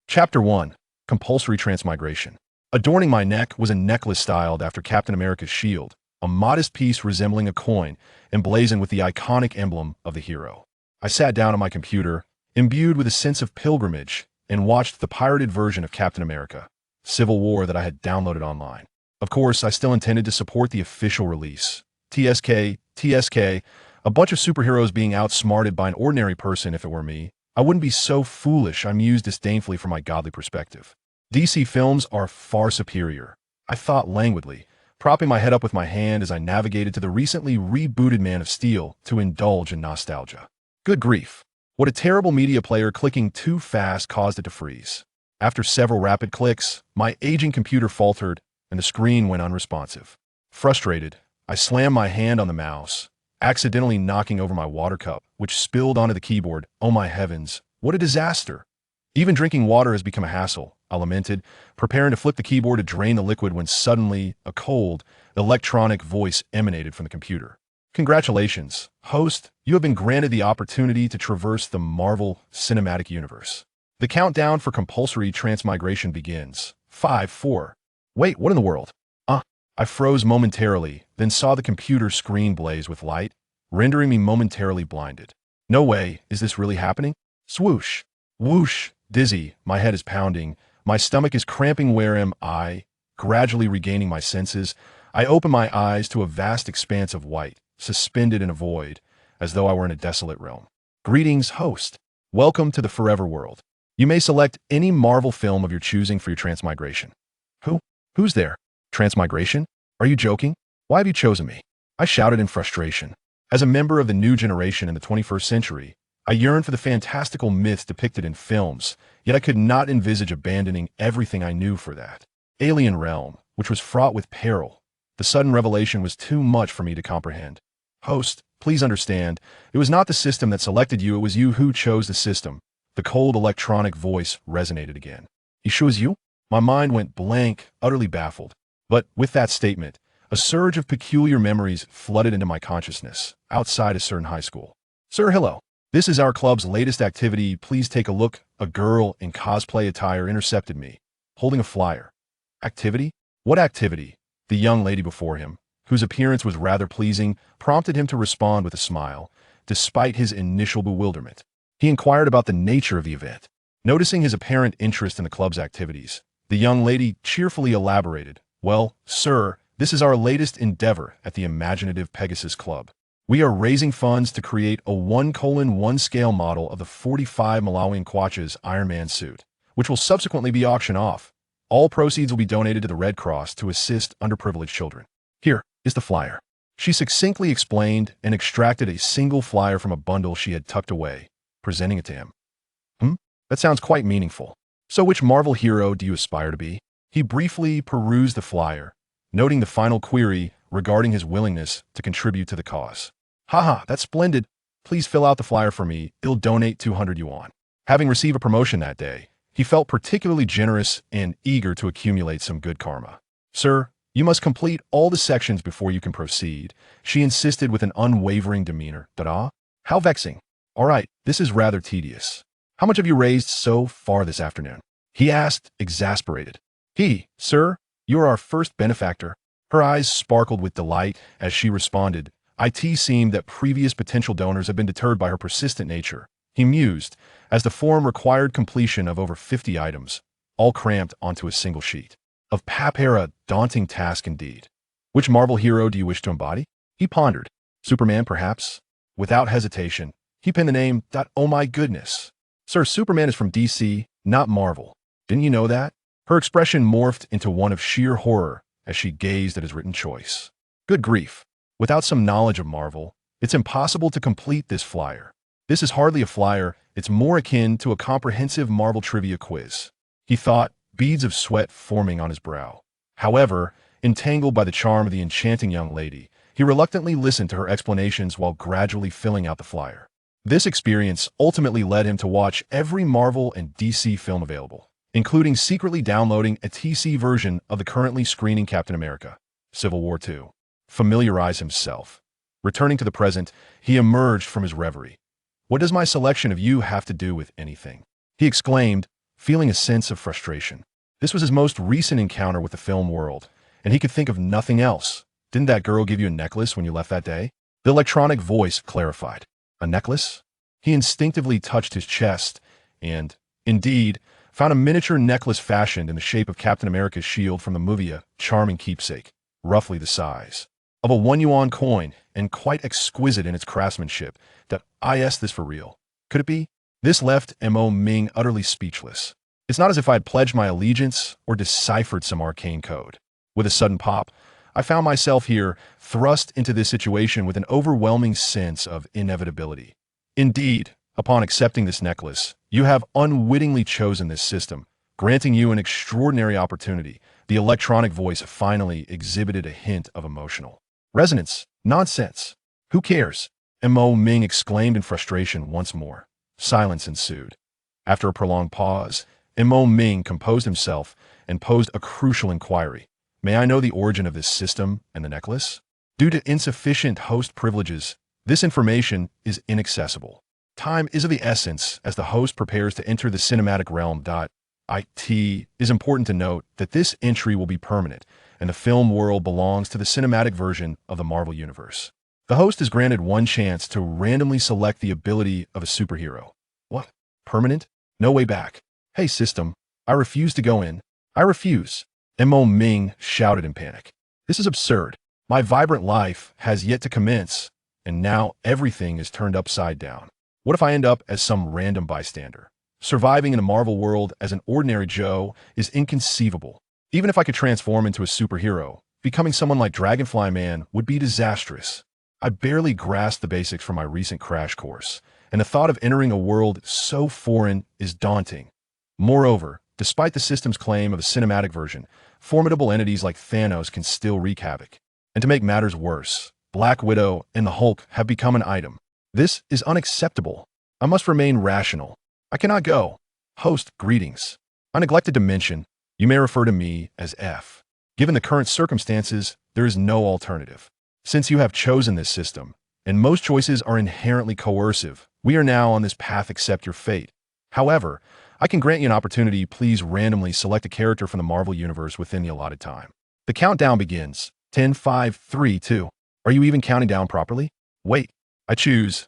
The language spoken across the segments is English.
Chapter 1. Compulsory Transmigration. Adorning my neck was a necklace styled after Captain America's shield, a modest piece resembling a coin, emblazoned with the iconic emblem of the hero. I sat down at my computer, imbued with a sense of pilgrimage, and watched the pirated version of Captain America, Civil War that I had downloaded online. Of course, I still intended to support the official release. TSK, a bunch of superheroes being outsmarted by an ordinary person. If it were me, I wouldn't be so foolish. I mused disdainfully from my godly perspective. DC films are far superior, I thought languidly, propping my head up with my hand as I navigated to the recently rebooted Man of Steel to indulge in nostalgia. Good grief. What a terrible media player clicking too fast caused it to freeze. After several rapid clicks, my aging computer faltered and the screen went unresponsive. Frustrated, I slammed my hand on the mouse, accidentally knocking over my water cup, which spilled onto the keyboard. Oh my heavens, what a disaster. Even drinking water has become a hassle, I lamented, preparing to flip the keyboard to drain the liquid when suddenly a cold, electronic voice emanated from the computer. Congratulations, host, you have been granted the opportunity to traverse the Marvel Cinematic Universe. The countdown for compulsory transmigration begins. 5, 4. Wait, what in the world? I froze momentarily, then saw the computer screen blaze with light, rendering me momentarily blinded. No way, is this really happening? Swoosh. Whoosh. Dizzy, my head is pounding, my stomach is cramping. Where am I? Gradually regaining my senses, I open my eyes to a vast expanse of white, suspended in a void, as though I were in a desolate realm. Greetings, host. Welcome to the Forever World. You may select any Marvel film of your choosing for your transmigration. Who's there? Transmigration? Are you joking? Why have you chosen me? I shouted in frustration. As a member of the new generation in the 21st century, I yearned for the fantastical myths depicted in films, yet I could not envisage abandoning everything I knew for that alien realm, which was fraught with peril. The sudden revelation was too much for me to comprehend. Host, please understand, it was not the system that selected you, it was you who chose the system. The cold electronic voice resonated again. He chose you? My mind went blank, utterly baffled. But with that statement, a surge of peculiar memories flooded into my consciousness, outside a certain high school. Sir, hello. This is our club's latest activity. Please take a look. A girl in cosplay attire intercepted me, holding a flyer. Activity? What activity? The young lady before him, whose appearance was rather pleasing, prompted him to respond with a smile, despite his initial bewilderment. He inquired about the nature of the event. Noticing his apparent interest in the club's activities, the young lady cheerfully elaborated. Well, sir, this is our latest endeavor at the Imaginative Pegasus Club. We are raising funds to create a 1:1 scale model of the 45 Malawian Kwacha's Iron Man suit, which will subsequently be auctioned off. All proceeds will be donated to the Red Cross to assist underprivileged children. Here is the flyer. She succinctly explained and extracted a single flyer from a bundle she had tucked away, presenting it to him. That sounds quite meaningful. So which Marvel hero do you aspire to be? He briefly perused the flyer, noting the final query regarding his willingness to contribute to the cause. Haha, that's splendid. Please fill out the flyer for me. I'll donate 200 yuan. Having received a promotion that day, he felt particularly generous and eager to accumulate some good karma. Sir, you must complete all the sections before you can proceed, she insisted with an unwavering demeanor. Ta-da? How vexing. All right, this is rather tedious. How much have you raised so far this afternoon? He asked, exasperated. Sir, you are our first benefactor. Her eyes sparkled with delight as she responded. It seemed that previous potential donors had been deterred by her persistent nature. He mused, as the form required completion of over 50 items, all cramped onto a single sheet. Of a daunting task indeed. Which Marvel hero do you wish to embody? He pondered. Superman, perhaps? Without hesitation, he penned the name. Oh my goodness. Sir, Superman is from DC, not Marvel. Didn't you know that? Her expression morphed into one of sheer horror as she gazed at his written choice. Good grief. Without some knowledge of Marvel, it's impossible to complete this flyer. This is hardly a flyer, it's more akin to a comprehensive Marvel trivia quiz. He thought, beads of sweat forming on his brow. However, entangled by the charm of the enchanting young lady, he reluctantly listened to her explanations while gradually filling out the flyer. This experience ultimately led him to watch every Marvel and DC film available, including secretly downloading a TC version of the currently screening Captain America, Civil War II. Familiarize himself. Returning to the present, he emerged from his reverie. What does my selection of you have to do with anything? He exclaimed, feeling a sense of frustration. This was his most recent encounter with the film world, and he could think of nothing else. Didn't that girl give you a necklace when you left that day? The electronic voice clarified. A necklace? He instinctively touched his chest and, indeed, found a miniature necklace fashioned in the shape of Captain America's shield from the movie, a charming keepsake, roughly the size of a 1 yuan coin and quite exquisite in its craftsmanship. That I asked this for real. Could it be? This left Mo Ming utterly speechless. It's not as if I had pledged my allegiance or deciphered some arcane code. With a sudden pop, I found myself here, thrust into this situation with an overwhelming sense of inevitability. Indeed, upon accepting this necklace, you have unwittingly chosen this system, granting you an extraordinary opportunity. The electronic voice finally exhibited a hint of emotional resonance. Nonsense. Who cares? Mo Ming exclaimed in frustration once more. Silence ensued. After a prolonged pause, Mo Ming composed himself and posed a crucial inquiry. May I know the origin of this system and the necklace? Due to insufficient host privileges, this information is inaccessible. Time is of the essence as the host prepares to enter the cinematic realm. It is important to note that this entry will be permanent, and the film world belongs to the cinematic version of the Marvel Universe. The host is granted one chance to randomly select the ability of a superhero. What? Permanent? No way back. Hey system, I refuse to go in. I refuse. Mo Ming shouted in panic. This is absurd. My vibrant life has yet to commence, and now everything is turned upside down. What if I end up as some random bystander? Surviving in a Marvel world as an ordinary Joe is inconceivable. Even if I could transform into a superhero, becoming someone like Dragonfly Man would be disastrous. I barely grasped the basics from my recent crash course, and the thought of entering a world so foreign is daunting. Moreover, despite the system's claim of a cinematic version, formidable entities like Thanos can still wreak havoc. And to make matters worse, Black Widow and the Hulk have become an item. This is unacceptable. I must remain rational. I cannot go. Host, greetings. I neglected to mention, you may refer to me as F. Given the current circumstances, there is no alternative. Since you have chosen this system, and most choices are inherently coercive, we are now on this path. Accept your fate. However, I can grant you an opportunity. Please randomly select a character from the Marvel Universe within the allotted time. The countdown begins. 10, 5, 3, 2. Are you even counting down properly? Wait. I choose.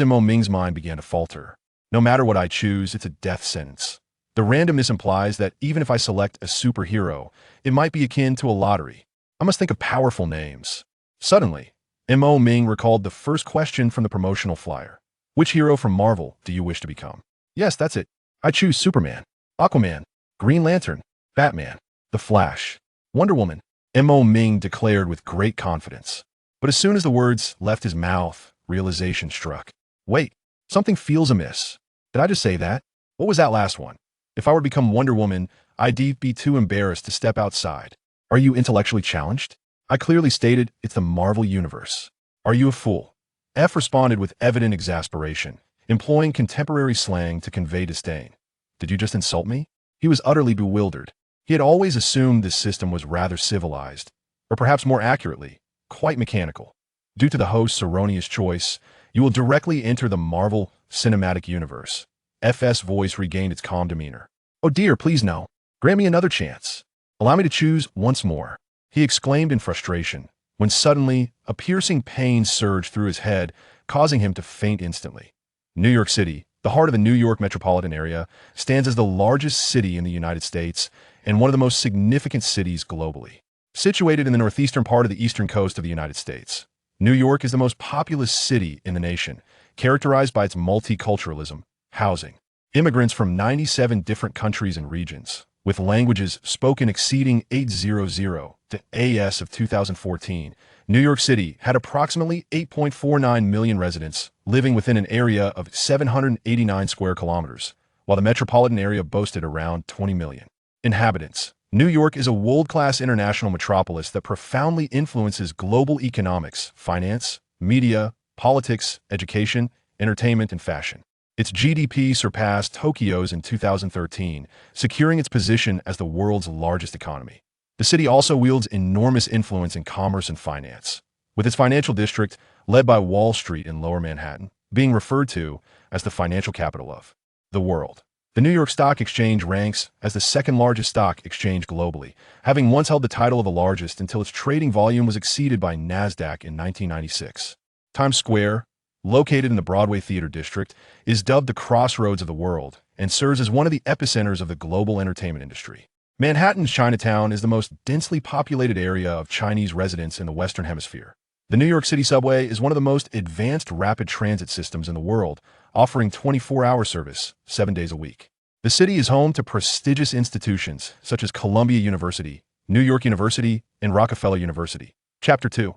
Mo Ming's mind began to falter. No matter what I choose, it's a death sentence. The randomness implies that even if I select a superhero, it might be akin to a lottery. I must think of powerful names. Suddenly, Mo Ming recalled the first question from the promotional flyer. Which hero from Marvel do you wish to become? Yes, that's it. I choose Superman, Aquaman, Green Lantern, Batman, The Flash, Wonder Woman, Mo Ming declared with great confidence. But as soon as the words left his mouth, realization struck. Wait, something feels amiss. Did I just say that? What was that last one? If I were to become Wonder Woman, I'd be too embarrassed to step outside. Are you intellectually challenged? I clearly stated it's the Marvel Universe. Are you a fool? F responded with evident exasperation, employing contemporary slang to convey disdain. Did you just insult me? He was utterly bewildered. He had always assumed this system was rather civilized, or perhaps more accurately, quite mechanical. Due to the host's erroneous choice, you will directly enter the Marvel Cinematic Universe. FS voice regained its calm demeanor. Oh dear, please no. Grant me another chance. Allow me to choose once more. He exclaimed in frustration, when suddenly a piercing pain surged through his head, causing him to faint instantly. New York City, the heart of the New York metropolitan area, stands as the largest city in the United States and one of the most significant cities globally. Situated in the northeastern part of the eastern coast of the United States, New York is the most populous city in the nation, characterized by its multiculturalism, housing, immigrants from 97 different countries and regions, with languages spoken exceeding 800 to AS of 2014. New York City had approximately 8.49 million residents living within an area of 789 square kilometers, while the metropolitan area boasted around 20 million inhabitants. New York is a world-class international metropolis that profoundly influences global economics, finance, media, politics, education, entertainment, and fashion. Its GDP surpassed Tokyo's in 2013, securing its position as the world's largest economy. The city also wields enormous influence in commerce and finance, with its financial district, led by Wall Street in Lower Manhattan, being referred to as the financial capital of the world. The New York Stock Exchange ranks as the second largest stock exchange globally, having once held the title of the largest until its trading volume was exceeded by NASDAQ in 1996. Times Square, located in the Broadway Theater District, is dubbed the crossroads of the world and serves as one of the epicenters of the global entertainment industry. Manhattan's Chinatown is the most densely populated area of Chinese residents in the Western Hemisphere. The New York City subway is one of the most advanced rapid transit systems in the world, offering 24-hour service 7 days a week. The city is home to prestigious institutions such as Columbia University, New York University, and Rockefeller University. Chapter 2.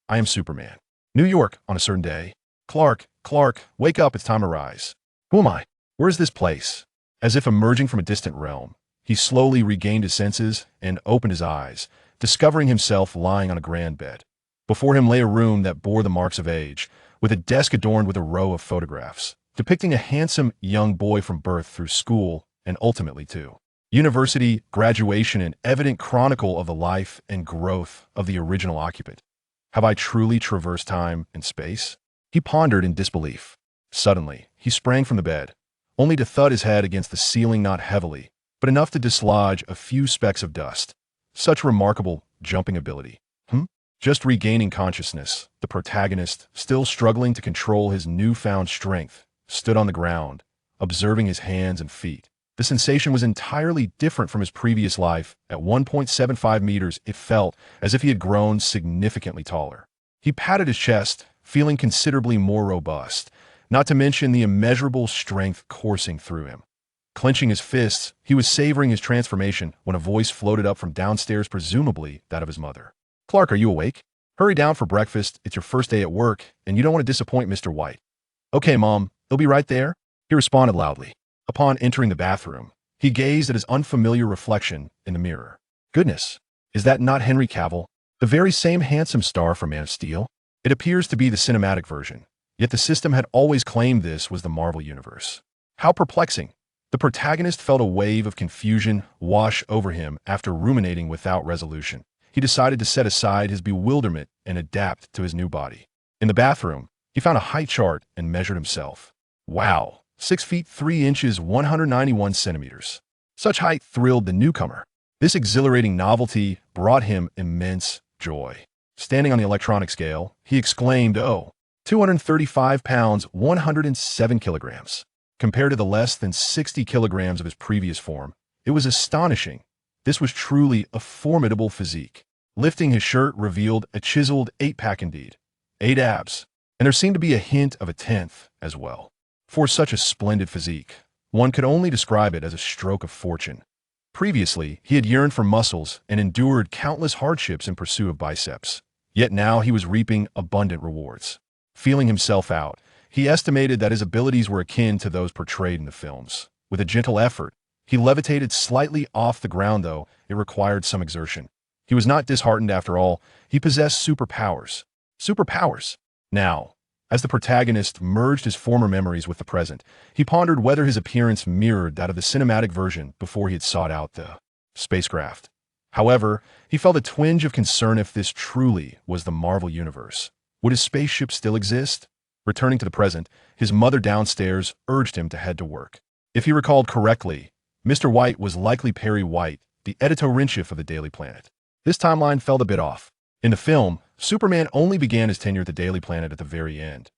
I am Superman. New York, on a certain day. Clark, wake up, it's time to rise. Who am I? Where is this place? As if emerging from a distant realm, he slowly regained his senses and opened his eyes, discovering himself lying on a grand bed. Before him lay a room that bore the marks of age, with a desk adorned with a row of photographs, depicting a handsome young boy from birth through school and ultimately to university, graduation, an evident chronicle of the life and growth of the original occupant. Have I truly traversed time and space? He pondered in disbelief. Suddenly, he sprang from the bed, only to thud his head against the ceiling not heavily, but enough to dislodge a few specks of dust. Such remarkable jumping ability. Just regaining consciousness, the protagonist, still struggling to control his newfound strength, stood on the ground, observing his hands and feet. The sensation was entirely different from his previous life. At 1.75 meters, it felt as if he had grown significantly taller. He patted his chest, feeling considerably more robust, not to mention the immeasurable strength coursing through him. Clenching his fists, he was savoring his transformation when a voice floated up from downstairs, presumably that of his mother. Clark, are you awake? Hurry down for breakfast. It's your first day at work, and you don't want to disappoint Mr. White. Okay, Mom, he'll be right there, he responded loudly. Upon entering the bathroom, he gazed at his unfamiliar reflection in the mirror. Goodness, is that not Henry Cavill, the very same handsome star from Man of Steel? It appears to be the cinematic version, yet the system had always claimed this was the Marvel Universe. How perplexing. The protagonist felt a wave of confusion wash over him after ruminating without resolution. He decided to set aside his bewilderment and adapt to his new body. In the bathroom, he found a height chart and measured himself. Wow, 6 feet 3 inches, 191 centimeters. Such height thrilled the newcomer. This exhilarating novelty brought him immense joy. Standing on the electronic scale, he exclaimed, "Oh, 235 pounds, 107 kilograms. Compared to the less than 60 kilograms of his previous form, it was astonishing. This was truly a formidable physique. Lifting his shirt revealed a chiseled 8-pack indeed. 8 abs, and there seemed to be a hint of a 10th as well. For such a splendid physique, one could only describe it as a stroke of fortune. Previously, he had yearned for muscles and endured countless hardships in pursuit of biceps. Yet now he was reaping abundant rewards. Feeling himself out, he estimated that his abilities were akin to those portrayed in the films. With a gentle effort, he levitated slightly off the ground, though it required some exertion. He was not disheartened after all. He possessed superpowers. Superpowers. Now, as the protagonist merged his former memories with the present, he pondered whether his appearance mirrored that of the cinematic version before he had sought out the spacecraft. However, he felt a twinge of concern if this truly was the Marvel Universe. Would his spaceship still exist? Returning to the present, his mother downstairs urged him to head to work. If he recalled correctly, Mr. White was likely Perry White, the editor-in-chief of the Daily Planet. This timeline felt a bit off. In the film, Superman only began his tenure at the Daily Planet at the very end.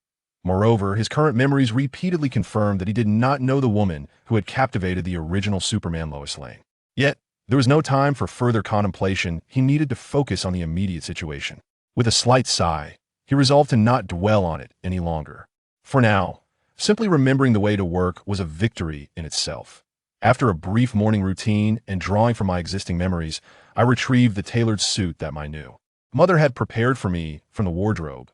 Moreover, his current memories repeatedly confirmed that he did not know the woman who had captivated the original Superman, Lois Lane. Yet, there was no time for further contemplation. He needed to focus on the immediate situation. With a slight sigh, he resolved to not dwell on it any longer. For now, simply remembering the way to work was a victory in itself. After a brief morning routine and drawing from my existing memories, I retrieved the tailored suit that my new mother had prepared for me from the wardrobe.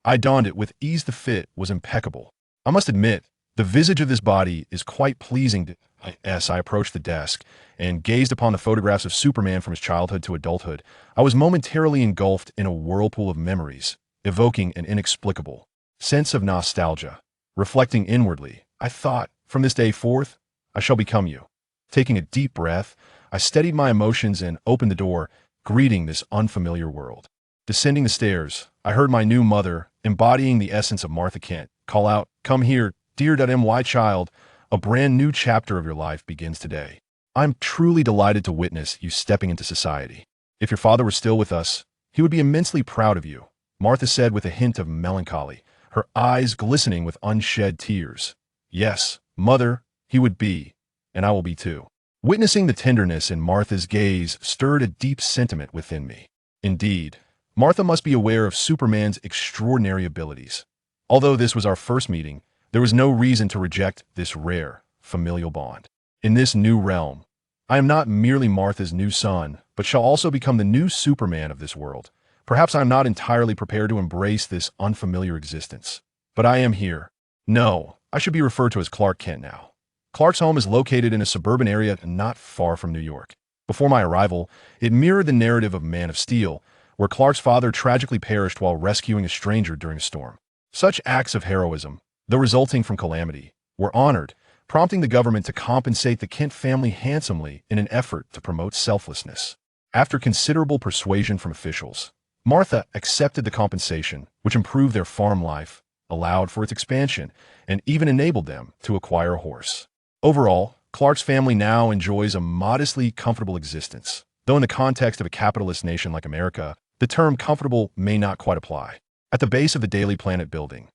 I donned it with ease. The fit was impeccable. I must admit, the visage of this body is quite pleasing. As I approached the desk and gazed upon the photographs of Superman from his childhood to adulthood, I was momentarily engulfed in a whirlpool of memories, evoking an inexplicable sense of nostalgia. Reflecting inwardly, I thought, from this day forth, I shall become you. Taking a deep breath, I steadied my emotions and opened the door, greeting this unfamiliar world. Descending the stairs, I heard my new mother, embodying the essence of Martha Kent, call out, "Come here, dear my child. A brand new chapter of your life begins today. I'm truly delighted to witness you stepping into society. If your father were still with us, he would be immensely proud of you, Martha said with a hint of melancholy, her eyes glistening with unshed tears. Yes, mother, he would be, and I will be too. Witnessing the tenderness in Martha's gaze stirred a deep sentiment within me. Indeed, Martha must be aware of Superman's extraordinary abilities. Although this was our first meeting, there was no reason to reject this rare, familial bond. In this new realm, I am not merely Martha's new son, but shall also become the new Superman of this world. Perhaps I am not entirely prepared to embrace this unfamiliar existence. But I am here. No, I should be referred to as Clark Kent now. Clark's home is located in a suburban area not far from New York. Before my arrival, it mirrored the narrative of Man of Steel, where Clark's father tragically perished while rescuing a stranger during a storm. Such acts of heroism, though resulting from calamity, were honored, prompting the government to compensate the Kent family handsomely in an effort to promote selflessness. After considerable persuasion from officials, Martha accepted the compensation, which improved their farm life, allowed for its expansion, and even enabled them to acquire a horse. Overall, Clark's family now enjoys a modestly comfortable existence, though in the context of a capitalist nation like America, the term comfortable may not quite apply. At the base of the Daily Planet building,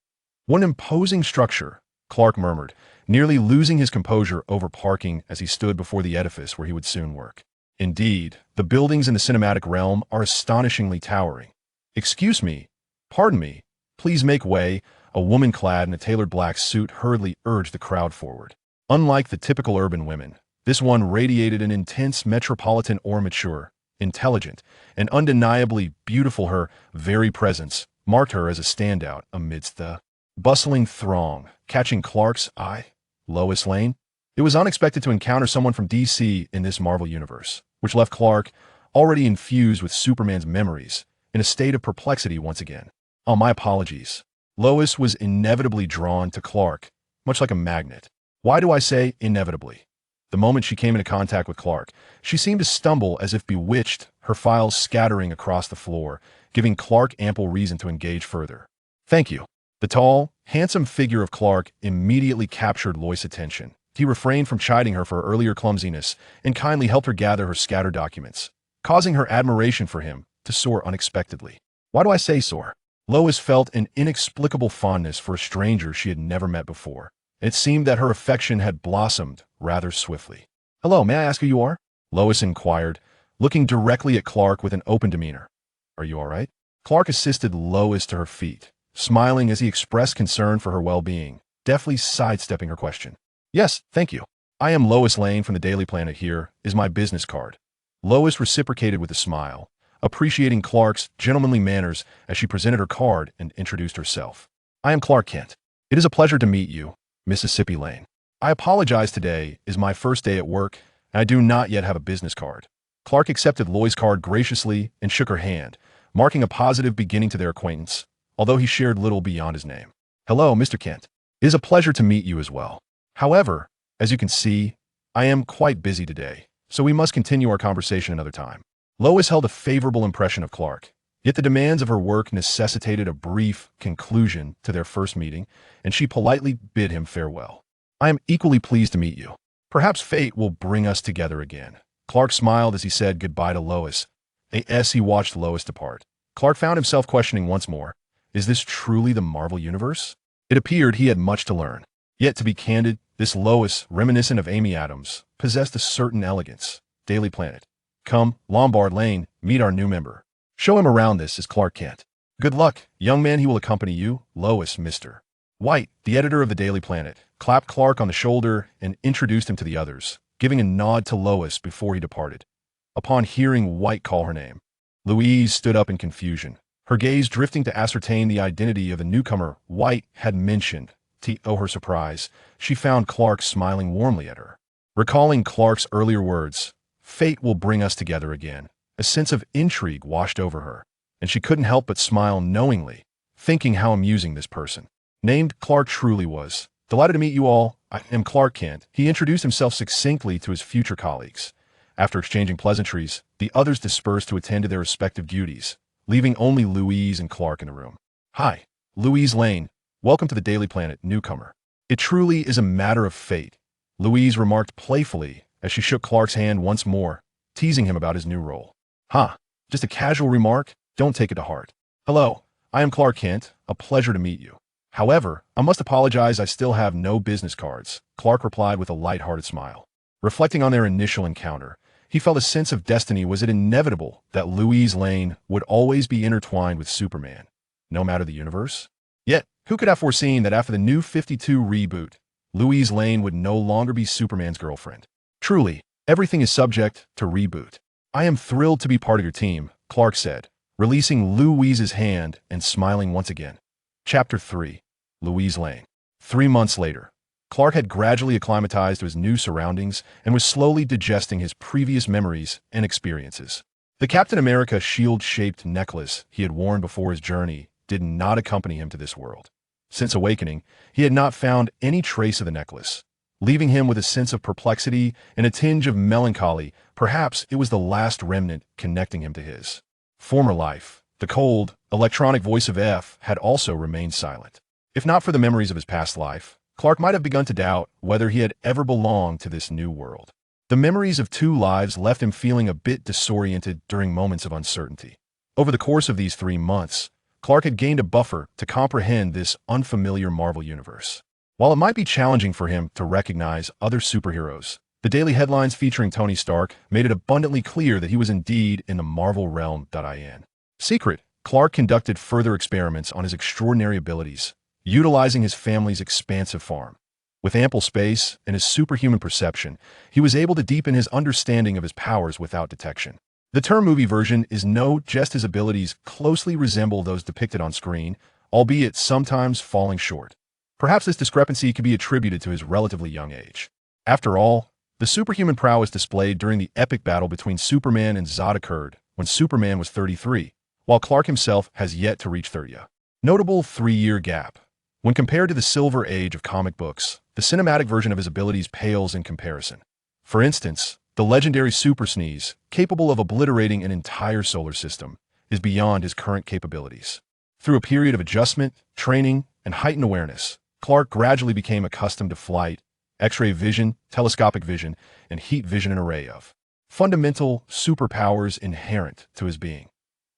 one imposing structure, Clark murmured, nearly losing his composure over parking as he stood before the edifice where he would soon work. Indeed, the buildings in the cinematic realm are astonishingly towering. Excuse me, pardon me, please make way, a woman clad in a tailored black suit hurriedly urged the crowd forward. Unlike the typical urban women, this one radiated an intense metropolitan aura, mature, intelligent, and undeniably beautiful. Her very presence marked her as a standout amidst the bustling throng. Catching Clark's eye, Lois Lane? It was unexpected to encounter someone from DC in this Marvel universe, which left Clark, already infused with Superman's memories, in a state of perplexity once again. Oh, my apologies. Lois was inevitably drawn to Clark, much like a magnet. Why do I say inevitably? The moment she came into contact with Clark, she seemed to stumble as if bewitched, her files scattering across the floor, giving Clark ample reason to engage further. Thank you. The tall, handsome figure of Clark immediately captured Lois' attention. He refrained from chiding her for her earlier clumsiness and kindly helped her gather her scattered documents, causing her admiration for him to soar unexpectedly. Why do I say soar? Lois felt an inexplicable fondness for a stranger she had never met before. It seemed that her affection had blossomed rather swiftly. Hello, may I ask who you are? Lois inquired, looking directly at Clark with an open demeanor. Are you all right? Clark assisted Lois to her feet, smiling as he expressed concern for her well-being, deftly sidestepping her question. Yes, thank you. I am Lois Lane from the Daily Planet. Here is my business card. Lois reciprocated with a smile, appreciating Clark's gentlemanly manners as she presented her card and introduced herself. I am Clark Kent. It is a pleasure to meet you, Mississippi Lane. I apologize, today is my first day at work, and I do not yet have a business card. Clark accepted Lois' card graciously and shook her hand, marking a positive beginning to their acquaintance, although he shared little beyond his name. Hello, Mr. Kent. It is a pleasure to meet you as well. However, as you can see, I am quite busy today, so we must continue our conversation another time. Lois held a favorable impression of Clark, yet the demands of her work necessitated a brief conclusion to their first meeting, and she politely bid him farewell. I am equally pleased to meet you. Perhaps fate will bring us together again. Clark smiled as he said goodbye to Lois. As he watched Lois depart, Clark found himself questioning once more, is this truly the Marvel Universe? It appeared he had much to learn. Yet, to be candid, this Lois, reminiscent of Amy Adams, possessed a certain elegance. Daily Planet. Come, Lombard Lane, meet our new member. Show him around. This is Clark Kent. Good luck, young man. He will accompany you. Lois, Mr. White, the editor of the Daily Planet, clapped Clark on the shoulder and introduced him to the others, giving a nod to Lois before he departed. Upon hearing White call her name, Louise stood up in confusion, her gaze drifting to ascertain the identity of the newcomer White had mentioned. To her surprise, she found Clark smiling warmly at her. Recalling Clark's earlier words, fate will bring us together again, a sense of intrigue washed over her, and she couldn't help but smile knowingly, thinking how amusing this person, named Clark, truly was. Delighted to meet you all. I am Clark Kent. He introduced himself succinctly to his future colleagues. After exchanging pleasantries, the others dispersed to attend to their respective duties, leaving only Louise and Clark in the room. Hi, Louise Lane. Welcome to the Daily Planet, newcomer. It truly is a matter of fate Louise remarked playfully as she shook Clark's hand once more, teasing him about his new role. Huh, just a casual remark? Don't take it to heart. Hello, I am Clark Kent. A pleasure to meet you. However, I must apologize, I still have no business cards, Clark replied with a light-hearted smile. Reflecting on their initial encounter, he felt a sense of destiny. Was it inevitable that Louise Lane would always be intertwined with Superman, no matter the universe? Yet, who could have foreseen that after the New 52 reboot, Louise Lane would no longer be Superman's girlfriend? Truly, everything is subject to reboot. I am thrilled to be part of your team, Clark said, releasing Louise's hand and smiling once again. Chapter 3. Louise Lane. 3 months later, Clark had gradually acclimatized to his new surroundings and was slowly digesting his previous memories and experiences. The Captain America shield-shaped necklace he had worn before his journey did not accompany him to this world. Since awakening, he had not found any trace of the necklace, leaving him with a sense of perplexity and a tinge of melancholy. Perhaps it was the last remnant connecting him to his former life. The cold, electronic voice of F had also remained silent. If not for the memories of his past life, Clark might have begun to doubt whether he had ever belonged to this new world. The memories of 2 lives left him feeling a bit disoriented during moments of uncertainty. Over the course of these 3 months, Clark had gained a buffer to comprehend this unfamiliar Marvel universe. While it might be challenging for him to recognize other superheroes, the daily headlines featuring Tony Stark made it abundantly clear that he was indeed in the Marvel realm. In secret, Clark conducted further experiments on his extraordinary abilities, utilizing his family's expansive farm. With ample space and his superhuman perception, he was able to deepen his understanding of his powers without detection. The term movie version is no jest. His abilities closely resemble those depicted on screen, albeit sometimes falling short. Perhaps this discrepancy could be attributed to his relatively young age. After all, the superhuman prowess displayed during the epic battle between Superman and Zod occurred when Superman was 33, while Clark himself has yet to reach 30. Notable 3-year gap. When compared to the Silver Age of comic books, the cinematic version of his abilities pales in comparison. For instance, the legendary Super Sneeze, capable of obliterating an entire solar system, is beyond his current capabilities. Through a period of adjustment, training, and heightened awareness, Clark gradually became accustomed to flight, X-ray vision, telescopic vision, and heat vision, an array of fundamental superpowers inherent to his being.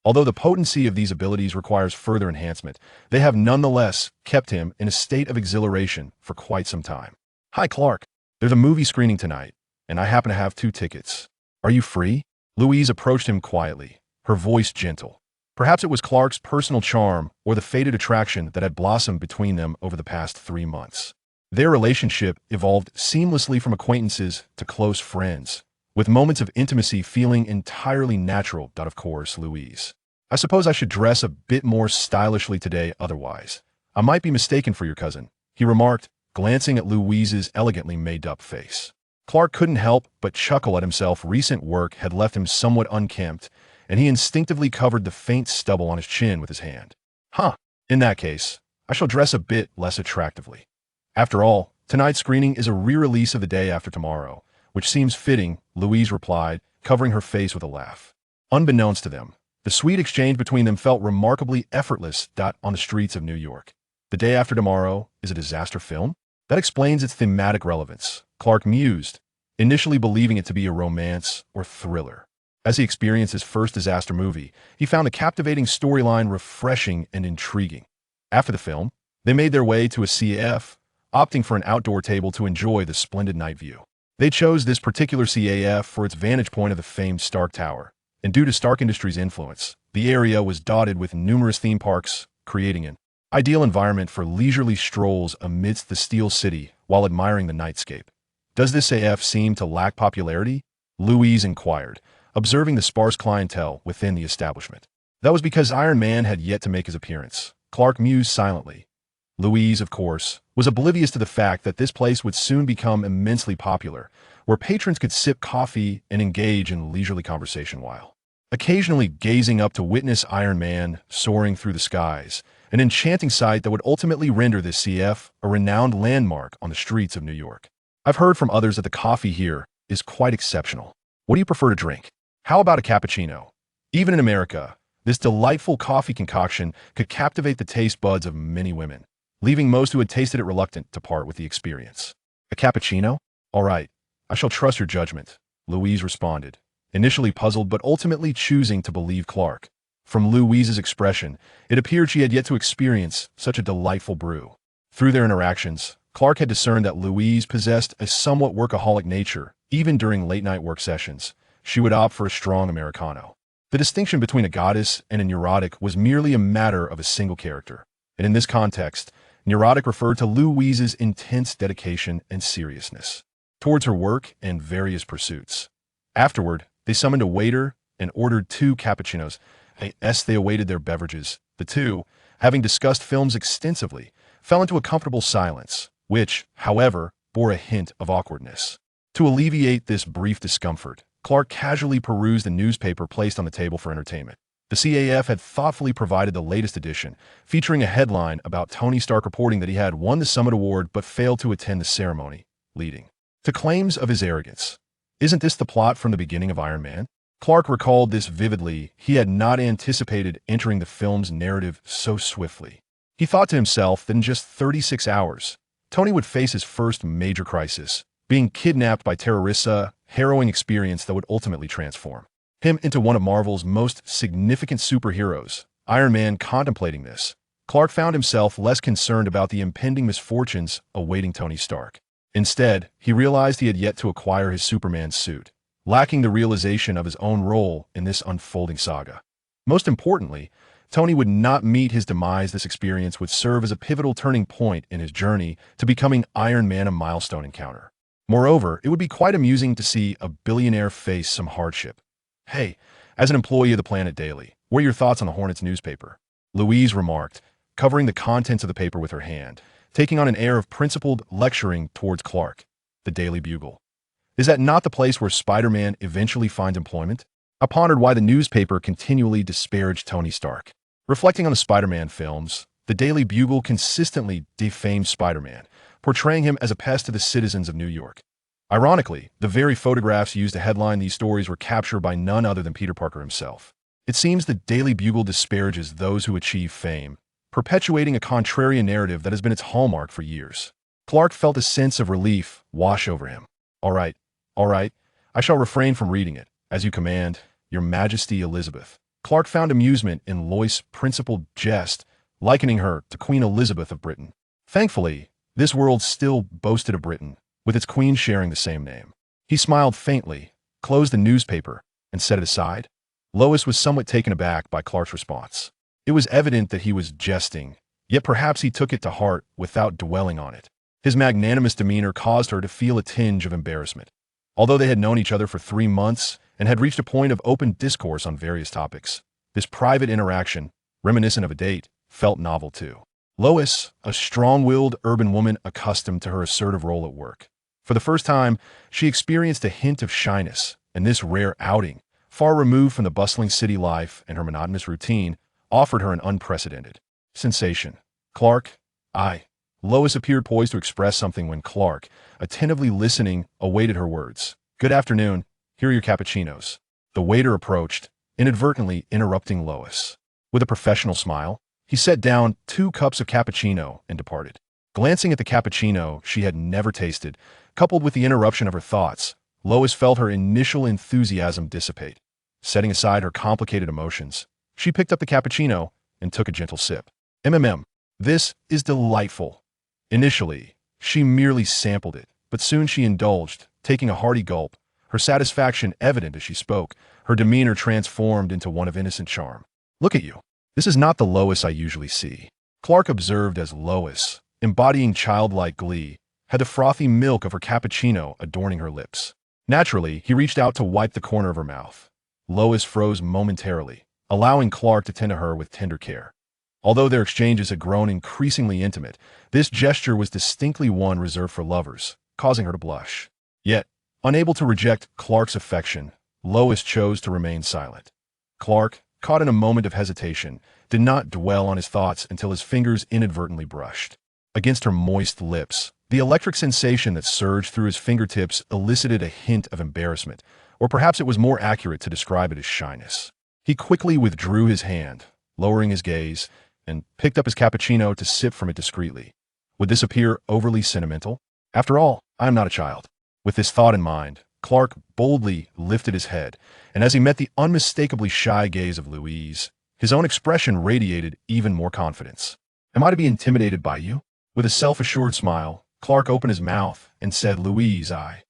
Although the potency of these abilities requires further enhancement, they have nonetheless kept him in a state of exhilaration for quite some time. Hi, Clark. There's a movie screening tonight, and I happen to have 2 tickets. Are you free? Louise approached him quietly, her voice gentle. Perhaps it was Clark's personal charm or the fated attraction that had blossomed between them over the past 3 months. Their relationship evolved seamlessly from acquaintances to close friends, with moments of intimacy feeling entirely natural. Of course, Louise. I suppose I should dress a bit more stylishly today, otherwise I might be mistaken for your cousin, he remarked, glancing at Louise's elegantly made-up face. Clark couldn't help but chuckle at himself. Recent work had left him somewhat unkempt, and he instinctively covered the faint stubble on his chin with his hand. Huh, in that case, I shall dress a bit less attractively. After all, tonight's screening is a re-release of The Day After Tomorrow, which seems fitting, Louise replied, covering her face with a laugh. Unbeknownst to them, the sweet exchange between them felt remarkably effortless. On the streets of New York. The Day After Tomorrow is a disaster film? That explains its thematic relevance, Clark mused, initially believing it to be a romance or thriller. As he experienced his first disaster movie, he found the captivating storyline refreshing and intriguing. After the film, they made their way to a CAF, opting for an outdoor table to enjoy the splendid night view. They chose this particular CAF for its vantage point of the famed Stark Tower, and due to Stark Industries' influence, the area was dotted with numerous theme parks, creating an ideal environment for leisurely strolls amidst the Steel City while admiring the nightscape. Does this AF seem to lack popularity? Louise inquired, observing the sparse clientele within the establishment. That was because Iron Man had yet to make his appearance, Clark mused silently. Louise, of course, was oblivious to the fact that this place would soon become immensely popular, where patrons could sip coffee and engage in leisurely conversation while occasionally gazing up to witness Iron Man soaring through the skies, an enchanting sight that would ultimately render this CF a renowned landmark on the streets of New York. I've heard from others that the coffee here is quite exceptional. What do you prefer to drink? How about a cappuccino? Even in America, this delightful coffee concoction could captivate the taste buds of many women, leaving most who had tasted it reluctant to part with the experience. A cappuccino? All right, I shall trust your judgment, Louise responded, initially puzzled but ultimately choosing to believe Clark. From Louise's expression, it appeared she had yet to experience such a delightful brew. Through their interactions, Clark had discerned that Louise possessed a somewhat workaholic nature. Even during late-night work sessions, she would opt for a strong Americano. The distinction between a goddess and a neurotic was merely a matter of a single character, and in this context, neurotic referred to Louise's intense dedication and seriousness towards her work and various pursuits. Afterward, they summoned a waiter and ordered 2 cappuccinos. As they awaited their beverages, the two, having discussed films extensively, fell into a comfortable silence, which, however, bore a hint of awkwardness. To alleviate this brief discomfort, Clark casually perused a newspaper placed on the table for entertainment. The CAF had thoughtfully provided the latest edition, featuring a headline about Tony Stark reporting that he had won the Summit Award but failed to attend the ceremony, leading to claims of his arrogance. Isn't this the plot from the beginning of Iron Man? Clark recalled this vividly. He had not anticipated entering the film's narrative so swiftly. He thought to himself that in just 36 hours, Tony would face his first major crisis, being kidnapped by terrorists, a harrowing experience that would ultimately transform him into one of Marvel's most significant superheroes. Iron Man contemplating this, Clark found himself less concerned about the impending misfortunes awaiting Tony Stark. Instead, he realized he had yet to acquire his Superman suit, lacking the realization of his own role in this unfolding saga. Most importantly, Tony would not meet his demise. This experience would serve as a pivotal turning point in his journey to becoming Iron Man, a milestone encounter. Moreover, it would be quite amusing to see a billionaire face some hardship. Hey, as an employee of the Planet Daily, what are your thoughts on the Hornets newspaper? Louise remarked, covering the contents of the paper with her hand, taking on an air of principled lecturing towards Clark. The Daily Bugle. Is that not the place where Spider-Man eventually finds employment? I pondered why the newspaper continually disparaged Tony Stark. Reflecting on the Spider-Man films, the Daily Bugle consistently defamed Spider-Man, portraying him as a pest to the citizens of New York. Ironically, the very photographs used to headline these stories were captured by none other than Peter Parker himself. It seems the Daily Bugle disparages those who achieve fame, perpetuating a contrarian narrative that has been its hallmark for years. Clark felt a sense of relief wash over him. All right, I shall refrain from reading it, as you command, Your Majesty Elizabeth. Clark found amusement in Lois' principled jest, likening her to Queen Elizabeth of Britain. Thankfully, this world still boasted a Britain, with its queen sharing the same name. He smiled faintly, closed the newspaper, and set it aside. Lois was somewhat taken aback by Clark's response. It was evident that he was jesting, yet perhaps he took it to heart without dwelling on it. His magnanimous demeanor caused her to feel a tinge of embarrassment. Although they had known each other for 3 months and had reached a point of open discourse on various topics, this private interaction, reminiscent of a date, felt novel too. Lois, a strong-willed urban woman accustomed to her assertive role at work. For the first time, she experienced a hint of shyness, and this rare outing, far removed from the bustling city life and her monotonous routine, offered her an unprecedented sensation. Lois appeared poised to express something when Clark, attentively listening, awaited her words. Good afternoon, here are your cappuccinos. The waiter approached, inadvertently interrupting Lois. With a professional smile, he set down 2 cups of cappuccino and departed. Glancing at the cappuccino she had never tasted, coupled with the interruption of her thoughts, Lois felt her initial enthusiasm dissipate. Setting aside her complicated emotions, she picked up the cappuccino and took a gentle sip. This is delightful. Initially, she merely sampled it, but soon she indulged, taking a hearty gulp, her satisfaction evident as she spoke, her demeanor transformed into one of innocent charm. Look at you. This is not the Lois I usually see, Clark observed as Lois, embodying childlike glee, had the frothy milk of her cappuccino adorning her lips. Naturally, he reached out to wipe the corner of her mouth. Lois froze momentarily, allowing Clark to tend to her with tender care. Although their exchanges had grown increasingly intimate, this gesture was distinctly one reserved for lovers, causing her to blush. Yet, unable to reject Clark's affection, Lois chose to remain silent. Clark, caught in a moment of hesitation, did not dwell on his thoughts until his fingers inadvertently brushed against her moist lips. The electric sensation that surged through his fingertips elicited a hint of embarrassment, or perhaps it was more accurate to describe it as shyness. He quickly withdrew his hand, lowering his gaze, and picked up his cappuccino to sip from it discreetly. Would this appear overly sentimental? After all, I am not a child. With this thought in mind, Clark boldly lifted his head, and as he met the unmistakably shy gaze of Louise, his own expression radiated even more confidence. "Am I to be intimidated by you?" With a self-assured smile, Clark opened his mouth and said, "Louise, I—"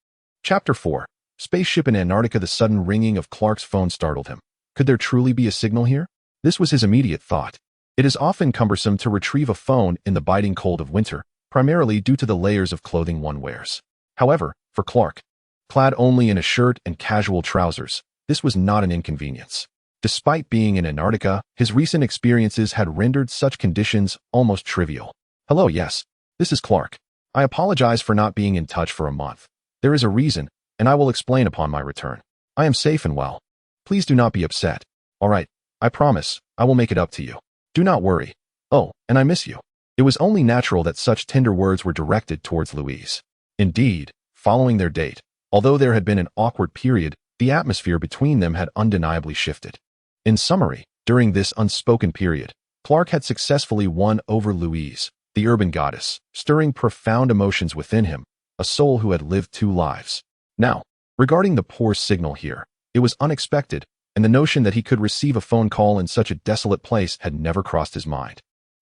Chapter 4. Spaceship in Antarctica. The sudden ringing of Clark's phone startled him. Could there truly be a signal here? This was his immediate thought. It is often cumbersome to retrieve a phone in the biting cold of winter, primarily due to the layers of clothing one wears. However, for Clark, clad only in a shirt and casual trousers, this was not an inconvenience. Despite being in Antarctica, his recent experiences had rendered such conditions almost trivial. "Hello, yes. This is Clark. I apologize for not being in touch for a month. There is a reason, and I will explain upon my return. I am safe and well. Please do not be upset. All right, I promise, I will make it up to you. Do not worry. Oh, and I miss you." It was only natural that such tender words were directed towards Louise. Indeed, following their date, although there had been an awkward period, the atmosphere between them had undeniably shifted. In summary, during this unspoken period, Clark had successfully won over Louise, the urban goddess, stirring profound emotions within him, a soul who had lived two lives. Now, regarding the poor signal here, it was unexpected, and the notion that he could receive a phone call in such a desolate place had never crossed his mind.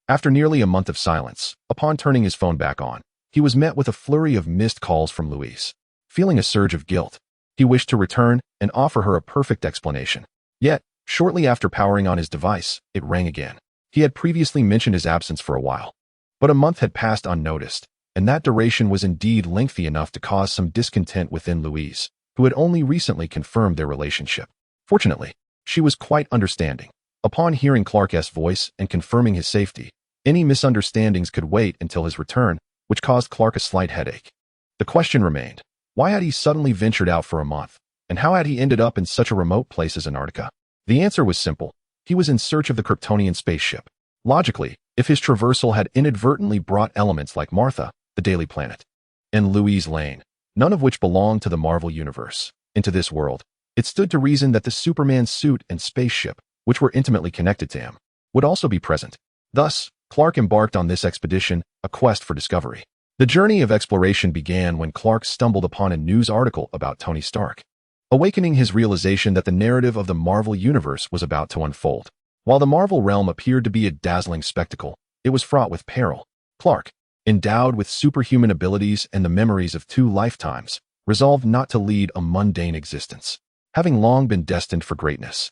After nearly a month of silence, upon turning his phone back on, he was met with a flurry of missed calls from Louise. Feeling a surge of guilt, he wished to return and offer her a perfect explanation. Yet, shortly after powering on his device, it rang again. He had previously mentioned his absence for a while, but a month had passed unnoticed, and that duration was indeed lengthy enough to cause some discontent within Louise, who had only recently confirmed their relationship. Fortunately, she was quite understanding. Upon hearing Clark's voice and confirming his safety, any misunderstandings could wait until his return, which caused Clark a slight headache. The question remained, why had he suddenly ventured out for a month, and how had he ended up in such a remote place as Antarctica? The answer was simple. He was in search of the Kryptonian spaceship. Logically, if his traversal had inadvertently brought elements like Martha, the Daily Planet, and Louise Lane, none of which belonged to the Marvel Universe, into this world, it stood to reason that the Superman suit and spaceship, which were intimately connected to him, would also be present. Thus, Clark embarked on this expedition, a quest for discovery. The journey of exploration began when Clark stumbled upon a news article about Tony Stark, awakening his realization that the narrative of the Marvel Universe was about to unfold. While the Marvel realm appeared to be a dazzling spectacle, it was fraught with peril. Clark, endowed with superhuman abilities and the memories of 2 lifetimes, resolved not to lead a mundane existence. Having long been destined for greatness,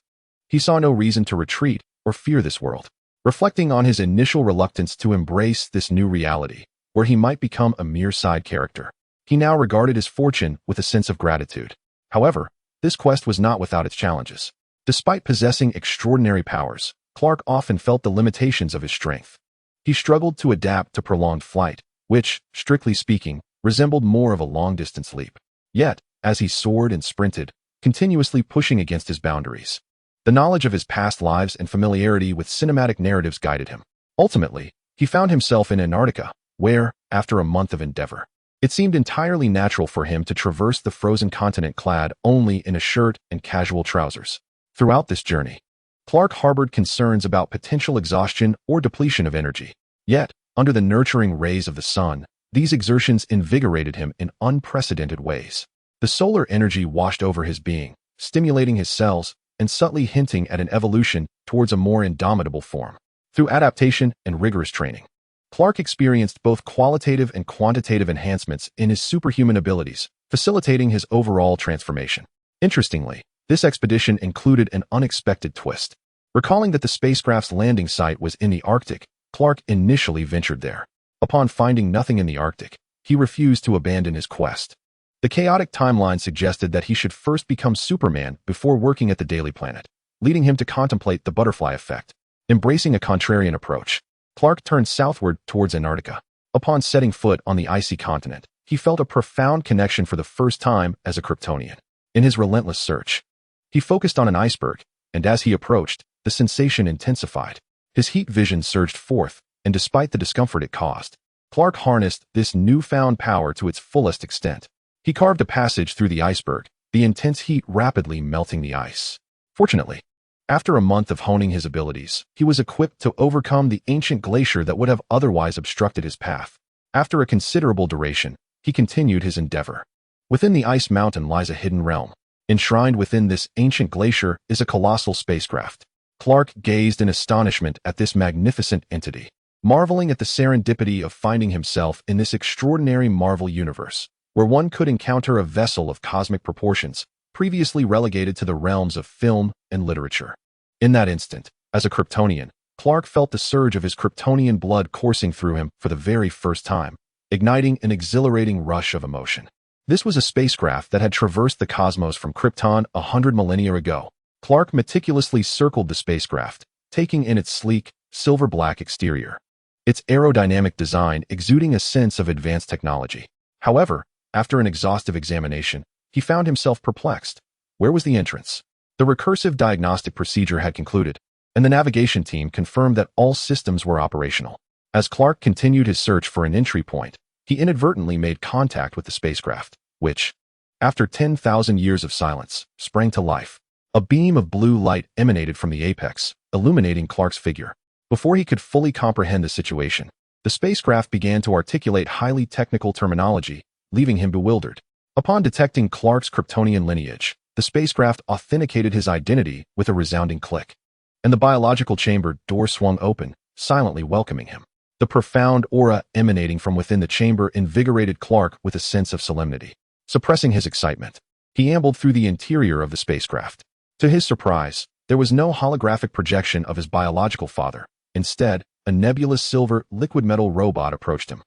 he saw no reason to retreat or fear this world. Reflecting on his initial reluctance to embrace this new reality, where he might become a mere side character, he now regarded his fortune with a sense of gratitude. However, this quest was not without its challenges. Despite possessing extraordinary powers, Clark often felt the limitations of his strength. He struggled to adapt to prolonged flight, which, strictly speaking, resembled more of a long-distance leap. Yet, as he soared and sprinted, continuously pushing against his boundaries, the knowledge of his past lives and familiarity with cinematic narratives guided him. Ultimately, he found himself in Antarctica, where, after a month of endeavor, it seemed entirely natural for him to traverse the frozen continent clad only in a shirt and casual trousers. Throughout this journey, Clark harbored concerns about potential exhaustion or depletion of energy. Yet, under the nurturing rays of the sun, these exertions invigorated him in unprecedented ways. The solar energy washed over his being, stimulating his cells and subtly hinting at an evolution towards a more indomitable form. Through adaptation and rigorous training, Clark experienced both qualitative and quantitative enhancements in his superhuman abilities, facilitating his overall transformation. Interestingly, this expedition included an unexpected twist. Recalling that the spacecraft's landing site was in the Arctic, Clark initially ventured there. Upon finding nothing in the Arctic, he refused to abandon his quest. The chaotic timeline suggested that he should first become Superman before working at the Daily Planet, leading him to contemplate the butterfly effect. Embracing a contrarian approach, Clark turned southward towards Antarctica. Upon setting foot on the icy continent, he felt a profound connection for the first time as a Kryptonian. In his relentless search, he focused on an iceberg, and as he approached, the sensation intensified. His heat vision surged forth, and despite the discomfort it caused, Clark harnessed this newfound power to its fullest extent. He carved a passage through the iceberg, the intense heat rapidly melting the ice. Fortunately, after a month of honing his abilities, he was equipped to overcome the ancient glacier that would have otherwise obstructed his path. After a considerable duration, he continued his endeavor. Within the ice mountain lies a hidden realm. Enshrined within this ancient glacier is a colossal spacecraft. Clark gazed in astonishment at this magnificent entity, marveling at the serendipity of finding himself in this extraordinary Marvel universe, where one could encounter a vessel of cosmic proportions, previously relegated to the realms of film and literature. In that instant, as a Kryptonian, Clark felt the surge of his Kryptonian blood coursing through him for the very first time, igniting an exhilarating rush of emotion. This was a spacecraft that had traversed the cosmos from Krypton 100 millennia ago. Clark meticulously circled the spacecraft, taking in its sleek, silver-black exterior, its aerodynamic design exuding a sense of advanced technology. However, after an exhaustive examination, he found himself perplexed. Where was the entrance? The recursive diagnostic procedure had concluded, and the navigation team confirmed that all systems were operational. As Clark continued his search for an entry point, he inadvertently made contact with the spacecraft, which, after 10,000 years of silence, sprang to life. A beam of blue light emanated from the apex, illuminating Clark's figure. Before he could fully comprehend the situation, the spacecraft began to articulate highly technical terminology, leaving him bewildered. Upon detecting Clark's Kryptonian lineage, the spacecraft authenticated his identity with a resounding click, and the biological chamber door swung open, silently welcoming him. The profound aura emanating from within the chamber invigorated Clark with a sense of solemnity. Suppressing his excitement, he ambled through the interior of the spacecraft. To his surprise, there was no holographic projection of his biological father. Instead, a nebulous silver liquid metal robot approached him.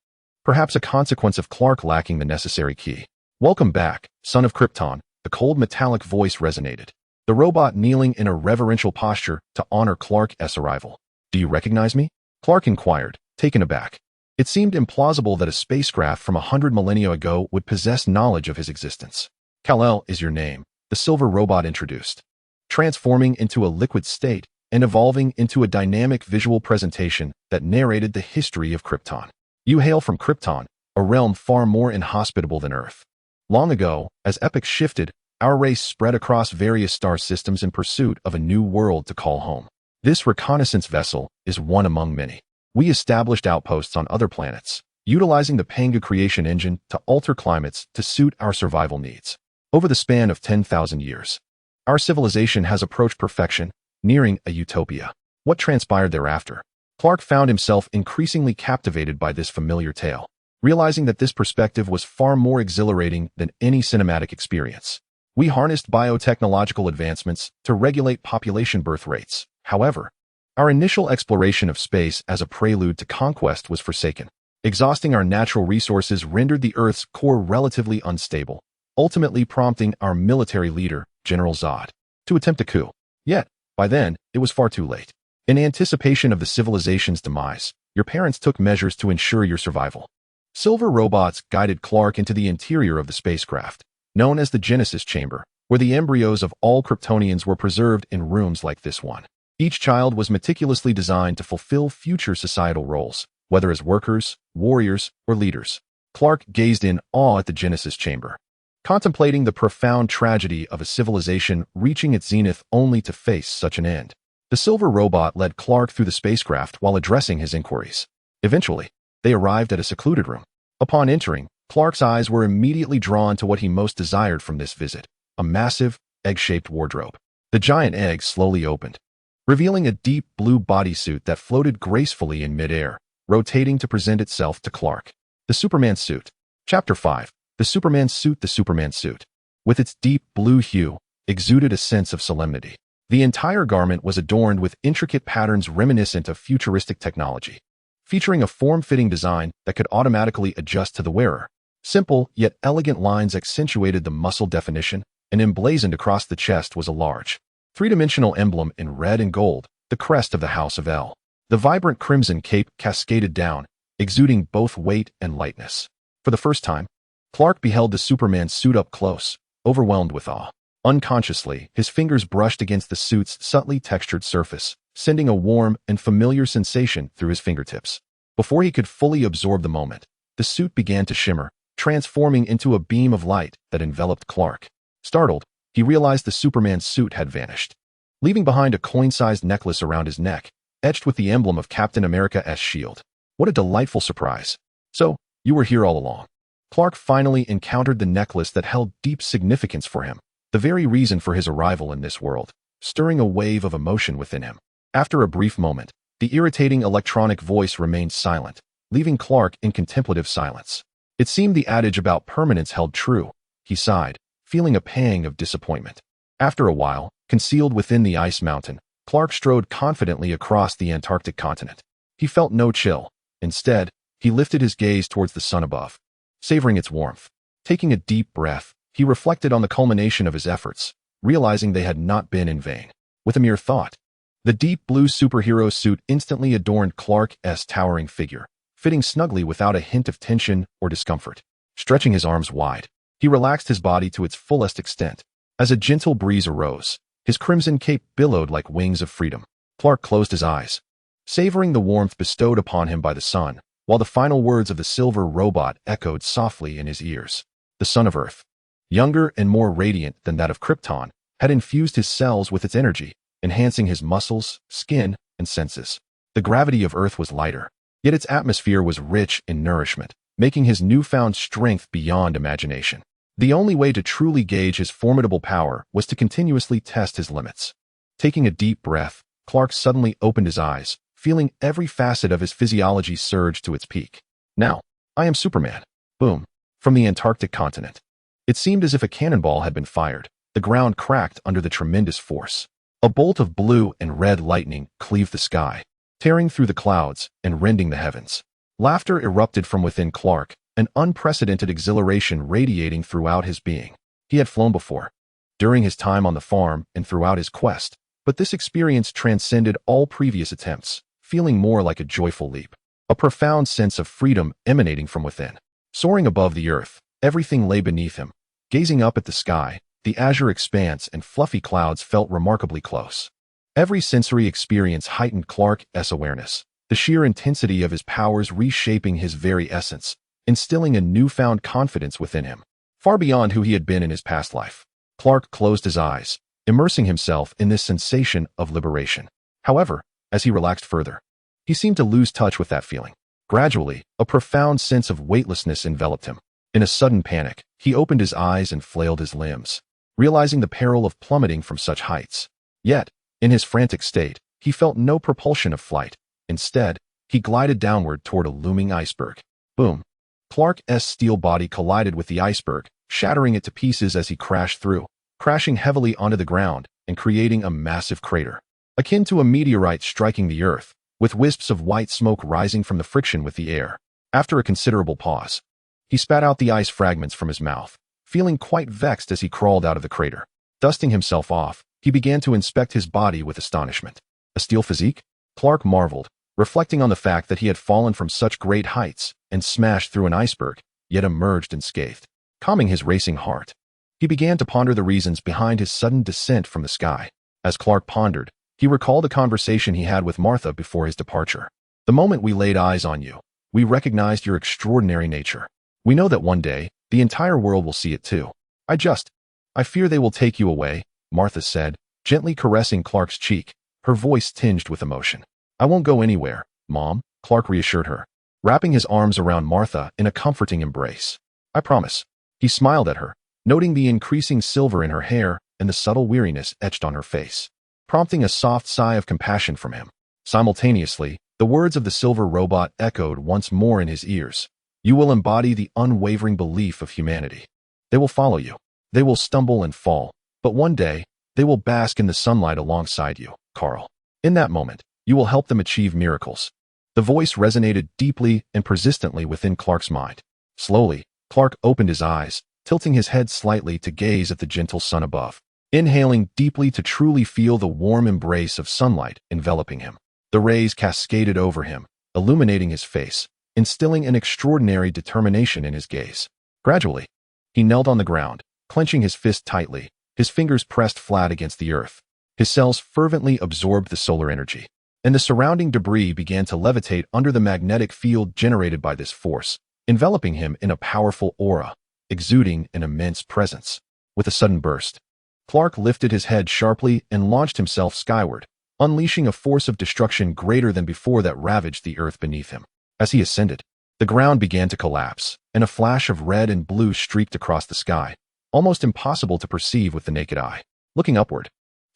Perhaps a consequence of Clark lacking the necessary key. "Welcome back, son of Krypton," the cold metallic voice resonated, the robot kneeling in a reverential posture to honor Clark's arrival. "Do you recognize me?" Clark inquired, taken aback. It seemed implausible that a spacecraft from 100 millennia ago would possess knowledge of his existence. "Kal-El is your name," the silver robot introduced, transforming into a liquid state and evolving into a dynamic visual presentation that narrated the history of Krypton. "You hail from Krypton, a realm far more inhospitable than Earth. Long ago, as epochs shifted, our race spread across various star systems in pursuit of a new world to call home. This reconnaissance vessel is one among many. We established outposts on other planets, utilizing the Panga creation engine to alter climates to suit our survival needs. Over the span of 10,000 years, our civilization has approached perfection, nearing a utopia." What transpired thereafter? Clark found himself increasingly captivated by this familiar tale, realizing that this perspective was far more exhilarating than any cinematic experience. "We harnessed biotechnological advancements to regulate population birth rates. However, our initial exploration of space as a prelude to conquest was forsaken. Exhausting our natural resources rendered the Earth's core relatively unstable, ultimately prompting our military leader, General Zod, to attempt a coup. Yet, by then, it was far too late. In anticipation of the civilization's demise, your parents took measures to ensure your survival." Silver robots guided Clark into the interior of the spacecraft, known as the Genesis Chamber, where the embryos of all Kryptonians were preserved in rooms like this one. Each child was meticulously designed to fulfill future societal roles, whether as workers, warriors, or leaders. Clark gazed in awe at the Genesis Chamber, contemplating the profound tragedy of a civilization reaching its zenith only to face such an end. The silver robot led Clark through the spacecraft while addressing his inquiries. Eventually, they arrived at a secluded room. Upon entering, Clark's eyes were immediately drawn to what he most desired from this visit, a massive, egg-shaped wardrobe. The giant egg slowly opened, revealing a deep blue bodysuit that floated gracefully in midair, rotating to present itself to Clark. The Superman Suit. Chapter 5. The Superman Suit. The Superman Suit, with its deep blue hue, exuded a sense of solemnity. The entire garment was adorned with intricate patterns reminiscent of futuristic technology, featuring a form-fitting design that could automatically adjust to the wearer. Simple yet elegant lines accentuated the muscle definition, and emblazoned across the chest was a large, three-dimensional emblem in red and gold, the crest of the House of El. The vibrant crimson cape cascaded down, exuding both weight and lightness. For the first time, Clark beheld the Superman suit up close, overwhelmed with awe. Unconsciously, his fingers brushed against the suit's subtly textured surface, sending a warm and familiar sensation through his fingertips. Before he could fully absorb the moment, the suit began to shimmer, transforming into a beam of light that enveloped Clark. Startled, he realized the Superman suit had vanished, leaving behind a coin-sized necklace around his neck, etched with the emblem of Captain America's shield. What a delightful surprise. "So, you were here all along." Clark finally encountered the necklace that held deep significance for him, the very reason for his arrival in this world, stirring a wave of emotion within him. After a brief moment, the irritating electronic voice remained silent, leaving Clark in contemplative silence. It seemed the adage about permanence held true. He sighed, feeling a pang of disappointment. After a while, concealed within the ice mountain, Clark strode confidently across the Antarctic continent. He felt no chill. Instead, he lifted his gaze towards the sun above, savoring its warmth. Taking a deep breath, he reflected on the culmination of his efforts, realizing they had not been in vain. With a mere thought, the deep blue superhero suit instantly adorned Clark's towering figure, fitting snugly without a hint of tension or discomfort. Stretching his arms wide, he relaxed his body to its fullest extent. As a gentle breeze arose, his crimson cape billowed like wings of freedom. Clark closed his eyes, savoring the warmth bestowed upon him by the sun, while the final words of the silver robot echoed softly in his ears. The sun of Earth, younger and more radiant than that of Krypton, had infused his cells with its energy, enhancing his muscles, skin, and senses. The gravity of Earth was lighter, yet its atmosphere was rich in nourishment, making his newfound strength beyond imagination. The only way to truly gauge his formidable power was to continuously test his limits. Taking a deep breath, Clark suddenly opened his eyes, feeling every facet of his physiology surge to its peak. Now, I am Superman. Boom. From the Antarctic continent. It seemed as if a cannonball had been fired. The ground cracked under the tremendous force. A bolt of blue and red lightning cleaved the sky, tearing through the clouds and rending the heavens. Laughter erupted from within Clark, an unprecedented exhilaration radiating throughout his being. He had flown before, during his time on the farm and throughout his quest, but this experience transcended all previous attempts, feeling more like a joyful leap. A profound sense of freedom emanating from within. Soaring above the earth, everything lay beneath him. Gazing up at the sky, the azure expanse and fluffy clouds felt remarkably close. Every sensory experience heightened Clark's awareness, the sheer intensity of his powers reshaping his very essence, instilling a newfound confidence within him, far beyond who he had been in his past life. Clark closed his eyes, immersing himself in this sensation of liberation. However, as he relaxed further, he seemed to lose touch with that feeling. Gradually, a profound sense of weightlessness enveloped him. In a sudden panic, he opened his eyes and flailed his limbs, realizing the peril of plummeting from such heights. Yet, in his frantic state, he felt no propulsion of flight. Instead, he glided downward toward a looming iceberg. Boom. Clark's steel body collided with the iceberg, shattering it to pieces as he crashed through, crashing heavily onto the ground and creating a massive crater, akin to a meteorite striking the earth, with wisps of white smoke rising from the friction with the air. After a considerable pause, he spat out the ice fragments from his mouth, feeling quite vexed as he crawled out of the crater. Dusting himself off, he began to inspect his body with astonishment. A steel physique? Clark marveled, reflecting on the fact that he had fallen from such great heights and smashed through an iceberg, yet emerged unscathed. Calming his racing heart, he began to ponder the reasons behind his sudden descent from the sky. As Clark pondered, he recalled a conversation he had with Martha before his departure. The moment we laid eyes on you, we recognized your extraordinary nature. We know that one day, the entire world will see it too. I fear they will take you away, Martha said, gently caressing Clark's cheek, her voice tinged with emotion. I won't go anywhere, Mom, Clark reassured her, wrapping his arms around Martha in a comforting embrace. I promise. He smiled at her, noting the increasing silver in her hair and the subtle weariness etched on her face, prompting a soft sigh of compassion from him. Simultaneously, the words of the silver robot echoed once more in his ears. You will embody the unwavering belief of humanity. They will follow you. They will stumble and fall, but one day, they will bask in the sunlight alongside you, Carl. In that moment, you will help them achieve miracles. The voice resonated deeply and persistently within Clark's mind. Slowly, Clark opened his eyes, tilting his head slightly to gaze at the gentle sun above, inhaling deeply to truly feel the warm embrace of sunlight enveloping him. The rays cascaded over him, illuminating his face, instilling an extraordinary determination in his gaze. Gradually, he knelt on the ground, clenching his fist tightly, his fingers pressed flat against the earth. His cells fervently absorbed the solar energy, and the surrounding debris began to levitate under the magnetic field generated by this force, enveloping him in a powerful aura, exuding an immense presence. With a sudden burst, Clark lifted his head sharply and launched himself skyward, unleashing a force of destruction greater than before that ravaged the earth beneath him. As he ascended, The ground began to collapse, and a flash of red and blue streaked across the sky, almost impossible to perceive with the naked eye. Looking upward,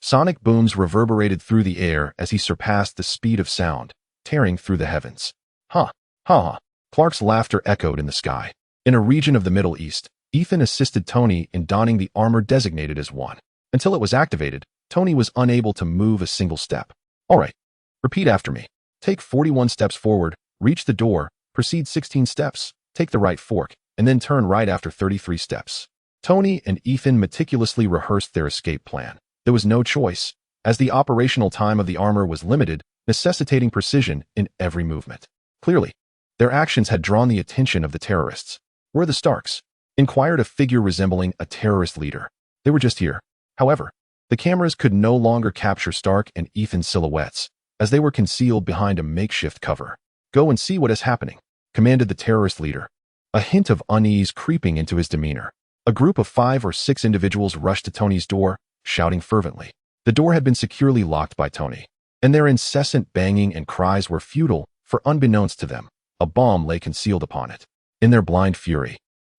sonic booms reverberated through the air as he surpassed the speed of sound, tearing through the heavens. Ha! Ha ha! Clark's laughter echoed in the sky. In a region of the Middle East, Ethan assisted Tony in donning the armor designated as 1. Until it was activated, Tony was unable to move a single step. All right. Repeat after me. Take 41 steps forward, reach the door, proceed 16 steps, take the right fork, and then turn right after 33 steps. Tony and Ethan meticulously rehearsed their escape plan. There was no choice, as the operational time of the armor was limited, necessitating precision in every movement. Clearly, their actions had drawn the attention of the terrorists. Where are the Starks? Inquired a figure resembling a terrorist leader. They were just here. However, the cameras could no longer capture Stark and Ethan's silhouettes, as they were concealed behind a makeshift cover. Go and see what is happening, commanded the terrorist leader, a hint of unease creeping into his demeanor. A group of 5 or 6 individuals rushed to Tony's door, shouting fervently. The door had been securely locked by Tony, and their incessant banging and cries were futile, for unbeknownst to them, a bomb lay concealed upon it. In their blind fury,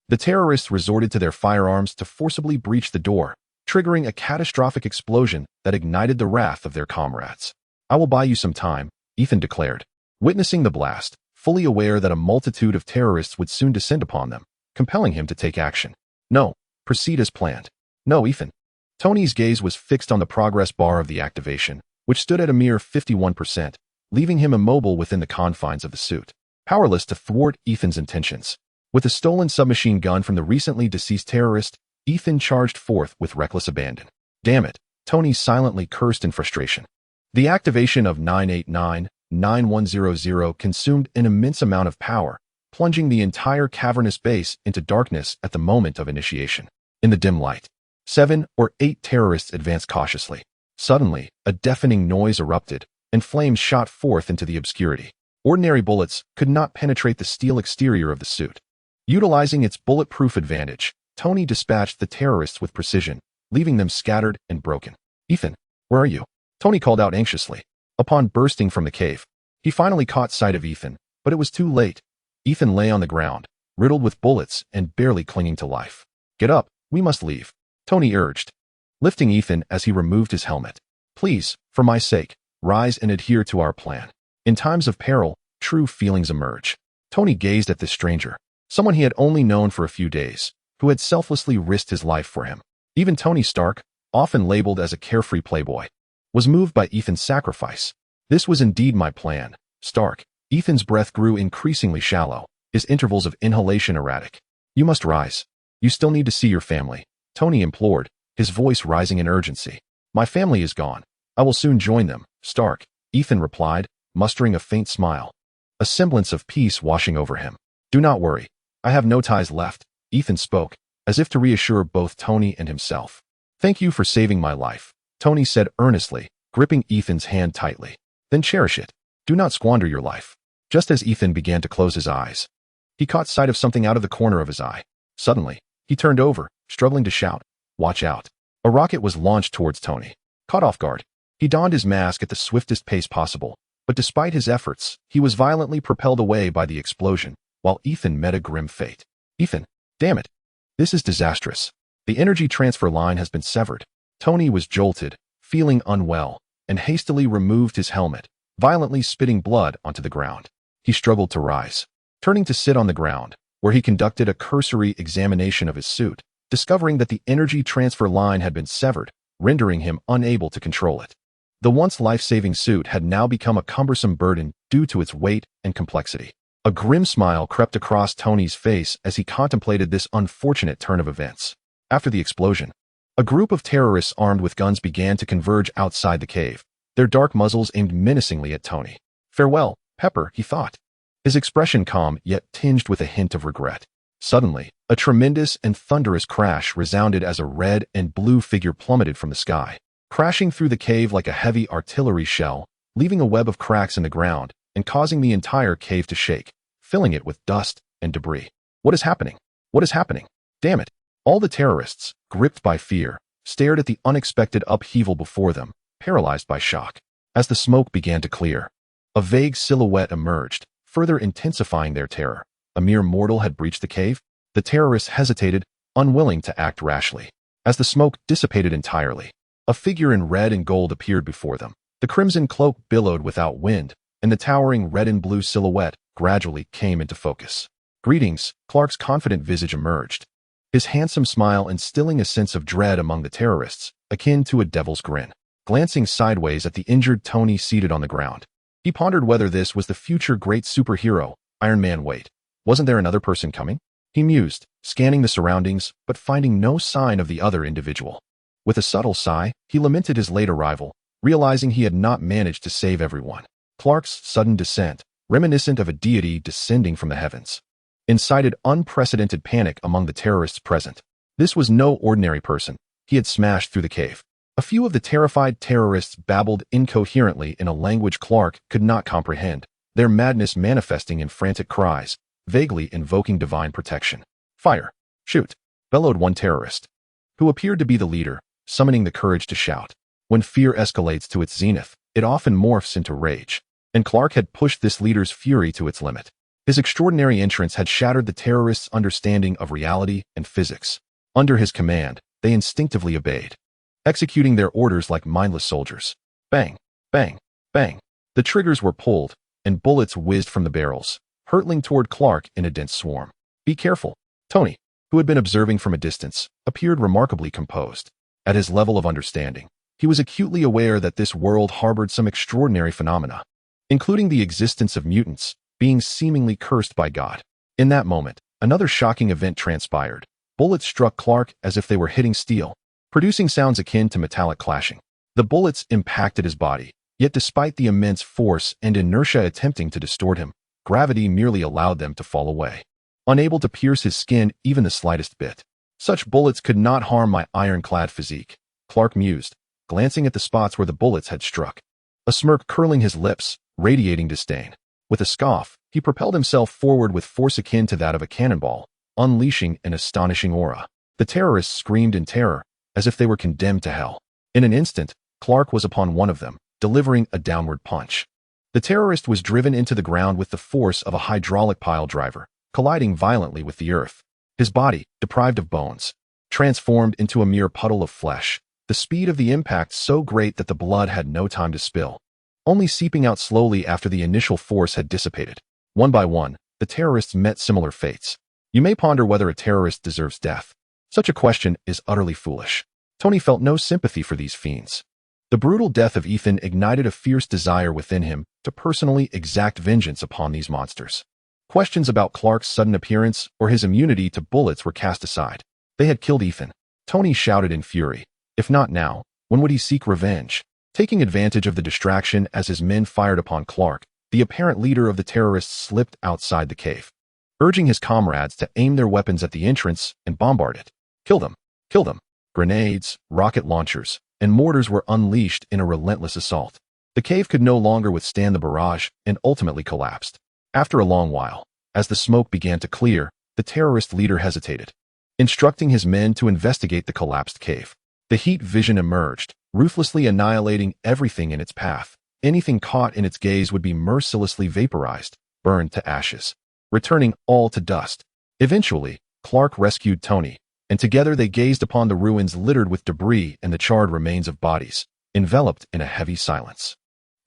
the terrorists resorted to their firearms to forcibly breach the door, triggering a catastrophic explosion that ignited the wrath of their comrades. I will buy you some time, Ethan declared, witnessing the blast, fully aware that a multitude of terrorists would soon descend upon them, compelling him to take action. No, proceed as planned. No, Ethan. Tony's gaze was fixed on the progress bar of the activation, which stood at a mere 51%, leaving him immobile within the confines of the suit, powerless to thwart Ethan's intentions. With a stolen submachine gun from the recently deceased terrorist, Ethan charged forth with reckless abandon. Damn it, Tony silently cursed in frustration. The activation of 989-9100 consumed an immense amount of power, plunging the entire cavernous base into darkness at the moment of initiation. In the dim light, 7 or 8 terrorists advanced cautiously. Suddenly, a deafening noise erupted, and flames shot forth into the obscurity. Ordinary bullets could not penetrate the steel exterior of the suit. Utilizing its bulletproof advantage, Tony dispatched the terrorists with precision, leaving them scattered and broken. Ethan, where are you? Tony called out anxiously. Upon bursting from the cave, he finally caught sight of Ethan, but it was too late. Ethan lay on the ground, riddled with bullets and barely clinging to life. Get up, we must leave, Tony urged, lifting Ethan as he removed his helmet. Please, for my sake, rise and adhere to our plan. In times of peril, true feelings emerge. Tony gazed at this stranger, someone he had only known for a few days, who had selflessly risked his life for him. Even Tony Stark, often labeled as a carefree playboy, was moved by Ethan's sacrifice. This was indeed my plan, Stark. Ethan's breath grew increasingly shallow, his intervals of inhalation erratic. You must rise. You still need to see your family, Tony implored, his voice rising in urgency. My family is gone. I will soon join them, Stark, Ethan replied, mustering a faint smile, a semblance of peace washing over him. Do not worry. I have no ties left, Ethan spoke, as if to reassure both Tony and himself. Thank you for saving my life, Tony said earnestly, gripping Ethan's hand tightly. Then cherish it. Do not squander your life. Just as Ethan began to close his eyes, he caught sight of something out of the corner of his eye. Suddenly, he turned over, struggling to shout, "Watch out." A rocket was launched towards Tony. Caught off guard, he donned his mask at the swiftest pace possible, but despite his efforts, he was violently propelled away by the explosion, while Ethan met a grim fate. Ethan, damn it. This is disastrous. The energy transfer line has been severed. Tony was jolted, feeling unwell, and hastily removed his helmet, violently spitting blood onto the ground. He struggled to rise, turning to sit on the ground, where he conducted a cursory examination of his suit, discovering that the energy transfer line had been severed, rendering him unable to control it. The once life-saving suit had now become a cumbersome burden due to its weight and complexity. A grim smile crept across Tony's face as he contemplated this unfortunate turn of events. After the explosion, a group of terrorists armed with guns began to converge outside the cave, their dark muzzles aimed menacingly at Tony. Farewell, Pepper, he thought, his expression calm yet tinged with a hint of regret. Suddenly, a tremendous and thunderous crash resounded as a red and blue figure plummeted from the sky, crashing through the cave like a heavy artillery shell, leaving a web of cracks in the ground and causing the entire cave to shake, filling it with dust and debris. What is happening? What is happening? Damn it! All the terrorists, gripped by fear, stared at the unexpected upheaval before them, paralyzed by shock. As the smoke began to clear, a vague silhouette emerged, further intensifying their terror. a mere mortal had breached the cave? The terrorists hesitated, unwilling to act rashly. As the smoke dissipated entirely, a figure in red and gold appeared before them. The crimson cloak billowed without wind, and the towering red and blue silhouette gradually came into focus. "Greetings," Clark's confident visage emerged, his handsome smile instilling a sense of dread among the terrorists, akin to a devil's grin. Glancing sideways at the injured Tony seated on the ground, he pondered whether this was the future great superhero, Iron Man. Wait, wasn't there another person coming? He mused, scanning the surroundings, but finding no sign of the other individual. With a subtle sigh, he lamented his late arrival, realizing he had not managed to save everyone. Clark's sudden descent, reminiscent of a deity descending from the heavens, incited unprecedented panic among the terrorists present. This was no ordinary person. He had smashed through the cave. A few of the terrified terrorists babbled incoherently in a language Clark could not comprehend, their madness manifesting in frantic cries, vaguely invoking divine protection. "Fire! Shoot!" bellowed one terrorist, who appeared to be the leader, summoning the courage to shout. When fear escalates to its zenith, it often morphs into rage, and Clark had pushed this leader's fury to its limit. His extraordinary entrance had shattered the terrorists' understanding of reality and physics. Under his command, they instinctively obeyed, executing their orders like mindless soldiers. Bang, bang, bang. The triggers were pulled, and bullets whizzed from the barrels, hurtling toward Clark in a dense swarm. "Be careful." Tony, who had been observing from a distance, appeared remarkably composed. At his level of understanding, he was acutely aware that this world harbored some extraordinary phenomena, including the existence of mutants, beings seemingly cursed by God. In that moment, another shocking event transpired. Bullets struck Clark as if they were hitting steel, producing sounds akin to metallic clashing. The bullets impacted his body, yet despite the immense force and inertia attempting to distort him, gravity merely allowed them to fall away, unable to pierce his skin even the slightest bit. "Such bullets could not harm my ironclad physique," Clark mused, glancing at the spots where the bullets had struck, a smirk curling his lips, radiating disdain. With a scoff, he propelled himself forward with force akin to that of a cannonball, unleashing an astonishing aura. The terrorists screamed in terror, as if they were condemned to hell. In an instant, Clark was upon one of them, delivering a downward punch. The terrorist was driven into the ground with the force of a hydraulic pile driver, colliding violently with the earth. His body, deprived of bones, transformed into a mere puddle of flesh, the speed of the impact so great that the blood had no time to spill, only seeping out slowly after the initial force had dissipated. One by one, the terrorists met similar fates. You may ponder whether a terrorist deserves death. Such a question is utterly foolish. Tony felt no sympathy for these fiends. The brutal death of Ethan ignited a fierce desire within him to personally exact vengeance upon these monsters. Questions about Clark's sudden appearance or his immunity to bullets were cast aside. They had killed Ethan. Tony shouted in fury. If not now, when would he seek revenge? Taking advantage of the distraction as his men fired upon Clark, the apparent leader of the terrorists slipped outside the cave, urging his comrades to aim their weapons at the entrance and bombard it. Kill them! Kill them! Grenades, rocket launchers, and mortars were unleashed in a relentless assault. The cave could no longer withstand the barrage and ultimately collapsed. After a long while, as the smoke began to clear, the terrorist leader hesitated, instructing his men to investigate the collapsed cave. The heat vision emerged, ruthlessly annihilating everything in its path. Anything caught in its gaze would be mercilessly vaporized, burned to ashes, returning all to dust. Eventually, Clark rescued Tony, and together they gazed upon the ruins littered with debris and the charred remains of bodies, enveloped in a heavy silence.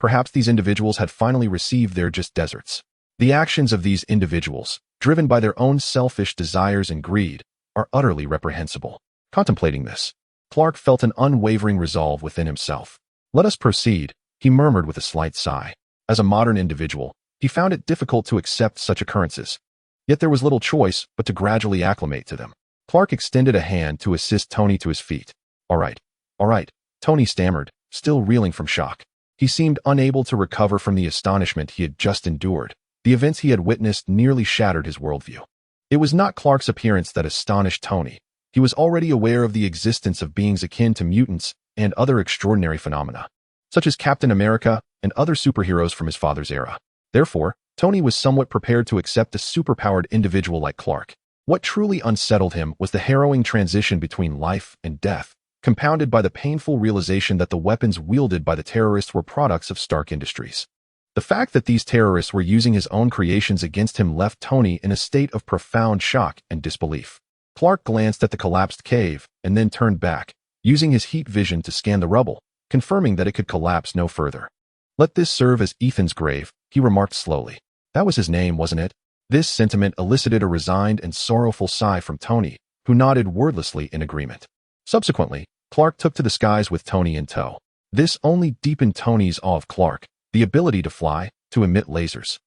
Perhaps these individuals had finally received their just deserts. The actions of these individuals, driven by their own selfish desires and greed, are utterly reprehensible. Contemplating this, Clark felt an unwavering resolve within himself. "Let us proceed," he murmured with a slight sigh. As a modern individual, he found it difficult to accept such occurrences. Yet there was little choice but to gradually acclimate to them. Clark extended a hand to assist Tony to his feet. All right, Tony stammered, still reeling from shock. He seemed unable to recover from the astonishment he had just endured. The events he had witnessed nearly shattered his worldview. It was not Clark's appearance that astonished Tony. He was already aware of the existence of beings akin to mutants and other extraordinary phenomena, such as Captain America and other superheroes from his father's era. Therefore, Tony was somewhat prepared to accept a superpowered individual like Clark. What truly unsettled him was the harrowing transition between life and death, compounded by the painful realization that the weapons wielded by the terrorists were products of Stark Industries. The fact that these terrorists were using his own creations against him left Tony in a state of profound shock and disbelief. Clark glanced at the collapsed cave and then turned back, using his heat vision to scan the rubble, confirming that it could collapse no further. "Let this serve as Ethan's grave," he remarked slowly. That was his name, wasn't it? This sentiment elicited a resigned and sorrowful sigh from Tony, who nodded wordlessly in agreement. Subsequently, Clark took to the skies with Tony in tow. This only deepened Tony's awe of Clark, the ability to fly, to emit lasers,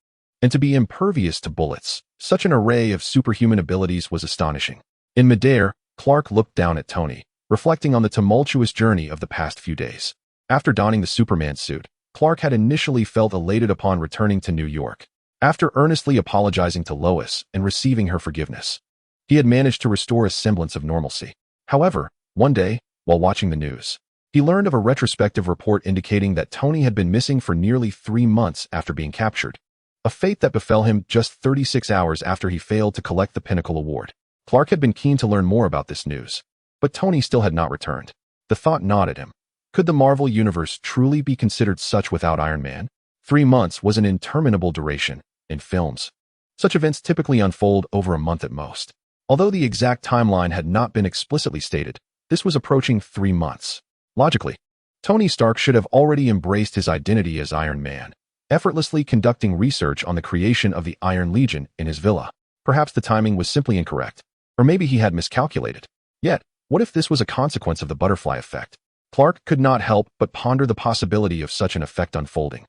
and to be impervious to bullets. Such an array of superhuman abilities was astonishing. In midair, Clark looked down at Tony, reflecting on the tumultuous journey of the past few days. After donning the Superman suit, Clark had initially felt elated upon returning to New York. After earnestly apologizing to Lois and receiving her forgiveness, he had managed to restore a semblance of normalcy. However, one day, while watching the news, he learned of a retrospective report indicating that Tony had been missing for nearly 3 months after being captured, a fate that befell him just 36 hours after he failed to collect the Pinnacle Award. Clark had been keen to learn more about this news, but Tony still had not returned. The thought gnawed at him. Could the Marvel Universe truly be considered such without Iron Man? 3 months was an interminable duration. In films, such events typically unfold over a month at most. Although the exact timeline had not been explicitly stated, this was approaching 3 months. Logically, Tony Stark should have already embraced his identity as Iron Man, effortlessly conducting research on the creation of the Iron Legion in his villa. Perhaps the timing was simply incorrect, or maybe he had miscalculated. Yet, what if this was a consequence of the butterfly effect? Clark could not help but ponder the possibility of such an effect unfolding,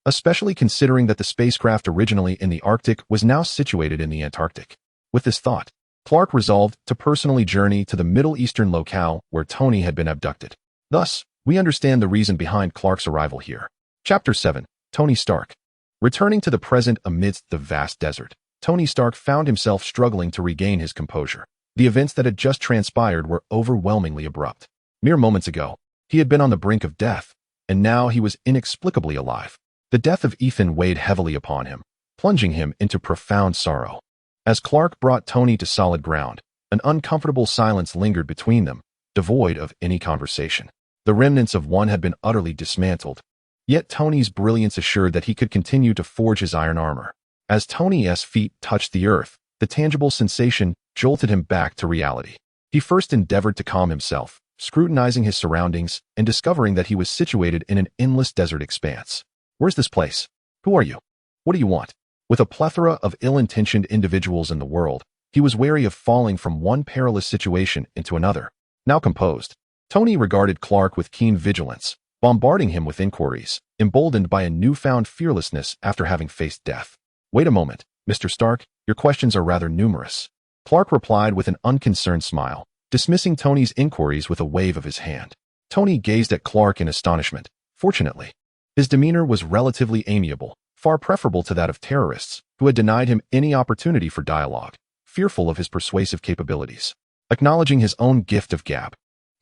especially considering that the spacecraft originally in the Arctic was now situated in the Antarctic. With this thought, Clark resolved to personally journey to the Middle Eastern locale where Tony had been abducted. Thus, we understand the reason behind Clark's arrival here. Chapter 7. Tony Stark. Returning to the present amidst the vast desert, Tony Stark found himself struggling to regain his composure. The events that had just transpired were overwhelmingly abrupt. Mere moments ago, he had been on the brink of death, and now he was inexplicably alive. The death of Ethan weighed heavily upon him, plunging him into profound sorrow. As Clark brought Tony to solid ground, an uncomfortable silence lingered between them, devoid of any conversation. The remnants of one had been utterly dismantled, yet Tony's brilliance assured that he could continue to forge his iron armor. As Tony's feet touched the earth, the tangible sensation jolted him back to reality. He first endeavored to calm himself, scrutinizing his surroundings and discovering that he was situated in an endless desert expanse. Where's this place? Who are you? What do you want? With a plethora of ill-intentioned individuals in the world, he was wary of falling from one perilous situation into another. Now composed, Tony regarded Clark with keen vigilance, bombarding him with inquiries, emboldened by a newfound fearlessness after having faced death. Wait a moment, Mr. Stark, your questions are rather numerous. Clark replied with an unconcerned smile, dismissing Tony's inquiries with a wave of his hand. Tony gazed at Clark in astonishment. Fortunately, his demeanor was relatively amiable, far preferable to that of terrorists, who had denied him any opportunity for dialogue, fearful of his persuasive capabilities. Acknowledging his own gift of gab,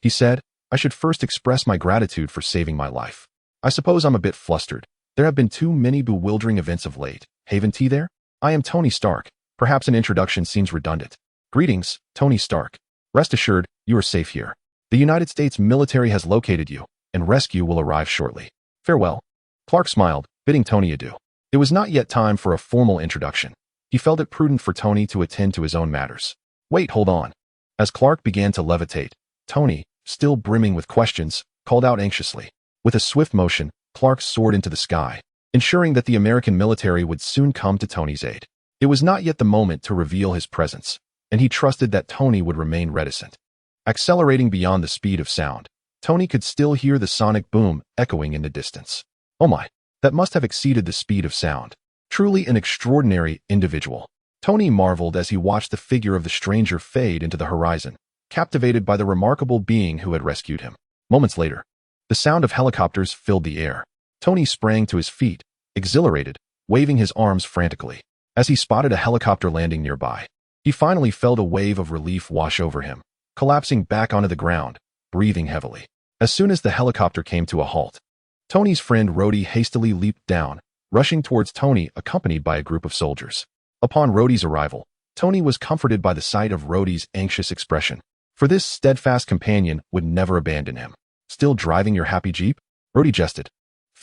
he said, "I should first express my gratitude for saving my life. I suppose I'm a bit flustered. There have been too many bewildering events of late. Haven't you there? I am Tony Stark. Perhaps an introduction seems redundant. Greetings, Tony Stark. Rest assured, you are safe here. The United States military has located you, and rescue will arrive shortly. Farewell." Clark smiled, bidding Tony adieu. It was not yet time for a formal introduction. He felt it prudent for Tony to attend to his own matters. Wait, hold on. As Clark began to levitate, Tony, still brimming with questions, called out anxiously. With a swift motion, Clark soared into the sky, ensuring that the American military would soon come to Tony's aid. It was not yet the moment to reveal his presence, and he trusted that Tony would remain reticent. Accelerating beyond the speed of sound, Tony could still hear the sonic boom echoing in the distance. Oh my, that must have exceeded the speed of sound. Truly an extraordinary individual. Tony marveled as he watched the figure of the stranger fade into the horizon, captivated by the remarkable being who had rescued him. Moments later, the sound of helicopters filled the air. Tony sprang to his feet, exhilarated, waving his arms frantically. As he spotted a helicopter landing nearby, he finally felt a wave of relief wash over him, collapsing back onto the ground, breathing heavily. As soon as the helicopter came to a halt, Tony's friend Rhodey hastily leaped down, rushing towards Tony accompanied by a group of soldiers. Upon Rhodey's arrival, Tony was comforted by the sight of Rhodey's anxious expression, for this steadfast companion would never abandon him. "Still driving your happy Jeep?" Rhodey jested,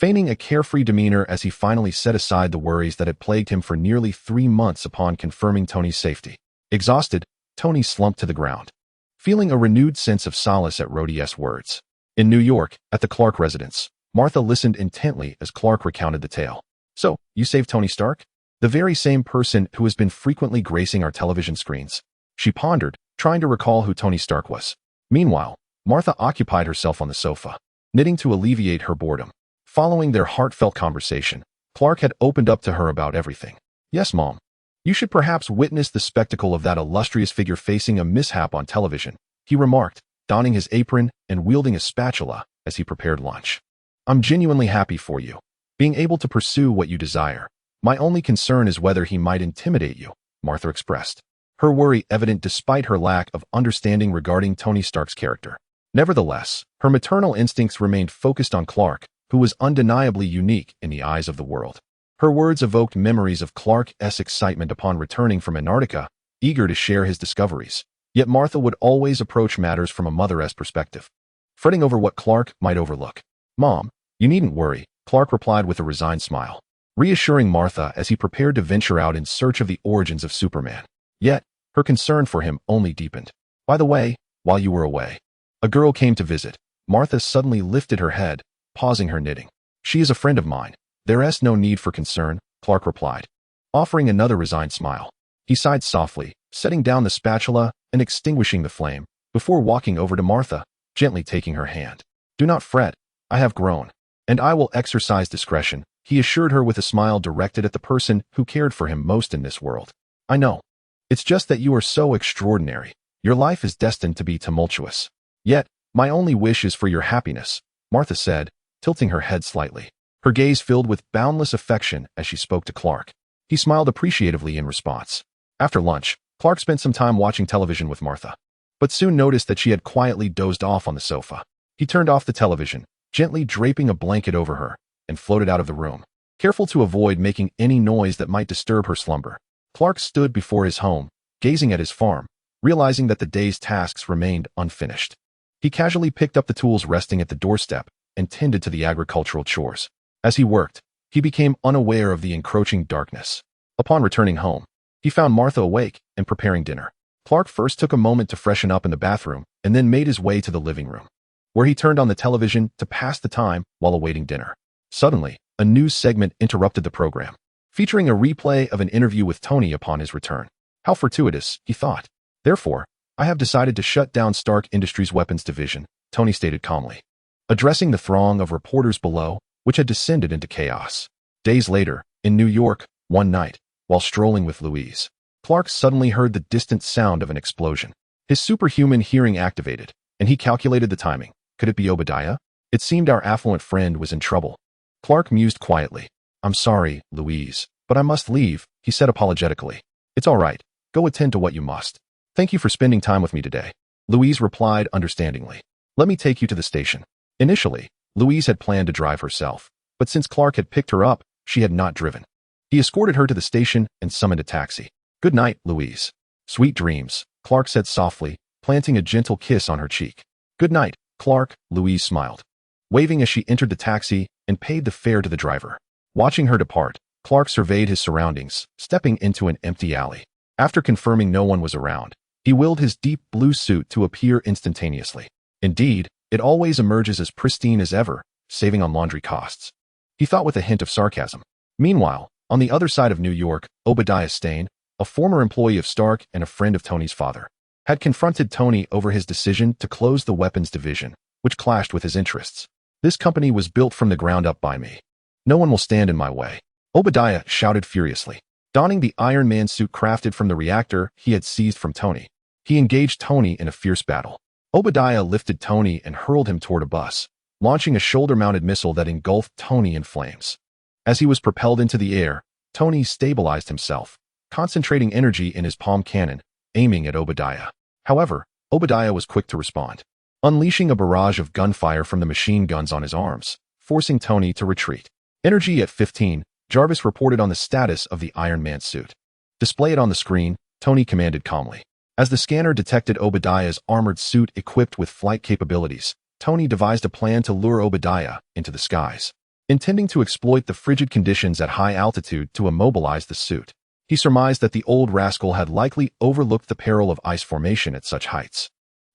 feigning a carefree demeanor as he finally set aside the worries that had plagued him for nearly 3 months upon confirming Tony's safety. Exhausted, Tony slumped to the ground, feeling a renewed sense of solace at Rhodey's words. In New York, at the Clark residence, Martha listened intently as Clark recounted the tale. "So, you saved Tony Stark? The very same person who has been frequently gracing our television screens." She pondered, trying to recall who Tony Stark was. Meanwhile, Martha occupied herself on the sofa, knitting to alleviate her boredom. Following their heartfelt conversation, Clark had opened up to her about everything. "Yes, Mom. You should perhaps witness the spectacle of that illustrious figure facing a mishap on television," he remarked, donning his apron and wielding a spatula as he prepared lunch. "I'm genuinely happy for you, being able to pursue what you desire. My only concern is whether he might intimidate you," Martha expressed, her worry evident despite her lack of understanding regarding Tony Stark's character. Nevertheless, her maternal instincts remained focused on Clark, who was undeniably unique in the eyes of the world. Her words evoked memories of Clark's excitement upon returning from Antarctica, eager to share his discoveries. Yet Martha would always approach matters from a mother's perspective, fretting over what Clark might overlook. "Mom, you needn't worry," Clark replied with a resigned smile, reassuring Martha as he prepared to venture out in search of the origins of Superman. Yet, her concern for him only deepened. "By the way, while you were away, a girl came to visit." Martha suddenly lifted her head, pausing her knitting. "She is a friend of mine. There's no need for concern," Clark replied, offering another resigned smile. He sighed softly, setting down the spatula and extinguishing the flame, before walking over to Martha, gently taking her hand. "Do not fret, I have grown, and I will exercise discretion," he assured her with a smile directed at the person who cared for him most in this world. "I know. It's just that you are so extraordinary. Your life is destined to be tumultuous. Yet, my only wish is for your happiness," Martha said, tilting her head slightly, her gaze filled with boundless affection as she spoke to Clark. He smiled appreciatively in response. After lunch, Clark spent some time watching television with Martha, but soon noticed that she had quietly dozed off on the sofa. He turned off the television, gently draping a blanket over her, and floated out of the room, careful to avoid making any noise that might disturb her slumber. Clark stood before his home, gazing at his farm, realizing that the day's tasks remained unfinished. He casually picked up the tools resting at the doorstep and tended to the agricultural chores. As he worked, he became unaware of the encroaching darkness. Upon returning home, he found Martha awake and preparing dinner. Clark first took a moment to freshen up in the bathroom and then made his way to the living room, where he turned on the television to pass the time while awaiting dinner. Suddenly, a news segment interrupted the program, featuring a replay of an interview with Tony upon his return. "How fortuitous," he thought. "Therefore, I have decided to shut down Stark Industries' weapons division," Tony stated calmly, addressing the throng of reporters below, which had descended into chaos. Days later, in New York, one night, while strolling with Louise, Clark suddenly heard the distant sound of an explosion. His superhuman hearing activated, and he calculated the timing. Could it be Obadiah? It seemed our affluent friend was in trouble. Clark mused quietly. "I'm sorry, Louise, but I must leave," he said apologetically. "It's all right. Go attend to what you must. Thank you for spending time with me today," Louise replied understandingly. "Let me take you to the station." Initially, Louise had planned to drive herself, but since Clark had picked her up, she had not driven. He escorted her to the station and summoned a taxi. "Good night, Louise." "Sweet dreams," Clark said softly, planting a gentle kiss on her cheek. "Good night, Clark," Louise smiled, waving as she entered the taxi and paid the fare to the driver. Watching her depart, Clark surveyed his surroundings, stepping into an empty alley. After confirming no one was around, he willed his deep blue suit to appear instantaneously. Indeed, it always emerges as pristine as ever, saving on laundry costs, he thought with a hint of sarcasm. Meanwhile, on the other side of New York, Obadiah Stane, a former employee of Stark and a friend of Tony's father, had confronted Tony over his decision to close the weapons division, which clashed with his interests. "This company was built from the ground up by me. No one will stand in my way," Obadiah shouted furiously. Donning the Iron Man suit crafted from the reactor he had seized from Tony, he engaged Tony in a fierce battle. Obadiah lifted Tony and hurled him toward a bus, launching a shoulder-mounted missile that engulfed Tony in flames. As he was propelled into the air, Tony stabilized himself, concentrating energy in his palm cannon, aiming at Obadiah. However, Obadiah was quick to respond, unleashing a barrage of gunfire from the machine guns on his arms, forcing Tony to retreat. Energy at 15, Jarvis reported on the status of the Iron Man suit. "Display it on the screen," Tony commanded calmly. As the scanner detected Obadiah's armored suit equipped with flight capabilities, Tony devised a plan to lure Obadiah into the skies. intending to exploit the frigid conditions at high altitude to immobilize the suit. He surmised that the old rascal had likely overlooked the peril of ice formation at such heights.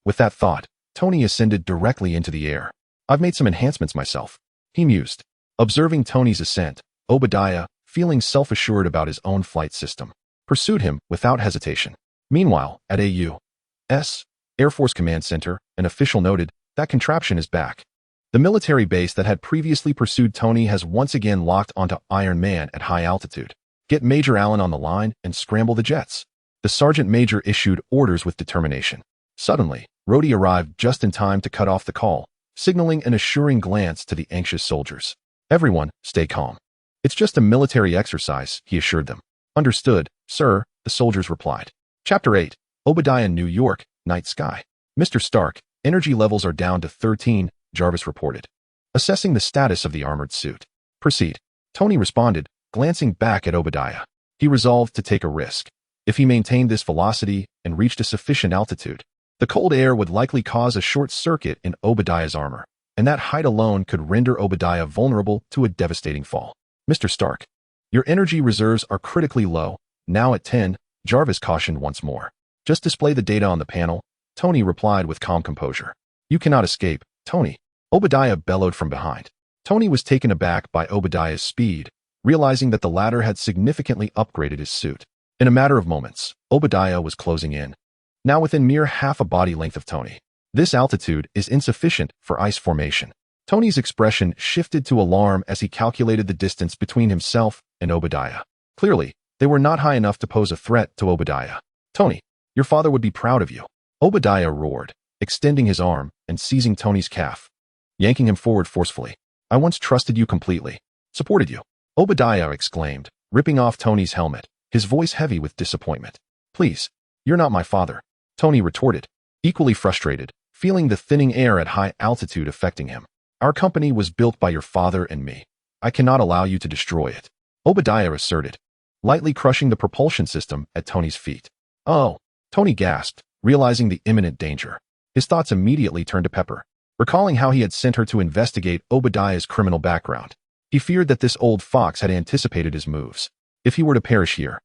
With that thought, Tony ascended directly into the air. "I've made some enhancements myself," he mused. Observing Tony's ascent, Obadiah, feeling self-assured about his own flight system, pursued him without hesitation. Meanwhile, at A.U.S. Air Force Command Center, an official noted, "That contraption is back." The military base that had previously pursued Tony has once again locked onto Iron Man at high altitude. "Get Major Allen on the line and scramble the jets." The sergeant major issued orders with determination. Suddenly, Rhodey arrived just in time to cut off the call, signaling an assuring glance to the anxious soldiers. "Everyone, stay calm. It's just a military exercise," he assured them. "Understood, sir," the soldiers replied. Chapter 8. Obadiah, New York, Night Sky. "Mr. Stark, energy levels are down to 13, Jarvis reported, assessing the status of the armored suit. "Proceed," Tony responded, glancing back at Obadiah. He resolved to take a risk. If he maintained this velocity and reached a sufficient altitude, the cold air would likely cause a short circuit in Obadiah's armor, and that height alone could render Obadiah vulnerable to a devastating fall. "Mr. Stark, your energy reserves are critically low, now at 10, Jarvis cautioned once more. "Just display the data on the panel," Tony replied with calm composure. "You cannot escape, Tony," Obadiah bellowed from behind. Tony was taken aback by Obadiah's speed, realizing that the latter had significantly upgraded his suit. In a matter of moments, Obadiah was closing in, now within mere half a body length of Tony. This altitude is insufficient for ice formation. Tony's expression shifted to alarm as he calculated the distance between himself and Obadiah. Clearly, they were not high enough to pose a threat to Obadiah. "Tony, your father would be proud of you," Obadiah roared, extending his arm and seizing Tony's calf, yanking him forward forcefully. "I once trusted you completely, supported you," Obadiah exclaimed, ripping off Tony's helmet, his voice heavy with disappointment. "Please, you're not my father," Tony retorted, equally frustrated, feeling the thinning air at high altitude affecting him. "Our company was built by your father and me. I cannot allow you to destroy it," Obadiah asserted, lightly crushing the propulsion system at Tony's feet. "Oh," Tony gasped, realizing the imminent danger. His thoughts immediately turned to Pepper, recalling how he had sent her to investigate Obadiah's criminal background. He feared that this old fox had anticipated his moves. If he were to perish here,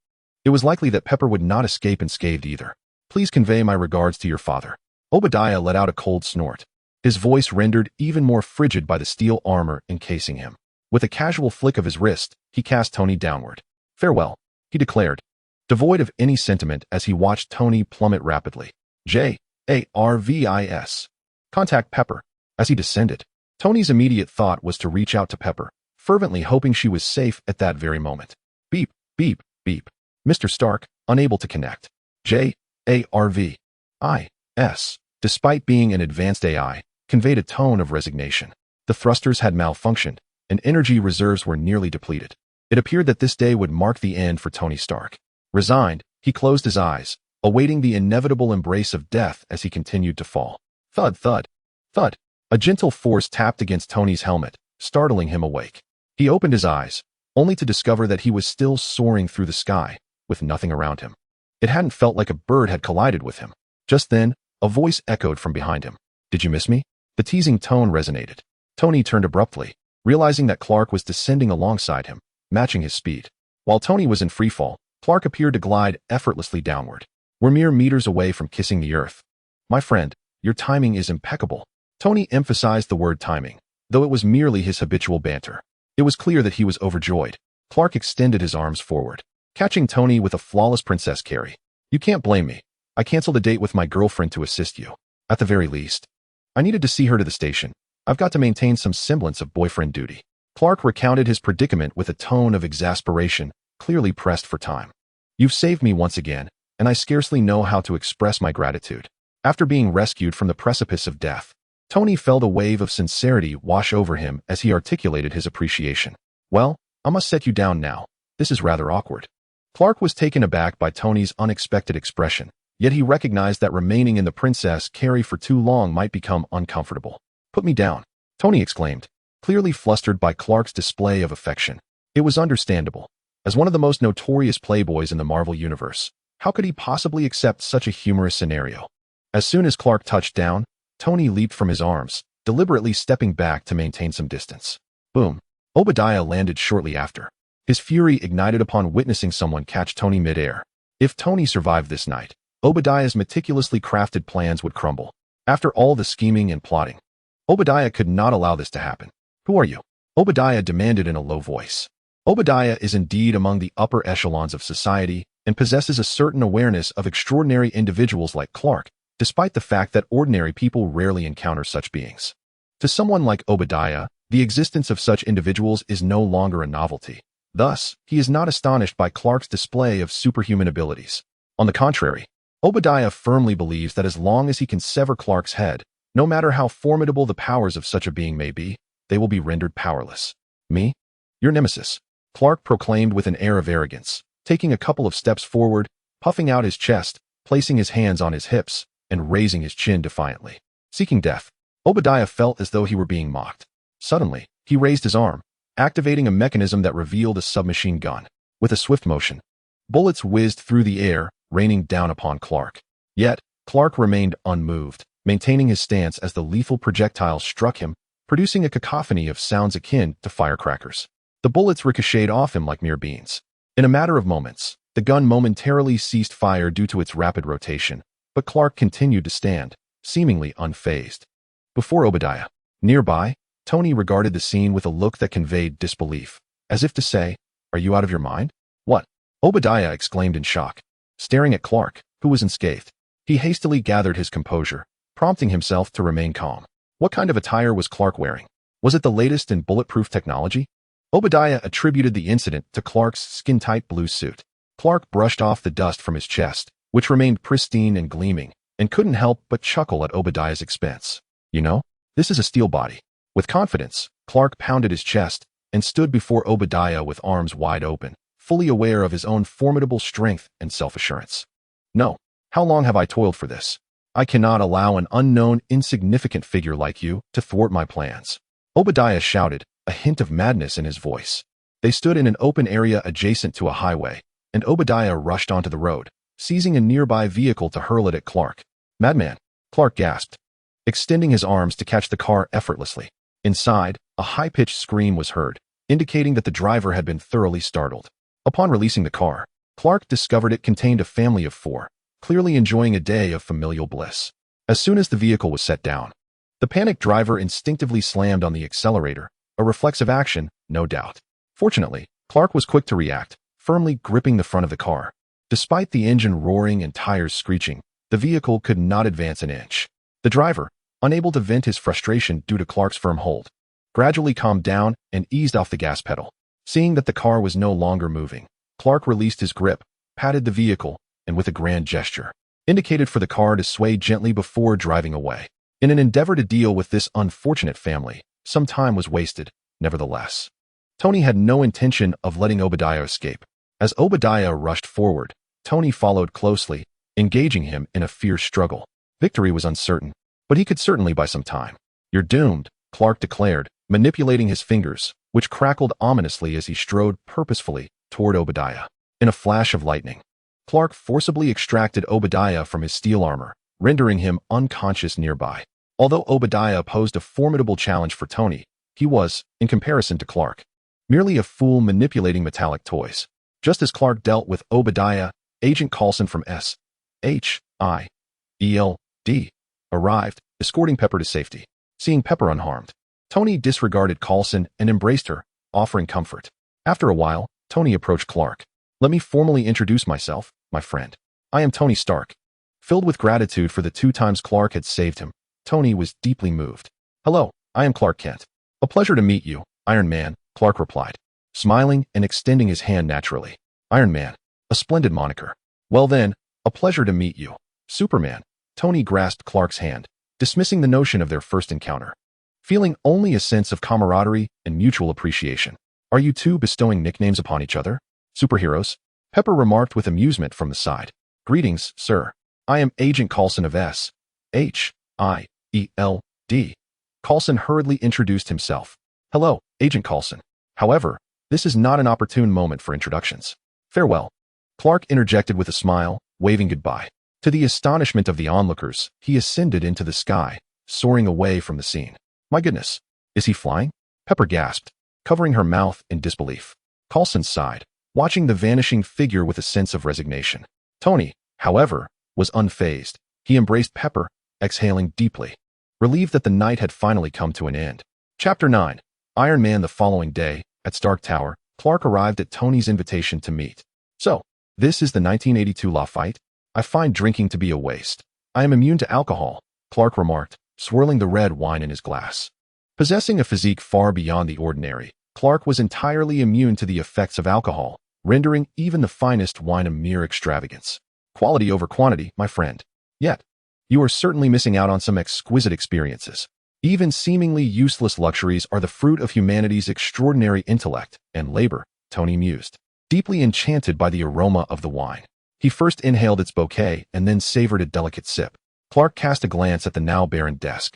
it was likely that Pepper would not escape unscathed either. "Please convey my regards to your father." Obadiah let out a cold snort, his voice rendered even more frigid by the steel armor encasing him. With a casual flick of his wrist, he cast Tony downward. "Farewell," he declared, devoid of any sentiment as he watched Tony plummet rapidly. Jarvis. "Contact Pepper." As he descended, Tony's immediate thought was to reach out to Pepper, fervently hoping she was safe at that very moment. Beep, beep, beep. Mr. Stark, unable to connect. Jarvis. Despite being an advanced AI, conveyed a tone of resignation. The thrusters had malfunctioned, and energy reserves were nearly depleted. It appeared that this day would mark the end for Tony Stark. Resigned, he closed his eyes, awaiting the inevitable embrace of death as he continued to fall. Thud, thud, thud. A gentle force tapped against Tony's helmet, startling him awake. He opened his eyes, only to discover that he was still soaring through the sky, with nothing around him. It hadn't felt like a bird had collided with him. Just then, a voice echoed from behind him. "Did you miss me?" The teasing tone resonated. Tony turned abruptly, realizing that Clark was descending alongside him, matching his speed. While Tony was in freefall, Clark appeared to glide effortlessly downward. "We're mere meters away from kissing the earth. My friend, your timing is impeccable." Tony emphasized the word timing, though it was merely his habitual banter. It was clear that he was overjoyed. Clark extended his arms forward, catching Tony with a flawless princess carry. "You can't blame me. I canceled a date with my girlfriend to assist you. At the very least, I needed to see her to the station. I've got to maintain some semblance of boyfriend duty." Clark recounted his predicament with a tone of exasperation, clearly pressed for time. "You've saved me once again, and I scarcely know how to express my gratitude." After being rescued from the precipice of death, Tony felt a wave of sincerity wash over him as he articulated his appreciation. "Well, I must set you down now. This is rather awkward." Clark was taken aback by Tony's unexpected expression, yet he recognized that remaining in the princess carry for too long might become uncomfortable. "Put me down," Tony exclaimed, clearly flustered by Clark's display of affection. It was understandable. As one of the most notorious playboys in the Marvel Universe, how could he possibly accept such a humorous scenario? As soon as Clark touched down, Tony leaped from his arms, deliberately stepping back to maintain some distance. Boom. Obadiah landed shortly after. His fury ignited upon witnessing someone catch Tony midair. If Tony survived this night, Obadiah's meticulously crafted plans would crumble. After all the scheming and plotting, Obadiah could not allow this to happen. "Who are you?" Obadiah demanded in a low voice. Obadiah is indeed among the upper echelons of society and possesses a certain awareness of extraordinary individuals like Clark, despite the fact that ordinary people rarely encounter such beings. To someone like Obadiah, the existence of such individuals is no longer a novelty. Thus, he is not astonished by Clark's display of superhuman abilities. On the contrary, Obadiah firmly believes that as long as he can sever Clark's head, no matter how formidable the powers of such a being may be, they will be rendered powerless. "Me? Your nemesis," Clark proclaimed with an air of arrogance, taking a couple of steps forward, puffing out his chest, placing his hands on his hips, and raising his chin defiantly. Seeking death, Obadiah felt as though he were being mocked. Suddenly, he raised his arm, activating a mechanism that revealed a submachine gun. With a swift motion, bullets whizzed through the air, raining down upon Clark. Yet, Clark remained unmoved, maintaining his stance as the lethal projectile struck him, producing a cacophony of sounds akin to firecrackers. The bullets ricocheted off him like mere beans. In a matter of moments, the gun momentarily ceased fire due to its rapid rotation, but Clark continued to stand, seemingly unfazed. Before Obadiah, nearby, Tony regarded the scene with a look that conveyed disbelief, as if to say, "Are you out of your mind?" "What?" Obadiah exclaimed in shock, staring at Clark, who was unscathed. He hastily gathered his composure, prompting himself to remain calm. What kind of attire was Clark wearing? Was it the latest in bulletproof technology? Obadiah attributed the incident to Clark's skin-tight blue suit. Clark brushed off the dust from his chest, which remained pristine and gleaming, and couldn't help but chuckle at Obadiah's expense. "You know, this is a steel body." With confidence, Clark pounded his chest and stood before Obadiah with arms wide open, fully aware of his own formidable strength and self-assurance. "No. How long have I toiled for this? I cannot allow an unknown, insignificant figure like you to thwart my plans." Obadiah shouted, a hint of madness in his voice. They stood in an open area adjacent to a highway, and Obadiah rushed onto the road, seizing a nearby vehicle to hurl it at Clark. "Madman!" Clark gasped, extending his arms to catch the car effortlessly. Inside, a high-pitched scream was heard, indicating that the driver had been thoroughly startled. Upon releasing the car, Clark discovered it contained a family of 4, clearly enjoying a day of familial bliss. As soon as the vehicle was set down, the panicked driver instinctively slammed on the accelerator, a reflexive action, no doubt. Fortunately, Clark was quick to react, firmly gripping the front of the car. Despite the engine roaring and tires screeching, the vehicle could not advance an inch. The driver, unable to vent his frustration due to Clark's firm hold, gradually calmed down and eased off the gas pedal. Seeing that the car was no longer moving, Clark released his grip, patted the vehicle, and with a grand gesture, indicated for the car to sway gently before driving away. In an endeavor to deal with this unfortunate family, some time was wasted, nevertheless. Tony had no intention of letting Obadiah escape. As Obadiah rushed forward, Tony followed closely, engaging him in a fierce struggle. Victory was uncertain, but he could certainly buy some time. "You're doomed," Clark declared, manipulating his fingers, which crackled ominously as he strode purposefully toward Obadiah. In a flash of lightning, Clark forcibly extracted Obadiah from his steel armor, rendering him unconscious nearby. Although Obadiah posed a formidable challenge for Tony, he was, in comparison to Clark, merely a fool manipulating metallic toys. Just as Clark dealt with Obadiah, Agent Coulson from S.H.I.E.L.D. arrived, escorting Pepper to safety. Seeing Pepper unharmed, Tony disregarded Coulson and embraced her, offering comfort. After a while, Tony approached Clark. "Let me formally introduce myself, my friend. I am Tony Stark." Filled with gratitude for the 2 times Clark had saved him, Tony was deeply moved. "Hello, I am Clark Kent." "A pleasure to meet you, Iron Man," Clark replied, smiling and extending his hand naturally. "Iron Man, a splendid moniker." "Well then, a pleasure to meet you, Superman." Tony grasped Clark's hand, dismissing the notion of their first encounter, feeling only a sense of camaraderie and mutual appreciation. "Are you two bestowing nicknames upon each other? Superheroes?" Pepper remarked with amusement from the side. "Greetings, sir. I am Agent Coulson of S.H.I.E.L.D. Coulson hurriedly introduced himself. "Hello, Agent Coulson. However, this is not an opportune moment for introductions. Farewell." Clark interjected with a smile, waving goodbye. To the astonishment of the onlookers, he ascended into the sky, soaring away from the scene. "My goodness, is he flying?" Pepper gasped, covering her mouth in disbelief. Coulson sighed, watching the vanishing figure with a sense of resignation. Tony, however, was unfazed. He embraced Pepper, exhaling deeply, relieved that the night had finally come to an end. Chapter 9. Iron Man. The following day, at Stark Tower, Clark arrived at Tony's invitation to meet. So, this is the 1982 law fight? I find drinking to be a waste. I am immune to alcohol, Clark remarked, swirling the red wine in his glass. Possessing a physique far beyond the ordinary, Clark was entirely immune to the effects of alcohol, rendering even the finest wine a mere extravagance. Quality over quantity, my friend. Yet, you are certainly missing out on some exquisite experiences. Even seemingly useless luxuries are the fruit of humanity's extraordinary intellect and labor, Tony mused, deeply enchanted by the aroma of the wine. He first inhaled its bouquet and then savored a delicate sip. Clark cast a glance at the now barren desk,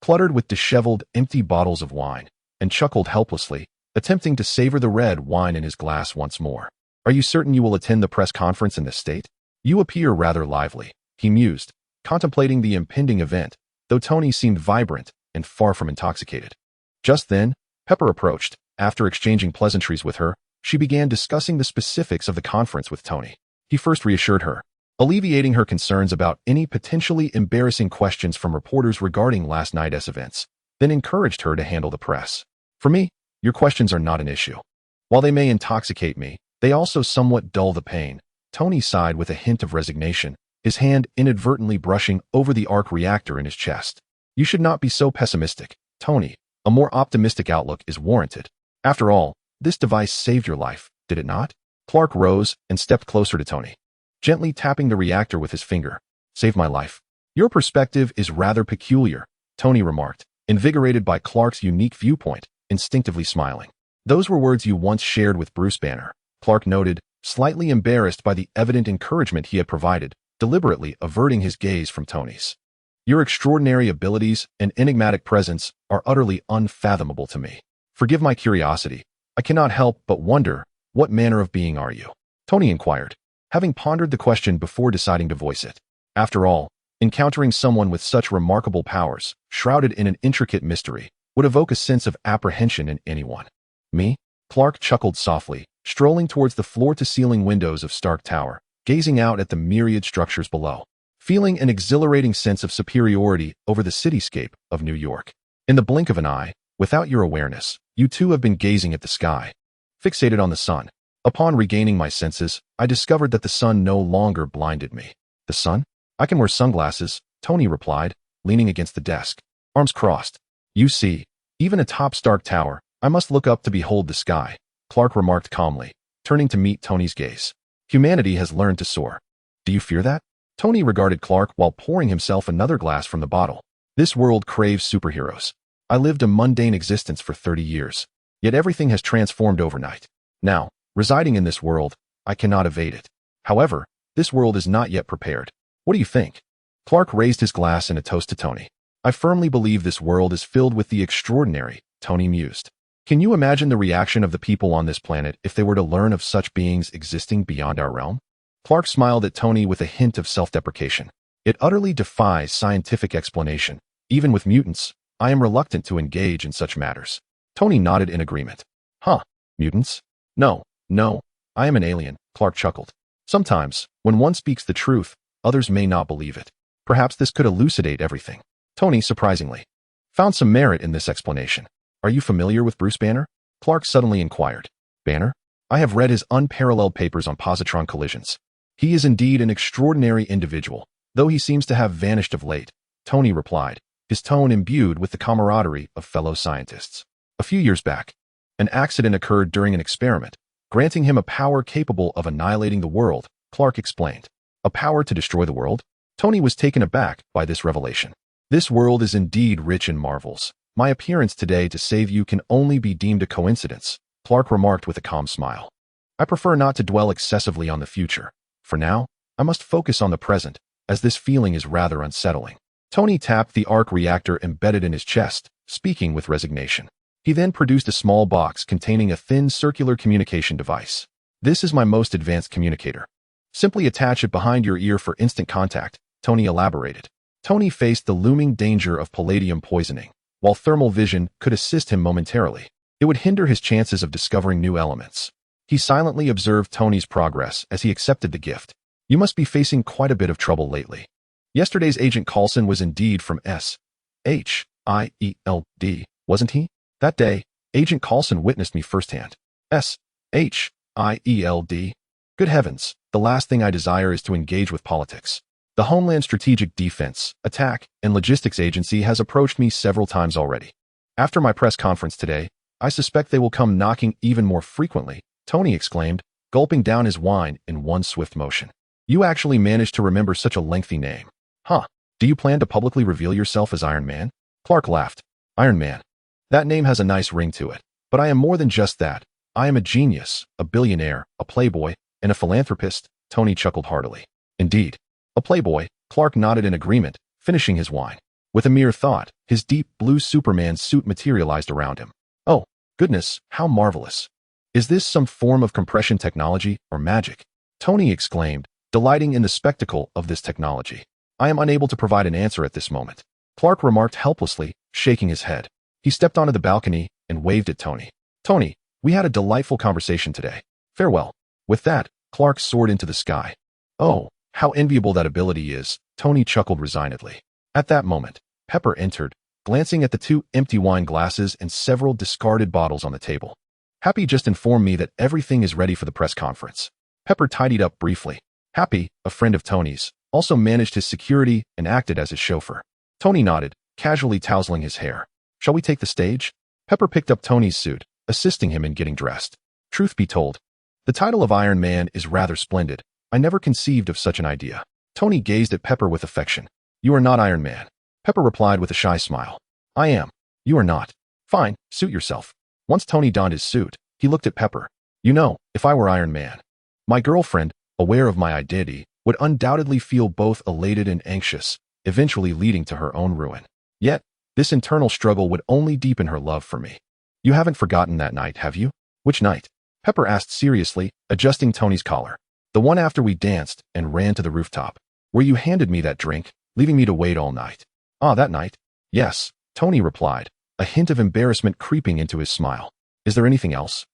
cluttered with disheveled, empty bottles of wine, and chuckled helplessly, attempting to savor the red wine in his glass once more. Are you certain you will attend the press conference in this state? You appear rather lively, he mused, contemplating the impending event, though Tony seemed vibrant and far from intoxicated. Just then, Pepper approached. After exchanging pleasantries with her, she began discussing the specifics of the conference with Tony. He first reassured her, alleviating her concerns about any potentially embarrassing questions from reporters regarding last night's events, then encouraged her to handle the press. For me, your questions are not an issue. While they may intoxicate me, they also somewhat dull the pain. Tony sighed with a hint of resignation, his hand inadvertently brushing over the arc reactor in his chest. You should not be so pessimistic, Tony. A more optimistic outlook is warranted. After all, this device saved your life, did it not? Clark rose and stepped closer to Tony, gently tapping the reactor with his finger. Saved my life. Your perspective is rather peculiar, Tony remarked, invigorated by Clark's unique viewpoint, instinctively smiling. Those were words you once shared with Bruce Banner, Clark noted, slightly embarrassed by the evident encouragement he had provided, deliberately averting his gaze from Tony's. Your extraordinary abilities and enigmatic presence are utterly unfathomable to me. Forgive my curiosity. I cannot help but wonder, what manner of being are you? Tony inquired, having pondered the question before deciding to voice it. After all, encountering someone with such remarkable powers, shrouded in an intricate mystery, would evoke a sense of apprehension in anyone. Me? Clark chuckled softly, strolling towards the floor-to-ceiling windows of Stark Tower, gazing out at the myriad structures below, feeling an exhilarating sense of superiority over the cityscape of New York. In the blink of an eye, without your awareness, you too have been gazing at the sky, fixated on the sun. Upon regaining my senses, I discovered that the sun no longer blinded me. The sun? I can wear sunglasses, Tony replied, leaning against the desk, arms crossed. You see, even atop Stark Tower, I must look up to behold the sky, Clark remarked calmly, turning to meet Tony's gaze. Humanity has learned to soar. Do you fear that? Tony regarded Clark while pouring himself another glass from the bottle. This world craves superheroes. I lived a mundane existence for 30 years, yet everything has transformed overnight. Now, residing in this world, I cannot evade it. However, this world is not yet prepared. What do you think? Clark raised his glass in a toast to Tony. I firmly believe this world is filled with the extraordinary, Tony mused. Can you imagine the reaction of the people on this planet if they were to learn of such beings existing beyond our realm? Clark smiled at Tony with a hint of self-deprecation. It utterly defies scientific explanation. Even with mutants, I am reluctant to engage in such matters. Tony nodded in agreement. Huh, mutants? No, I am an alien, Clark chuckled. Sometimes, when one speaks the truth, others may not believe it. Perhaps this could elucidate everything. Tony, surprisingly, found some merit in this explanation. Are you familiar with Bruce Banner? Clark suddenly inquired. Banner? I have read his unparalleled papers on positron collisions. He is indeed an extraordinary individual, though he seems to have vanished of late, Tony replied, his tone imbued with the camaraderie of fellow scientists. A few years back, an accident occurred during an experiment, granting him a power capable of annihilating the world, Clark explained. A power to destroy the world? Tony was taken aback by this revelation. This world is indeed rich in marvels. My appearance today to save you can only be deemed a coincidence, Clark remarked with a calm smile. I prefer not to dwell excessively on the future. For now, I must focus on the present, as this feeling is rather unsettling. Tony tapped the arc reactor embedded in his chest, speaking with resignation. He then produced a small box containing a thin circular communication device. This is my most advanced communicator. Simply attach it behind your ear for instant contact, Tony elaborated. Tony faced the looming danger of palladium poisoning, while thermal vision could assist him momentarily. It would hinder his chances of discovering new elements. He silently observed Tony's progress as he accepted the gift. You must be facing quite a bit of trouble lately. Yesterday's Agent Coulson was indeed from S-H-I-E-L-D, wasn't he? That day, Agent Coulson witnessed me firsthand. S-H-I-E-L-D. Good heavens, the last thing I desire is to engage with politics. The Homeland Strategic Defense, Attack, and Logistics Agency has approached me several times already. After my press conference today, I suspect they will come knocking even more frequently, Tony exclaimed, gulping down his wine in one swift motion. You actually managed to remember such a lengthy name. Huh. Do you plan to publicly reveal yourself as Iron Man? Clark laughed. Iron Man. That name has a nice ring to it. But I am more than just that. I am a genius, a billionaire, a playboy, and a philanthropist, Tony chuckled heartily. Indeed. A playboy, Clark nodded in agreement, finishing his wine. With a mere thought, his deep blue Superman suit materialized around him. Oh, goodness, how marvelous. Is this some form of compression technology or magic? Tony exclaimed, delighting in the spectacle of this technology. I am unable to provide an answer at this moment. Clark remarked helplessly, shaking his head. He stepped onto the balcony and waved at Tony. Tony, we had a delightful conversation today. Farewell. With that, Clark soared into the sky. Oh, how enviable that ability is, Tony chuckled resignedly. At that moment, Pepper entered, glancing at the 2 empty wine glasses and several discarded bottles on the table. Happy just informed me that everything is ready for the press conference. Pepper tidied up briefly. Happy, a friend of Tony's, also managed his security and acted as his chauffeur. Tony nodded, casually tousling his hair. Shall we take the stage? Pepper picked up Tony's suit, assisting him in getting dressed. Truth be told, the title of Iron Man is rather splendid. I never conceived of such an idea. Tony gazed at Pepper with affection. You are not Iron Man. Pepper replied with a shy smile. I am. You are not. Fine, suit yourself. Once Tony donned his suit, he looked at Pepper. You know, if I were Iron Man, my girlfriend, aware of my identity, would undoubtedly feel both elated and anxious, eventually leading to her own ruin. Yet, this internal struggle would only deepen her love for me. You haven't forgotten that night, have you? Which night? Pepper asked seriously, adjusting Tony's collar. The one after we danced and ran to the rooftop, where you handed me that drink, leaving me to wait all night. Ah, that night? Yes, Tony replied, a hint of embarrassment creeping into his smile. Is there anything else?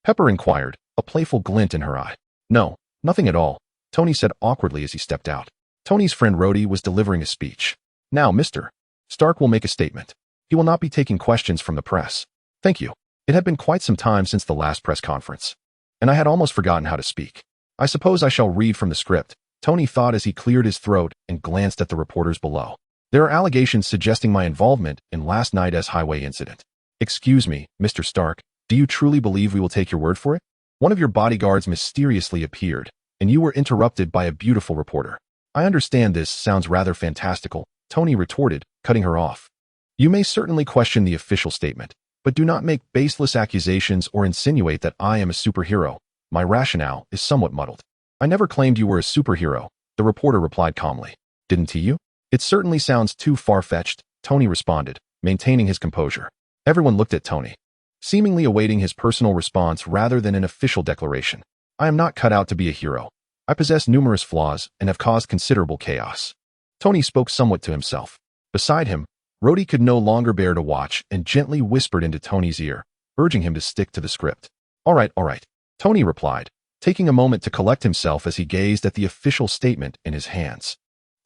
Pepper inquired, a playful glint in her eye. No, nothing at all, Tony said awkwardly as he stepped out. Tony's friend Rhodey was delivering a speech. Now, Mr. Stark will make a statement. He will not be taking questions from the press. Thank you. It had been quite some time since the last press conference, and I had almost forgotten how to speak. I suppose I shall read from the script, Tony thought as he cleared his throat and glanced at the reporters below. There are allegations suggesting my involvement in last night's highway incident. Excuse me, Mr. Stark, do you truly believe we will take your word for it? One of your bodyguards mysteriously appeared, and you were interrupted by a beautiful reporter. I understand this sounds rather fantastical, Tony retorted, cutting her off. You may certainly question the official statement, but do not make baseless accusations or insinuate that I am a superhero. My rationale is somewhat muddled. I never claimed you were a superhero, the reporter replied calmly. Didn't you? It certainly sounds too far-fetched, Tony responded, maintaining his composure. Everyone looked at Tony, seemingly awaiting his personal response rather than an official declaration. I am not cut out to be a hero. I possess numerous flaws and have caused considerable chaos. Tony spoke somewhat to himself. Beside him, Rhodey could no longer bear to watch and gently whispered into Tony's ear, urging him to stick to the script. All right, Tony replied, taking a moment to collect himself as he gazed at the official statement in his hands.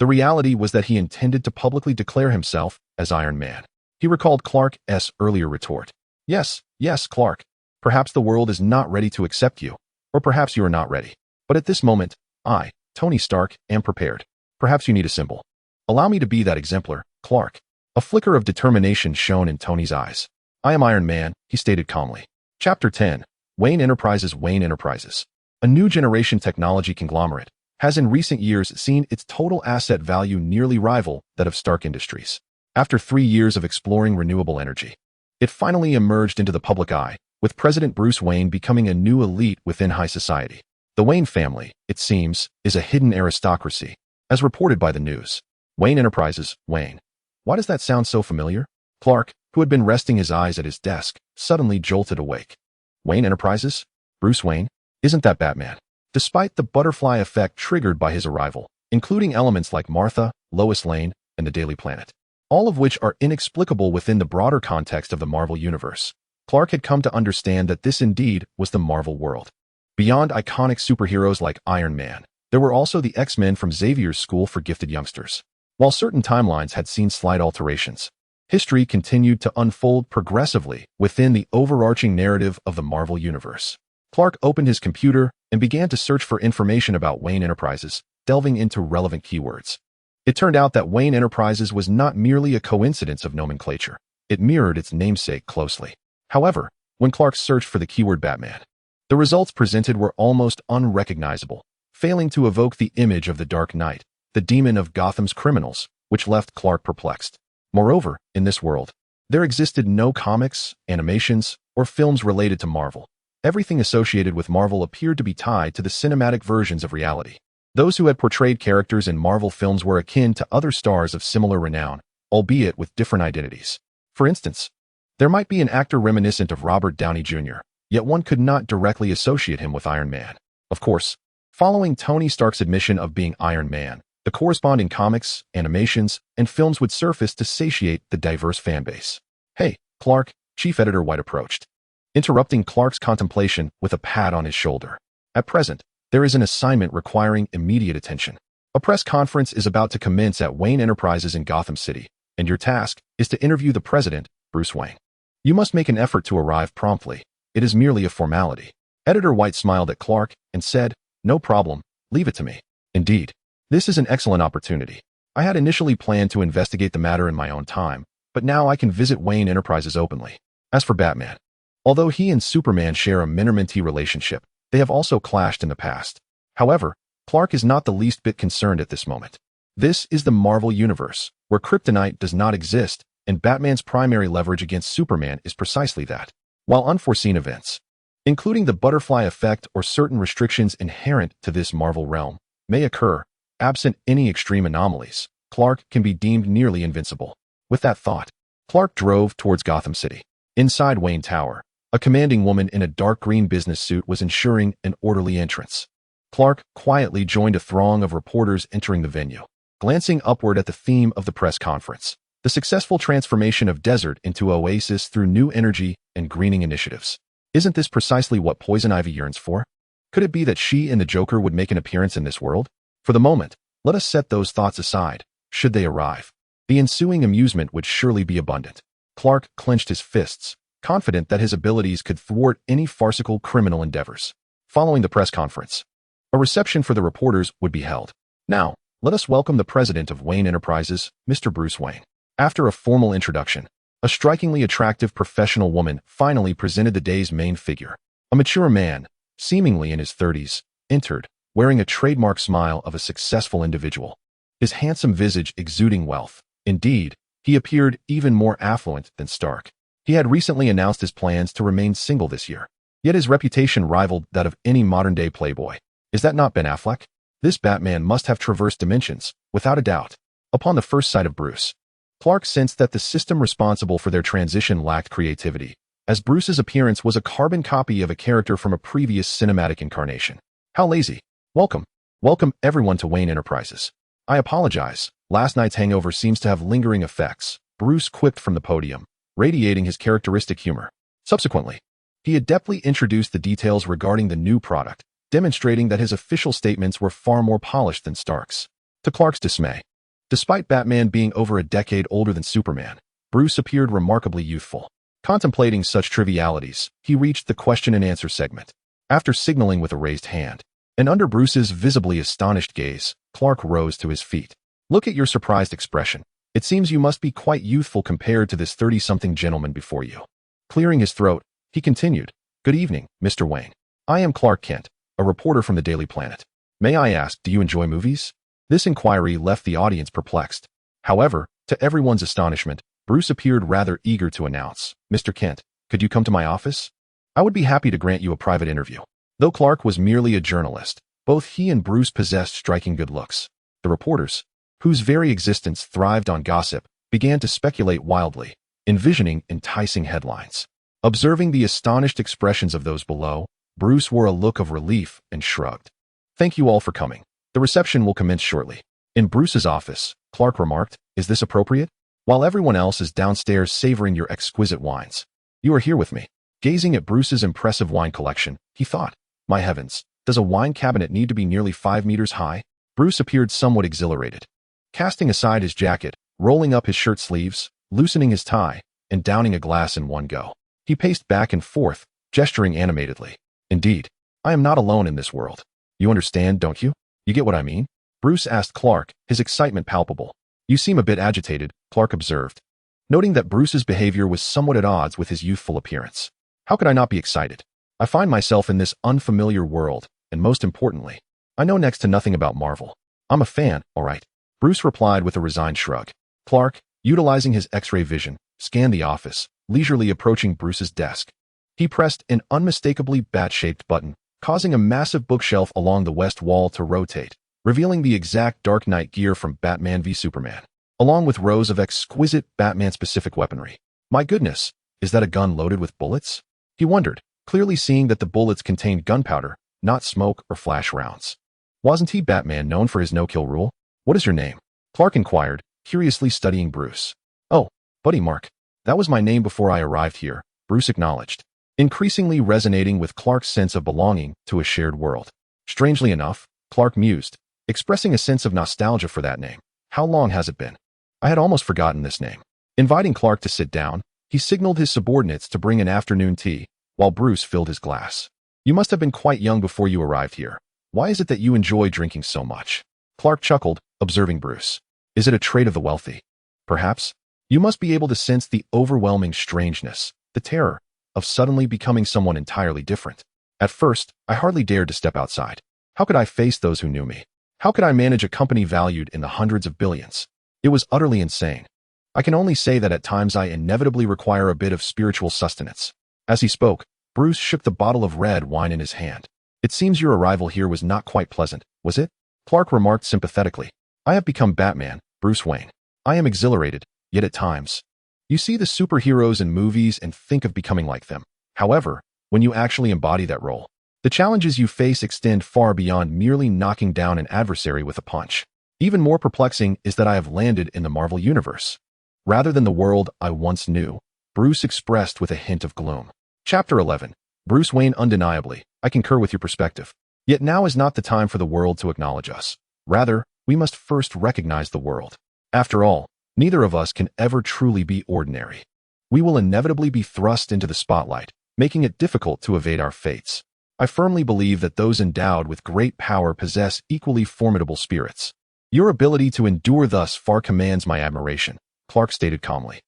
The reality was that he intended to publicly declare himself as Iron Man. He recalled Clark's earlier retort. Yes, Clark. Perhaps the world is not ready to accept you, or perhaps you are not ready. But at this moment, I, Tony Stark, am prepared. Perhaps you need a symbol. Allow me to be that exemplar, Clark. A flicker of determination shone in Tony's eyes. I am Iron Man, he stated calmly. Chapter 10. Wayne Enterprises. Wayne Enterprises, a new generation technology conglomerate, has in recent years seen its total asset value nearly rival that of Stark Industries. After 3 years of exploring renewable energy, it finally emerged into the public eye, with President Bruce Wayne becoming a new elite within high society. The Wayne family, it seems, is a hidden aristocracy, as reported by the news. Wayne Enterprises, Wayne. Why does that sound so familiar? Clark, who had been resting his eyes at his desk, suddenly jolted awake. Wayne Enterprises? Bruce Wayne? Isn't that Batman? Despite the butterfly effect triggered by his arrival, including elements like Martha, Lois Lane, and the Daily Planet, all of which are inexplicable within the broader context of the Marvel Universe, Clark had come to understand that this indeed was the Marvel world. Beyond iconic superheroes like Iron Man, there were also the X-Men from Xavier's School for Gifted Youngsters. While certain timelines had seen slight alterations, history continued to unfold progressively within the overarching narrative of the Marvel Universe. Clark opened his computer and began to search for information about Wayne Enterprises, delving into relevant keywords. It turned out that Wayne Enterprises was not merely a coincidence of nomenclature. It mirrored its namesake closely. However, when Clark searched for the keyword Batman, the results presented were almost unrecognizable, failing to evoke the image of the Dark Knight, the demon of Gotham's criminals, which left Clark perplexed. Moreover, in this world, there existed no comics, animations, or films related to Marvel. Everything associated with Marvel appeared to be tied to the cinematic versions of reality. Those who had portrayed characters in Marvel films were akin to other stars of similar renown, albeit with different identities. For instance, there might be an actor reminiscent of Robert Downey Jr., yet one could not directly associate him with Iron Man. Of course, following Tony Stark's admission of being Iron Man, the corresponding comics, animations, and films would surface to satiate the diverse fanbase. "Hey, Clark," Chief Editor White approached, interrupting Clark's contemplation with a pat on his shoulder. "At present, there is an assignment requiring immediate attention. A press conference is about to commence at Wayne Enterprises in Gotham City, and your task is to interview the president, Bruce Wayne. You must make an effort to arrive promptly. It is merely a formality." Editor White smiled at Clark and said, "No problem, leave it to me." "Indeed, this is an excellent opportunity. I had initially planned to investigate the matter in my own time, but now I can visit Wayne Enterprises openly." As for Batman, although he and Superman share a minor-mentee relationship, they have also clashed in the past. However, Clark is not the least bit concerned at this moment. This is the Marvel Universe, where kryptonite does not exist, and Batman's primary leverage against Superman is precisely that. While unforeseen events, including the butterfly effect or certain restrictions inherent to this Marvel realm, may occur, absent any extreme anomalies, Clark can be deemed nearly invincible. With that thought, Clark drove towards Gotham City. Inside Wayne Tower, a commanding woman in a dark green business suit was ensuring an orderly entrance. Clark quietly joined a throng of reporters entering the venue, glancing upward at the theme of the press conference: the successful transformation of desert into oasis through new energy and greening initiatives. Isn't this precisely what Poison Ivy yearns for? Could it be that she and the Joker would make an appearance in this world? For the moment, let us set those thoughts aside, should they arrive. The ensuing amusement would surely be abundant. Clark clenched his fists, confident that his abilities could thwart any farcical criminal endeavors. Following the press conference, a reception for the reporters would be held. Now, let us welcome the president of Wayne Enterprises, Mr. Bruce Wayne. After a formal introduction, a strikingly attractive professional woman finally presented the day's main figure. A mature man, seemingly in his 30s, entered, wearing a trademark smile of a successful individual, his handsome visage exuding wealth. Indeed, he appeared even more affluent than Stark. He had recently announced his plans to remain single this year, yet his reputation rivaled that of any modern-day playboy. Is that not Ben Affleck? This Batman must have traversed dimensions, without a doubt. Upon the first sight of Bruce, Clark sensed that the system responsible for their transition lacked creativity, as Bruce's appearance was a carbon copy of a character from a previous cinematic incarnation. How lazy. Welcome. Welcome everyone to Wayne Enterprises. I apologize. Last night's hangover seems to have lingering effects, Bruce quipped from the podium, radiating his characteristic humor. Subsequently, he adeptly introduced the details regarding the new product, demonstrating that his official statements were far more polished than Stark's. To Clark's dismay, despite Batman being over a decade older than Superman, Bruce appeared remarkably youthful. Contemplating such trivialities, he reached the question-and-answer segment. After signaling with a raised hand, and under Bruce's visibly astonished gaze, Clark rose to his feet. Look at your surprised expression. It seems you must be quite youthful compared to this 30-something gentleman before you. Clearing his throat, he continued, "Good evening, Mr. Wayne. I am Clark Kent, a reporter from the Daily Planet. May I ask, do you enjoy movies?" This inquiry left the audience perplexed. However, to everyone's astonishment, Bruce appeared rather eager to announce, "Mr. Kent, could you come to my office? I would be happy to grant you a private interview." Though Clark was merely a journalist, both he and Bruce possessed striking good looks. The reporters, whose very existence thrived on gossip, began to speculate wildly, envisioning enticing headlines. Observing the astonished expressions of those below, Bruce wore a look of relief and shrugged. "Thank you all for coming. The reception will commence shortly." In Bruce's office, Clark remarked, "Is this appropriate? While everyone else is downstairs savoring your exquisite wines, you are here with me. Gazing at Bruce's impressive wine collection, he thought, "My heavens, does a wine cabinet need to be nearly 5 meters high?" Bruce appeared somewhat exhilarated. Casting aside his jacket, rolling up his shirt sleeves, loosening his tie, and downing a glass in one go. He paced back and forth, gesturing animatedly. "Indeed, I am not alone in this world. You understand, don't you? You get what I mean?" Bruce asked Clark, his excitement palpable. "You seem a bit agitated," Clark observed, noting that Bruce's behavior was somewhat at odds with his youthful appearance. "How could I not be excited? I find myself in this unfamiliar world, and most importantly, I know next to nothing about Marvel. I'm a fan, all right," Bruce replied with a resigned shrug. Clark, utilizing his X-ray vision, scanned the office, leisurely approaching Bruce's desk. He pressed an unmistakably bat-shaped button, causing a massive bookshelf along the west wall to rotate, revealing the exact Dark Knight gear from Batman v Superman, along with rows of exquisite Batman-specific weaponry. "My goodness, is that a gun loaded with bullets?" he wondered, clearly seeing that the bullets contained gunpowder, not smoke or flash rounds. Wasn't he Batman known for his no-kill rule? "What is your name?" Clark inquired, curiously studying Bruce. "Oh, Buddy Mark. That was my name before I arrived here," Bruce acknowledged, increasingly resonating with Clark's sense of belonging to a shared world. Strangely enough, Clark mused, expressing a sense of nostalgia for that name. "How long has it been? I had almost forgotten this name." Inviting Clark to sit down, he signaled his subordinates to bring an afternoon tea, while Bruce filled his glass. "You must have been quite young before you arrived here. Why is it that you enjoy drinking so much?" Clark chuckled, observing Bruce. "Is it a trait of the wealthy? Perhaps? You must be able to sense the overwhelming strangeness, the terror, of suddenly becoming someone entirely different. At first, I hardly dared to step outside. How could I face those who knew me? How could I manage a company valued in the hundreds of billions? It was utterly insane. I can only say that at times I inevitably require a bit of spiritual sustenance." As he spoke, Bruce shook the bottle of red wine in his hand. "It seems your arrival here was not quite pleasant, was it?" Clark remarked sympathetically. "I have become Batman, Bruce Wayne. I am exhilarated, yet at times. You see the superheroes in movies and think of becoming like them. However, when you actually embody that role, the challenges you face extend far beyond merely knocking down an adversary with a punch. Even more perplexing is that I have landed in the Marvel Universe, rather than the world I once knew," Bruce expressed with a hint of gloom. Chapter 11. Bruce Wayne. "Undeniably, I concur with your perspective. Yet now is not the time for the world to acknowledge us. Rather, we must first recognize the world. After all, neither of us can ever truly be ordinary. We will inevitably be thrust into the spotlight, making it difficult to evade our fates. I firmly believe that those endowed with great power possess equally formidable spirits. Your ability to endure thus far commands my admiration," Clark stated calmly.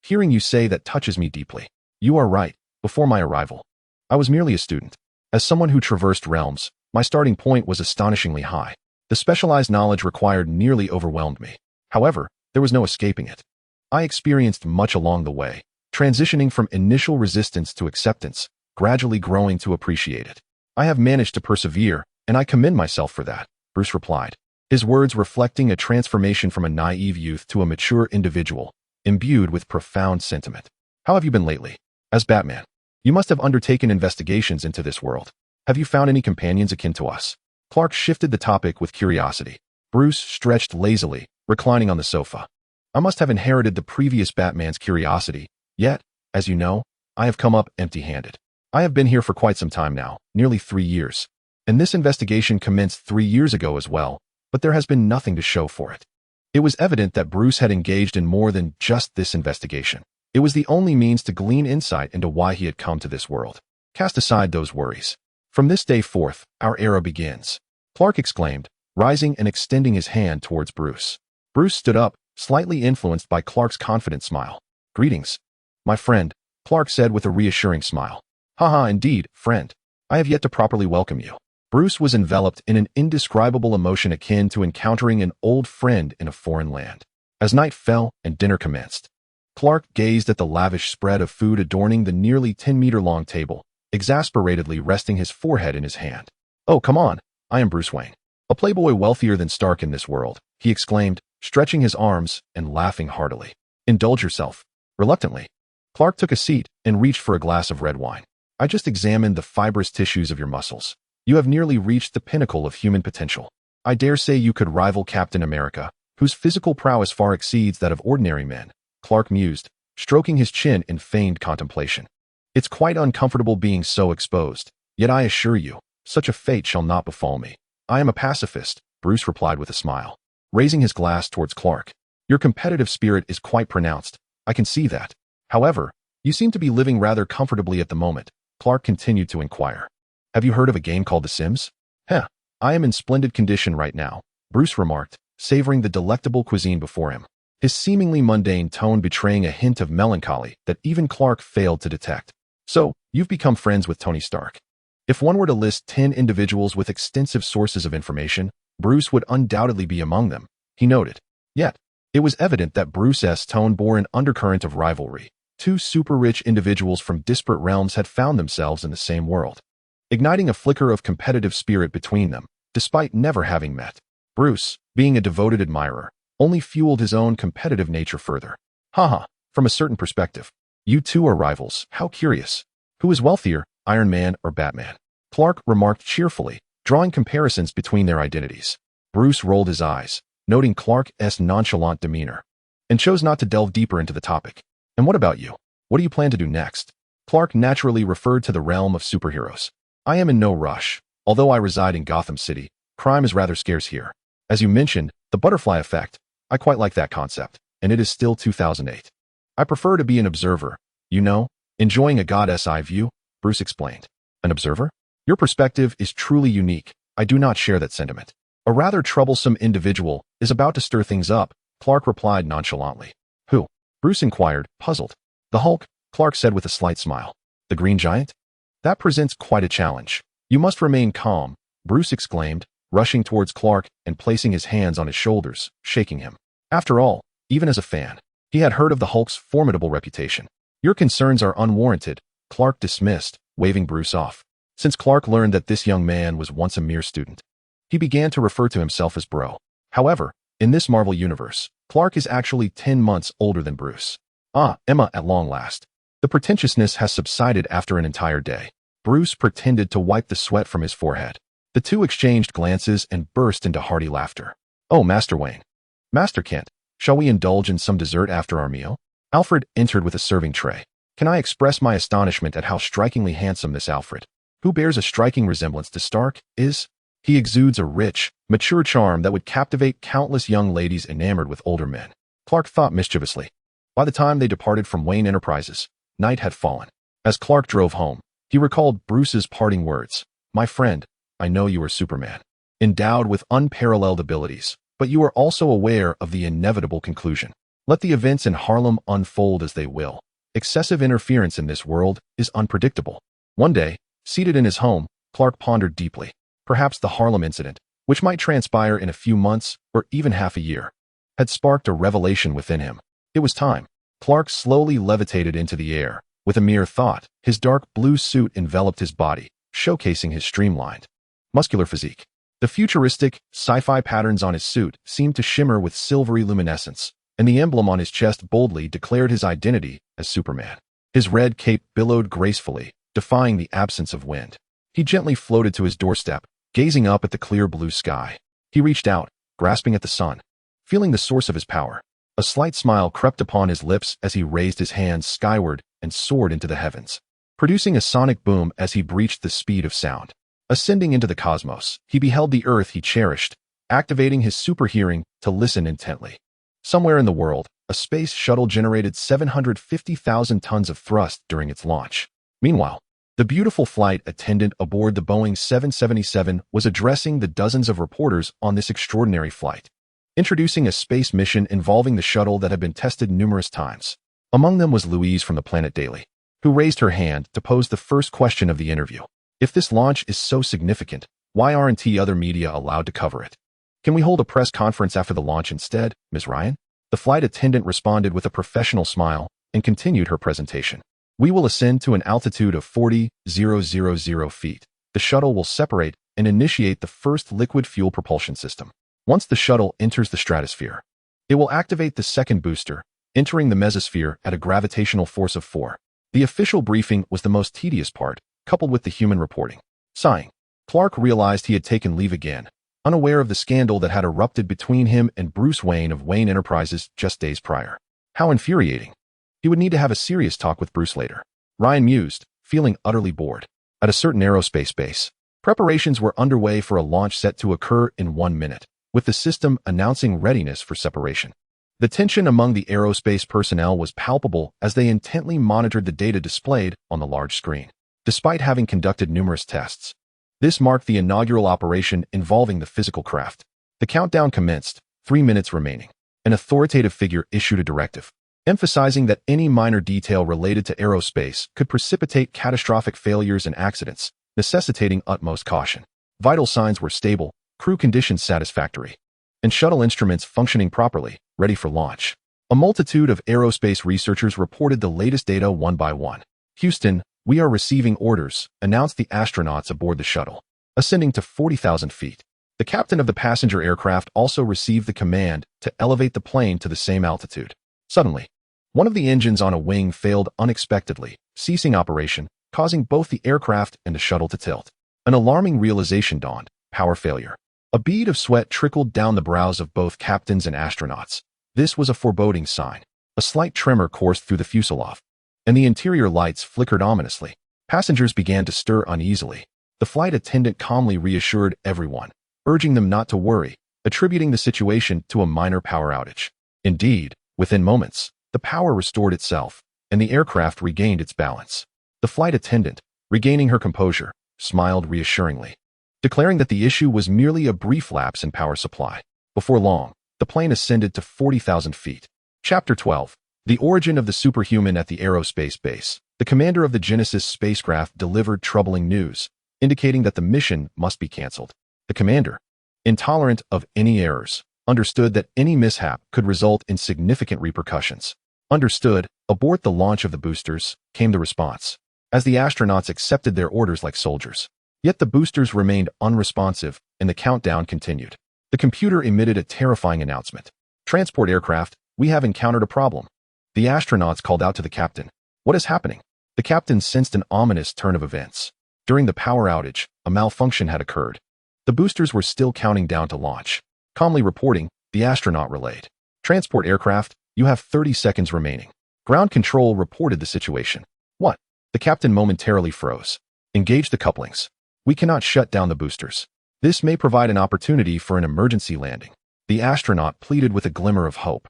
Hearing you say that touches me deeply. You are right. Before my arrival, I was merely a student. As someone who traversed realms, my starting point was astonishingly high. The specialized knowledge required nearly overwhelmed me. However, there was no escaping it. I experienced much along the way, transitioning from initial resistance to acceptance, gradually growing to appreciate it. I have managed to persevere, and I commend myself for that," Bruce replied, his words reflecting a transformation from a naive youth to a mature individual, imbued with profound sentiment. "How have you been lately? As Batman, you must have undertaken investigations into this world. Have you found any companions akin to us?" Clark shifted the topic with curiosity. Bruce stretched lazily, reclining on the sofa. "I must have inherited the previous Batman's curiosity, yet, as you know, I have come up empty-handed. I have been here for quite some time now, nearly 3 years. And this investigation commenced 3 years ago as well, but there has been nothing to show for it." It was evident that Bruce had engaged in more than just this investigation. It was the only means to glean insight into why he had come to this world. "Cast aside those worries. From this day forth, our era begins," Clark exclaimed, rising and extending his hand towards Bruce. Bruce stood up, slightly influenced by Clark's confident smile. "Greetings, my friend," Clark said with a reassuring smile. "Haha, indeed, friend. I have yet to properly welcome you." Bruce was enveloped in an indescribable emotion akin to encountering an old friend in a foreign land. As night fell and dinner commenced, Clark gazed at the lavish spread of food adorning the nearly 10-meter-long table, exasperatedly resting his forehead in his hand. "Oh, come on, I am Bruce Wayne, a playboy wealthier than Stark in this world," he exclaimed, stretching his arms and laughing heartily. "Indulge yourself." Reluctantly, Clark took a seat and reached for a glass of red wine. "I just examined the fibrous tissues of your muscles. You have nearly reached the pinnacle of human potential. I dare say you could rival Captain America, whose physical prowess far exceeds that of ordinary men," Clark mused, stroking his chin in feigned contemplation. It's quite uncomfortable being so exposed, yet I assure you, such a fate shall not befall me. I am a pacifist, Bruce replied with a smile, raising his glass towards Clark. Your competitive spirit is quite pronounced, I can see that. However, you seem to be living rather comfortably at the moment, Clark continued to inquire. Have you heard of a game called The Sims? Heh, I am in splendid condition right now, Bruce remarked, savoring the delectable cuisine before him, his seemingly mundane tone betraying a hint of melancholy that even Clark failed to detect. So, you've become friends with Tony Stark. If one were to list 10 individuals with extensive sources of information, Bruce would undoubtedly be among them, he noted. Yet, it was evident that Bruce's tone bore an undercurrent of rivalry. Two super-rich individuals from disparate realms had found themselves in the same world, igniting a flicker of competitive spirit between them, despite never having met. Bruce, being a devoted admirer, only fueled his own competitive nature further. Haha, from a certain perspective. You two are rivals, how curious. Who is wealthier, Iron Man or Batman? Clark remarked cheerfully, drawing comparisons between their identities. Bruce rolled his eyes, noting Clark's nonchalant demeanor, and chose not to delve deeper into the topic. And what about you? What do you plan to do next? Clark naturally referred to the realm of superheroes. I am in no rush. Although I reside in Gotham City, crime is rather scarce here. As you mentioned, the butterfly effect, I quite like that concept, and it is still 2008. I prefer to be an observer, enjoying a god's eye view, Bruce explained. An observer? Your perspective is truly unique. I do not share that sentiment. A rather troublesome individual is about to stir things up, Clark replied nonchalantly. Who? Bruce inquired, puzzled. The Hulk, Clark said with a slight smile. The Green Giant? That presents quite a challenge. You must remain calm, Bruce exclaimed, rushing towards Clark and placing his hands on his shoulders, shaking him. After all, even as a fan, he had heard of the Hulk's formidable reputation. Your concerns are unwarranted, Clark dismissed, waving Bruce off. Since Clark learned that this young man was once a mere student, he began to refer to himself as bro. However, in this Marvel universe, Clark is actually 10 months older than Bruce. Ah, Emma at long last. The pretentiousness has subsided after an entire day. Bruce pretended to wipe the sweat from his forehead. The two exchanged glances and burst into hearty laughter. Oh, Master Wayne. Master Kent, shall we indulge in some dessert after our meal? Alfred entered with a serving tray. Can I express my astonishment at how strikingly handsome this Alfred, who bears a striking resemblance to Stark, is? He exudes a rich, mature charm that would captivate countless young ladies enamored with older men, Clark thought mischievously. By the time they departed from Wayne Enterprises, night had fallen. As Clark drove home, he recalled Bruce's parting words. My friend, I know you are Superman, endowed with unparalleled abilities, but you are also aware of the inevitable conclusion. Let the events in Harlem unfold as they will. Excessive interference in this world is unpredictable. One day, seated in his home, Clark pondered deeply. Perhaps the Harlem incident, which might transpire in a few months or even half a year, had sparked a revelation within him. It was time. Clark slowly levitated into the air. With a mere thought, his dark blue suit enveloped his body, showcasing his streamlined, muscular physique. The futuristic, sci-fi patterns on his suit seemed to shimmer with silvery luminescence, and the emblem on his chest boldly declared his identity as Superman. His red cape billowed gracefully, defying the absence of wind. He gently floated to his doorstep, gazing up at the clear blue sky. He reached out, grasping at the sun, feeling the source of his power. A slight smile crept upon his lips as he raised his hands skyward and soared into the heavens, producing a sonic boom as he breached the speed of sound. Ascending into the cosmos, he beheld the Earth he cherished, activating his super hearing to listen intently. Somewhere in the world, a space shuttle generated 750,000 tons of thrust during its launch. Meanwhile, the beautiful flight attendant aboard the Boeing 777 was addressing the dozens of reporters on this extraordinary flight, introducing a space mission involving the shuttle that had been tested numerous times. Among them was Louise from the Planet Daily, who raised her hand to pose the first question of the interview. If this launch is so significant, why aren't other media allowed to cover it? Can we hold a press conference after the launch instead, Ms. Ryan? The flight attendant responded with a professional smile and continued her presentation. We will ascend to an altitude of 40,000 feet. The shuttle will separate and initiate the first liquid fuel propulsion system. Once the shuttle enters the stratosphere, it will activate the second booster, entering the mesosphere at a gravitational force of 4. The official briefing was the most tedious part, coupled with the human reporting. Sighing, Clark realized he had taken leave again, unaware of the scandal that had erupted between him and Bruce Wayne of Wayne Enterprises just days prior. How infuriating. He would need to have a serious talk with Bruce later. Ryan mused, feeling utterly bored. At a certain aerospace base, preparations were underway for a launch set to occur in 1 minute, with the system announcing readiness for separation. The tension among the aerospace personnel was palpable as they intently monitored the data displayed on the large screen. Despite having conducted numerous tests, this marked the inaugural operation involving the physical craft. The countdown commenced, 3 minutes remaining. An authoritative figure issued a directive, emphasizing that any minor detail related to aerospace could precipitate catastrophic failures and accidents, necessitating utmost caution. Vital signs were stable, crew conditions satisfactory, and shuttle instruments functioning properly, ready for launch. A multitude of aerospace researchers reported the latest data one by one. "Houston, we are receiving orders," announced the astronauts aboard the shuttle, ascending to 40,000 feet. The captain of the passenger aircraft also received the command to elevate the plane to the same altitude. Suddenly, one of the engines on a wing failed unexpectedly, ceasing operation, causing both the aircraft and the shuttle to tilt. An alarming realization dawned: power failure. A bead of sweat trickled down the brows of both captains and astronauts. This was a foreboding sign. A slight tremor coursed through the fuselage, and the interior lights flickered ominously. Passengers began to stir uneasily. The flight attendant calmly reassured everyone, urging them not to worry, attributing the situation to a minor power outage. Indeed, within moments, the power restored itself, and the aircraft regained its balance. The flight attendant, regaining her composure, smiled reassuringly, declaring that the issue was merely a brief lapse in power supply. Before long, the plane ascended to 40,000 feet. Chapter 12. The origin of the superhuman at the aerospace base. The commander of the Genesis spacecraft delivered troubling news, indicating that the mission must be canceled. The commander, intolerant of any errors, understood that any mishap could result in significant repercussions. "Understood." Aboard the launch of the boosters came the response, as the astronauts accepted their orders like soldiers. Yet the boosters remained unresponsive, and the countdown continued. The computer emitted a terrifying announcement. "Transport aircraft, we have encountered a problem." The astronauts called out to the captain. "What is happening?" The captain sensed an ominous turn of events. During the power outage, a malfunction had occurred. The boosters were still counting down to launch. Calmly reporting, the astronaut relayed. "Transport aircraft, you have 30 seconds remaining." Ground control reported the situation. "What?" The captain momentarily froze. "Engage the couplings. We cannot shut down the boosters. This may provide an opportunity for an emergency landing." The astronaut pleaded with a glimmer of hope.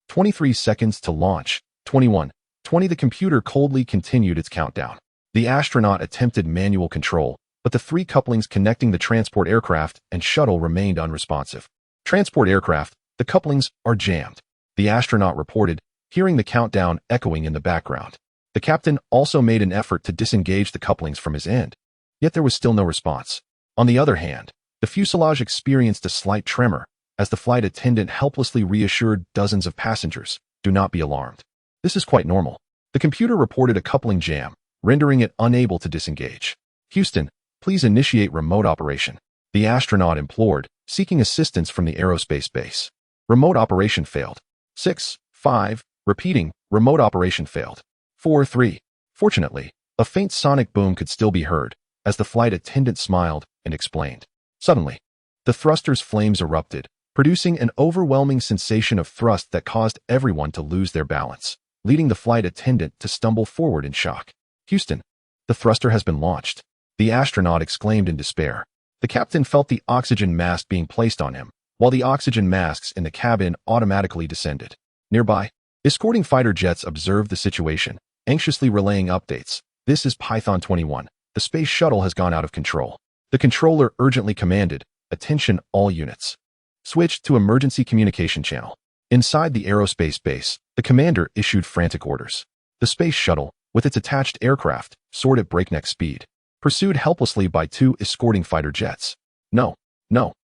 23 seconds to launch. 21. 20. The computer coldly continued its countdown. The astronaut attempted manual control, but the 3 couplings connecting the transport aircraft and shuttle remained unresponsive. "Transport aircraft, the couplings are jammed," the astronaut reported, hearing the countdown echoing in the background. The captain also made an effort to disengage the couplings from his end, yet there was still no response. On the other hand, the fuselage experienced a slight tremor, as the flight attendant helplessly reassured dozens of passengers, "Do not be alarmed. This is quite normal." The computer reported a coupling jam, rendering it unable to disengage. "Houston, please initiate remote operation," the astronaut implored, seeking assistance from the aerospace base. Remote operation failed. 6, 5, repeating, remote operation failed. 4, 3. Fortunately, a faint sonic boom could still be heard, as the flight attendant smiled and explained. Suddenly, the thruster's flames erupted, producing an overwhelming sensation of thrust that caused everyone to lose their balance, leading the flight attendant to stumble forward in shock. "Houston, the thruster has been launched," the astronaut exclaimed in despair. The captain felt the oxygen mask being placed on him, while the oxygen masks in the cabin automatically descended. Nearby, escorting fighter jets observed the situation, anxiously relaying updates. "This is Python 21. The space shuttle has gone out of control." The controller urgently commanded, "Attention all units. Switch to emergency communication channel." Inside the aerospace base, the commander issued frantic orders. The space shuttle, with its attached aircraft, soared at breakneck speed, pursued helplessly by 2 escorting fighter jets. No.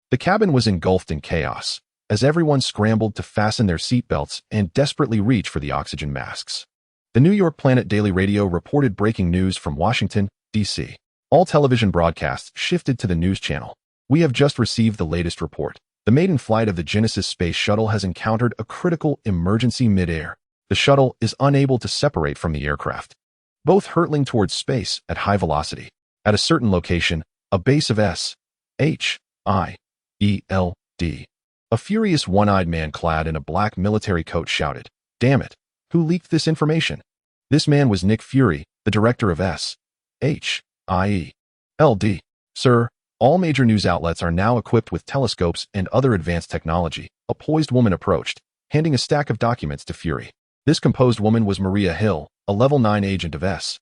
The cabin was engulfed in chaos, as everyone scrambled to fasten their seatbelts and desperately reach for the oxygen masks. The New York Planet Daily Radio reported breaking news from Washington, D.C. All television broadcasts shifted to the news channel. "We have just received the latest report. The maiden flight of the Genesis space shuttle has encountered a critical emergency mid-air. The shuttle is unable to separate from the aircraft, both hurtling towards space at high velocity. At a certain location, a base of S.H.I.E.L.D. A furious one-eyed man clad in a black military coat shouted, "Damn it! Who leaked this information?" This man was Nick Fury, the director of S.H.I.E.L.D. Sir, all major news outlets are now equipped with telescopes and other advanced technology. A poised woman approached, handing a stack of documents to Fury. This composed woman was Maria Hill, a level 9 agent of S.H.I.E.L.D.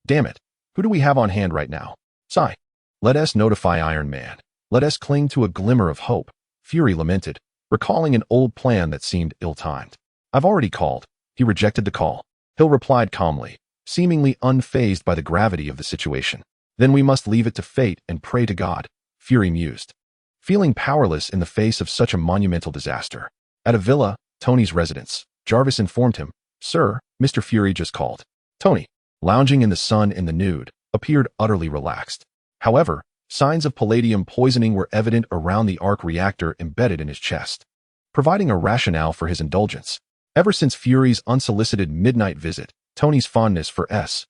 Damn it. Who do we have on hand right now? Sigh. Let us notify Iron Man. Let us cling to a glimmer of hope, Fury lamented, recalling an old plan that seemed ill-timed. I've already called. He rejected the call. Hill replied calmly, seemingly unfazed by the gravity of the situation. Then we must leave it to fate and pray to God, Fury mused, feeling powerless in the face of such a monumental disaster. At a villa, Tony's residence, Jarvis informed him, Sir, Mr. Fury just called. Tony, lounging in the sun in the nude, appeared utterly relaxed. However, signs of palladium poisoning were evident around the arc reactor embedded in his chest, providing a rationale for his indulgence. Ever since Fury's unsolicited midnight visit, Tony's fondness for S.H.I.E.L.D.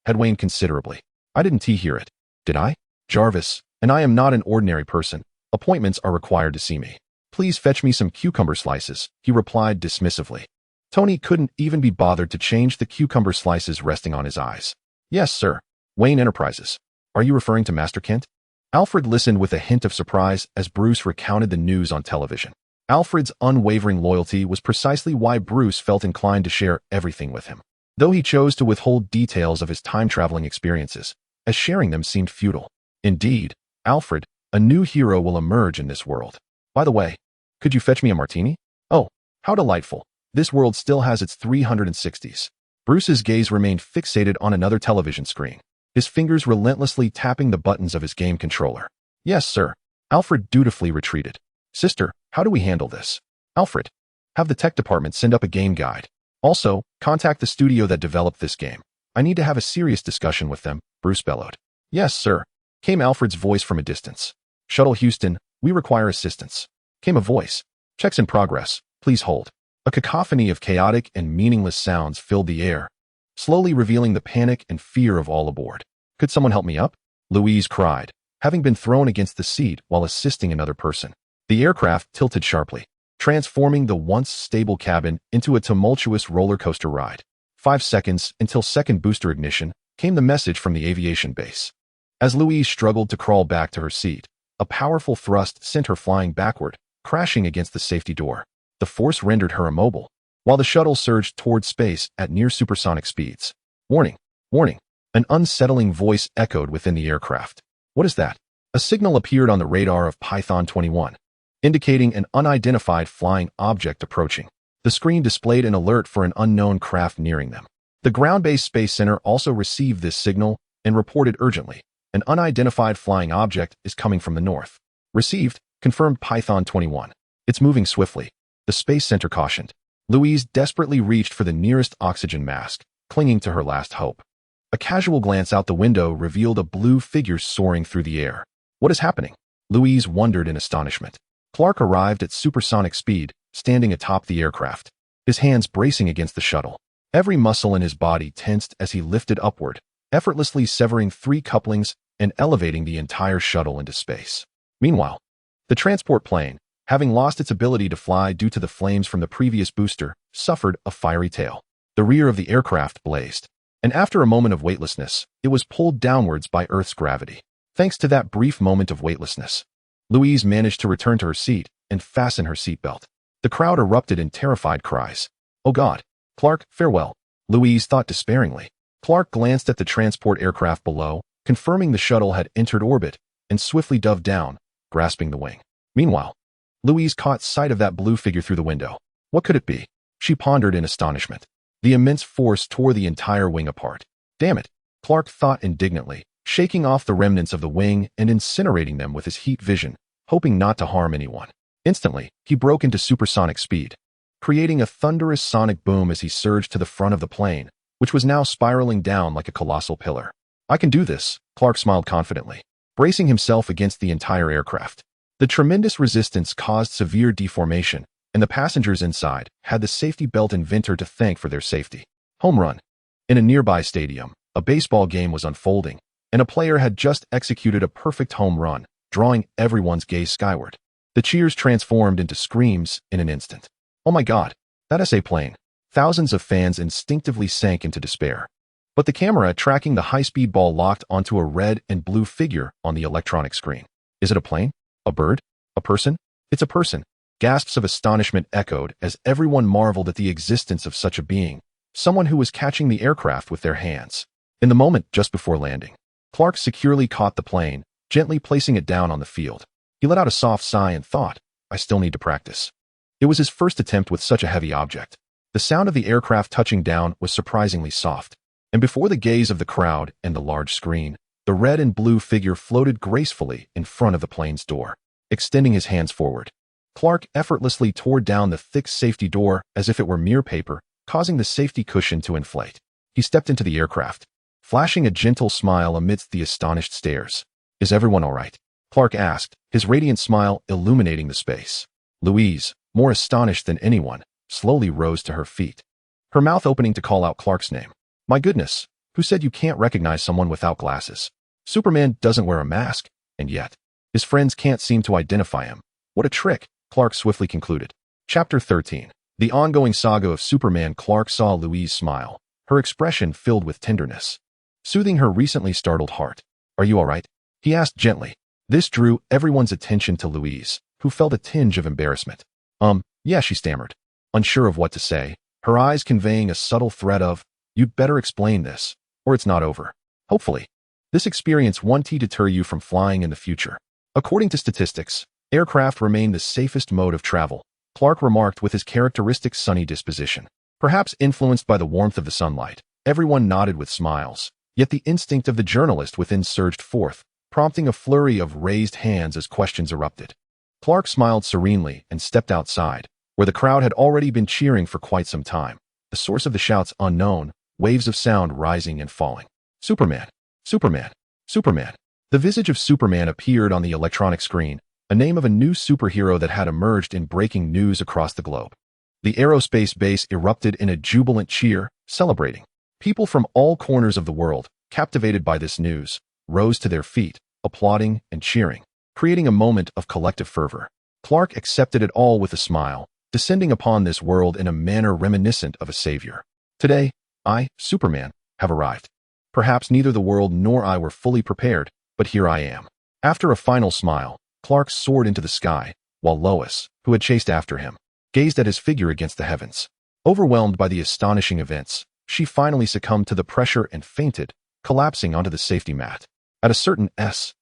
had waned considerably. I didn't hear it, did I? Jarvis, and I am not an ordinary person. Appointments are required to see me. Please fetch me some cucumber slices, he replied dismissively. Tony couldn't even be bothered to change the cucumber slices resting on his eyes. Yes, sir. Wayne Enterprises. Are you referring to Master Kent? Alfred listened with a hint of surprise as Bruce recounted the news on television. Alfred's unwavering loyalty was precisely why Bruce felt inclined to share everything with him, though he chose to withhold details of his time-traveling experiences, as sharing them seemed futile. Indeed, Alfred, a new hero will emerge in this world. By the way, could you fetch me a martini? Oh, how delightful. This world still has its 360s. Bruce's gaze remained fixated on another television screen, his fingers relentlessly tapping the buttons of his game controller. Yes, sir. Alfred dutifully retreated. Sister, how do we handle this? Alfred, have the tech department send up a game guide. Also, contact the studio that developed this game. I need to have a serious discussion with them, Bruce bellowed. Yes, sir, came Alfred's voice from a distance. Shuttle Houston, we require assistance. Came a voice. Checks in progress, please hold. A cacophony of chaotic and meaningless sounds filled the air, slowly revealing the panic and fear of all aboard. Could someone help me up? Louise cried, having been thrown against the seat while assisting another person. The aircraft tilted sharply, transforming the once stable cabin into a tumultuous roller coaster ride. 5 seconds until second booster ignition came the message from the aviation base. As Louise struggled to crawl back to her seat, a powerful thrust sent her flying backward, crashing against the safety door. The force rendered her immobile, while the shuttle surged toward space at near supersonic speeds. Warning! Warning! An unsettling voice echoed within the aircraft. What is that? A signal appeared on the radar of Python 21, indicating an unidentified flying object approaching. The screen displayed an alert for an unknown craft nearing them. The ground-based Space Center also received this signal and reported urgently. An unidentified flying object is coming from the north. Received, confirmed Python 21. It's moving swiftly, the Space Center cautioned. Louise desperately reached for the nearest oxygen mask, clinging to her last hope. A casual glance out the window revealed a blue figure soaring through the air. What is happening? Louise wondered in astonishment. Clark arrived at supersonic speed, standing atop the aircraft, his hands bracing against the shuttle. Every muscle in his body tensed as he lifted upward, effortlessly severing 3 couplings and elevating the entire shuttle into space. Meanwhile, the transport plane, having lost its ability to fly due to the flames from the previous booster, suffered a fiery tail. The rear of the aircraft blazed, and after a moment of weightlessness, it was pulled downwards by Earth's gravity. Thanks to that brief moment of weightlessness, Louise managed to return to her seat and fasten her seatbelt. The crowd erupted in terrified cries. Oh God! Clark, farewell, Louise thought despairingly. Clark glanced at the transport aircraft below, confirming the shuttle had entered orbit, and swiftly dove down, grasping the wing. Meanwhile, Louise caught sight of that blue figure through the window. What could it be? She pondered in astonishment. The immense force tore the entire wing apart. Damn it, Clark thought indignantly, shaking off the remnants of the wing and incinerating them with his heat vision, hoping not to harm anyone. Instantly, he broke into supersonic speed, creating a thunderous sonic boom as he surged to the front of the plane, which was now spiraling down like a colossal pillar. I can do this, Clark smiled confidently, bracing himself against the entire aircraft. The tremendous resistance caused severe deformation, and the passengers inside had the safety belt inventor to thank for their safety. Home run. In a nearby stadium, a baseball game was unfolding, and a player had just executed a perfect home run, drawing everyone's gaze skyward. The cheers transformed into screams in an instant. Oh my God, that SA plane. Thousands of fans instinctively sank into despair. But the camera tracking the high-speed ball locked onto a red and blue figure on the electronic screen. Is it a plane? A bird? A person? It's a person. Gasps of astonishment echoed as everyone marveled at the existence of such a being, someone who was catching the aircraft with their hands. In the moment just before landing, Clark securely caught the plane, gently placing it down on the field. He let out a soft sigh and thought, I still need to practice. It was his first attempt with such a heavy object. The sound of the aircraft touching down was surprisingly soft, and before the gaze of the crowd and the large screen, the red and blue figure floated gracefully in front of the plane's door. Extending his hands forward, Clark effortlessly tore down the thick safety door as if it were mere paper, causing the safety cushion to inflate. He stepped into the aircraft, flashing a gentle smile amidst the astonished stares. Is everyone all right? Clark asked, his radiant smile illuminating the space. Louise, more astonished than anyone, slowly rose to her feet, her mouth opening to call out Clark's name. My goodness, who said you can't recognize someone without glasses? Superman doesn't wear a mask, and yet, his friends can't seem to identify him. What a trick, Clark swiftly concluded. Chapter 13. The ongoing saga of Superman. Clark saw Louise smile, her expression filled with tenderness, soothing her recently startled heart. Are you all right? He asked gently. This drew everyone's attention to Louise, who felt a tinge of embarrassment. Yeah, she stammered, unsure of what to say, her eyes conveying a subtle threat of, you'd better explain this, or it's not over. Hopefully, this experience won't deter you from flying in the future. According to statistics, aircraft remain the safest mode of travel, Clark remarked with his characteristic sunny disposition. Perhaps influenced by the warmth of the sunlight, everyone nodded with smiles, yet the instinct of the journalist within surged forth, prompting a flurry of raised hands as questions erupted. Clark smiled serenely and stepped outside, where the crowd had already been cheering for quite some time. The source of the shouts unknown, waves of sound rising and falling. Superman! Superman! Superman! The visage of Superman appeared on the electronic screen, a name of a new superhero that had emerged in breaking news across the globe. The aerospace base erupted in a jubilant cheer, celebrating. People from all corners of the world, captivated by this news, rose to their feet, applauding and cheering, creating a moment of collective fervor. Clark accepted it all with a smile, descending upon this world in a manner reminiscent of a savior. Today, I, Superman, have arrived. Perhaps neither the world nor I were fully prepared, but here I am. After a final smile, Clark soared into the sky, while Lois, who had chased after him, gazed at his figure against the heavens. Overwhelmed by the astonishing events, she finally succumbed to the pressure and fainted, collapsing onto the safety mat. At a certain S.H.I.E.L.D.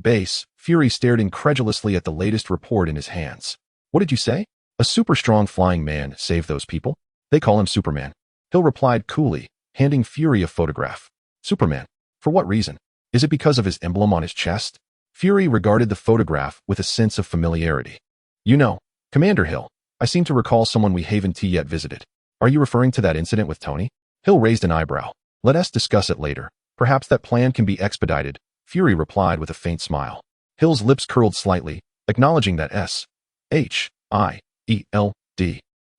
base, Fury stared incredulously at the latest report in his hands. What did you say? A super strong flying man saved those people? They call him Superman. Hill replied coolly, handing Fury a photograph. Superman? For what reason? Is it because of his emblem on his chest? Fury regarded the photograph with a sense of familiarity. You know, Commander Hill, I seem to recall someone we haven't yet visited. Are you referring to that incident with Tony? Hill raised an eyebrow. Let us discuss it later. Perhaps that plan can be expedited, Fury replied with a faint smile. Hill's lips curled slightly, acknowledging that S.H.I.E.L.D.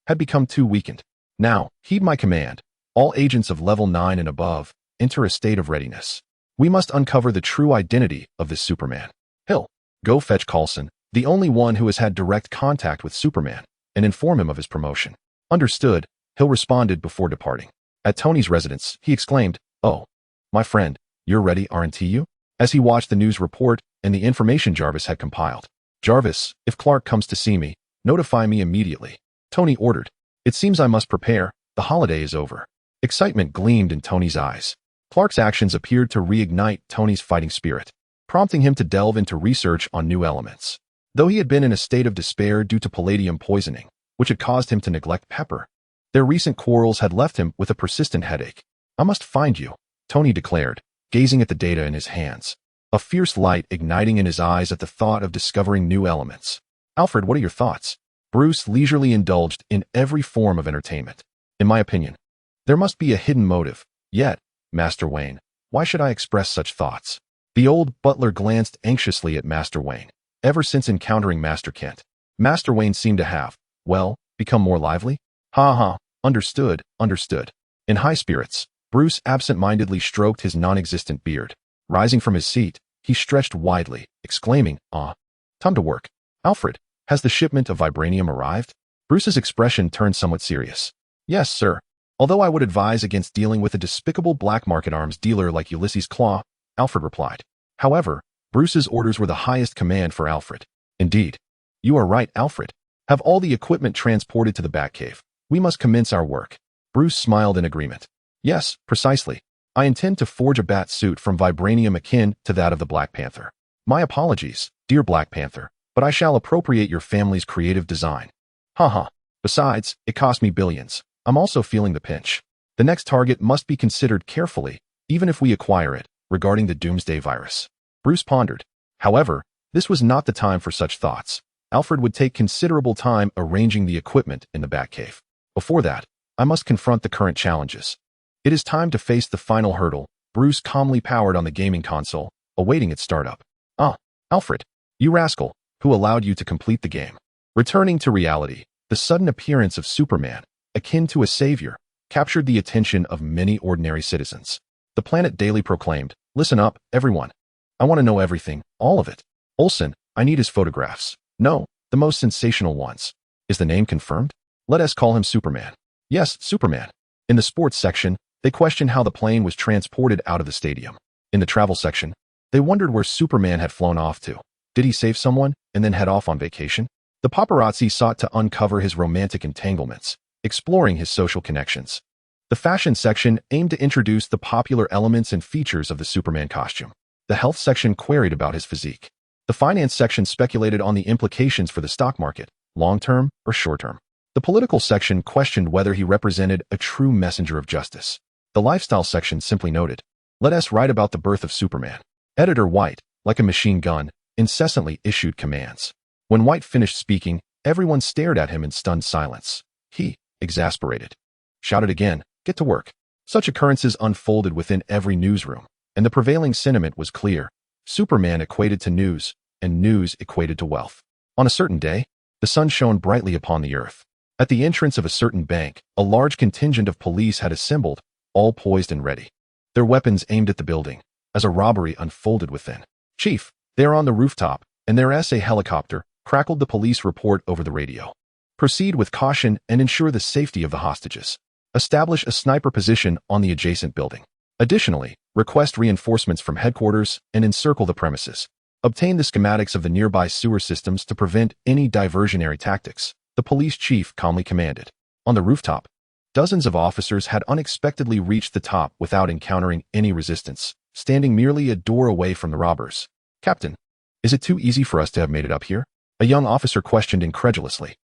had become too weakened. Now, heed my command. All agents of level 9 and above, enter a state of readiness. We must uncover the true identity of this Superman. Hill, go fetch Coulson, the only one who has had direct contact with Superman, and inform him of his promotion. Understood, Hill responded before departing. At Tony's residence, he exclaimed, Oh, my friend, you're ready, aren't you? As he watched the news report and the information Jarvis had compiled. Jarvis, if Clark comes to see me, notify me immediately. Tony ordered. It seems I must prepare, the holiday is over. Excitement gleamed in Tony's eyes. Clark's actions appeared to reignite Tony's fighting spirit, prompting him to delve into research on new elements. Though he had been in a state of despair due to palladium poisoning, which had caused him to neglect Pepper, their recent quarrels had left him with a persistent headache. I must find you, Tony declared, gazing at the data in his hands, a fierce light igniting in his eyes at the thought of discovering new elements. Alfred, what are your thoughts? Bruce leisurely indulged in every form of entertainment. In my opinion, there must be a hidden motive. Yet, Master Wayne, why should I express such thoughts? The old butler glanced anxiously at Master Wayne. Ever since encountering Master Kent, Master Wayne seemed to have, well, become more lively? Ha. Understood. In high spirits, Bruce absent-mindedly stroked his non-existent beard. Rising from his seat, He stretched widely, exclaiming, time to work. Alfred, has the shipment of vibranium arrived? Bruce's expression turned somewhat serious. Yes, sir. Although I would advise against dealing with a despicable black market arms dealer like Ulysses Claw, Alfred replied. However, Bruce's orders were the highest command for Alfred. Indeed. You are right, Alfred. Have all the equipment transported to the Batcave. We must commence our work. Bruce smiled in agreement. Yes, precisely. I intend to forge a bat suit from vibranium akin to that of the Black Panther. My apologies, dear Black Panther, but I shall appropriate your family's creative design. Haha. Besides, it cost me billions. I'm also feeling the pinch. The next target must be considered carefully, even if we acquire it, regarding the Doomsday virus. Bruce pondered. However, this was not the time for such thoughts. Alfred would take considerable time arranging the equipment in the Batcave. Before that, I must confront the current challenges. It is time to face the final hurdle. Bruce calmly powered on the gaming console, awaiting its startup. Alfred, you rascal, who allowed you to complete the game? Returning to reality, the sudden appearance of Superman, akin to a savior, captured the attention of many ordinary citizens. The Planet Daily proclaimed, "Listen up, everyone. I want to know everything, all of it. Olsen, I need his photographs. No, the most sensational ones. Is the name confirmed? Let us call him Superman." Yes, Superman. In the sports section, they questioned how the plane was transported out of the stadium. In the travel section, they wondered where Superman had flown off to. Did he save someone and then head off on vacation? The paparazzi sought to uncover his romantic entanglements, exploring his social connections. The fashion section aimed to introduce the popular elements and features of the Superman costume. The health section queried about his physique. The finance section speculated on the implications for the stock market, long-term or short-term. The political section questioned whether he represented a true messenger of justice. The lifestyle section simply noted, "Let us write about the birth of Superman." Editor White, like a machine gun, incessantly issued commands. When White finished speaking, everyone stared at him in stunned silence. He, exasperated, shouted again, "Get to work." Such occurrences unfolded within every newsroom, and the prevailing sentiment was clear. Superman equated to news, and news equated to wealth. On a certain day, the sun shone brightly upon the earth. At the entrance of a certain bank, a large contingent of police had assembled, all poised and ready. Their weapons aimed at the building, as a robbery unfolded within. "Chief, they are on the rooftop, and there is a helicopter," crackled the police report over the radio. "Proceed with caution and ensure the safety of the hostages. Establish a sniper position on the adjacent building. Additionally, request reinforcements from headquarters and encircle the premises. Obtain the schematics of the nearby sewer systems to prevent any diversionary tactics," the police chief calmly commanded. On the rooftop, dozens of officers had unexpectedly reached the top without encountering any resistance, standing merely a door away from the robbers. "Captain, is it too easy for us to have made it up here?" a young officer questioned incredulously.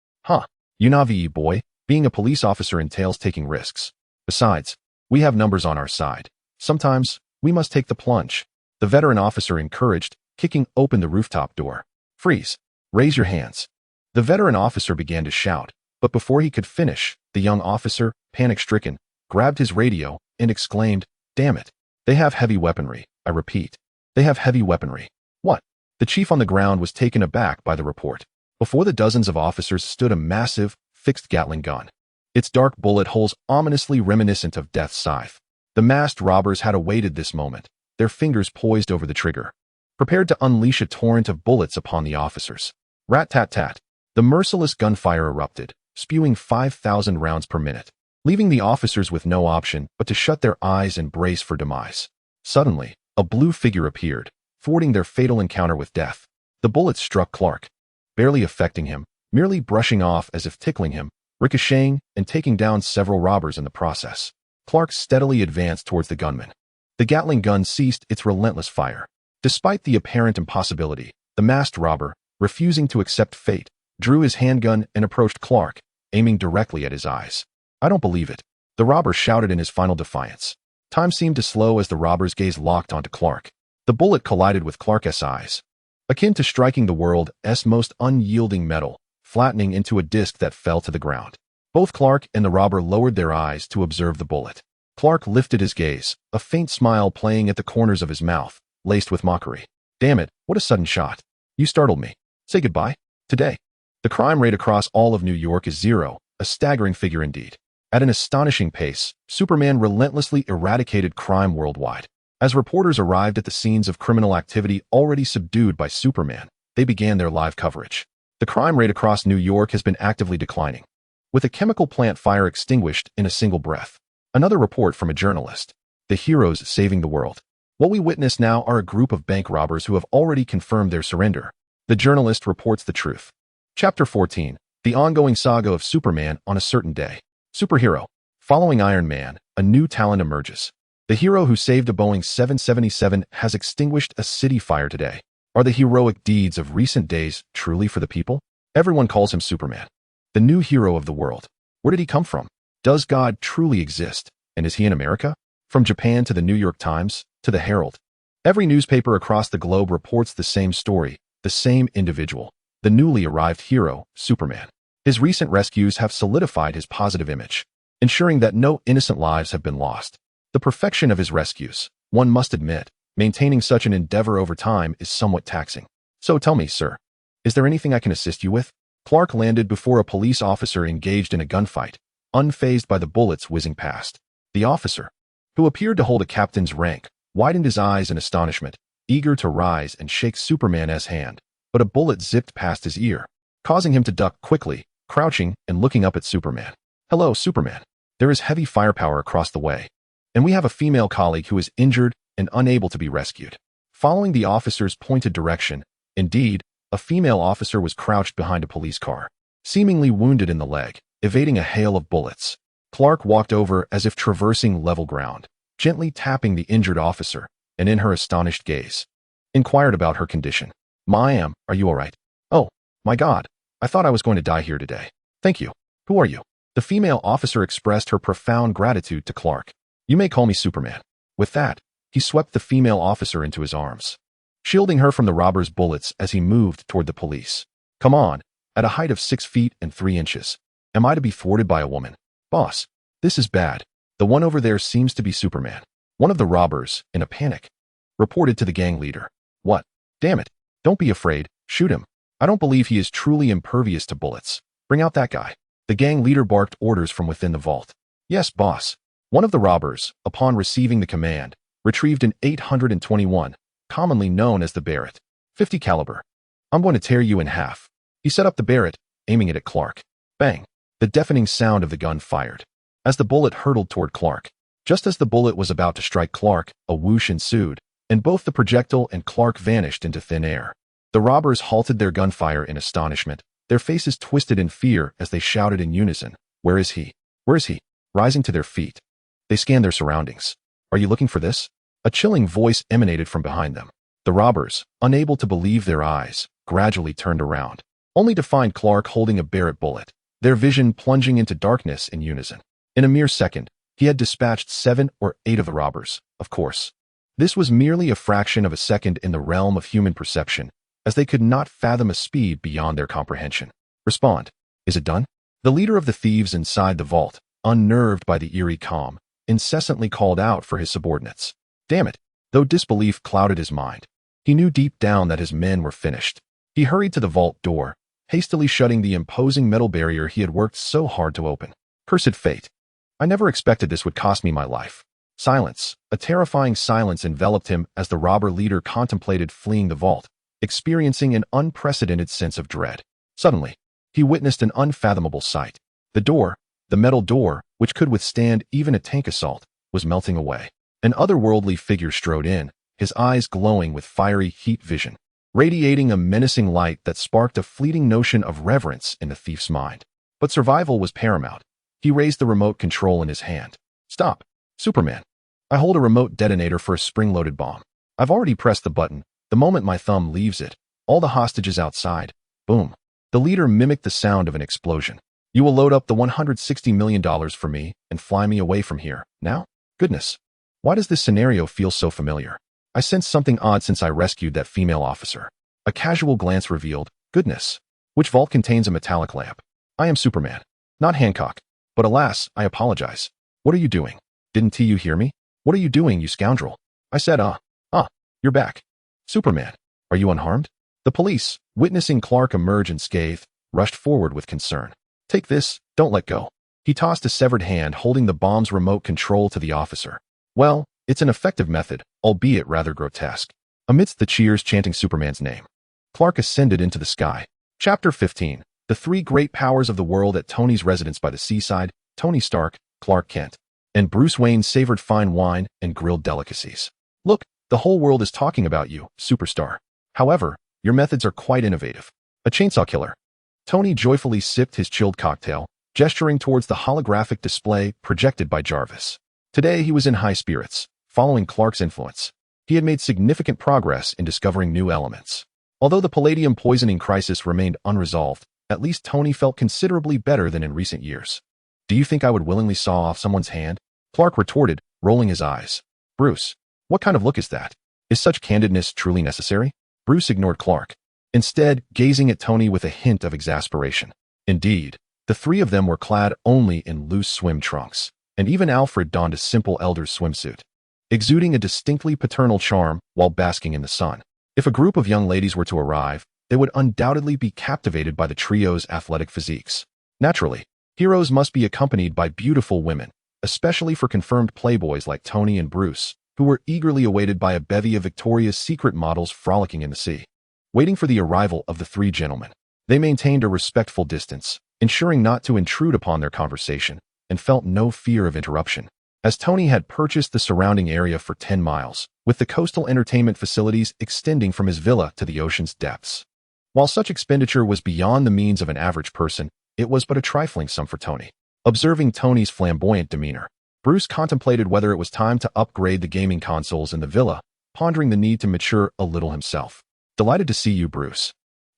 You naive boy, being a police officer entails taking risks. Besides, we have numbers on our side. Sometimes, we must take the plunge," the veteran officer encouraged, kicking open the rooftop door. "Freeze. Raise your hands." The veteran officer began to shout, but before he could finish, the young officer, panic-stricken, grabbed his radio and exclaimed, "Damn it. They have heavy weaponry. I repeat, they have heavy weaponry." "What?" The chief on the ground was taken aback by the report. Before the dozens of officers stood a massive, fixed Gatling gun. Its dark bullet holes ominously reminiscent of death's scythe. The masked robbers had awaited this moment, their fingers poised over the trigger, prepared to unleash a torrent of bullets upon the officers. Rat-tat-tat. The merciless gunfire erupted, spewing 5,000 rounds per minute, leaving the officers with no option but to shut their eyes and brace for demise. Suddenly, a blue figure appeared, thwarting their fatal encounter with death. The bullets struck Clark, barely affecting him, merely brushing off as if tickling him, ricocheting and taking down several robbers in the process. Clark steadily advanced towards the gunman. The Gatling gun ceased its relentless fire. Despite the apparent impossibility, the masked robber, refusing to accept fate, drew his handgun and approached Clark, aiming directly at his eyes. "I don't believe it," the robber shouted in his final defiance. Time seemed to slow as the robber's gaze locked onto Clark. The bullet collided with Clark's eyes, akin to striking the world's most unyielding metal, flattening into a disc that fell to the ground. Both Clark and the robber lowered their eyes to observe the bullet. Clark lifted his gaze, a faint smile playing at the corners of his mouth, laced with mockery. "Damn it, what a sudden shot. You startled me. Say goodbye. Today, the crime rate across all of New York is 0, a staggering figure indeed. At an astonishing pace, Superman relentlessly eradicated crime worldwide. As reporters arrived at the scenes of criminal activity already subdued by Superman, they began their live coverage. The crime rate across New York has been actively declining, with a chemical plant fire extinguished in a single breath. Another report from a journalist. The heroes saving the world. What we witness now are a group of bank robbers who have already confirmed their surrender. The journalist reports the truth. Chapter 14. The ongoing saga of Superman on a certain day. Superhero. Following Iron Man, a new talent emerges. The hero who saved a Boeing 777 has extinguished a city fire today. Are the heroic deeds of recent days truly for the people? Everyone calls him Superman, the new hero of the world. Where did he come from? Does God truly exist? And is he in America? From Japan to the New York Times, to the Herald. Every newspaper across the globe reports the same story, the same individual, the newly arrived hero, Superman. His recent rescues have solidified his positive image, ensuring that no innocent lives have been lost. The perfection of his rescues, one must admit, maintaining such an endeavor over time is somewhat taxing. So tell me, sir, is there anything I can assist you with? Clark landed before a police officer engaged in a gunfight, unfazed by the bullets whizzing past. The officer, who appeared to hold a captain's rank, widened his eyes in astonishment, eager to rise and shake Superman's hand, but a bullet zipped past his ear, causing him to duck quickly, crouching and looking up at Superman. Hello, Superman. There is heavy firepower across the way, and we have a female colleague who is injured and unable to be rescued. Following the officer's pointed direction, indeed, a female officer was crouched behind a police car, seemingly wounded in the leg, evading a hail of bullets. Clark walked over as if traversing level ground, gently tapping the injured officer, and in her astonished gaze, inquired about her condition. Ma'am, are you all right? Oh, my God, I thought I was going to die here today. Thank you. Who are you? The female officer expressed her profound gratitude to Clark. You may call me Superman. With that, he swept the female officer into his arms, shielding her from the robber's bullets as he moved toward the police. Come on, at a height of 6 feet and 3 inches. Am I to be thwarted by a woman? Boss, this is bad. The one over there seems to be Superman. One of the robbers, in a panic, reported to the gang leader. What? Damn it. Don't be afraid. Shoot him. I don't believe he is truly impervious to bullets. Bring out that guy. The gang leader barked orders from within the vault. Yes, boss. One of the robbers, upon receiving the command, retrieved an 821, commonly known as the Barrett, 50 caliber. I'm going to tear you in half. He set up the Barrett, aiming it at Clark. Bang! The deafening sound of the gun fired, as the bullet hurtled toward Clark. Just as the bullet was about to strike Clark, a whoosh ensued, and both the projectile and Clark vanished into thin air. The robbers halted their gunfire in astonishment, their faces twisted in fear as they shouted in unison, Where is he? Where is he? Rising to their feet, they scanned their surroundings. Are you looking for this? A chilling voice emanated from behind them. The robbers, unable to believe their eyes, gradually turned around, only to find Clark holding a Barrett bullet, their vision plunging into darkness in unison. In a mere second, he had dispatched 7 or 8 of the robbers, of course. This was merely a fraction of a second in the realm of human perception, as they could not fathom a speed beyond their comprehension. Respond. Is it done? The leader of the thieves inside the vault, unnerved by the eerie calm, incessantly called out for his subordinates. Damn it! Though disbelief clouded his mind, he knew deep down that his men were finished. He hurried to the vault door, hastily shutting the imposing metal barrier he had worked so hard to open. Cursed fate. I never expected this would cost me my life. Silence. A terrifying silence enveloped him as the robber leader contemplated fleeing the vault, experiencing an unprecedented sense of dread. Suddenly, he witnessed an unfathomable sight. The door, the metal door, which could withstand even a tank assault, was melting away. An otherworldly figure strode in, his eyes glowing with fiery heat vision, radiating a menacing light that sparked a fleeting notion of reverence in the thief's mind. But survival was paramount. He raised the remote control in his hand. Stop, Superman. I hold a remote detonator for a spring-loaded bomb. I've already pressed the button. The moment my thumb leaves it, all the hostages outside. Boom. The leader mimicked the sound of an explosion. You will load up the $160 million for me and fly me away from here. Now? Goodness. Why does this scenario feel so familiar? I sensed something odd since I rescued that female officer. A casual glance revealed, goodness. Which vault contains a metallic lamp? I am Superman, not Hancock. But alas, I apologize. What are you doing? Didn't you hear me? What are you doing, you scoundrel? I said, you're back. Superman, are you unharmed? The police, witnessing Clark emerge unscathed, rushed forward with concern. Take this, don't let go. He tossed a severed hand holding the bomb's remote control to the officer. Well, It's an effective method, albeit rather grotesque. Amidst the cheers chanting Superman's name, Clark ascended into the sky. Chapter 15. The three great powers of the world at Tony's residence by the seaside. Tony Stark, Clark Kent, and Bruce Wayne savored fine wine and grilled delicacies. Look, the whole world is talking about you, superstar. However, your methods are quite innovative. A chainsaw killer. Tony joyfully sipped his chilled cocktail, gesturing towards the holographic display projected by Jarvis. Today he was in high spirits, following Clark's influence. He had made significant progress in discovering new elements. Although the palladium poisoning crisis remained unresolved, at least Tony felt considerably better than in recent years. Do you think I would willingly saw off someone's hand? Clark retorted, rolling his eyes. Bruce, what kind of look is that? Is such candidness truly necessary? Bruce ignored Clark, instead gazing at Tony with a hint of exasperation. Indeed, the three of them were clad only in loose swim trunks, and even Alfred donned a simple elder's swimsuit, exuding a distinctly paternal charm while basking in the sun. If a group of young ladies were to arrive, they would undoubtedly be captivated by the trio's athletic physiques. Naturally, heroes must be accompanied by beautiful women, especially for confirmed playboys like Tony and Bruce, who were eagerly awaited by a bevy of Victoria's Secret models frolicking in the sea. Waiting for the arrival of the three gentlemen, they maintained a respectful distance, ensuring not to intrude upon their conversation, and felt no fear of interruption, as Tony had purchased the surrounding area for 10 miles, with the coastal entertainment facilities extending from his villa to the ocean's depths. While such expenditure was beyond the means of an average person, it was but a trifling sum for Tony. Observing Tony's flamboyant demeanor, Bruce contemplated whether it was time to upgrade the gaming consoles in the villa, pondering the need to mature a little himself. Delighted to see you, Bruce.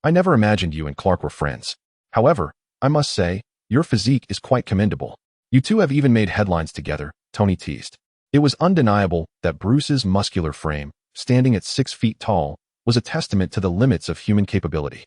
I never imagined you and Clark were friends. However, I must say, your physique is quite commendable. You two have even made headlines together, Tony teased. It was undeniable that Bruce's muscular frame, standing at 6 feet tall, was a testament to the limits of human capability,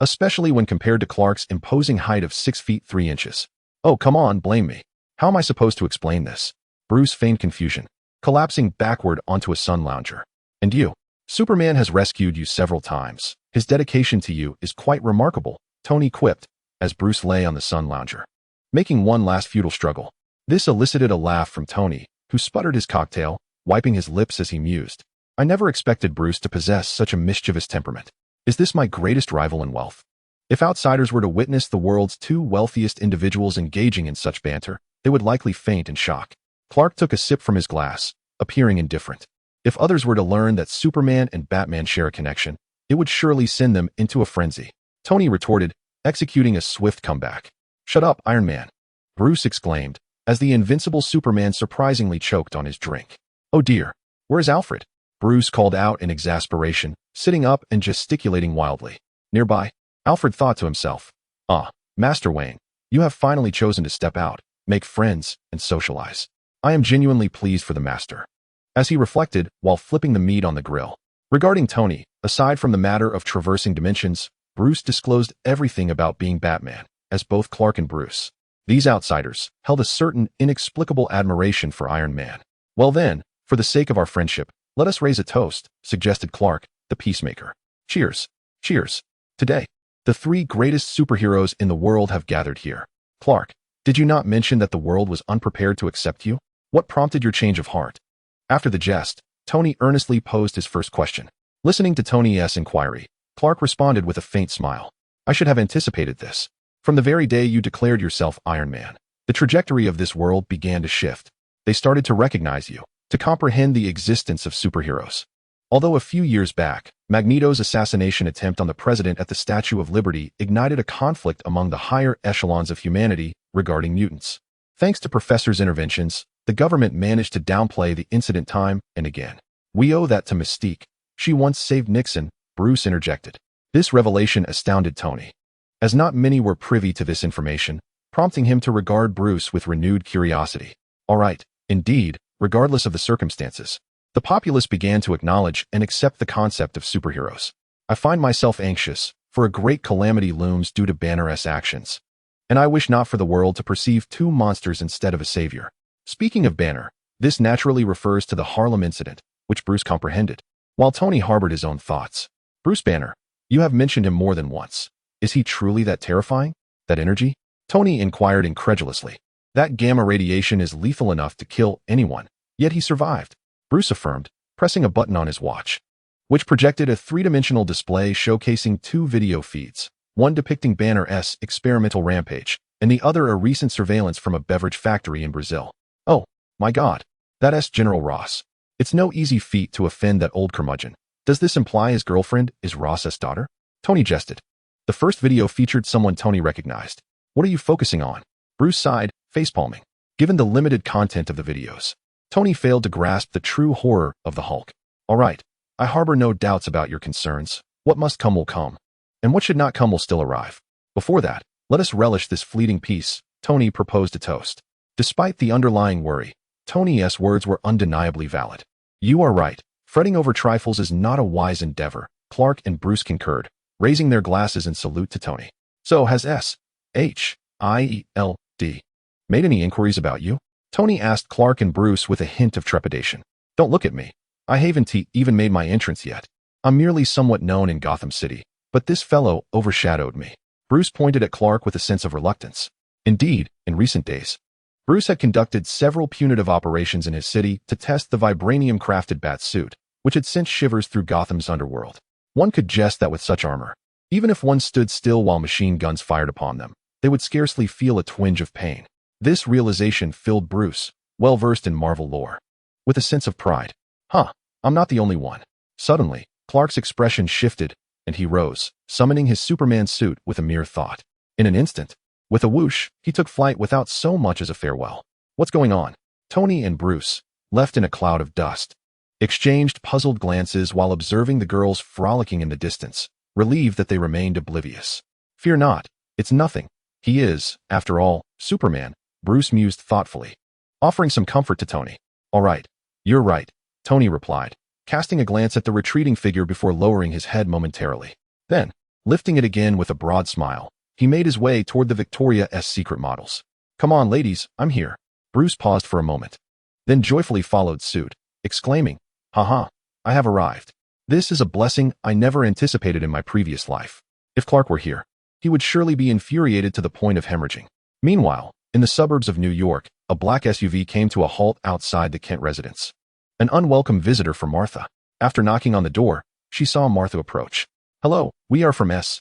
especially when compared to Clark's imposing height of 6 feet 3 inches. Oh, come on, blame me. How am I supposed to explain this? Bruce feigned confusion, collapsing backward onto a sun lounger. And you? Superman has rescued you several times. His dedication to you is quite remarkable, Tony quipped, as Bruce lay on the sun lounger, making one last futile struggle. This elicited a laugh from Tony, who sputtered his cocktail, wiping his lips as he mused. I never expected Bruce to possess such a mischievous temperament. Is this my greatest rival in wealth? If outsiders were to witness the world's two wealthiest individuals engaging in such banter, they would likely faint in shock. Clark took a sip from his glass, appearing indifferent. If others were to learn that Superman and Batman share a connection, it would surely send them into a frenzy. Tony retorted, executing a swift comeback. Shut up, Iron Man, Bruce exclaimed, as the invincible Superman surprisingly choked on his drink. Oh dear, where's Alfred? Bruce called out in exasperation, sitting up and gesticulating wildly. Nearby, Alfred thought to himself. Ah, Master Wayne, you have finally chosen to step out, make friends, and socialize. I am genuinely pleased for the Master. As he reflected while flipping the meat on the grill. Regarding Tony, aside from the matter of traversing dimensions, Bruce disclosed everything about being Batman, as both Clark and Bruce, these outsiders, held a certain inexplicable admiration for Iron Man. Well then, for the sake of our friendship, let us raise a toast, suggested Clark, the peacemaker. Cheers. Cheers. Today, the three greatest superheroes in the world have gathered here. Clark, did you not mention that the world was unprepared to accept you? What prompted your change of heart? After the jest, Tony earnestly posed his first question. Listening to Tony's inquiry, Clark responded with a faint smile. I should have anticipated this. From the very day you declared yourself Iron Man, the trajectory of this world began to shift. They started to recognize you, to comprehend the existence of superheroes. Although a few years back, Magneto's assassination attempt on the president at the Statue of Liberty ignited a conflict among the higher echelons of humanity regarding mutants. Thanks to Professor's interventions, the government managed to downplay the incident time and again. We owe that to Mystique. She once saved Nixon, Bruce interjected. This revelation astounded Tony, as not many were privy to this information, prompting him to regard Bruce with renewed curiosity. All right, indeed, regardless of the circumstances, the populace began to acknowledge and accept the concept of superheroes. I find myself anxious, for a great calamity looms due to Banner's actions, and I wish not for the world to perceive two monsters instead of a savior. Speaking of Banner, this naturally refers to the Harlem incident, which Bruce comprehended, while Tony harbored his own thoughts. Bruce Banner, you have mentioned him more than once. Is he truly that terrifying? That energy? Tony inquired incredulously. That gamma radiation is lethal enough to kill anyone, yet he survived. Bruce affirmed, pressing a button on his watch, which projected a three-dimensional display showcasing two video feeds, one depicting Banner S' experimental rampage, and the other a recent surveillance from a beverage factory in Brazil. Oh, my God. That S. General Ross. It's no easy feat to offend that old curmudgeon. Does this imply his girlfriend is Ross's daughter? Tony jested. The first video featured someone Tony recognized. What are you focusing on? Bruce sighed, facepalming. Given the limited content of the videos, Tony failed to grasp the true horror of the Hulk. All right, I harbor no doubts about your concerns. What must come will come, and what should not come will still arrive. Before that, let us relish this fleeting peace. Tony proposed a toast. Despite the underlying worry, Tony's words were undeniably valid. You are right. Fretting over trifles is not a wise endeavor. Clark and Bruce concurred, raising their glasses in salute to Tony. So has S.H.I.E.L.D. made any inquiries about you? Tony asked Clark and Bruce with a hint of trepidation. Don't look at me. I haven't even made my entrance yet. I'm merely somewhat known in Gotham City, but this fellow overshadowed me. Bruce pointed at Clark with a sense of reluctance. Indeed, in recent days, Bruce had conducted several punitive operations in his city to test the vibranium-crafted Batsuit, which had sent shivers through Gotham's underworld. One could jest that with such armor, even if one stood still while machine guns fired upon them, they would scarcely feel a twinge of pain. This realization filled Bruce, well-versed in Marvel lore, with a sense of pride. I'm not the only one. Suddenly, Clark's expression shifted, and he rose, summoning his Superman suit with a mere thought. In an instant, with a whoosh, he took flight without so much as a farewell. What's going on? Tony and Bruce, left in a cloud of dust, exchanged puzzled glances while observing the girls frolicking in the distance, relieved that they remained oblivious. Fear not, it's nothing. He is, after all, Superman, Bruce mused thoughtfully, offering some comfort to Tony. All right, you're right, Tony replied, casting a glance at the retreating figure before lowering his head momentarily. Then, lifting it again with a broad smile, he made his way toward the Victoria's Secret models. Come on, ladies, I'm here. Bruce paused for a moment, then joyfully followed suit, exclaiming, I have arrived. This is a blessing I never anticipated in my previous life. If Clark were here, he would surely be infuriated to the point of hemorrhaging. Meanwhile, in the suburbs of New York, a black SUV came to a halt outside the Kent residence. An unwelcome visitor for Martha. After knocking on the door, she saw Martha approach. Hello, we are from S.H.I.E.L.D.,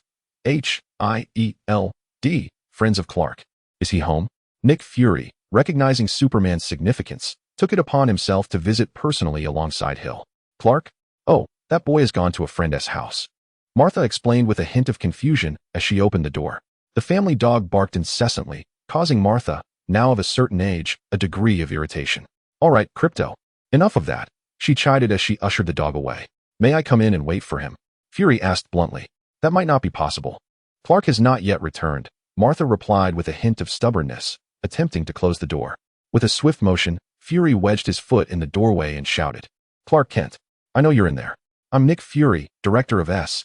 friends of Clark. Is he home? Nick Fury, recognizing Superman's significance, took it upon himself to visit personally alongside Hill. Clark? Oh, that boy has gone to a friend's house. Martha explained with a hint of confusion as she opened the door. The family dog barked incessantly, causing Martha, now of a certain age, a degree of irritation. All right, Crypto. Enough of that, she chided as she ushered the dog away. May I come in and wait for him? Fury asked bluntly. That might not be possible. Clark has not yet returned, Martha replied with a hint of stubbornness, attempting to close the door. With a swift motion, Fury wedged his foot in the doorway and shouted. Clark Kent, I know you're in there. I'm Nick Fury, director of S.H.I.E.L.D.,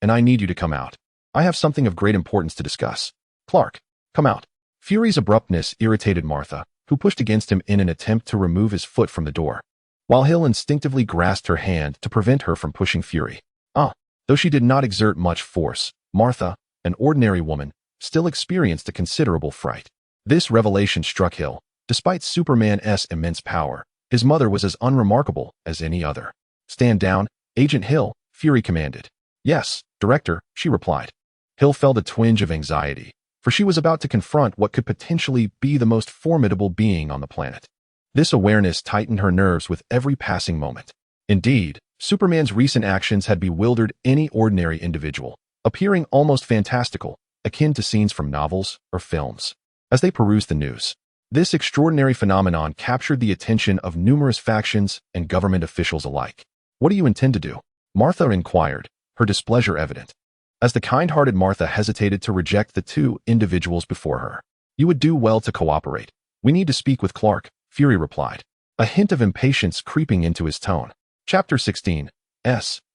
and I need you to come out. I have something of great importance to discuss. Clark, come out. Fury's abruptness irritated Martha, who pushed against him in an attempt to remove his foot from the door, while Hill instinctively grasped her hand to prevent her from pushing Fury. Though she did not exert much force, Martha, an ordinary woman, still experienced a considerable fright. This revelation struck Hill. Despite Superman's immense power, his mother was as unremarkable as any other. Stand down, Agent Hill, Fury commanded. Yes, Director, she replied. Hill felt a twinge of anxiety, for she was about to confront what could potentially be the most formidable being on the planet. This awareness tightened her nerves with every passing moment. Indeed, Superman's recent actions had bewildered any ordinary individual, appearing almost fantastical, akin to scenes from novels or films. As they perused the news, this extraordinary phenomenon captured the attention of numerous factions and government officials alike. What do you intend to do? Martha inquired, her displeasure evident. As the kind-hearted Martha hesitated to reject the two individuals before her. You would do well to cooperate. We need to speak with Clark, Fury replied, a hint of impatience creeping into his tone. Chapter 16. S.H.I.E.L.D.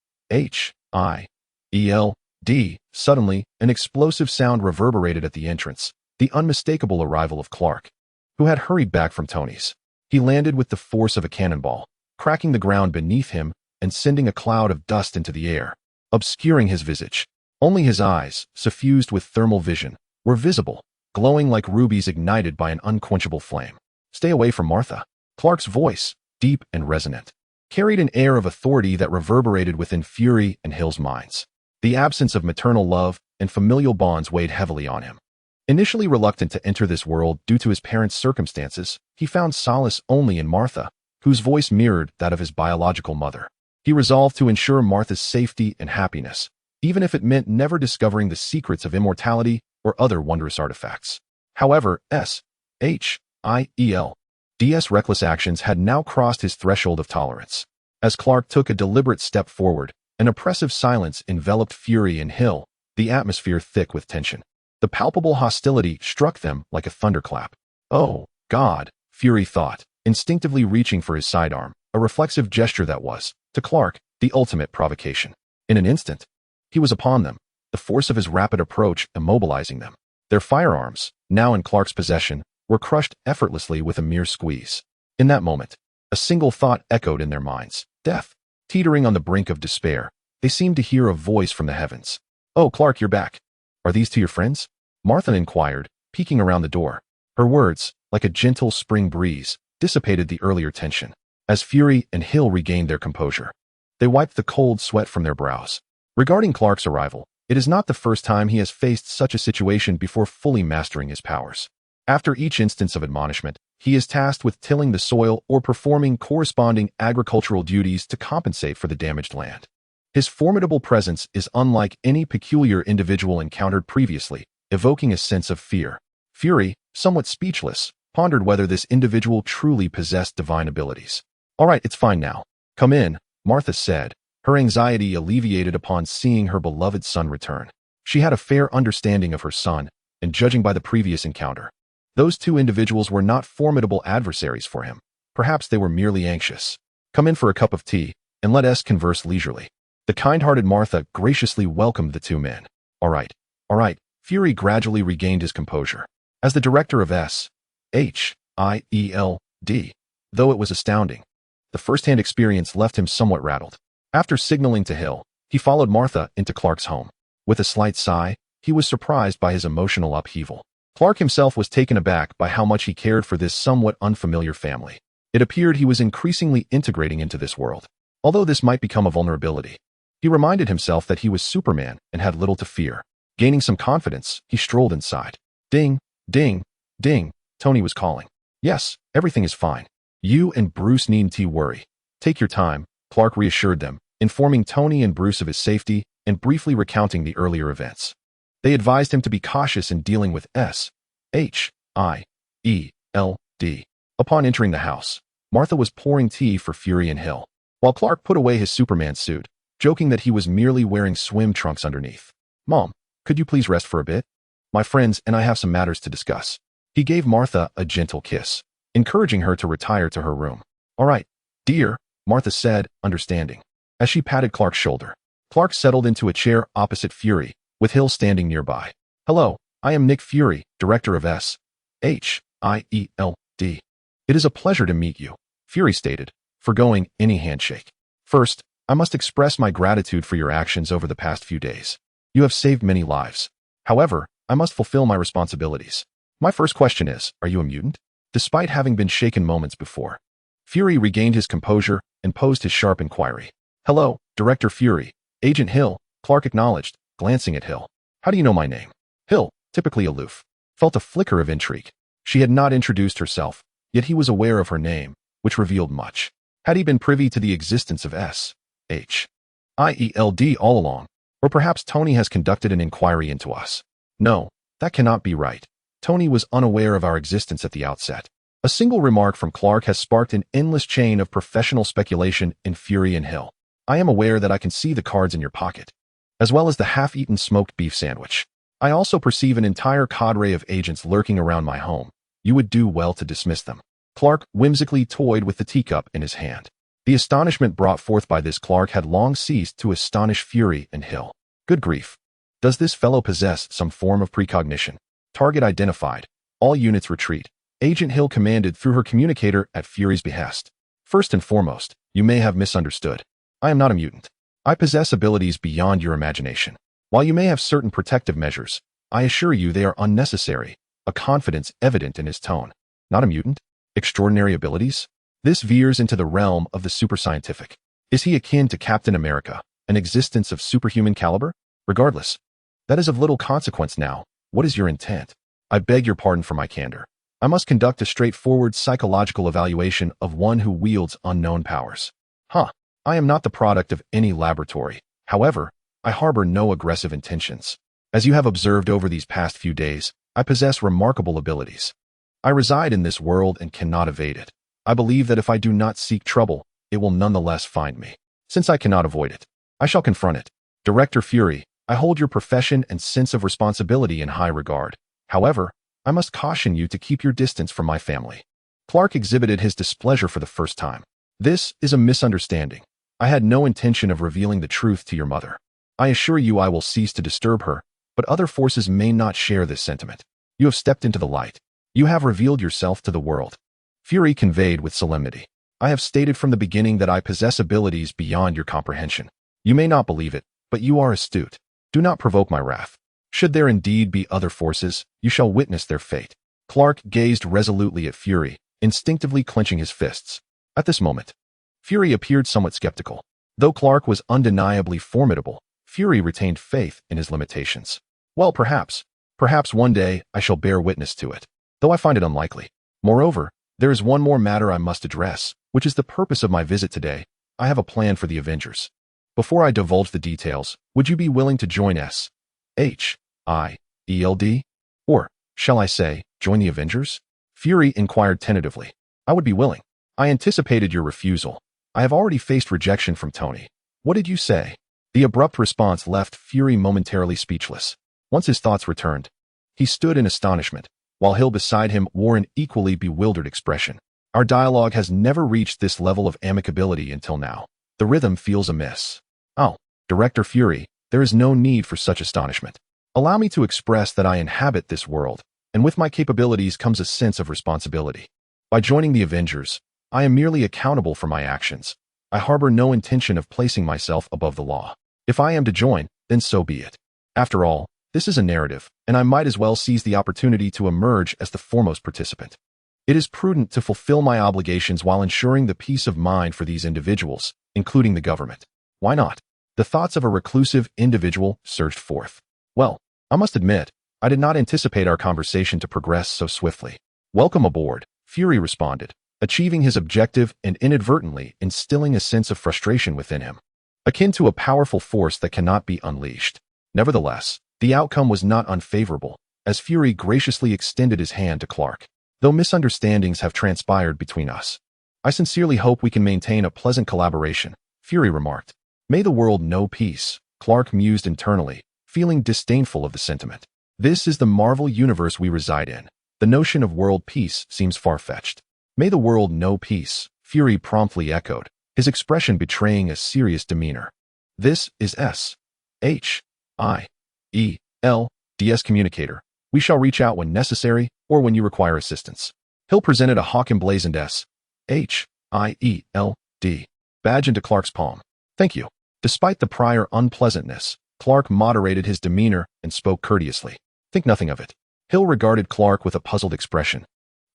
Suddenly, an explosive sound reverberated at the entrance, the unmistakable arrival of Clark, who had hurried back from Tony's. He landed with the force of a cannonball, cracking the ground beneath him and sending a cloud of dust into the air, obscuring his visage. Only his eyes, suffused with thermal vision, were visible, glowing like rubies ignited by an unquenchable flame. Stay away from Martha. Clark's voice, deep and resonant, carried an air of authority that reverberated within Fury and Hill's minds. The absence of maternal love and familial bonds weighed heavily on him. Initially reluctant to enter this world due to his parents' circumstances, he found solace only in Martha, whose voice mirrored that of his biological mother. He resolved to ensure Martha's safety and happiness, even if it meant never discovering the secrets of immortality or other wondrous artifacts. However, Shild's reckless actions had now crossed his threshold of tolerance. As Clark took a deliberate step forward, an oppressive silence enveloped Fury and Hill, the atmosphere thick with tension. The palpable hostility struck them like a thunderclap. Oh, God, Fury thought, instinctively reaching for his sidearm, a reflexive gesture that was, to Clark, the ultimate provocation. In an instant, he was upon them, the force of his rapid approach immobilizing them. Their firearms, now in Clark's possession, were crushed effortlessly with a mere squeeze. In that moment, a single thought echoed in their minds: death. Teetering on the brink of despair, they seemed to hear a voice from the heavens. "Oh, Clark, you're back. Are these two your friends?" Martha inquired, peeking around the door. Her words, like a gentle spring breeze, dissipated the earlier tension. As Fury and Hill regained their composure, they wiped the cold sweat from their brows. Regarding Clark's arrival, it is not the first time he has faced such a situation before fully mastering his powers. After each instance of admonishment, he is tasked with tilling the soil or performing corresponding agricultural duties to compensate for the damaged land. His formidable presence is unlike any peculiar individual encountered previously, evoking a sense of fear. Fury, somewhat speechless, pondered whether this individual truly possessed divine abilities. "All right, it's fine now. Come in," Martha said, her anxiety alleviated upon seeing her beloved son return. She had a fair understanding of her son, and judging by the previous encounter, those two individuals were not formidable adversaries for him. Perhaps they were merely anxious. "Come in for a cup of tea, and let us converse leisurely." The kind-hearted Martha graciously welcomed the two men. All right. Fury gradually regained his composure. As the director of SHIELD, though it was astounding, the first-hand experience left him somewhat rattled. After signaling to Hill, he followed Martha into Clark's home. With a slight sigh, he was surprised by his emotional upheaval. Clark himself was taken aback by how much he cared for this somewhat unfamiliar family. It appeared he was increasingly integrating into this world, although this might become a vulnerability. He reminded himself that he was Superman and had little to fear. Gaining some confidence, he strolled inside. Ding, ding, ding, Tony was calling. "Yes, everything is fine. You and Bruce needn't worry. Take your time," Clark reassured them, informing Tony and Bruce of his safety and briefly recounting the earlier events. They advised him to be cautious in dealing with SHIELD. Upon entering the house, Martha was pouring tea for Fury and Hill, while Clark put away his Superman suit, joking that he was merely wearing swim trunks underneath. "Mom, could you please rest for a bit? My friends and I have some matters to discuss." He gave Martha a gentle kiss, encouraging her to retire to her room. "All right, dear," Martha said, understanding. As she patted Clark's shoulder, Clark settled into a chair opposite Fury, with Hill standing nearby. "Hello, I am Nick Fury, director of SHIELD. It is a pleasure to meet you," Fury stated, forgoing any handshake. "First, I must express my gratitude for your actions over the past few days. You have saved many lives. However, I must fulfill my responsibilities. My first question is, are you a mutant?" Despite having been shaken moments before, Fury regained his composure and posed his sharp inquiry. "Hello, Director Fury. Agent Hill," Clark acknowledged, glancing at Hill. "How do you know my name?" Hill, typically aloof, felt a flicker of intrigue. She had not introduced herself, yet he was aware of her name, which revealed much. Had he been privy to the existence of SHIELD all along? Or perhaps Tony has conducted an inquiry into us. No, that cannot be right. Tony was unaware of our existence at the outset. A single remark from Clark has sparked an endless chain of professional speculation in Fury and Hill. "I am aware that I can see the cards in your pocket, as well as the half-eaten smoked beef sandwich. I also perceive an entire cadre of agents lurking around my home. You would do well to dismiss them." Clark whimsically toyed with the teacup in his hand. The astonishment brought forth by this Clark had long ceased to astonish Fury and Hill. Good grief. Does this fellow possess some form of precognition? Target identified. All units retreat. Agent Hill commanded through her communicator at Fury's behest. "First and foremost, you may have misunderstood. I am not a mutant. I possess abilities beyond your imagination. While you may have certain protective measures, I assure you they are unnecessary," a confidence evident in his tone. "Not a mutant? Extraordinary abilities? This veers into the realm of the superscientific. Is he akin to Captain America, an existence of superhuman caliber? Regardless, that is of little consequence now. What is your intent? I beg your pardon for my candor. I must conduct a straightforward psychological evaluation of one who wields unknown powers. I am not the product of any laboratory. However, I harbor no aggressive intentions. As you have observed over these past few days, I possess remarkable abilities. I reside in this world and cannot evade it. I believe that if I do not seek trouble, it will nonetheless find me. Since I cannot avoid it, I shall confront it. Director Fury, I hold your profession and sense of responsibility in high regard. However, I must caution you to keep your distance from my family. Clark exhibited his displeasure for the first time. This is a misunderstanding. I had no intention of revealing the truth to your mother. I assure you I will cease to disturb her, but other forces may not share this sentiment. You have stepped into the light. You have revealed yourself to the world. Fury conveyed with solemnity. I have stated from the beginning that I possess abilities beyond your comprehension. You may not believe it, but you are astute. Do not provoke my wrath. Should there indeed be other forces, you shall witness their fate. Clark gazed resolutely at Fury, instinctively clenching his fists. At this moment, Fury appeared somewhat skeptical. Though Clark was undeniably formidable, Fury retained faith in his limitations. Well, perhaps one day I shall bear witness to it, though I find it unlikely. Moreover, there is one more matter I must address, which is the purpose of my visit today. I have a plan for the Avengers. Before I divulge the details, would you be willing to join SHIELD? Or, shall I say, join the Avengers? Fury inquired tentatively. I would be willing. I anticipated your refusal. I have already faced rejection from Tony. What did you say? The abrupt response left Fury momentarily speechless. Once his thoughts returned, he stood in astonishment, while Hill beside him wore an equally bewildered expression. Our dialogue has never reached this level of amicability until now. The rhythm feels amiss. Oh, Director Fury, there is no need for such astonishment. Allow me to express that I inhabit this world, and with my capabilities comes a sense of responsibility. By joining the Avengers, I am merely accountable for my actions. I harbor no intention of placing myself above the law. If I am to join, then so be it. After all, this is a narrative, and I might as well seize the opportunity to emerge as the foremost participant. It is prudent to fulfill my obligations while ensuring the peace of mind for these individuals, including the government. Why not? The thoughts of a reclusive individual surged forth. Well, I must admit, I did not anticipate our conversation to progress so swiftly. Welcome aboard, Fury responded, achieving his objective and inadvertently instilling a sense of frustration within him, akin to a powerful force that cannot be unleashed. Nevertheless, the outcome was not unfavorable, as Fury graciously extended his hand to Clark. Though misunderstandings have transpired between us, I sincerely hope we can maintain a pleasant collaboration, Fury remarked. May the world know peace, Clark mused internally, feeling disdainful of the sentiment. This is the Marvel universe we reside in. The notion of world peace seems far-fetched. May the world know peace, Fury promptly echoed, his expression betraying a serious demeanor. This is SHIELD's communicator. We shall reach out when necessary or when you require assistance. Hill presented a hawk emblazoned SHIELD badge into Clark's palm. Thank you. Despite the prior unpleasantness, Clark moderated his demeanor and spoke courteously. Think nothing of it. Hill regarded Clark with a puzzled expression,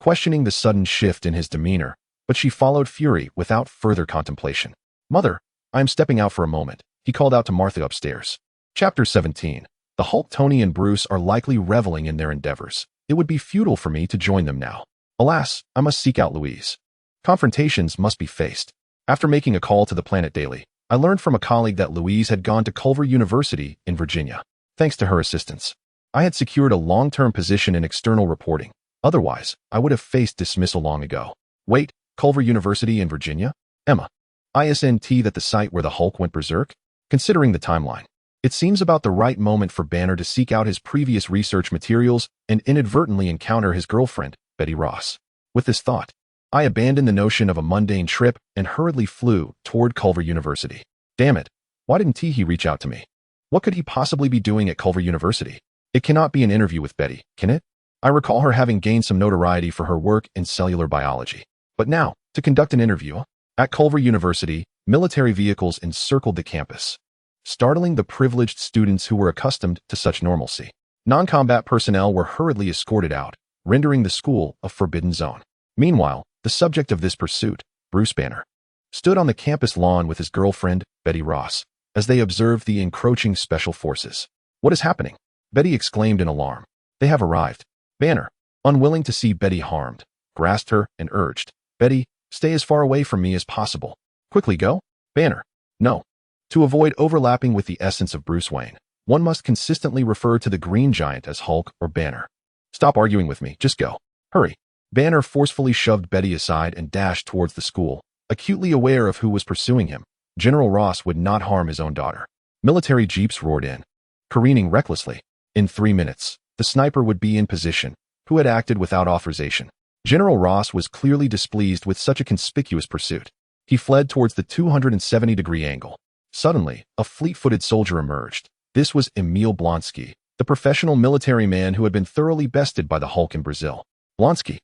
questioning the sudden shift in his demeanor, but she followed Fury without further contemplation. Mother, I am stepping out for a moment, he called out to Martha upstairs. Chapter 17. The Hulk, Tony, and Bruce are likely reveling in their endeavors. It would be futile for me to join them now. Alas, I must seek out Louise. Confrontations must be faced. After making a call to the Planet Daily, I learned from a colleague that Louise had gone to Culver University in Virginia. Thanks to her assistance, I had secured a long-term position in external reporting. Otherwise, I would have faced dismissal long ago. Wait, Culver University in Virginia? Emma. Isn't that the site where the Hulk went berserk? Considering the timeline, it seems about the right moment for Banner to seek out his previous research materials and inadvertently encounter his girlfriend, Betty Ross. With this thought, I abandoned the notion of a mundane trip and hurriedly flew toward Culver University. Damn it, why didn't he reach out to me? What could he possibly be doing at Culver University? It cannot be an interview with Betty, can it? I recall her having gained some notoriety for her work in cellular biology. But now, to conduct an interview? At Culver University, military vehicles encircled the campus, startling the privileged students who were accustomed to such normalcy. Non-combat personnel were hurriedly escorted out, rendering the school a forbidden zone. Meanwhile, the subject of this pursuit, Bruce Banner stood on the campus lawn with his girlfriend, Betty Ross, as they observed the encroaching special forces. "What is happening?" Betty exclaimed in alarm. "They have arrived." Banner, unwilling to see Betty harmed, grasped her and urged, "Betty, stay as far away from me as possible. Quickly go." Banner, "No." To avoid overlapping with the essence of Bruce Wayne, one must consistently refer to the Green Giant as Hulk or Banner. "Stop arguing with me, just go. Hurry." Banner forcefully shoved Betty aside and dashed towards the school, acutely aware of who was pursuing him. General Ross would not harm his own daughter. Military jeeps roared in, careening recklessly. In 3 minutes, the sniper would be in position, who had acted without authorization. General Ross was clearly displeased with such a conspicuous pursuit. He fled towards the 270-degree angle. Suddenly, a fleet-footed soldier emerged. This was Emil Blonsky, the professional military man who had been thoroughly bested by the Hulk in Brazil. "Blonsky."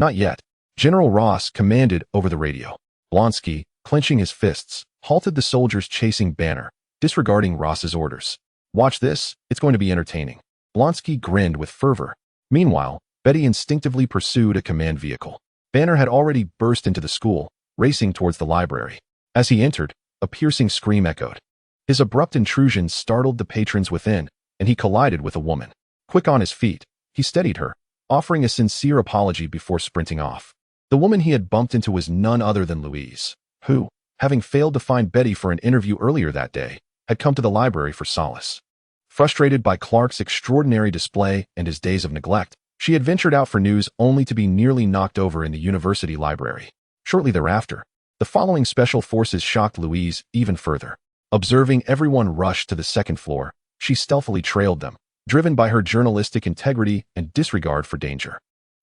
"Not yet." General Ross commanded over the radio. Blonsky, clenching his fists, halted the soldiers chasing Banner, disregarding Ross's orders. "Watch this, it's going to be entertaining." Blonsky grinned with fervor. Meanwhile, Betty instinctively pursued a command vehicle. Banner had already burst into the school, racing towards the library. As he entered, a piercing scream echoed. His abrupt intrusion startled the patrons within, and he collided with a woman. Quick on his feet, he steadied her, offering a sincere apology before sprinting off. The woman he had bumped into was none other than Louise, who, having failed to find Betty for an interview earlier that day, had come to the library for solace. Frustrated by Clark's extraordinary display and his days of neglect, she had ventured out for news only to be nearly knocked over in the university library. Shortly thereafter, the following special forces shocked Louise even further. Observing everyone rush to the second floor, she stealthily trailed them, driven by her journalistic integrity and disregard for danger.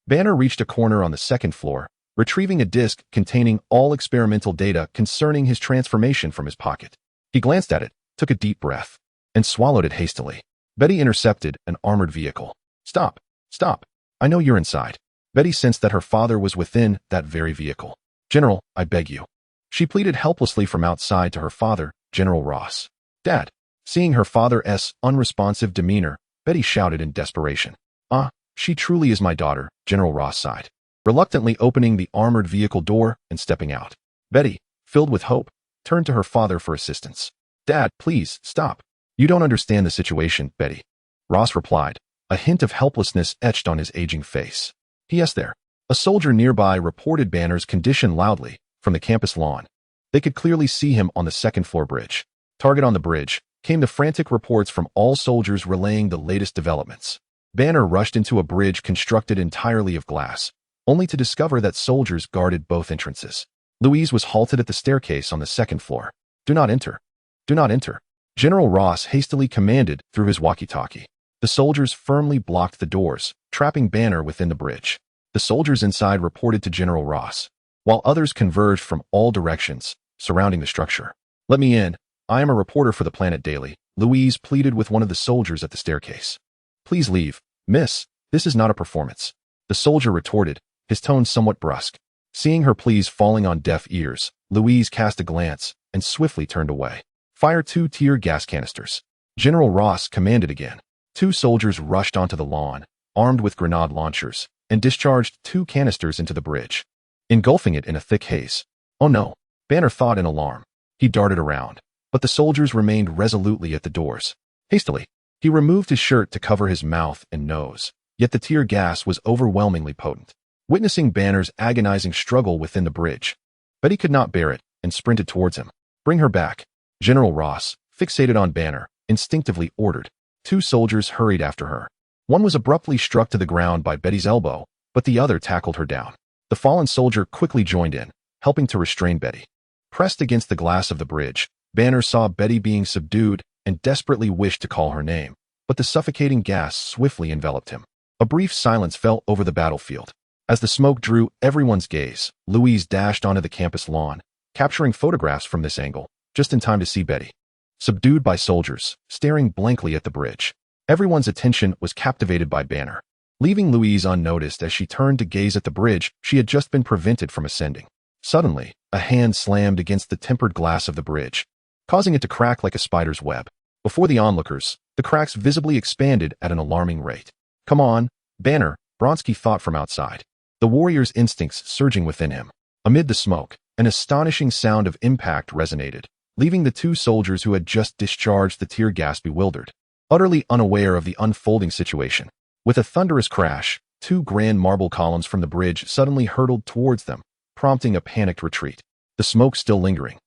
Banner reached a corner on the second floor, retrieving a disk containing all experimental data concerning his transformation from his pocket. He glanced at it, took a deep breath, and swallowed it hastily. Betty intercepted an armored vehicle. "Stop! Stop! I know you're inside." Betty sensed that her father was within that very vehicle. "General, I beg you." She pleaded helplessly from outside to her father, General Ross. "Dad." Seeing her father's unresponsive demeanor, Betty shouted in desperation. "Ah, she truly is my daughter," General Ross sighed, reluctantly opening the armored vehicle door and stepping out. Betty, filled with hope, turned to her father for assistance. "Dad, please, stop. You don't understand the situation, Betty." Ross replied, a hint of helplessness etched on his aging face. "Yes, there." A soldier nearby reported Banner's condition loudly from the campus lawn. They could clearly see him on the second-floor bridge. Target on the bridge came the frantic reports from all soldiers relaying the latest developments. Banner rushed into a bridge constructed entirely of glass, only to discover that soldiers guarded both entrances. Louise was halted at the staircase on the second floor. "Do not enter. Do not enter." General Ross hastily commanded through his walkie-talkie. The soldiers firmly blocked the doors, trapping Banner within the bridge. The soldiers inside reported to General Ross, while others converged from all directions, surrounding the structure. "Let me in. I am a reporter for the Planet Daily," Louise pleaded with one of the soldiers at the staircase. "Please leave, miss. This is not a performance," the soldier retorted, his tone somewhat brusque. Seeing her pleas falling on deaf ears, Louise cast a glance and swiftly turned away. "Fire 2 tear gas canisters." General Ross commanded again. 2 soldiers rushed onto the lawn, armed with grenade launchers, and discharged 2 canisters into the bridge, engulfing it in a thick haze. "Oh no," Banner thought in alarm. He darted around, but the soldiers remained resolutely at the doors. Hastily, he removed his shirt to cover his mouth and nose, yet the tear gas was overwhelmingly potent. Witnessing Banner's agonizing struggle within the bridge, Betty could not bear it and sprinted towards him. "Bring her back." General Ross, fixated on Banner, instinctively ordered. 2 soldiers hurried after her. One was abruptly struck to the ground by Betty's elbow, but the other tackled her down. The fallen soldier quickly joined in, helping to restrain Betty. Pressed against the glass of the bridge, Banner saw Betty being subdued and desperately wished to call her name, but the suffocating gas swiftly enveloped him. A brief silence fell over the battlefield. As the smoke drew everyone's gaze, Louise dashed onto the campus lawn, capturing photographs from this angle, just in time to see Betty, subdued by soldiers, staring blankly at the bridge. Everyone's attention was captivated by Banner, leaving Louise unnoticed as she turned to gaze at the bridge she had just been prevented from ascending. Suddenly, a hand slammed against the tempered glass of the bridge, causing it to crack like a spider's web. Before the onlookers, the cracks visibly expanded at an alarming rate. "Come on, Banner," Bronsky thought from outside, the warrior's instincts surging within him. Amid the smoke, An astonishing sound of impact resonated, leaving the two soldiers who had just discharged the tear gas bewildered, utterly unaware of the unfolding situation. With a thunderous crash, two grand marble columns from the bridge suddenly hurtled towards them, prompting a panicked retreat, the smoke still lingering.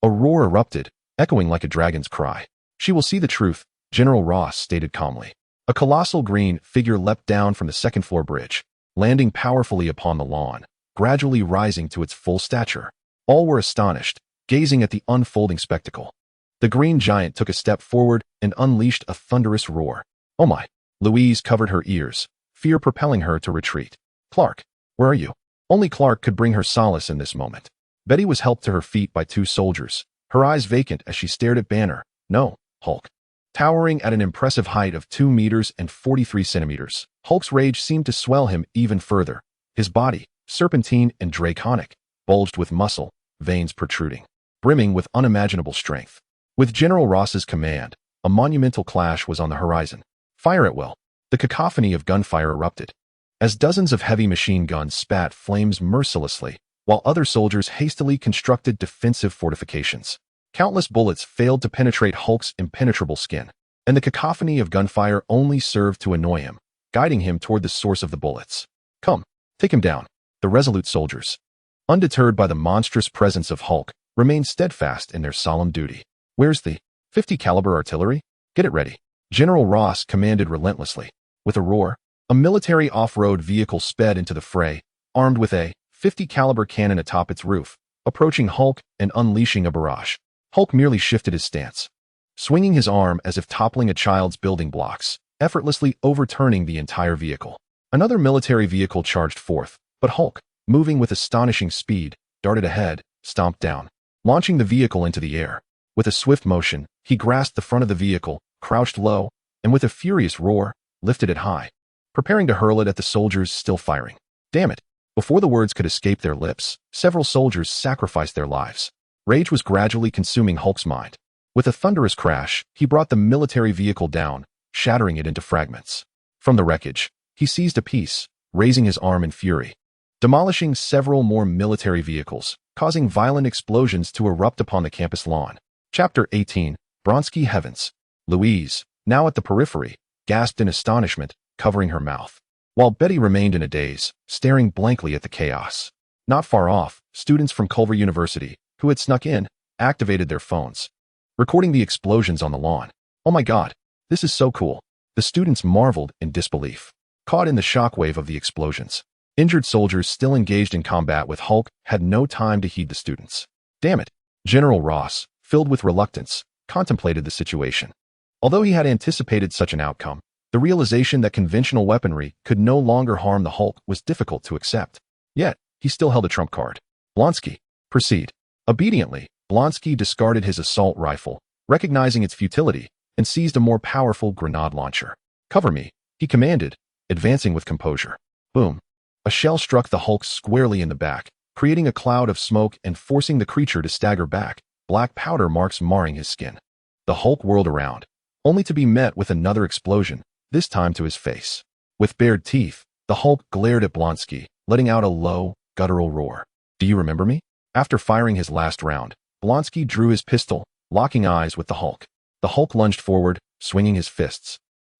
A roar erupted, echoing like a dragon's cry. "She will see the truth," General Ross stated calmly. A colossal green figure leapt down from the second-floor bridge, landing powerfully upon the lawn, gradually rising to its full stature. All were astonished, gazing at the unfolding spectacle. The green giant took a step forward and unleashed a thunderous roar. "Oh my!" Louise covered her ears, fear propelling her to retreat. "Clark, where are you?" Only Clark could bring her solace in this moment. Betty was helped to her feet by two soldiers, her eyes vacant as she stared at Banner, no, Hulk. Towering at an impressive height of 2 meters and 43 centimeters, Hulk's rage seemed to swell him even further. His body, serpentine and draconic, bulged with muscle, veins protruding, brimming with unimaginable strength. With General Ross's command, a monumental clash was on the horizon. "Fire at will." The cacophony of gunfire erupted, as dozens of heavy machine guns spat flames mercilessly, while other soldiers hastily constructed defensive fortifications. Countless bullets failed to penetrate Hulk's impenetrable skin, and the cacophony of gunfire only served to annoy him, guiding him toward the source of the bullets. "Come, take him down." The resolute soldiers, undeterred by the monstrous presence of Hulk, remained steadfast in their solemn duty. "Where's the 50 caliber artillery? Get it ready." General Ross commanded relentlessly. With a roar, a military off-road vehicle sped into the fray, armed with a 50 caliber cannon atop its roof, approaching Hulk and unleashing a barrage. Hulk merely shifted his stance, swinging his arm as if toppling a child's building blocks, effortlessly overturning the entire vehicle. Another military vehicle charged forth, but Hulk, moving with astonishing speed, darted ahead, stomped down, launching the vehicle into the air. With a swift motion, he grasped the front of the vehicle, crouched low, and with a furious roar, lifted it high, preparing to hurl it at the soldiers still firing. Damn it! Before the words could escape their lips, several soldiers sacrificed their lives. Rage was gradually consuming Hulk's mind. With a thunderous crash, he brought the military vehicle down, shattering it into fragments. From the wreckage, he seized a piece, raising his arm in fury, demolishing several more military vehicles, causing violent explosions to erupt upon the campus lawn. Chapter 18, Bronsky Heavens. Louise, now at the periphery, gasped in astonishment, covering her mouth, while Betty remained in a daze, staring blankly at the chaos. Not far off, students from Culver University, who had snuck in, activated their phones, recording the explosions on the lawn. "Oh my God, this is so cool." The students marveled in disbelief, caught in the shockwave of the explosions. Injured soldiers still engaged in combat with Hulk had no time to heed the students. Damn it! General Ross, filled with reluctance, contemplated the situation. Although he had anticipated such an outcome, the realization that conventional weaponry could no longer harm the Hulk was difficult to accept. Yet, he still held a trump card. "Blonsky, proceed." Obediently, Blonsky discarded his assault rifle, recognizing its futility, and seized a more powerful grenade launcher. "Cover me," he commanded, advancing with composure. Boom! A shell struck the Hulk squarely in the back, creating a cloud of smoke and forcing the creature to stagger back, black powder marks marring his skin. The Hulk whirled around, only to be met with another explosion, this time to his face. With bared teeth, the Hulk glared at Blonsky, letting out a low, guttural roar. "Do you remember me?" After firing his last round, Blonsky drew his pistol, locking eyes with the Hulk. The Hulk lunged forward, swinging his fists.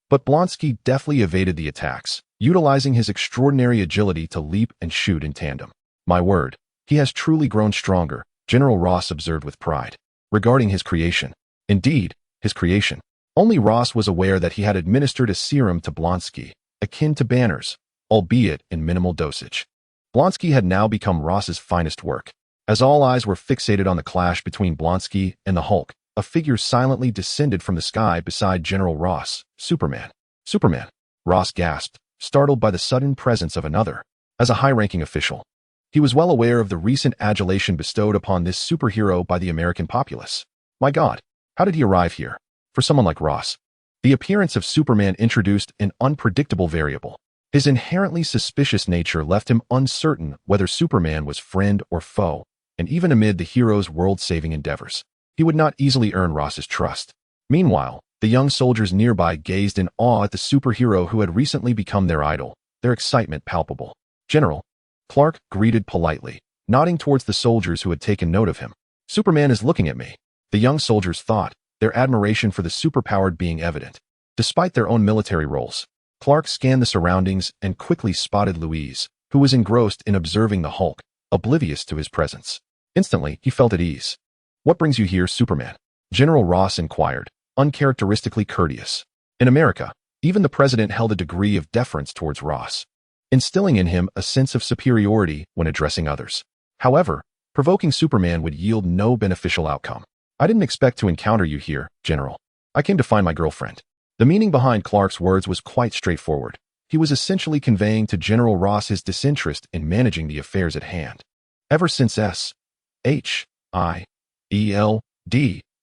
But Blonsky deftly evaded the attacks, utilizing his extraordinary agility to leap and shoot in tandem. "My word, he has truly grown stronger," General Ross observed with pride, regarding his creation. Indeed, his creation. Only Ross was aware that he had administered a serum to Blonsky, akin to Banner's, albeit in minimal dosage. Blonsky had now become Ross's finest work. As all eyes were fixated on the clash between Blonsky and the Hulk, a figure silently descended from the sky beside General Ross. "Superman. Superman." Ross gasped, startled by the sudden presence of another. As a high-ranking official, he was well aware of the recent adulation bestowed upon this superhero by the American populace. My God, how did he arrive here? For someone like Ross, the appearance of Superman introduced an unpredictable variable. His inherently suspicious nature left him uncertain whether Superman was friend or foe, and even amid the hero's world-saving endeavors, he would not easily earn Ross's trust. Meanwhile, the young soldiers nearby gazed in awe at the superhero who had recently become their idol, their excitement palpable. "General," Clark greeted politely, nodding towards the soldiers who had taken note of him. Superman is looking at me, the young soldiers thought, their admiration for the superpowered being evident. Despite their own military roles, Clark scanned the surroundings and quickly spotted Louise, who was engrossed in observing the Hulk, oblivious to his presence. Instantly, he felt at ease. "What brings you here, Superman?" General Ross inquired, uncharacteristically courteous. In America, even the president held a degree of deference towards Ross, instilling in him a sense of superiority when addressing others. However, provoking Superman would yield no beneficial outcome. "I didn't expect to encounter you here, General. I came to find my girlfriend." The meaning behind Clark's words was quite straightforward. He was essentially conveying to General Ross his disinterest in managing the affairs at hand. Ever since S.H.I.E.L.D.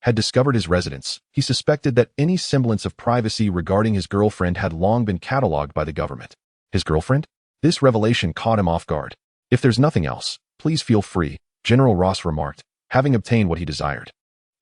had discovered his residence, he suspected that any semblance of privacy regarding his girlfriend had long been catalogued by the government. His girlfriend? This revelation caught him off guard. "If there's nothing else, please feel free," General Ross remarked, having obtained what he desired.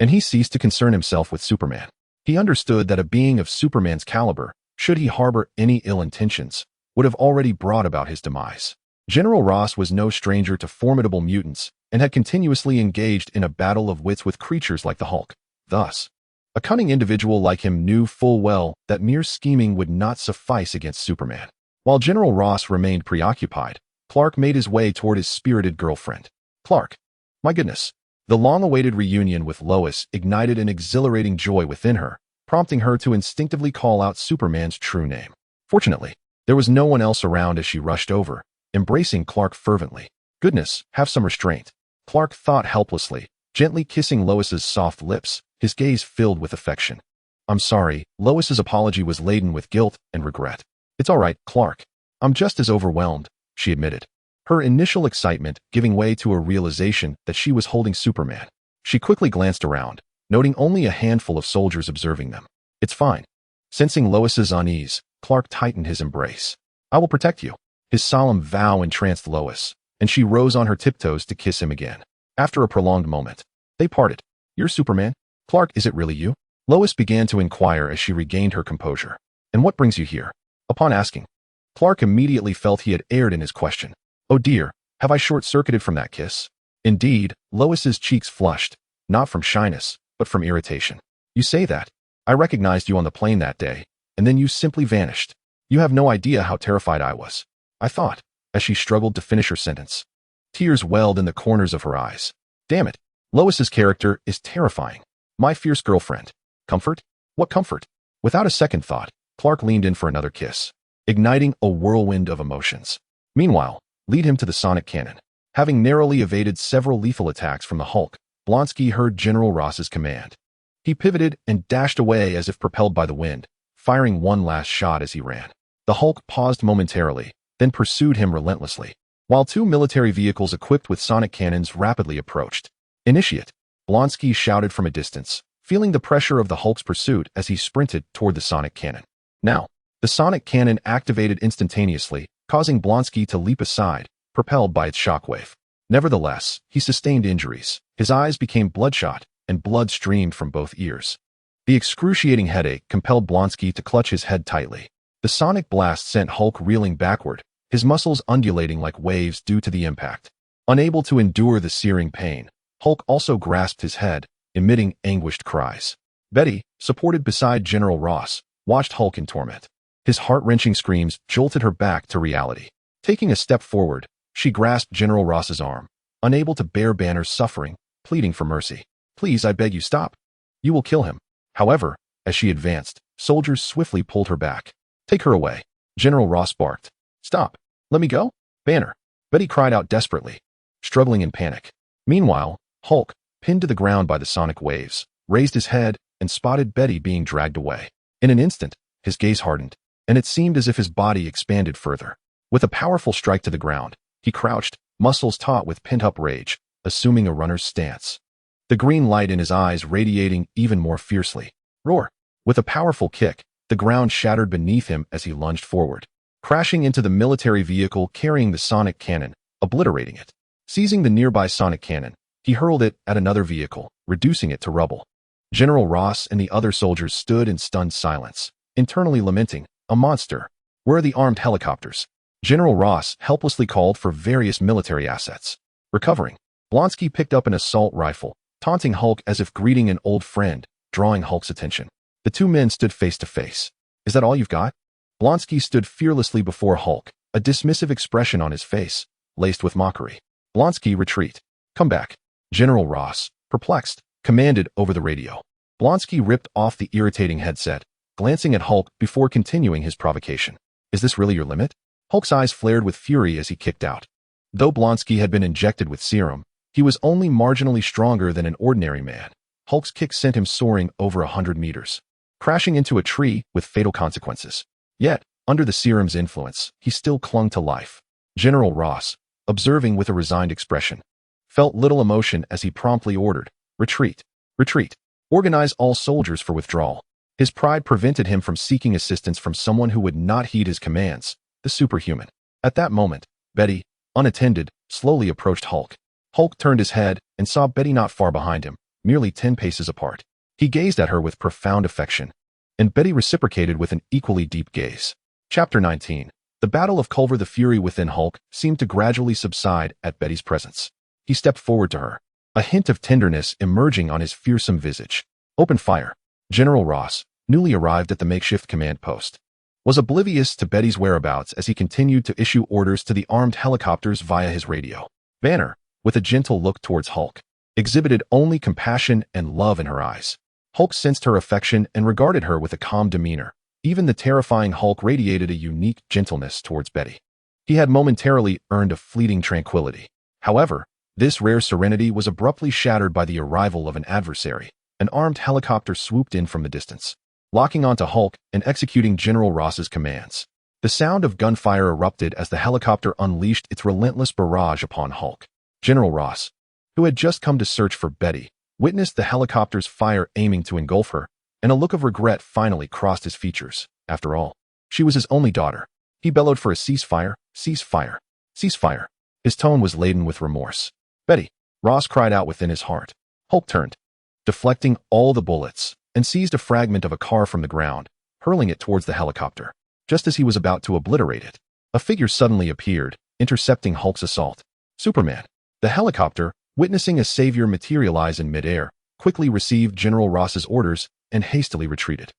And he ceased to concern himself with Superman. He understood that a being of Superman's caliber, should he harbor any ill intentions, would have already brought about his demise. General Ross was no stranger to formidable mutants and had continuously engaged in a battle of wits with creatures like the Hulk. Thus, a cunning individual like him knew full well that mere scheming would not suffice against Superman. While General Ross remained preoccupied, Clark made his way toward his spirited girlfriend. "Clark, my goodness." The long-awaited reunion with Lois ignited an exhilarating joy within her, prompting her to instinctively call out Superman's true name. Fortunately, there was no one else around as she rushed over, embracing Clark fervently. "Goodness, have some restraint," Clark thought helplessly, gently kissing Lois's soft lips, his gaze filled with affection. "I'm sorry." Lois's apology was laden with guilt and regret. "It's all right, Clark. I'm just as overwhelmed," she admitted, her initial excitement giving way to a realization that she was holding Superman. She quickly glanced around, noting only a handful of soldiers observing them. "It's fine." Sensing Lois's unease, Clark tightened his embrace. "I will protect you." His solemn vow entranced Lois, and she rose on her tiptoes to kiss him again. After a prolonged moment, they parted. "You're Superman? Clark, is it really you?" Lois began to inquire as she regained her composure. "And what brings you here?" Upon asking, Clark immediately felt he had erred in his question. "Oh dear, have I short-circuited from that kiss?" Indeed, Lois's cheeks flushed, not from shyness, but from irritation. "You say that? I recognized you on the plane that day, and then you simply vanished. You have no idea how terrified I was. I thought," as she struggled to finish her sentence. Tears welled in the corners of her eyes. "Damn it, Lois's character is terrifying. My fierce girlfriend. Comfort? What comfort?" Without a second thought, Clark leaned in for another kiss, igniting a whirlwind of emotions. Meanwhile, lead him to the sonic cannon. Having narrowly evaded several lethal attacks from the Hulk, Blonsky heard General Ross's command. He pivoted and dashed away as if propelled by the wind, firing one last shot as he ran. The Hulk paused momentarily, then pursued him relentlessly, while two military vehicles equipped with sonic cannons rapidly approached. "Initiate!" Blonsky shouted from a distance, feeling the pressure of the Hulk's pursuit as he sprinted toward the sonic cannon. Now, the sonic cannon activated instantaneously, causing Blonsky to leap aside, propelled by its shockwave. Nevertheless, he sustained injuries. His eyes became bloodshot, and blood streamed from both ears. The excruciating headache compelled Blonsky to clutch his head tightly. The sonic blast sent Hulk reeling backward, his muscles undulating like waves due to the impact. Unable to endure the searing pain, Hulk also grasped his head, emitting anguished cries. Betty, supported beside General Ross, watched Hulk in torment. His heart-wrenching screams jolted her back to reality. Taking a step forward, she grasped General Ross's arm, unable to bear Banner's suffering, pleading for mercy. "Please, I beg you, stop. You will kill him." However, as she advanced, soldiers swiftly pulled her back. "Take her away," General Ross barked. "Stop. Let me go." "Banner," Betty cried out desperately, struggling in panic. Meanwhile, Hulk, pinned to the ground by the sonic waves, raised his head and spotted Betty being dragged away. In an instant, his gaze hardened, and it seemed as if his body expanded further. With a powerful strike to the ground, he crouched, muscles taut with pent-up rage, assuming a runner's stance. The green light in his eyes radiating even more fiercely. Roar! With a powerful kick, the ground shattered beneath him as he lunged forward, crashing into the military vehicle carrying the sonic cannon, obliterating it. Seizing the nearby sonic cannon, he hurled it at another vehicle, reducing it to rubble. General Ross and the other soldiers stood in stunned silence, internally lamenting, "A monster! Where are the armed helicopters?" General Ross helplessly called for various military assets. Recovering, Blonsky picked up an assault rifle, taunting Hulk as if greeting an old friend, drawing Hulk's attention. The two men stood face to face. Is that all you've got? Blonsky stood fearlessly before Hulk, a dismissive expression on his face, laced with mockery. Blonsky, retreat. Come back. General Ross, perplexed, commanded over the radio. Blonsky ripped off the irritating headset, glancing at Hulk before continuing his provocation. Is this really your limit? Hulk's eyes flared with fury as he kicked out. Though Blonsky had been injected with serum, he was only marginally stronger than an ordinary man. Hulk's kick sent him soaring over 100 meters, crashing into a tree with fatal consequences. Yet, under the serum's influence, he still clung to life. General Ross, observing with a resigned expression, felt little emotion as he promptly ordered, retreat, retreat, organize all soldiers for withdrawal. His pride prevented him from seeking assistance from someone who would not heed his commands, the superhuman. At that moment, Betty, unattended, slowly approached Hulk. Hulk turned his head and saw Betty not far behind him, merely 10 paces apart. He gazed at her with profound affection, and Betty reciprocated with an equally deep gaze. Chapter 19. The battle of Culver. The fury within Hulk seemed to gradually subside at Betty's presence. He stepped forward to her, a hint of tenderness emerging on his fearsome visage. Open fire. General Ross, newly arrived at the makeshift command post, was oblivious to Betty's whereabouts as he continued to issue orders to the armed helicopters via his radio. Banner, with a gentle look towards Hulk, exhibited only compassion and love in her eyes. Hulk sensed her affection and regarded her with a calm demeanor. Even the terrifying Hulk radiated a unique gentleness towards Betty. He had momentarily earned a fleeting tranquility. However, this rare serenity was abruptly shattered by the arrival of an adversary. An armed helicopter swooped in from the distance, locking onto Hulk and executing General Ross's commands. The sound of gunfire erupted as the helicopter unleashed its relentless barrage upon Hulk. General Ross, who had just come to search for Betty, witnessed the helicopter's fire aiming to engulf her, and a look of regret finally crossed his features. After all, she was his only daughter. He bellowed for a ceasefire, ceasefire, ceasefire. His tone was laden with remorse. Betty, Ross cried out within his heart. Hulk turned, deflecting all the bullets, and seized a fragment of a car from the ground, hurling it towards the helicopter. Just as he was about to obliterate it, a figure suddenly appeared, intercepting Hulk's assault. Superman. The helicopter, witnessing a savior materialize in midair, quickly received General Ross's orders and hastily retreated.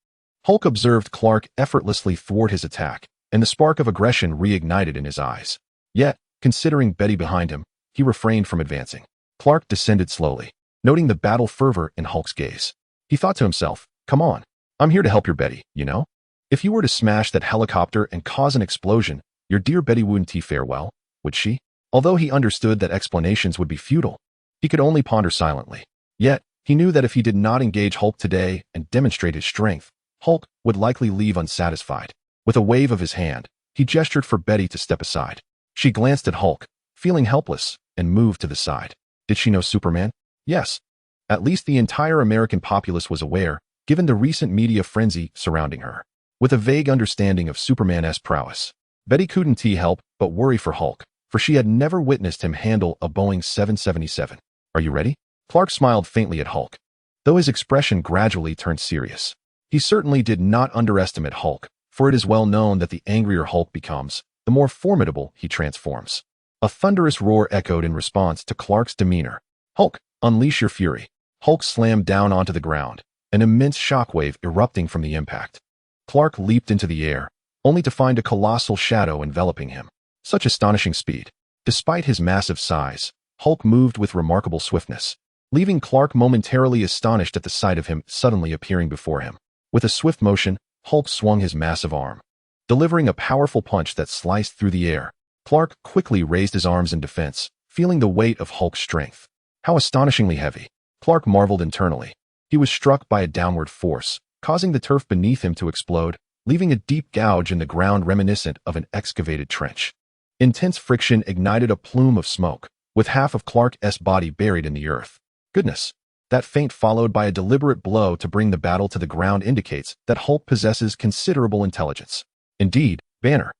Hulk observed Clark effortlessly thwart his attack, and the spark of aggression reignited in his eyes. Yet, considering Betty behind him, he refrained from advancing. Clark descended slowly, noting the battle fervor in Hulk's gaze. He thought to himself, come on, I'm here to help your Betty, you know? If you were to smash that helicopter and cause an explosion, your dear Betty wouldn't fare well, would she? Although he understood that explanations would be futile, he could only ponder silently. Yet, he knew that if he did not engage Hulk today and demonstrate his strength, Hulk would likely leave unsatisfied. With a wave of his hand, he gestured for Betty to step aside. She glanced at Hulk, feeling helpless, and moved to the side. Did she know Superman? Yes. At least the entire American populace was aware, given the recent media frenzy surrounding her. With a vague understanding of Superman's prowess, Betty couldn't help but worry for Hulk, for she had never witnessed him handle a Boeing 777. Are you ready? Clark smiled faintly at Hulk, though his expression gradually turned serious. He certainly did not underestimate Hulk, for it is well known that the angrier Hulk becomes, the more formidable he transforms. A thunderous roar echoed in response to Clark's demeanor. Hulk, unleash your fury. Hulk slammed down onto the ground, an immense shockwave erupting from the impact. Clark leaped into the air, only to find a colossal shadow enveloping him. Such astonishing speed. Despite his massive size, Hulk moved with remarkable swiftness, leaving Clark momentarily astonished at the sight of him suddenly appearing before him. With a swift motion, Hulk swung his massive arm, delivering a powerful punch that sliced through the air. Clark quickly raised his arms in defense, feeling the weight of Hulk's strength. How astonishingly heavy. Clark marveled internally. He was struck by a downward force, causing the turf beneath him to explode, leaving a deep gouge in the ground reminiscent of an excavated trench. Intense friction ignited a plume of smoke, with half of Clark's body buried in the earth. Goodness! That feint followed by a deliberate blow to bring the battle to the ground indicates that Hulk possesses considerable intelligence. Indeed, Banner,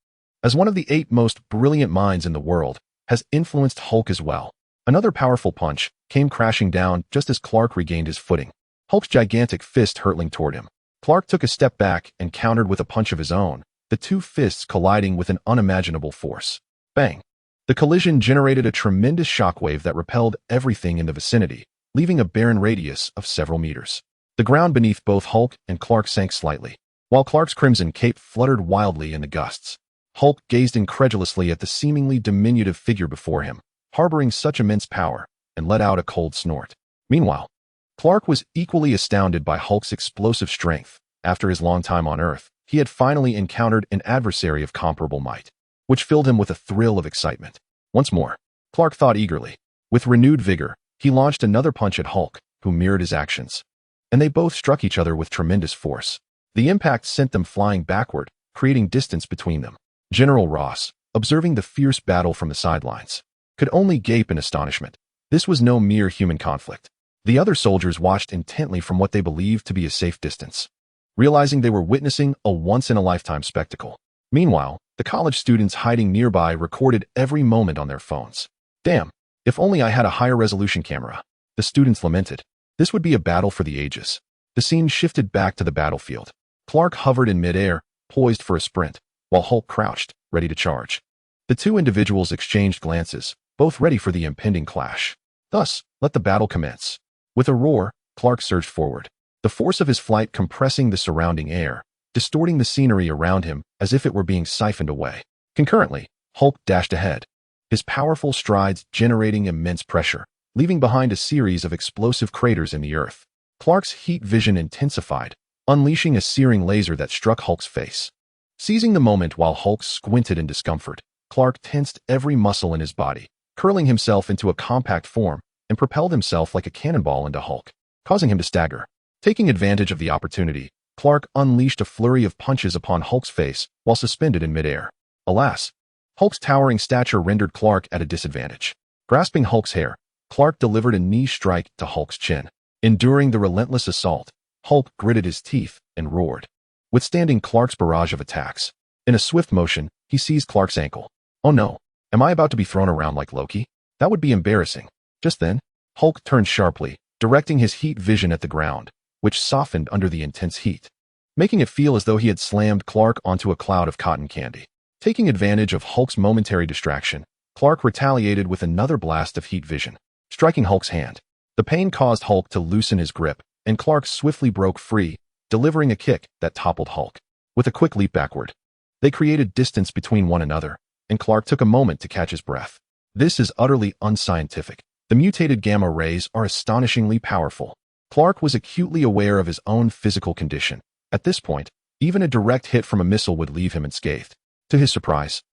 as one of the 8 most brilliant minds in the world, has influenced Hulk as well. Another powerful punch came crashing down just as Clark regained his footing, Hulk's gigantic fist hurtling toward him. Clark took a step back and countered with a punch of his own, the two fists colliding with an unimaginable force. Bang! The collision generated a tremendous shockwave that repelled everything in the vicinity, leaving a barren radius of several meters. The ground beneath both Hulk and Clark sank slightly, while Clark's crimson cape fluttered wildly in the gusts. Hulk gazed incredulously at the seemingly diminutive figure before him, harboring such immense power, and let out a cold snort. Meanwhile, Clark was equally astounded by Hulk's explosive strength. After his long time on Earth, he had finally encountered an adversary of comparable might, which filled him with a thrill of excitement. Once more, Clark thought eagerly. With renewed vigor, he launched another punch at Hulk, who mirrored his actions. And they both struck each other with tremendous force. The impact sent them flying backward, creating distance between them. General Ross, observing the fierce battle from the sidelines, could only gape in astonishment. This was no mere human conflict. The other soldiers watched intently from what they believed to be a safe distance, realizing they were witnessing a once-in-a-lifetime spectacle. Meanwhile, the college students hiding nearby recorded every moment on their phones. Damn, if only I had a higher resolution camera, the students lamented. This would be a battle for the ages. The scene shifted back to the battlefield. Clark hovered in midair, poised for a sprint, while Hulk crouched, ready to charge. The two individuals exchanged glances, both ready for the impending clash. Thus, let the battle commence. With a roar, Clark surged forward, the force of his flight compressing the surrounding air, distorting the scenery around him as if it were being siphoned away. Concurrently, Hulk dashed ahead, his powerful strides generating immense pressure, leaving behind a series of explosive craters in the earth. Clark's heat vision intensified, unleashing a searing laser that struck Hulk's face. Seizing the moment while Hulk squinted in discomfort, Clark tensed every muscle in his body, curling himself into a compact form, and propelled himself like a cannonball into Hulk, causing him to stagger. Taking advantage of the opportunity, Clark unleashed a flurry of punches upon Hulk's face while suspended in midair. Alas, Hulk's towering stature rendered Clark at a disadvantage. Grasping Hulk's hair, Clark delivered a knee strike to Hulk's chin. Enduring the relentless assault, Hulk gritted his teeth and roared, withstanding Clark's barrage of attacks. In a swift motion, he seized Clark's ankle. Oh no, am I about to be thrown around like Loki? That would be embarrassing. Just then, Hulk turned sharply, directing his heat vision at the ground, which softened under the intense heat, making it feel as though he had slammed Clark onto a cloud of cotton candy. Taking advantage of Hulk's momentary distraction, Clark retaliated with another blast of heat vision, striking Hulk's hand. The pain caused Hulk to loosen his grip, and Clark swiftly broke free, delivering a kick that toppled Hulk. With a quick leap backward, they created distance between one another, and Clark took a moment to catch his breath. This is utterly unscientific. The mutated gamma rays are astonishingly powerful. Clark was acutely aware of his own physical condition. At this point, even a direct hit from a missile would leave him unscathed. To his surprise,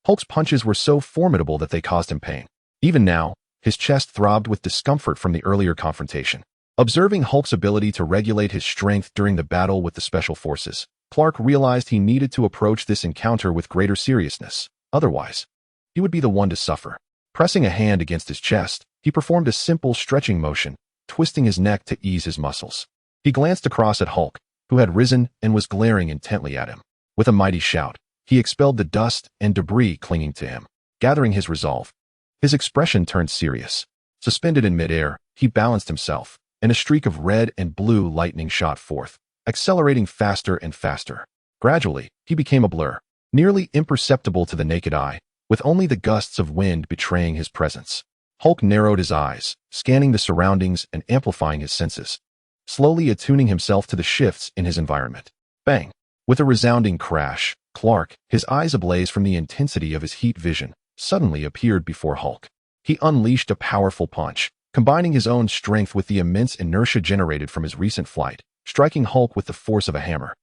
Hulk's punches were so formidable that they caused him pain. Even now, his chest throbbed with discomfort from the earlier confrontation. Observing Hulk's ability to regulate his strength during the battle with the Special Forces, Clark realized he needed to approach this encounter with greater seriousness. Otherwise, he would be the one to suffer. Pressing a hand against his chest, he performed a simple stretching motion, twisting his neck to ease his muscles. He glanced across at Hulk, who had risen and was glaring intently at him. With a mighty shout, he expelled the dust and debris clinging to him. Gathering his resolve, his expression turned serious. Suspended in midair, he balanced himself, and a streak of red and blue lightning shot forth, accelerating faster and faster. Gradually, he became a blur, nearly imperceptible to the naked eye, with only the gusts of wind betraying his presence. Hulk narrowed his eyes, scanning the surroundings and amplifying his senses, slowly attuning himself to the shifts in his environment. Bang! With a resounding crash, Clark, his eyes ablaze from the intensity of his heat vision, suddenly appeared before Hulk. He unleashed a powerful punch, combining his own strength with the immense inertia generated from his recent flight, striking Hulk with the force of a hammer,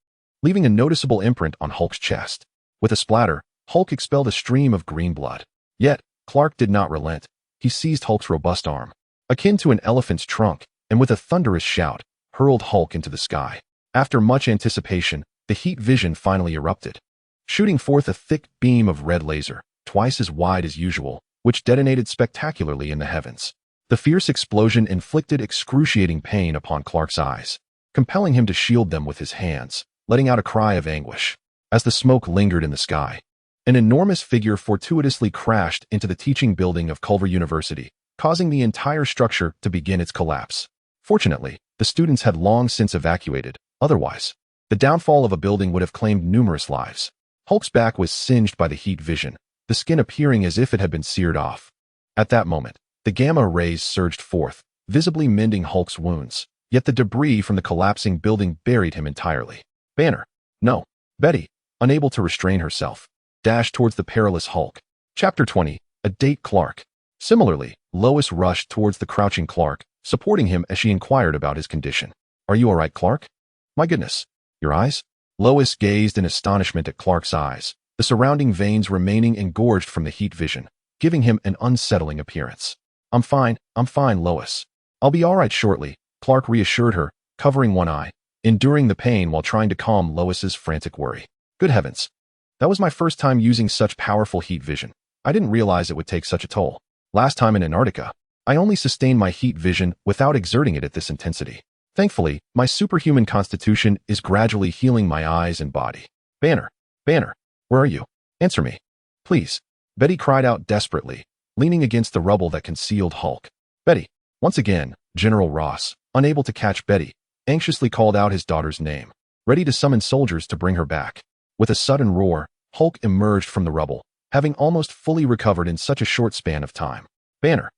leaving a noticeable imprint on Hulk's chest. With a splatter, Hulk expelled a stream of green blood. Yet, Clark did not relent. He seized Hulk's robust arm, akin to an elephant's trunk, and with a thunderous shout, hurled Hulk into the sky. After much anticipation, the heat vision finally erupted, shooting forth a thick beam of red laser, twice as wide as usual, which detonated spectacularly in the heavens. The fierce explosion inflicted excruciating pain upon Clark's eyes, compelling him to shield them with his hands, letting out a cry of anguish. As the smoke lingered in the sky, an enormous figure fortuitously crashed into the teaching building of Culver University, causing the entire structure to begin its collapse. Fortunately, the students had long since evacuated. Otherwise, the downfall of a building would have claimed numerous lives. Hulk's back was singed by the heat vision, the skin appearing as if it had been seared off. At that moment, the gamma rays surged forth, visibly mending Hulk's wounds, yet the debris from the collapsing building buried him entirely. Banner. No. Betty, unable to restrain herself, dashed towards the perilous Hulk. Chapter 20. A date Clark. Similarly, Lois rushed towards the crouching Clark, supporting him as she inquired about his condition. Are you all right, Clark? My goodness. Your eyes? Lois gazed in astonishment at Clark's eyes, the surrounding veins remaining engorged from the heat vision, giving him an unsettling appearance. I'm fine, Lois. I'll be all right shortly, Clark reassured her, covering one eye, enduring the pain while trying to calm Lois's frantic worry. Good heavens. That was my first time using such powerful heat vision. I didn't realize it would take such a toll. Last time in Antarctica, I only sustained my heat vision without exerting it at this intensity. Thankfully, my superhuman constitution is gradually healing my eyes and body. Banner, where are you? Answer me. Please. Betty cried out desperately, leaning against the rubble that concealed Hulk. Betty. Once again, General Ross, unable to catch Betty, anxiously called out his daughter's name, ready to summon soldiers to bring her back. With a sudden roar, Hulk emerged from the rubble, having almost fully recovered in such a short span of time. Banner.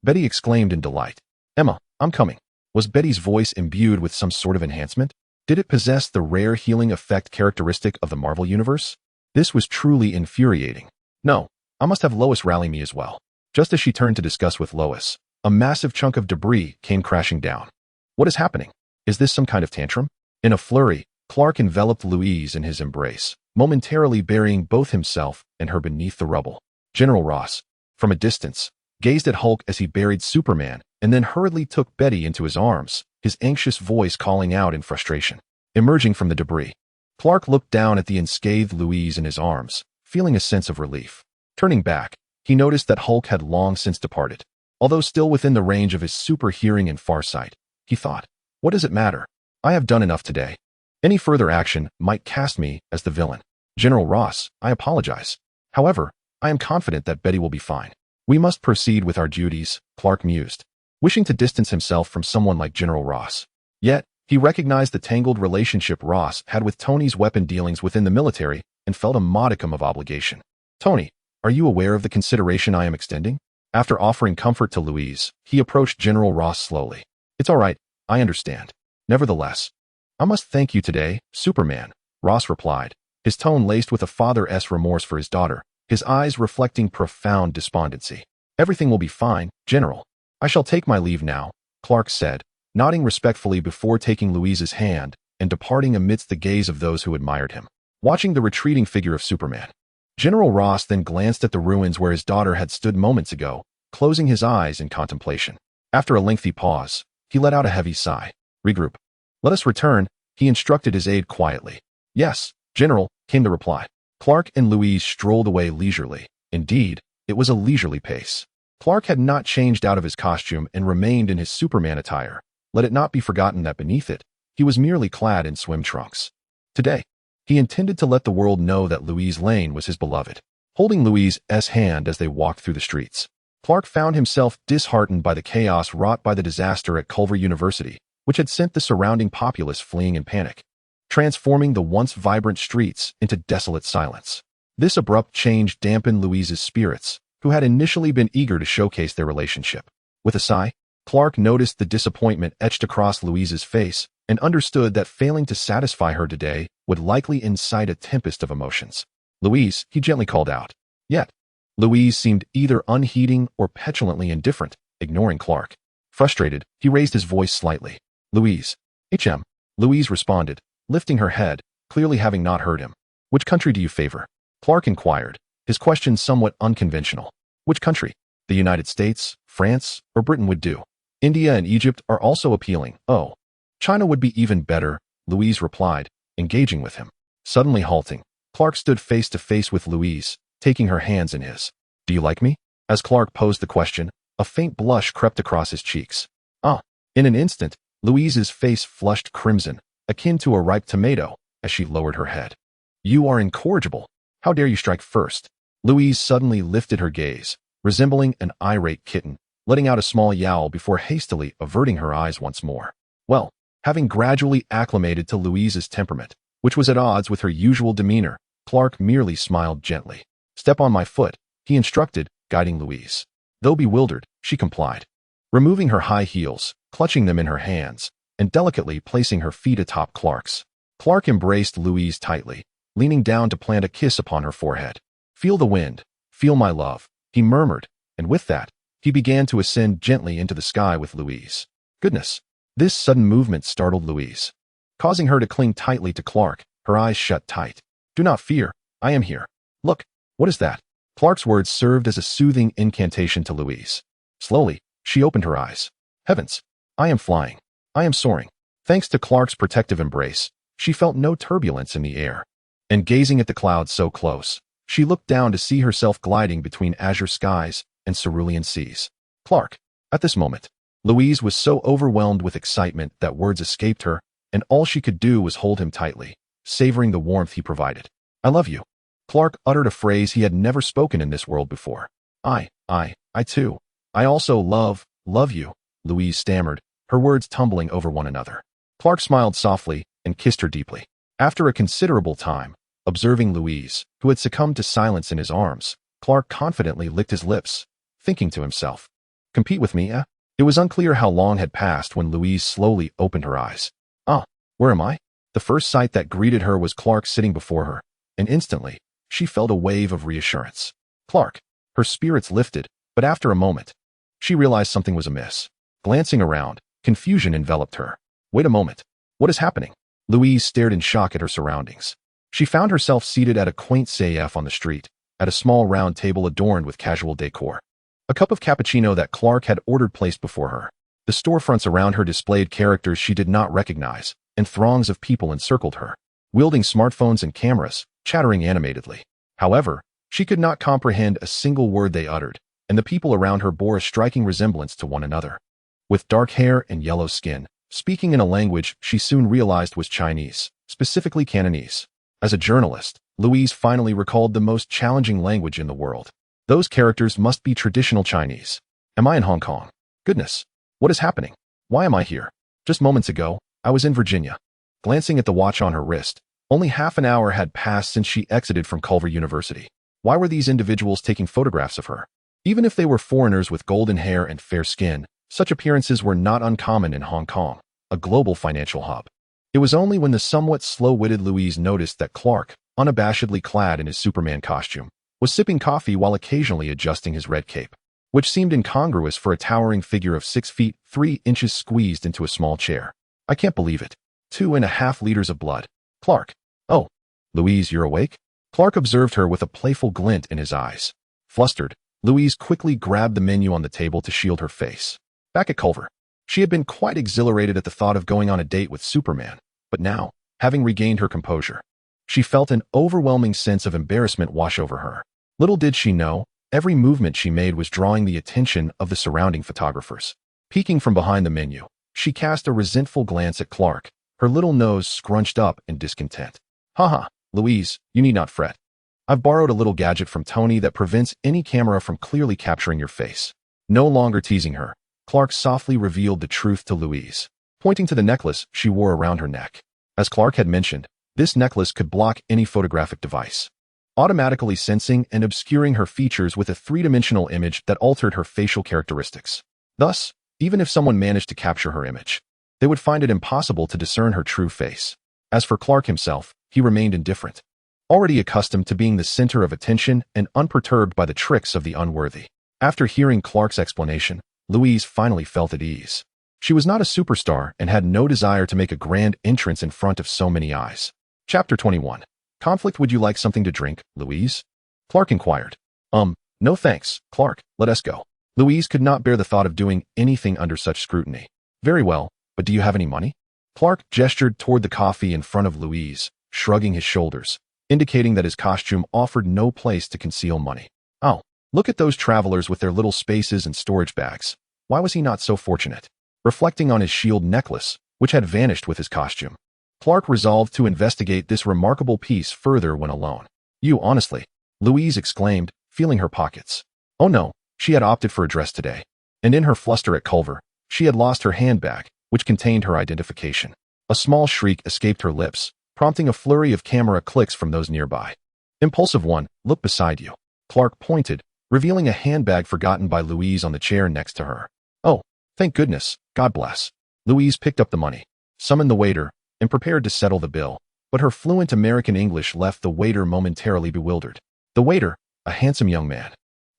Betty exclaimed in delight. Emma, I'm coming. Was Betty's voice imbued with some sort of enhancement? Did it possess the rare healing effect characteristic of the Marvel Universe? This was truly infuriating. No, I must have Lois rally me as well. Just as she turned to discuss with Lois, a massive chunk of debris came crashing down. What is happening? Is this some kind of tantrum? In a flurry, Clark enveloped Louise in his embrace, momentarily burying both himself and her beneath the rubble. General Ross, from a distance, gazed at Hulk as he buried Superman and then hurriedly took Betty into his arms, his anxious voice calling out in frustration. Emerging from the debris, Clark looked down at the unscathed Louise in his arms, feeling a sense of relief. Turning back, he noticed that Hulk had long since departed. Although still within the range of his super hearing and farsight, he thought, what does it matter? I have done enough today. Any further action might cast me as the villain. General Ross, I apologize. However, I am confident that Betty will be fine. We must proceed with our duties, Clark mused, wishing to distance himself from someone like General Ross. Yet, he recognized the tangled relationship Ross had with Tony's weapon dealings within the military and felt a modicum of obligation. Tony, are you aware of the consideration I am extending? After offering comfort to Louise, he approached General Ross slowly. It's all right, I understand. Nevertheless, I must thank you today, Superman, Ross replied, his tone laced with a father's remorse for his daughter, his eyes reflecting profound despondency. Everything will be fine, General. I shall take my leave now, Clark said, nodding respectfully before taking Louise's hand and departing amidst the gaze of those who admired him. Watching the retreating figure of Superman, General Ross then glanced at the ruins where his daughter had stood moments ago, closing his eyes in contemplation. After a lengthy pause, he let out a heavy sigh. Regroup. Let us return, he instructed his aide quietly. Yes, General, came the reply. Clark and Louise strolled away leisurely. Indeed, it was a leisurely pace. Clark had not changed out of his costume and remained in his Superman attire. Let it not be forgotten that beneath it, he was merely clad in swim trunks. Today, he intended to let the world know that Louise Lane was his beloved. Holding Louise's hand as they walked through the streets, Clark found himself disheartened by the chaos wrought by the disaster at Culver University, which had sent the surrounding populace fleeing in panic, transforming the once vibrant streets into desolate silence. This abrupt change dampened Louise's spirits, who had initially been eager to showcase their relationship. With a sigh, Clark noticed the disappointment etched across Louise's face and understood that failing to satisfy her today would likely incite a tempest of emotions. Louise, he gently called out. Yet, Louise seemed either unheeding or petulantly indifferent, ignoring Clark. Frustrated, he raised his voice slightly. Louise. HM. Louise responded, lifting her head, clearly having not heard him. Which country do you favor? Clark inquired, his question somewhat unconventional. Which country? The United States, France, or Britain would do. India and Egypt are also appealing. Oh, China would be even better, Louise replied, engaging with him. Suddenly halting, Clark stood face to face with Louise, taking her hands in his. Do you like me? As Clark posed the question, a faint blush crept across his cheeks. In an instant, Louise's face flushed crimson, akin to a ripe tomato, as she lowered her head. You are incorrigible. How dare you strike first? Louise suddenly lifted her gaze, resembling an irate kitten, letting out a small yowl before hastily averting her eyes once more. Well, having gradually acclimated to Louise's temperament, which was at odds with her usual demeanor, Clark merely smiled gently. Step on my foot, he instructed, guiding Louise. Though bewildered, she complied. Removing her high heels, clutching them in her hands, and delicately placing her feet atop Clark's. Clark embraced Louise tightly, leaning down to plant a kiss upon her forehead. "Feel the wind, feel my love," he murmured, and with that, he began to ascend gently into the sky with Louise. Goodness! This sudden movement startled Louise, causing her to cling tightly to Clark, her eyes shut tight. "Do not fear, I am here. Look, what is that?" Clark's words served as a soothing incantation to Louise. Slowly, she opened her eyes. Heavens! I am flying. I am soaring. Thanks to Clark's protective embrace, she felt no turbulence in the air. And gazing at the clouds so close, she looked down to see herself gliding between azure skies and cerulean seas. Clark! At this moment, Louise was so overwhelmed with excitement that words escaped her, and all she could do was hold him tightly, savoring the warmth he provided. "I love you." Clark uttered a phrase he had never spoken in this world before. I too. I also love you," Louise stammered, her words tumbling over one another. Clark smiled softly and kissed her deeply. After a considerable time, observing Louise, who had succumbed to silence in his arms, Clark confidently licked his lips, thinking to himself, "Compete with me, eh?" It was unclear how long had passed when Louise slowly opened her eyes. Where am I? The first sight that greeted her was Clark sitting before her, and instantly, she felt a wave of reassurance. Clark! Her spirits lifted, but after a moment, she realized something was amiss. Glancing around, confusion enveloped her. Wait a moment. What is happening? Louise stared in shock at her surroundings. She found herself seated at a quaint CAF on the street, at a small round table adorned with casual decor. A cup of cappuccino that Clark had ordered placed before her. The storefronts around her displayed characters she did not recognize, and throngs of people encircled her, wielding smartphones and cameras, chattering animatedly. However, she could not comprehend a single word they uttered, and the people around her bore a striking resemblance to one another. With dark hair and yellow skin, speaking in a language she soon realized was Chinese, specifically Cantonese. As a journalist, Louise finally recalled the most challenging language in the world. Those characters must be traditional Chinese. Am I in Hong Kong? Goodness! What is happening? Why am I here? Just moments ago, I was in Virginia. Glancing at the watch on her wrist, only half an hour had passed since she exited from Culver University. Why were these individuals taking photographs of her? Even if they were foreigners with golden hair and fair skin, such appearances were not uncommon in Hong Kong, a global financial hub. It was only when the somewhat slow-witted Louise noticed that Clark, unabashedly clad in his Superman costume, was sipping coffee while occasionally adjusting his red cape, which seemed incongruous for a towering figure of 6 feet 3 inches squeezed into a small chair. "I can't believe it. 2.5 liters of blood. Clark. Oh, Louise, you're awake?" Clark observed her with a playful glint in his eyes. Flustered, Louise quickly grabbed the menu on the table to shield her face. Back at Culver, she had been quite exhilarated at the thought of going on a date with Superman, but now, having regained her composure, she felt an overwhelming sense of embarrassment wash over her. Little did she know, every movement she made was drawing the attention of the surrounding photographers. Peeking from behind the menu, she cast a resentful glance at Clark, her little nose scrunched up in discontent. "Haha, Louise, you need not fret. I've borrowed a little gadget from Tony that prevents any camera from clearly capturing your face." No longer teasing her, Clark softly revealed the truth to Louise, pointing to the necklace she wore around her neck. As Clark had mentioned, this necklace could block any photographic device, automatically sensing and obscuring her features with a three-dimensional image that altered her facial characteristics. Thus, even if someone managed to capture her image, they would find it impossible to discern her true face. As for Clark himself, he remained indifferent, already accustomed to being the center of attention and unperturbed by the tricks of the unworthy. After hearing Clark's explanation, Louise finally felt at ease. She was not a superstar and had no desire to make a grand entrance in front of so many eyes. Chapter 21. Conflict. "Would you like something to drink, Louise?" Clark inquired. No thanks, Clark, let us go." Louise could not bear the thought of doing anything under such scrutiny. "Very well, but do you have any money?" Clark gestured toward the coffee in front of Louise, shrugging his shoulders, indicating that his costume offered no place to conceal money. Oh, look at those travelers with their little spaces and storage bags. Why was he not so fortunate? Reflecting on his shield necklace, which had vanished with his costume, Clark resolved to investigate this remarkable piece further when alone. "You, honestly," Louise exclaimed, feeling her pockets. Oh no, she had opted for a dress today, and in her fluster at Culver, she had lost her handbag, which contained her identification. A small shriek escaped her lips, prompting a flurry of camera clicks from those nearby. Impulsive one, look beside you. Clark pointed, revealing a handbag forgotten by Louise on the chair next to her. Oh, thank goodness, God bless. Louise picked up the money, summoned the waiter, and prepared to settle the bill, but her fluent American English left the waiter momentarily bewildered. The waiter, a handsome young man,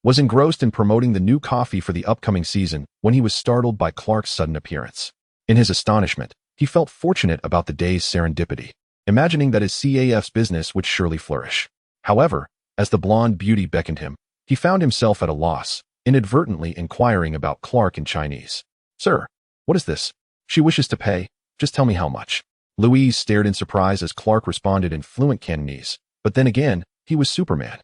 was engrossed in promoting the new coffee for the upcoming season when he was startled by Clark's sudden appearance. In his astonishment, he felt fortunate about the day's serendipity, imagining that his CAF's business would surely flourish. However, as the blonde beauty beckoned him, he found himself at a loss, inadvertently inquiring about Clark in Chinese. Sir, what is this? She wishes to pay. Just tell me how much. Louise stared in surprise as Clark responded in fluent Cantonese, but then again, he was Superman.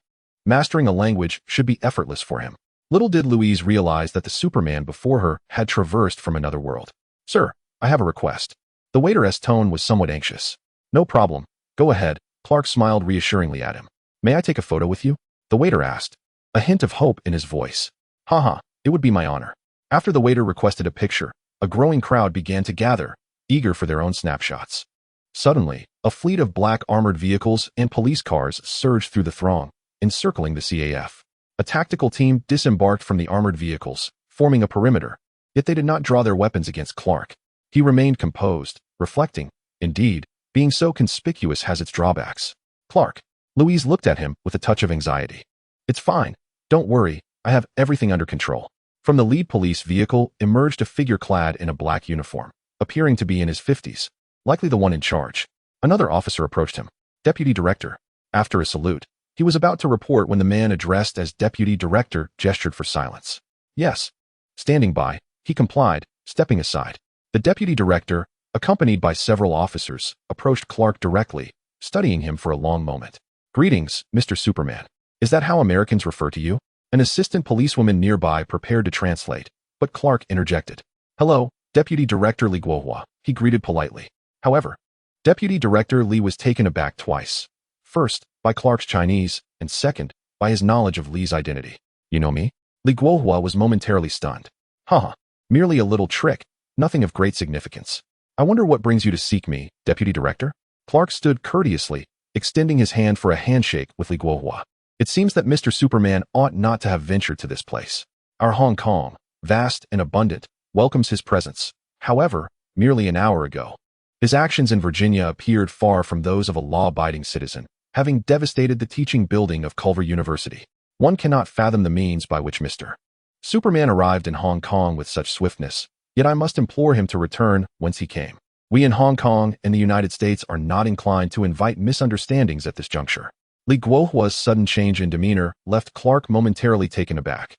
Mastering a language should be effortless for him. Little did Louise realize that the Superman before her had traversed from another world. Sir, I have a request. The waiter's tone was somewhat anxious. No problem. Go ahead. Clark smiled reassuringly at him. May I take a photo with you? The waiter asked, a hint of hope in his voice. Haha, it would be my honor. After the waiter requested a picture, a growing crowd began to gather, eager for their own snapshots. Suddenly, a fleet of black armored vehicles and police cars surged through the throng, encircling the CAF. A tactical team disembarked from the armored vehicles, forming a perimeter, yet they did not draw their weapons against Clark. He remained composed, reflecting. Indeed, being so conspicuous has its drawbacks. Clark. Louise looked at him with a touch of anxiety. It's fine. Don't worry, I have everything under control. From the lead police vehicle emerged a figure clad in a black uniform, appearing to be in his 50s, likely the one in charge. Another officer approached him. Deputy Director. After a salute, he was about to report when the man addressed as Deputy Director gestured for silence. Yes. Standing by, he complied, stepping aside. The Deputy Director, accompanied by several officers, approached Clark directly, studying him for a long moment. Greetings, Mr. Superman. Is that how Americans refer to you? An assistant policewoman nearby prepared to translate, but Clark interjected. Hello, Deputy Director Li Guohua, he greeted politely. However, Deputy Director Li was taken aback twice. First, by Clark's Chinese, and second, by his knowledge of Li's identity. You know me? Li Guohua was momentarily stunned. Haha, merely a little trick, nothing of great significance. I wonder what brings you to seek me, Deputy Director? Clark stood courteously, extending his hand for a handshake with Li Guohua. It seems that Mr. Superman ought not to have ventured to this place. Our Hong Kong, vast and abundant, welcomes his presence. However, merely an hour ago, his actions in Virginia appeared far from those of a law-abiding citizen, having devastated the teaching building of Culver University. One cannot fathom the means by which Mr. Superman arrived in Hong Kong with such swiftness, yet I must implore him to return whence he came. We in Hong Kong and the United States are not inclined to invite misunderstandings at this juncture. Li Guohua's sudden change in demeanor left Clark momentarily taken aback.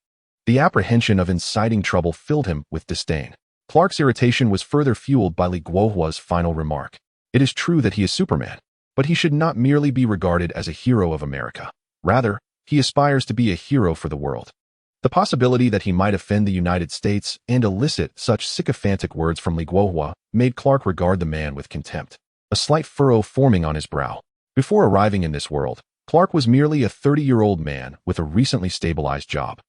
The apprehension of inciting trouble filled him with disdain. Clark's irritation was further fueled by Li Guohua's final remark. It is true that he is Superman, but he should not merely be regarded as a hero of America. Rather, he aspires to be a hero for the world. The possibility that he might offend the United States and elicit such sycophantic words from Li Guohua made Clark regard the man with contempt, a slight furrow forming on his brow. Before arriving in this world, Clark was merely a 30-year-old man with a recently stabilized job,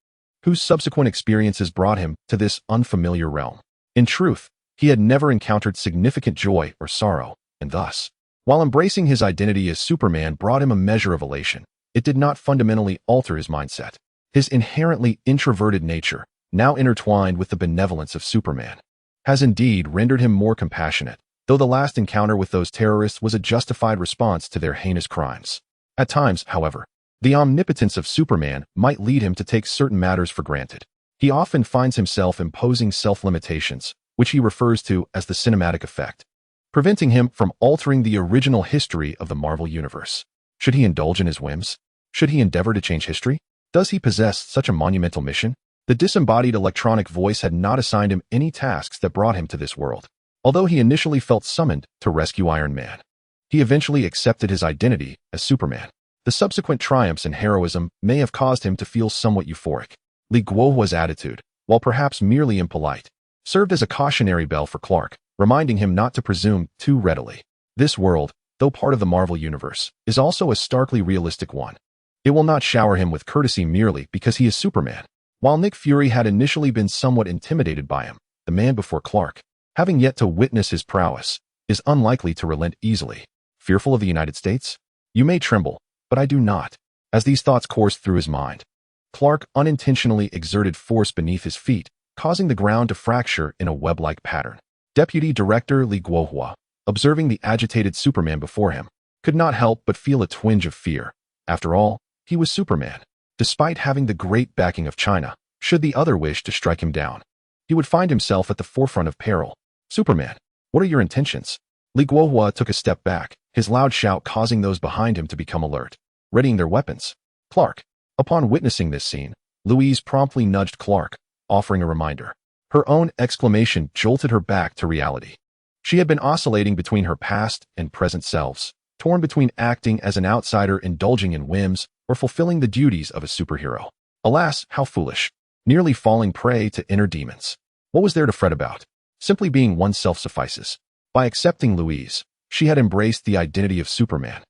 whose subsequent experiences brought him to this unfamiliar realm. In truth, he had never encountered significant joy or sorrow, and thus, while embracing his identity as Superman brought him a measure of elation, it did not fundamentally alter his mindset. His inherently introverted nature, now intertwined with the benevolence of Superman, has indeed rendered him more compassionate, though the last encounter with those terrorists was a justified response to their heinous crimes. At times, however, the omnipotence of Superman might lead him to take certain matters for granted. He often finds himself imposing self-limitations, which he refers to as the cinematic effect, preventing him from altering the original history of the Marvel Universe. Should he indulge in his whims? Should he endeavor to change history? Does he possess such a monumental mission? The disembodied electronic voice had not assigned him any tasks that brought him to this world. Although he initially felt summoned to rescue Iron Man, he eventually accepted his identity as Superman. The subsequent triumphs and heroism may have caused him to feel somewhat euphoric. Li Guohua's attitude, while perhaps merely impolite, served as a cautionary bell for Clark, reminding him not to presume too readily. This world, though part of the Marvel Universe, is also a starkly realistic one. It will not shower him with courtesy merely because he is Superman. While Nick Fury had initially been somewhat intimidated by him, the man before Clark, having yet to witness his prowess, is unlikely to relent easily. Fearful of the United States? You may tremble, but I do not. As these thoughts coursed through his mind, Clark unintentionally exerted force beneath his feet, causing the ground to fracture in a web-like pattern. Deputy Director Li Guohua, observing the agitated Superman before him, could not help but feel a twinge of fear. After all, he was Superman. Despite having the great backing of China, should the other wish to strike him down, he would find himself at the forefront of peril. Superman, what are your intentions? Li Guohua took a step back, his loud shout causing those behind him to become alert, readying their weapons. Clark. Upon witnessing this scene, Louise promptly nudged Clark, offering a reminder. Her own exclamation jolted her back to reality. She had been oscillating between her past and present selves, torn between acting as an outsider indulging in whims or fulfilling the duties of a superhero. Alas, how foolish. Nearly falling prey to inner demons. What was there to fret about? Simply being oneself suffices. By accepting Louise, she had embraced the identity of Superman,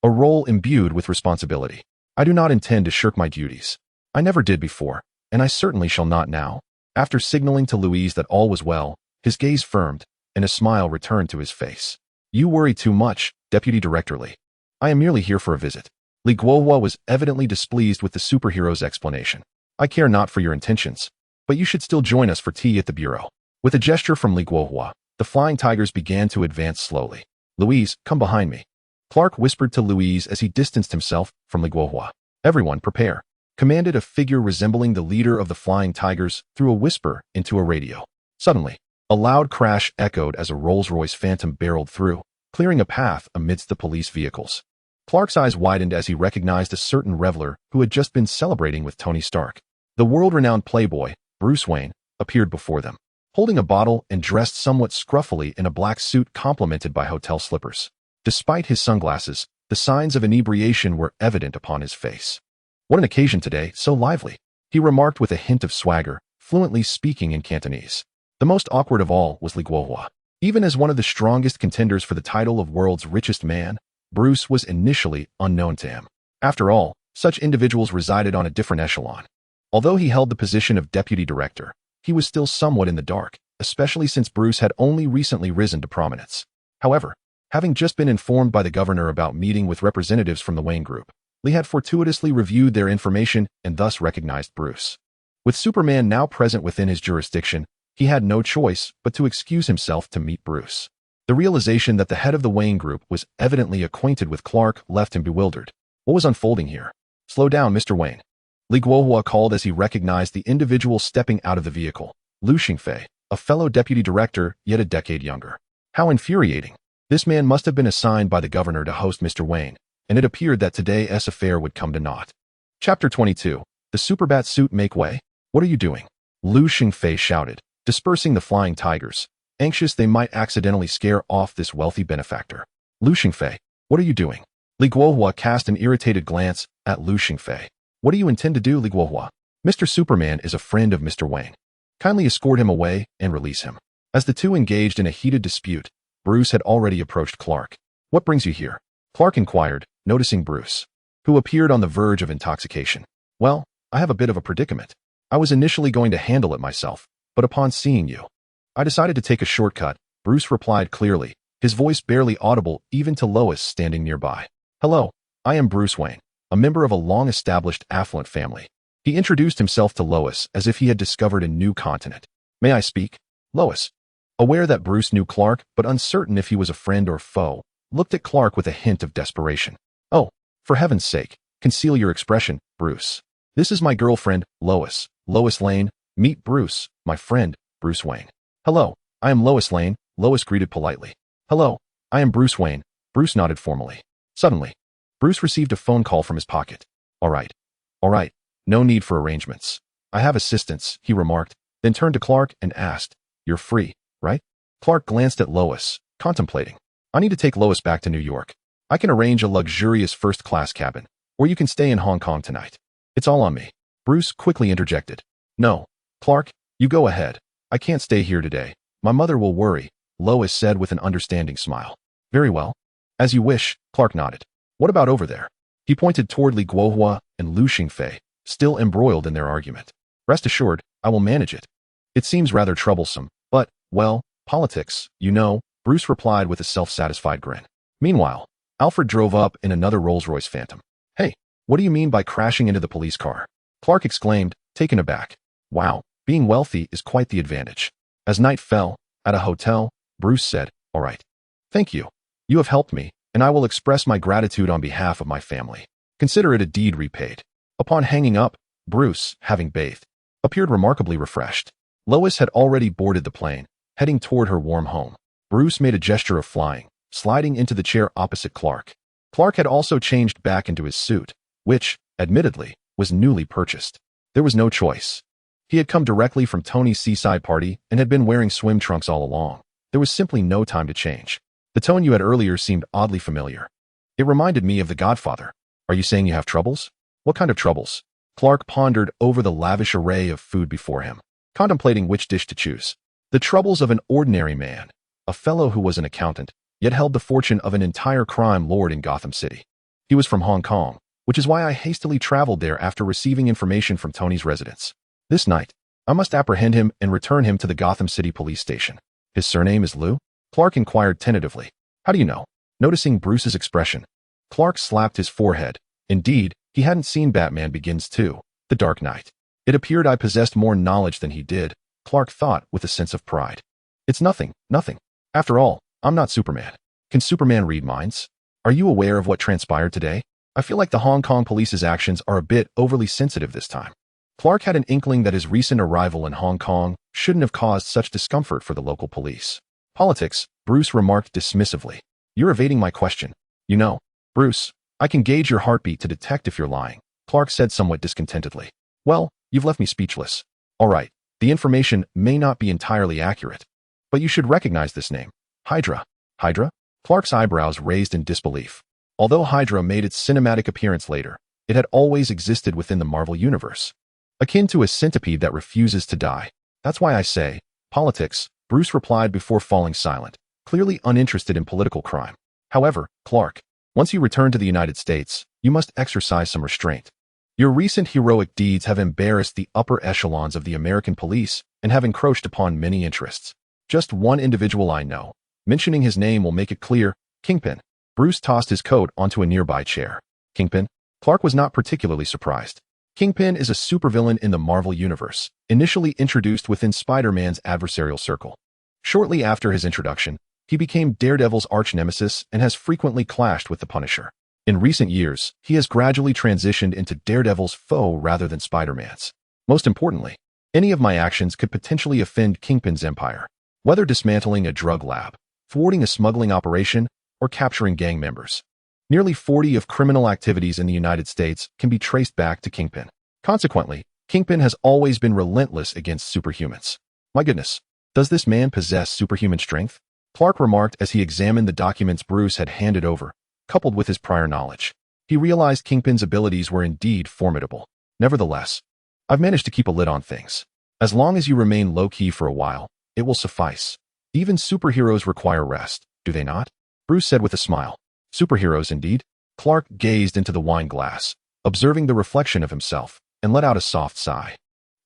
a role imbued with responsibility. I do not intend to shirk my duties. I never did before, and I certainly shall not now. After signaling to Louise that all was well, his gaze firmed, and a smile returned to his face. You worry too much, Deputy Director Li. I am merely here for a visit. Li Guohua was evidently displeased with the superhero's explanation. I care not for your intentions, but you should still join us for tea at the bureau. With a gesture from Li Guohua, the flying tigers began to advance slowly. Louise, come behind me. Clark whispered to Louise as he distanced himself from Li Guohua. Everyone prepare, commanded a figure resembling the leader of the flying tigers through a whisper into a radio. Suddenly, a loud crash echoed as a Rolls-Royce Phantom barreled through, clearing a path amidst the police vehicles. Clark's eyes widened as he recognized a certain reveler who had just been celebrating with Tony Stark. The world-renowned playboy, Bruce Wayne, appeared before them, holding a bottle and dressed somewhat scruffily in a black suit complemented by hotel slippers. Despite his sunglasses, the signs of inebriation were evident upon his face. What an occasion today, so lively, he remarked with a hint of swagger, fluently speaking in Cantonese. The most awkward of all was Li Guohua. Even as one of the strongest contenders for the title of world's richest man, Bruce was initially unknown to him. After all, such individuals resided on a different echelon. Although he held the position of deputy director, he was still somewhat in the dark, especially since Bruce had only recently risen to prominence. However, having just been informed by the governor about meeting with representatives from the Wayne Group, Li had fortuitously reviewed their information and thus recognized Bruce. With Superman now present within his jurisdiction, he had no choice but to excuse himself to meet Bruce. The realization that the head of the Wayne Group was evidently acquainted with Clark left him bewildered. What was unfolding here? Slow down, Mr. Wayne. Li Guohua called as he recognized the individual stepping out of the vehicle, Lu Xingfei, a fellow deputy director yet a decade younger. How infuriating. This man must have been assigned by the governor to host Mr. Wayne, and it appeared that today's affair would come to naught. Chapter 22. The Super Batsuit Make Way? What are you doing? Lu Xingfei shouted, dispersing the flying tigers, anxious they might accidentally scare off this wealthy benefactor. Lu Xingfei, what are you doing? Li Guohua cast an irritated glance at Lu Xingfei. What do you intend to do, Li Guohua? Mr. Superman is a friend of Mr. Wayne. Kindly escort him away and release him. As the two engaged in a heated dispute, Bruce had already approached Clark. What brings you here? Clark inquired, noticing Bruce, who appeared on the verge of intoxication. Well, I have a bit of a predicament. I was initially going to handle it myself, but upon seeing you, I decided to take a shortcut, Bruce replied clearly, his voice barely audible even to Lois standing nearby. Hello, I am Bruce Wayne, a member of a long-established affluent family. He introduced himself to Lois as if he had discovered a new continent. May I speak? Lois, aware that Bruce knew Clark but uncertain if he was a friend or foe, looked at Clark with a hint of desperation. Oh, for heaven's sake, conceal your expression, Bruce. This is my girlfriend, Lois, Lois Lane. Meet Bruce, my friend, Bruce Wayne. Hello, I am Lois Lane, Lois greeted politely. Hello, I am Bruce Wayne, Bruce nodded formally. Suddenly, Bruce received a phone call from his pocket. All right, no need for arrangements. I have assistants, he remarked, then turned to Clark and asked, You're free, right? Clark glanced at Lois, contemplating. I need to take Lois back to New York. I can arrange a luxurious first-class cabin, or you can stay in Hong Kong tonight. It's all on me. Bruce quickly interjected. No, Clark, you go ahead. I can't stay here today. My mother will worry, Lois said with an understanding smile. Very well. As you wish, Clark nodded. What about over there? He pointed toward Li Guohua and Lu Xingfei, still embroiled in their argument. Rest assured, I will manage it. It seems rather troublesome, but, well, politics, you know, Bruce replied with a self-satisfied grin. Meanwhile, Alfred drove up in another Rolls-Royce Phantom. Hey, what do you mean by crashing into the police car? Clark exclaimed, taken aback. Wow, being wealthy is quite the advantage. As night fell, at a hotel, Bruce said, all right. Thank you. You have helped me, and I will express my gratitude on behalf of my family. Consider it a deed repaid. Upon hanging up, Bruce, having bathed, appeared remarkably refreshed. Lois had already boarded the plane, heading toward her warm home. Bruce made a gesture of flying, sliding into the chair opposite Clark. Clark had also changed back into his suit, which, admittedly, was newly purchased. There was no choice. He had come directly from Tony's seaside party and had been wearing swim trunks all along. There was simply no time to change. The tone you had earlier seemed oddly familiar. It reminded me of The Godfather. Are you saying you have troubles? What kind of troubles? Clark pondered over the lavish array of food before him, contemplating which dish to choose. The troubles of an ordinary man, a fellow who was an accountant, yet held the fortune of an entire crime lord in Gotham City. He was from Hong Kong, which is why I hastily traveled there after receiving information from Tony's residence. This night, I must apprehend him and return him to the Gotham City police station. His surname is Liu? Clark inquired tentatively. How do you know? Noticing Bruce's expression, Clark slapped his forehead. Indeed, he hadn't seen Batman Begins 2, The Dark Knight. It appeared I possessed more knowledge than he did, Clark thought with a sense of pride. It's nothing. After all, I'm not Superman. Can Superman read minds? Are you aware of what transpired today? I feel like the Hong Kong police's actions are a bit overly sensitive this time. Clark had an inkling that his recent arrival in Hong Kong shouldn't have caused such discomfort for the local police. Politics, Bruce remarked dismissively. You're evading my question. You know, Bruce, I can gauge your heartbeat to detect if you're lying, Clark said somewhat discontentedly. Well, you've left me speechless. All right, the information may not be entirely accurate, but you should recognize this name. Hydra. Hydra? Clark's eyebrows raised in disbelief. Although Hydra made its cinematic appearance later, it had always existed within the Marvel Universe. Akin to a centipede that refuses to die. That's why I say, politics, Bruce replied before falling silent, clearly uninterested in political crime. However, Clark, once you return to the United States, you must exercise some restraint. Your recent heroic deeds have embarrassed the upper echelons of the American police and have encroached upon many interests. Just one individual I know. Mentioning his name will make it clear, Kingpin. Bruce tossed his coat onto a nearby chair. Kingpin? Clark was not particularly surprised. Kingpin is a supervillain in the Marvel Universe, initially introduced within Spider-Man's adversarial circle. Shortly after his introduction, he became Daredevil's arch-nemesis and has frequently clashed with the Punisher. In recent years, he has gradually transitioned into Daredevil's foe rather than Spider-Man's. Most importantly, any of my actions could potentially offend Kingpin's empire, whether dismantling a drug lab, thwarting a smuggling operation, or capturing gang members. Nearly 40 of criminal activities in the United States can be traced back to Kingpin. Consequently, Kingpin has always been relentless against superhumans. My goodness, does this man possess superhuman strength? Clark remarked as he examined the documents Bruce had handed over, coupled with his prior knowledge. He realized Kingpin's abilities were indeed formidable. Nevertheless, I've managed to keep a lid on things. As long as you remain low-key for a while, it will suffice. Even superheroes require rest, do they not? Bruce said with a smile. Superheroes indeed? Clark gazed into the wine glass, observing the reflection of himself, and let out a soft sigh.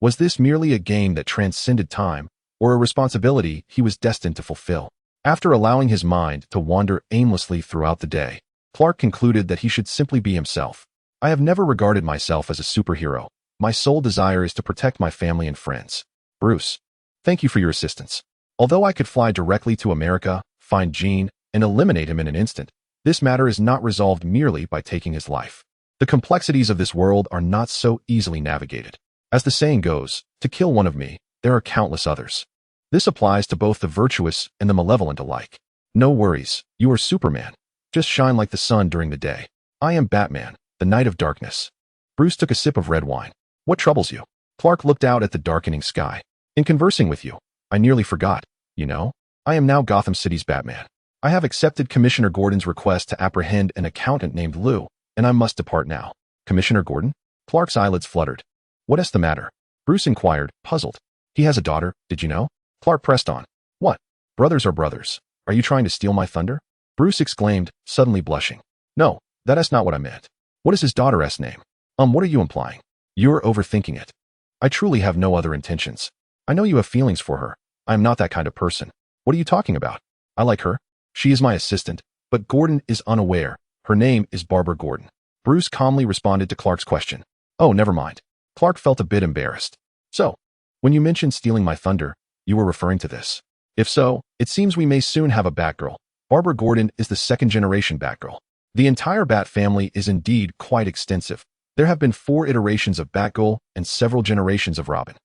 Was this merely a game that transcended time, or a responsibility he was destined to fulfill? After allowing his mind to wander aimlessly throughout the day, Clark concluded that he should simply be himself. I have never regarded myself as a superhero. My sole desire is to protect my family and friends. Bruce, thank you for your assistance. Although I could fly directly to America, find Jean, and eliminate him in an instant, this matter is not resolved merely by taking his life. The complexities of this world are not so easily navigated. As the saying goes, to kill one of me, there are countless others. This applies to both the virtuous and the malevolent alike. No worries, you are Superman. Just shine like the sun during the day. I am Batman, the Knight of Darkness. Bruce took a sip of red wine. What troubles you? Clark looked out at the darkening sky. In conversing with you, I nearly forgot. You know, I am now Gotham City's Batman. I have accepted Commissioner Gordon's request to apprehend an accountant named Lou, and I must depart now. Commissioner Gordon? Clark's eyelids fluttered. What is the matter? Bruce inquired, puzzled. He has a daughter, did you know? Clark pressed on. What? Brothers are brothers. Are you trying to steal my thunder? Bruce exclaimed, suddenly blushing. No, that is not what I meant. What is his daughter's name? What are you implying? You're overthinking it. I truly have no other intentions. I know you have feelings for her. I am not that kind of person. What are you talking about? I like her. She is my assistant, but Gordon is unaware. Her name is Barbara Gordon. Bruce calmly responded to Clark's question. Oh, never mind. Clark felt a bit embarrassed. So, when you mentioned stealing my thunder, you were referring to this. If so, it seems we may soon have a Batgirl. Barbara Gordon is the second-generation Batgirl. The entire Bat family is indeed quite extensive. There have been 4 iterations of Batgirl and several generations of Robin.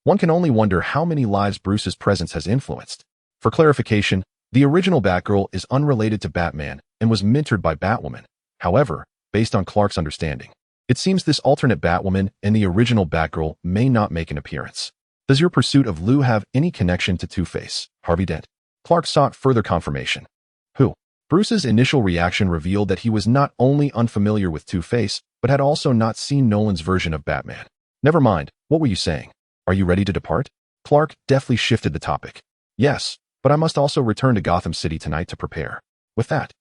One can only wonder how many lives Bruce's presence has influenced. For clarification, the original Batgirl is unrelated to Batman and was mentored by Batwoman. However, based on Clark's understanding, it seems this alternate Batwoman and the original Batgirl may not make an appearance. Does your pursuit of Lou have any connection to Two-Face, Harvey Dent? Clark sought further confirmation. Who? Bruce's initial reaction revealed that he was not only unfamiliar with Two-Face, but had also not seen Nolan's version of Batman. Never mind, what were you saying? Are you ready to depart? Clark deftly shifted the topic. Yes, but I must also return to Gotham City tonight to prepare. With that,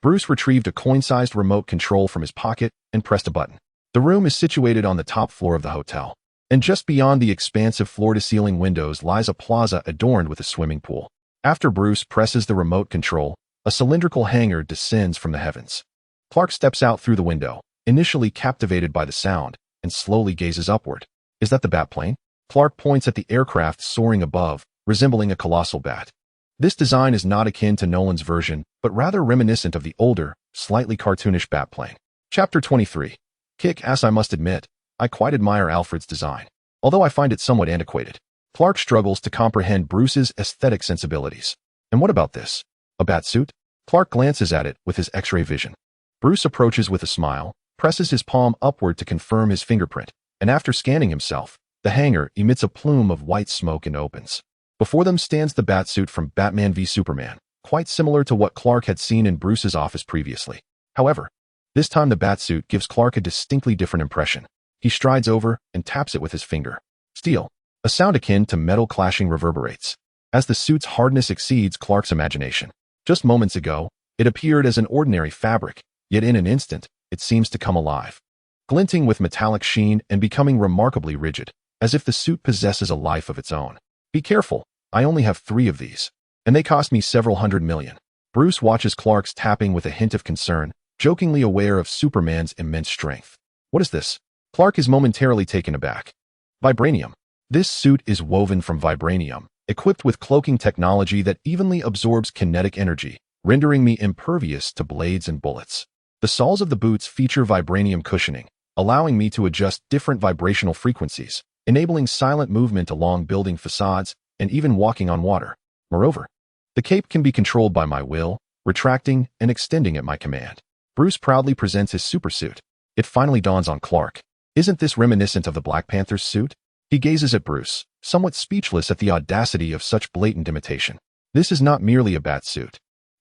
Bruce retrieved a coin-sized remote control from his pocket and pressed a button. The room is situated on the top floor of the hotel, and just beyond the expansive floor-to-ceiling windows lies a plaza adorned with a swimming pool. After Bruce presses the remote control, a cylindrical hangar descends from the heavens. Clark steps out through the window, initially captivated by the sound, and slowly gazes upward. Is that the Batplane? Clark points at the aircraft soaring above, resembling a colossal bat. This design is not akin to Nolan's version, but rather reminiscent of the older, slightly cartoonish Batplane. Chapter 23. Kick-ass. I must admit, I quite admire Alfred's design, although I find it somewhat antiquated. Clark struggles to comprehend Bruce's aesthetic sensibilities. And what about this? A batsuit? Clark glances at it with his X-ray vision. Bruce approaches with a smile, presses his palm upward to confirm his fingerprint, and after scanning himself, the hangar emits a plume of white smoke and opens. Before them stands the Batsuit from Batman v Superman, quite similar to what Clark had seen in Bruce's office previously. However, this time the Batsuit gives Clark a distinctly different impression. He strides over and taps it with his finger. Steel. A sound akin to metal clashing reverberates, as the suit's hardness exceeds Clark's imagination. Just moments ago, it appeared as an ordinary fabric, yet in an instant, it seems to come alive, glinting with metallic sheen and becoming remarkably rigid, as if the suit possesses a life of its own. Be careful, I only have 3 of these, and they cost me several hundred million. Bruce watches Clark's tapping with a hint of concern, jokingly aware of Superman's immense strength. What is this? Clark is momentarily taken aback. Vibranium. This suit is woven from vibranium, equipped with cloaking technology that evenly absorbs kinetic energy, rendering me impervious to blades and bullets. The soles of the boots feature vibranium cushioning, allowing me to adjust different vibrational frequencies, enabling silent movement along building facades and even walking on water. Moreover, the cape can be controlled by my will, retracting and extending at my command. Bruce proudly presents his supersuit. It finally dawns on Clark. Isn't this reminiscent of the Black Panther's suit? He gazes at Bruce, somewhat speechless at the audacity of such blatant imitation. This is not merely a batsuit.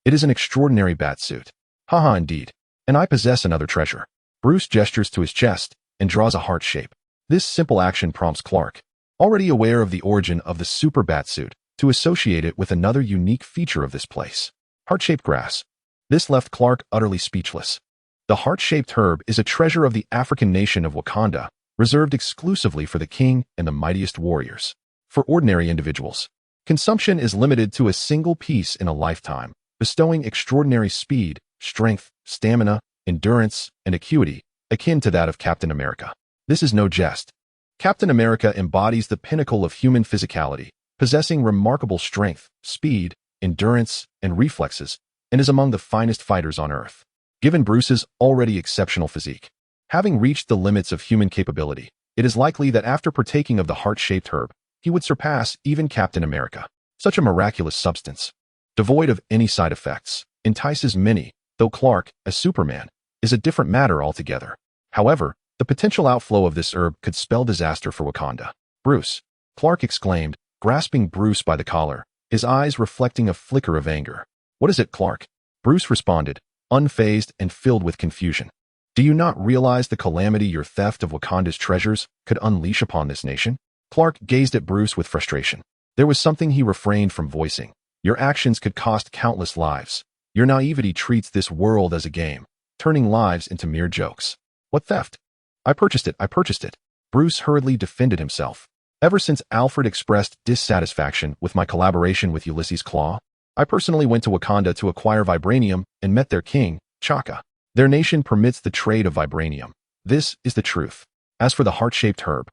It is an extraordinary batsuit. Haha, indeed. And I possess another treasure. Bruce gestures to his chest and draws a heart shape. This simple action prompts Clark, already aware of the origin of the super batsuit, to associate it with another unique feature of this place. Heart-shaped grass. This left Clark utterly speechless. The heart-shaped herb is a treasure of the African nation of Wakanda, reserved exclusively for the king and the mightiest warriors. For ordinary individuals, consumption is limited to a single piece in a lifetime, bestowing extraordinary speed, strength, stamina, endurance, and acuity, akin to that of Captain America. This is no jest. Captain America embodies the pinnacle of human physicality, possessing remarkable strength, speed, endurance, and reflexes, and is among the finest fighters on Earth. Given Bruce's already exceptional physique, having reached the limits of human capability, it is likely that after partaking of the heart-shaped herb, he would surpass even Captain America. Such a miraculous substance, devoid of any side effects, entices many, though Clark, as Superman, is a different matter altogether. However, the potential outflow of this herb could spell disaster for Wakanda. Bruce, Clark exclaimed, grasping Bruce by the collar, his eyes reflecting a flicker of anger. What is it, Clark? Bruce responded, unfazed and filled with confusion. Do you not realize the calamity your theft of Wakanda's treasures could unleash upon this nation? Clark gazed at Bruce with frustration. There was something he refrained from voicing. Your actions could cost countless lives. Your naivety treats this world as a game, turning lives into mere jokes. What theft? I purchased it. Bruce hurriedly defended himself. Ever since Alfred expressed dissatisfaction with my collaboration with Ulysses Claw, I personally went to Wakanda to acquire vibranium and met their king, Chaka. Their nation permits the trade of vibranium. This is the truth. As for the heart-shaped herb,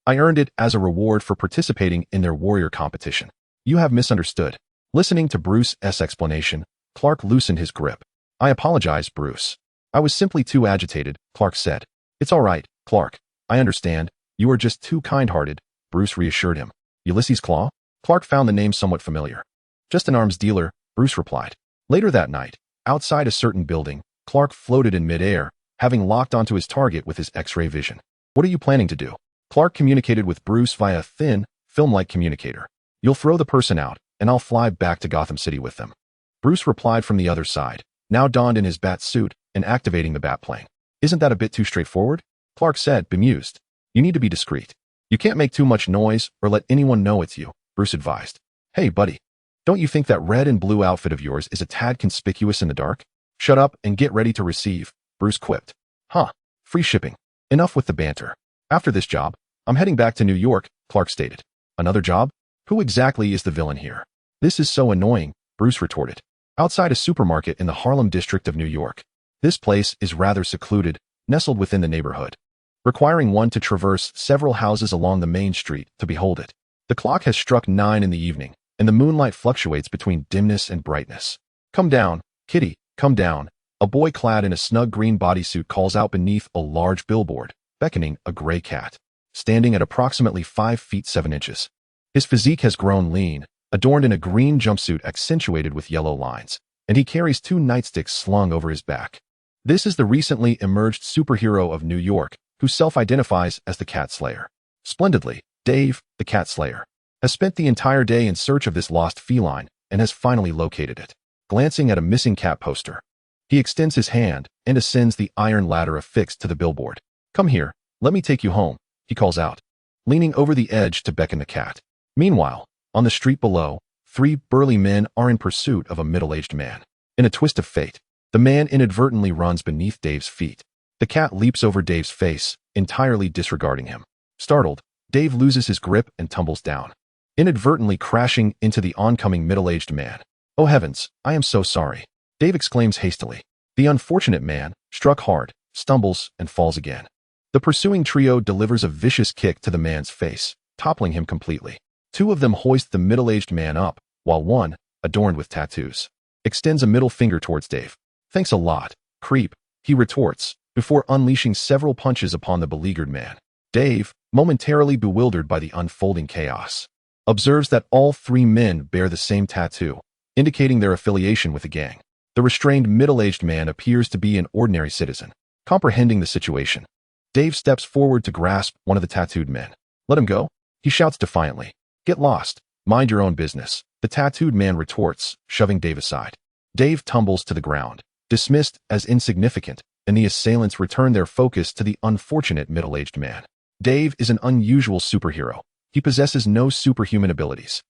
I earned it as a reward for participating in their warrior competition. You have misunderstood. Listening to Bruce's explanation, Clark loosened his grip. I apologize, Bruce. I was simply too agitated, Clark said. It's all right, Clark. I understand. You are just too kind-hearted, Bruce reassured him. Ulysses Claw? Clark found the name somewhat familiar. Just an arms dealer, Bruce replied. Later that night, outside a certain building, Clark floated in midair, having locked onto his target with his X-ray vision. What are you planning to do? Clark communicated with Bruce via a thin, film-like communicator. You'll throw the person out, and I'll fly back to Gotham City with them. Bruce replied from the other side, now donned in his bat suit and activating the Batplane. Isn't that a bit too straightforward? Clark said, bemused. You need to be discreet. You can't make too much noise or let anyone know it's you, Bruce advised. Hey, buddy. Don't you think that red and blue outfit of yours is a tad conspicuous in the dark? Shut up and get ready to receive, Bruce quipped. Huh. Free shipping. Enough with the banter. After this job, I'm heading back to New York, Clark stated. Another job? Who exactly is the villain here? This is so annoying, Bruce retorted. Outside a supermarket in the Harlem district of New York. This place is rather secluded, nestled within the neighborhood, requiring one to traverse several houses along the main street to behold it. The clock has struck 9 in the evening, and the moonlight fluctuates between dimness and brightness. Come down, kitty, come down. A boy clad in a snug green bodysuit calls out beneath a large billboard, beckoning a gray cat, standing at approximately 5 feet 7 inches. His physique has grown lean, adorned in a green jumpsuit accentuated with yellow lines, and he carries 2 nightsticks slung over his back. This is the recently emerged superhero of New York, who self-identifies as the Cat Slayer. Splendidly, Dave, the Cat Slayer, has spent the entire day in search of this lost feline and has finally located it. Glancing at a missing cat poster, he extends his hand and ascends the iron ladder affixed to the billboard. Come here, let me take you home, he calls out, leaning over the edge to beckon the cat. Meanwhile, on the street below, 3 burly men are in pursuit of a middle-aged man. In a twist of fate, the man inadvertently runs beneath Dave's feet. The cat leaps over Dave's face, entirely disregarding him. Startled, Dave loses his grip and tumbles down, inadvertently crashing into the oncoming middle-aged man. Oh heavens, I am so sorry, Dave exclaims hastily. The unfortunate man, struck hard, stumbles and falls again. The pursuing trio delivers a vicious kick to the man's face, toppling him completely. 2 of them hoist the middle-aged man up, while one, adorned with tattoos, extends a middle finger towards Dave. Thanks a lot, creep, he retorts, before unleashing several punches upon the beleaguered man. Dave, momentarily bewildered by the unfolding chaos, observes that all 3 men bear the same tattoo, indicating their affiliation with the gang. The restrained middle-aged man appears to be an ordinary citizen. Comprehending the situation, Dave steps forward to grasp one of the tattooed men. Let him go, he shouts defiantly. Get lost, mind your own business, the tattooed man retorts, shoving Dave aside. Dave tumbles to the ground, dismissed as insignificant, and the assailants return their focus to the unfortunate middle-aged man. Dave is an unusual superhero. He possesses no superhuman abilities,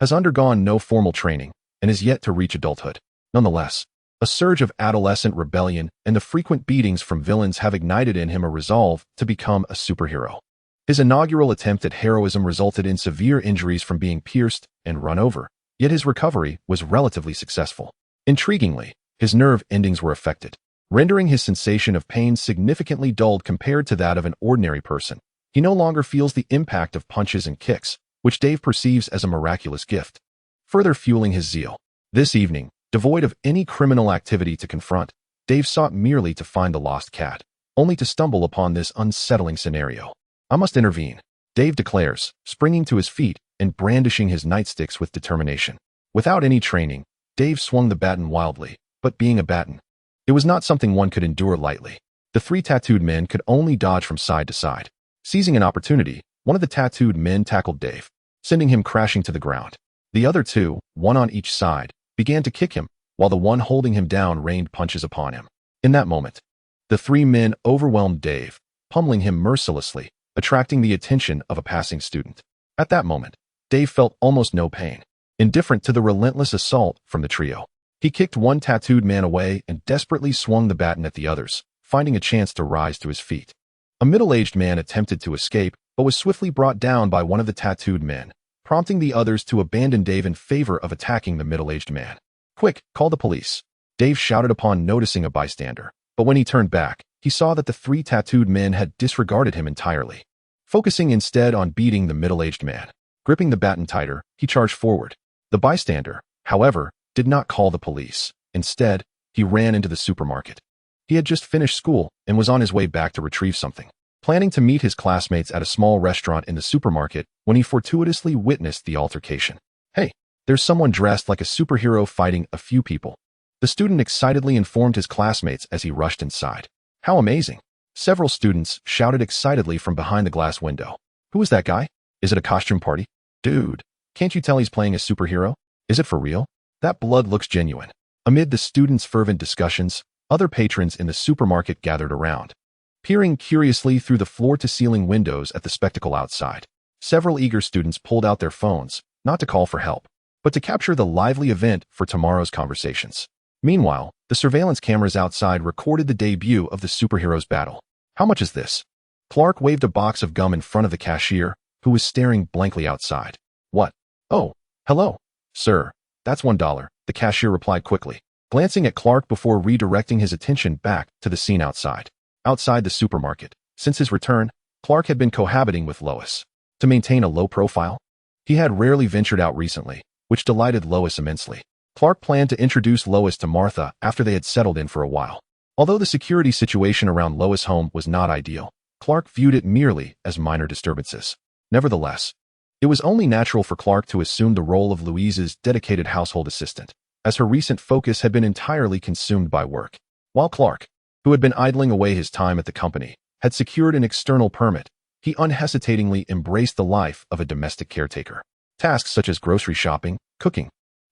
has undergone no formal training, and is yet to reach adulthood. Nonetheless, a surge of adolescent rebellion and the frequent beatings from villains have ignited in him a resolve to become a superhero. His inaugural attempt at heroism resulted in severe injuries from being pierced and run over, yet his recovery was relatively successful. Intriguingly, his nerve endings were affected, rendering his sensation of pain significantly dulled compared to that of an ordinary person. He no longer feels the impact of punches and kicks, which Dave perceives as a miraculous gift, further fueling his zeal. This evening, devoid of any criminal activity to confront, Dave sought merely to find the lost cat, only to stumble upon this unsettling scenario. I must intervene, Dave declares, springing to his feet and brandishing his nightsticks with determination. Without any training, Dave swung the baton wildly, but being a baton, it was not something one could endure lightly. The 3 tattooed men could only dodge from side to side. Seizing an opportunity, one of the tattooed men tackled Dave, sending him crashing to the ground. The other 2, one on each side, began to kick him, while the one holding him down rained punches upon him. In that moment, the 3 men overwhelmed Dave, pummeling him mercilessly, attracting the attention of a passing student. At that moment, Dave felt almost no pain, indifferent to the relentless assault from the trio. He kicked one tattooed man away and desperately swung the baton at the others, finding a chance to rise to his feet. A middle-aged man attempted to escape, but was swiftly brought down by one of the tattooed men, prompting the others to abandon Dave in favor of attacking the middle-aged man. Quick, call the police, Dave shouted upon noticing a bystander, but when he turned back, he saw that the 3 tattooed men had disregarded him entirely. focusing instead on beating the middle-aged man. Gripping the baton tighter, he charged forward. The bystander, however, did not call the police. Instead, he ran into the supermarket. He had just finished school and was on his way back to retrieve something, planning to meet his classmates at a small restaurant in the supermarket when he fortuitously witnessed the altercation. Hey, there's someone dressed like a superhero fighting a few people. The student excitedly informed his classmates as he rushed inside. How amazing! Several students shouted excitedly from behind the glass window. Who is that guy? Is it a costume party? Dude, can't you tell he's playing a superhero? Is it for real? That blood looks genuine. Amid the students' fervent discussions, other patrons in the supermarket gathered around, peering curiously through the floor-to-ceiling windows at the spectacle outside. Several eager students pulled out their phones, not to call for help, but to capture the lively event for tomorrow's conversations. Meanwhile, the surveillance cameras outside recorded the debut of the superheroes' battle. How much is this? Clark waved a box of gum in front of the cashier, who was staring blankly outside. What? Oh, hello. Sir, that's $1, the cashier replied quickly, glancing at Clark before redirecting his attention back to the scene outside. Outside the supermarket, since his return, Clark had been cohabiting with Lois. To maintain a low profile, he had rarely ventured out recently, which delighted Lois immensely. Clark planned to introduce Lois to Martha after they had settled in for a while. Although the security situation around Lois' home was not ideal, Clark viewed it merely as minor disturbances. Nevertheless, it was only natural for Clark to assume the role of Louise's dedicated household assistant, as her recent focus had been entirely consumed by work. While Clark, who had been idling away his time at the company, had secured an external permit, he unhesitatingly embraced the life of a domestic caretaker. Tasks such as grocery shopping, cooking,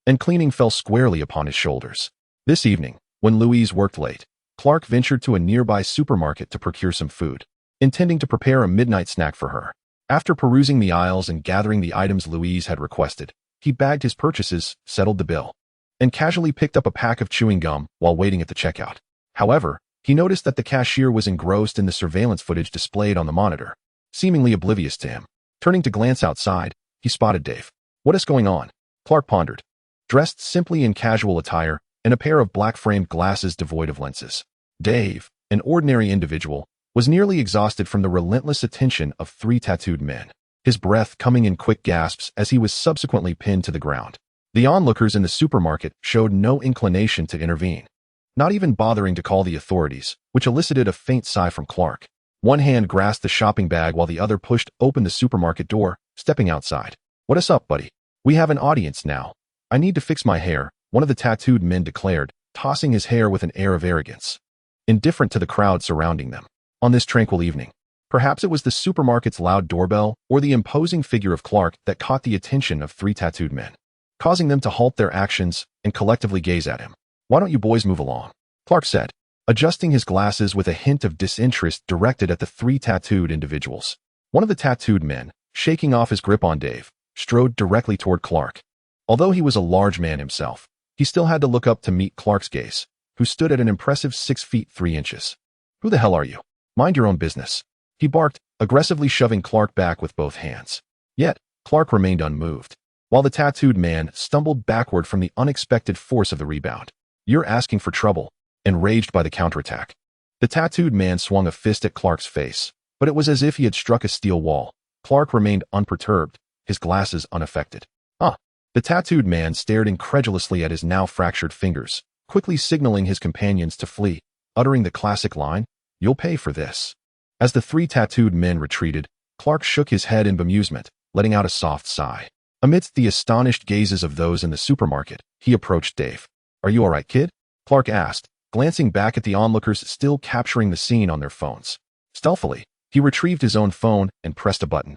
and cleaning fell squarely upon his shoulders. This evening, when Louise worked late, Clark ventured to a nearby supermarket to procure some food, intending to prepare a midnight snack for her. After perusing the aisles and gathering the items Louise had requested, he bagged his purchases, settled the bill, and casually picked up a pack of chewing gum while waiting at the checkout. However, he noticed that the cashier was engrossed in the surveillance footage displayed on the monitor, seemingly oblivious to him. Turning to glance outside, he spotted Dave. What is going on? Clark pondered. Dressed simply in casual attire and a pair of black-framed glasses devoid of lenses, Dave, an ordinary individual, was nearly exhausted from the relentless attention of three tattooed men, his breath coming in quick gasps as he was subsequently pinned to the ground. The onlookers in the supermarket showed no inclination to intervene, not even bothering to call the authorities, which elicited a faint sigh from Clark. One hand grasped the shopping bag while the other pushed open the supermarket door, stepping outside. What is up, buddy? We have an audience now. I need to fix my hair, one of the tattooed men declared, tossing his hair with an air of arrogance, indifferent to the crowd surrounding them. On this tranquil evening, perhaps it was the supermarket's loud doorbell or the imposing figure of Clark that caught the attention of three tattooed men, causing them to halt their actions and collectively gaze at him. Why don't you boys move along? Clark said, adjusting his glasses with a hint of disinterest directed at the three tattooed individuals. One of the tattooed men, shaking off his grip on Dave, strode directly toward Clark. Although he was a large man himself, he still had to look up to meet Clark's gaze, who stood at an impressive 6 feet 3 inches. Who the hell are you? Mind your own business, he barked, aggressively shoving Clark back with both hands. Yet, Clark remained unmoved, while the tattooed man stumbled backward from the unexpected force of the rebound. You're asking for trouble, enraged by the counterattack. The tattooed man swung a fist at Clark's face, but it was as if he had struck a steel wall. Clark remained unperturbed, his glasses unaffected. The tattooed man stared incredulously at his now fractured fingers, quickly signaling his companions to flee, uttering the classic line, "You'll pay for this." As the three tattooed men retreated, Clark shook his head in bemusement, letting out a soft sigh. Amidst the astonished gazes of those in the supermarket, he approached Dave. Are you all right, kid? Clark asked, glancing back at the onlookers still capturing the scene on their phones. Stealthily, he retrieved his own phone and pressed a button,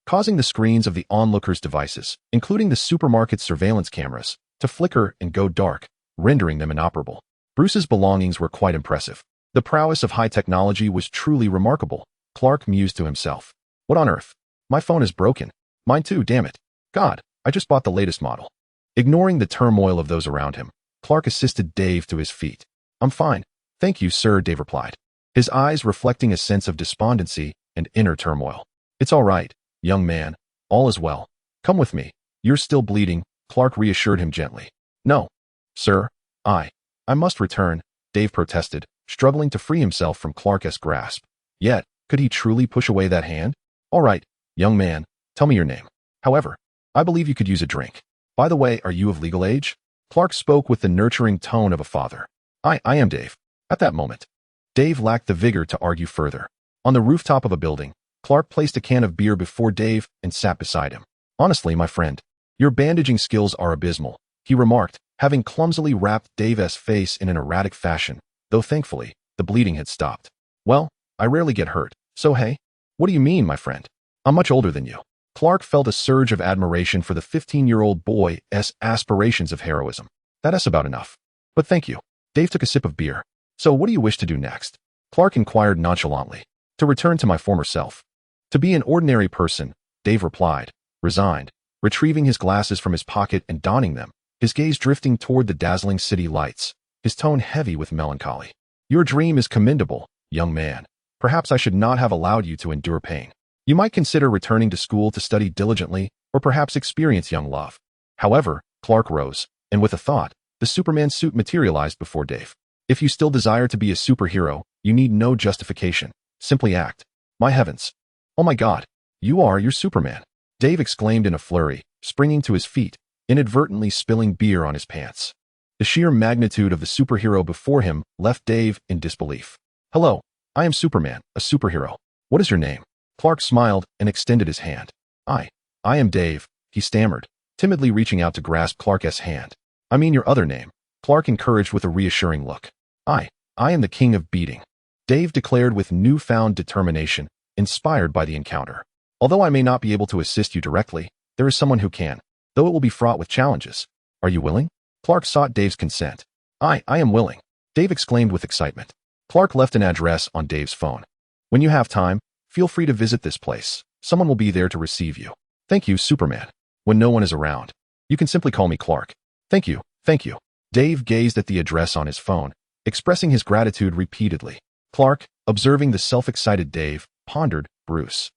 causing the screens of the onlookers' devices, including the supermarket's surveillance cameras, to flicker and go dark, rendering them inoperable. Bruce's belongings were quite impressive. The prowess of high technology was truly remarkable, Clark mused to himself. What on earth? My phone is broken. Mine too, damn it. God, I just bought the latest model. Ignoring the turmoil of those around him, Clark assisted Dave to his feet. I'm fine. Thank you, sir, Dave replied, his eyes reflecting a sense of despondency and inner turmoil. It's all right, young man. All is well. Come with me. You're still bleeding, Clark reassured him gently. No, sir. I must return, Dave protested, struggling to free himself from Clark's grasp. Yet, could he truly push away that hand? All right, young man, tell me your name. However, I believe you could use a drink. By the way, are you of legal age? Clark spoke with the nurturing tone of a father. I am Dave. At that moment, Dave lacked the vigor to argue further. On the rooftop of a building, Clark placed a can of beer before Dave and sat beside him. Honestly, my friend, your bandaging skills are abysmal, he remarked, having clumsily wrapped Dave's face in an erratic fashion, though thankfully, the bleeding had stopped. Well, I rarely get hurt, so hey? What do you mean, my friend? I'm much older than you. Clark felt a surge of admiration for the 15-year-old boy's aspirations of heroism. That's about enough. But thank you. Dave took a sip of beer. So what do you wish to do next? Clark inquired nonchalantly. To return to my former self. To be an ordinary person, Dave replied, resigned, retrieving his glasses from his pocket and donning them, his gaze drifting toward the dazzling city lights, his tone heavy with melancholy. Your dream is commendable, young man. Perhaps I should not have allowed you to endure pain. You might consider returning to school to study diligently, or perhaps experience young love. However, Clark rose, and with a thought, the Superman suit materialized before Dave. If you still desire to be a superhero, you need no justification. Simply act. My heavens. Oh my God. You're Superman. Dave exclaimed in a flurry, springing to his feet, inadvertently spilling beer on his pants. The sheer magnitude of the superhero before him left Dave in disbelief. Hello, I am Superman, a superhero. What is your name? Clark smiled and extended his hand. I am Dave, he stammered, timidly reaching out to grasp Clark's hand. I mean your other name, Clark encouraged with a reassuring look. I am the king of beating, Dave declared with newfound determination, inspired by the encounter. Although I may not be able to assist you directly, there is someone who can, though it will be fraught with challenges. Are you willing? Clark sought Dave's consent. I am willing, Dave exclaimed with excitement. Clark left an address on Dave's phone. When you have time, feel free to visit this place. Someone will be there to receive you. Thank you, Superman. When no one is around, you can simply call me Clark. Thank you, thank you. Dave gazed at the address on his phone, expressing his gratitude repeatedly. Clark, observing the self-excited Dave, pondered, Bruce.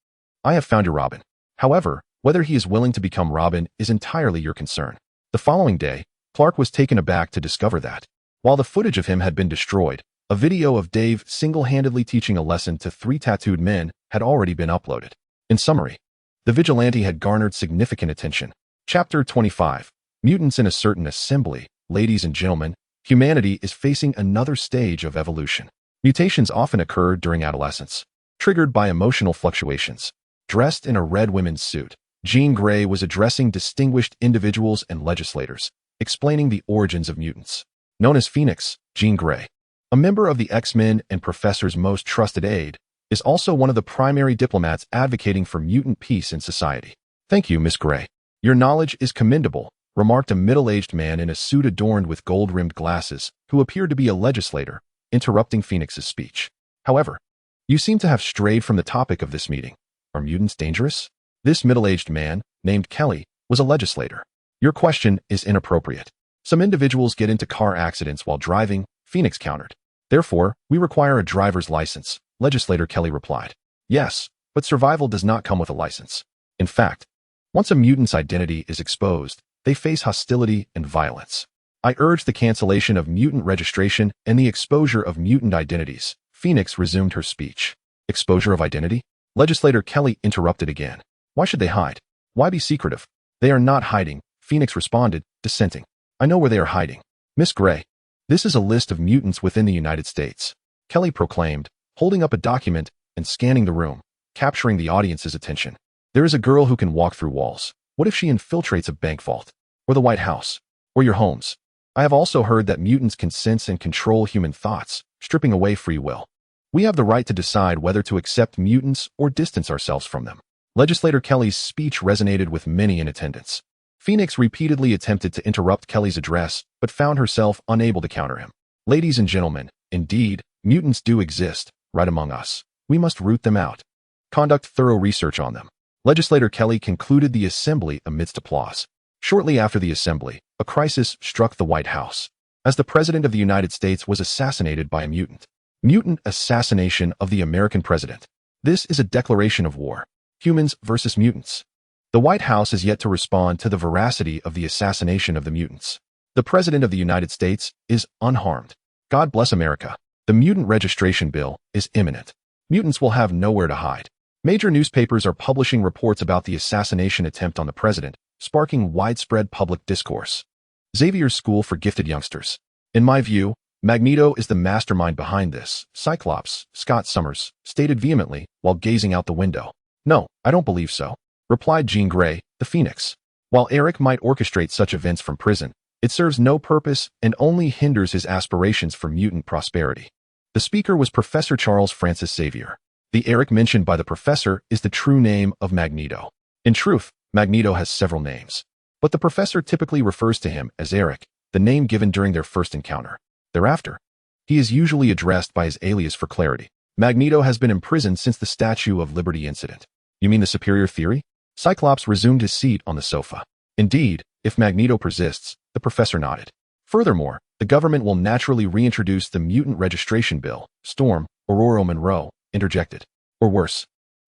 I have found your Robin. However, whether he is willing to become Robin is entirely your concern. The following day, Clark was taken aback to discover that, while the footage of him had been destroyed, a video of Dave single-handedly teaching a lesson to 3 tattooed men had already been uploaded. In summary, the vigilante had garnered significant attention. Chapter 25. Mutants in a certain assembly. Ladies and gentlemen, humanity is facing another stage of evolution. Mutations often occur during adolescence, triggered by emotional fluctuations. Dressed in a red women's suit, Jean Grey was addressing distinguished individuals and legislators, explaining the origins of mutants. Known as Phoenix, Jean Grey, a member of the X-Men and Professor's most trusted aide, is also one of the primary diplomats advocating for mutant peace in society. Thank you, Miss Grey. Your knowledge is commendable, remarked a middle-aged man in a suit adorned with gold-rimmed glasses, who appeared to be a legislator, interrupting Phoenix's speech. However, you seem to have strayed from the topic of this meeting. Are mutants dangerous? This middle-aged man, named Kelly, was a legislator. Your question is inappropriate. Some individuals get into car accidents while driving, Phoenix countered. Therefore, we require a driver's license, Legislator Kelly replied. Yes, but survival does not come with a license. In fact, once a mutant's identity is exposed, they face hostility and violence. I urge the cancellation of mutant registration and the exposure of mutant identities. Phoenix resumed her speech. Exposure of identity? Legislator Kelly interrupted again. Why should they hide? Why be secretive? They are not hiding, Phoenix responded, dissenting. I know where they are hiding. Miss Grey, this is a list of mutants within the United States, Kelly proclaimed, holding up a document and scanning the room, capturing the audience's attention. There is a girl who can walk through walls. What if she infiltrates a bank vault? Or the White House? Or your homes? I have also heard that mutants can sense and control human thoughts, stripping away free will. We have the right to decide whether to accept mutants or distance ourselves from them. Legislator Kelly's speech resonated with many in attendance. Phoenix repeatedly attempted to interrupt Kelly's address, but found herself unable to counter him. Ladies and gentlemen, indeed, mutants do exist, right among us. We must root them out. Conduct thorough research on them. Legislator Kelly concluded the assembly amidst applause. Shortly after the assembly, a crisis struck the White House, as the President of the United States was assassinated by a mutant. Mutant assassination of the American president. This is a declaration of war. Humans versus mutants. The White House has yet to respond to the veracity of the assassination of the mutants. The President of the United States is unharmed. God bless America. The mutant registration bill is imminent. Mutants will have nowhere to hide. Major newspapers are publishing reports about the assassination attempt on the president, sparking widespread public discourse. Xavier's School for Gifted Youngsters. In my view, Magneto is the mastermind behind this, Cyclops, Scott Summers, stated vehemently while gazing out the window. No, I don't believe so, replied Jean Grey, the Phoenix. While Eric might orchestrate such events from prison, it serves no purpose and only hinders his aspirations for mutant prosperity. The speaker was Professor Charles Francis Xavier. The Eric mentioned by the professor is the true name of Magneto. In truth, Magneto has several names, but the professor typically refers to him as Eric, the name given during their first encounter. Thereafter, he is usually addressed by his alias for clarity. Magneto has been imprisoned since the Statue of Liberty incident. You mean the superior theory? Cyclops resumed his seat on the sofa. Indeed, if Magneto persists, the professor nodded. Furthermore, the government will naturally reintroduce the Mutant Registration Bill. Storm, Aurora Monroe, interjected. Or worse,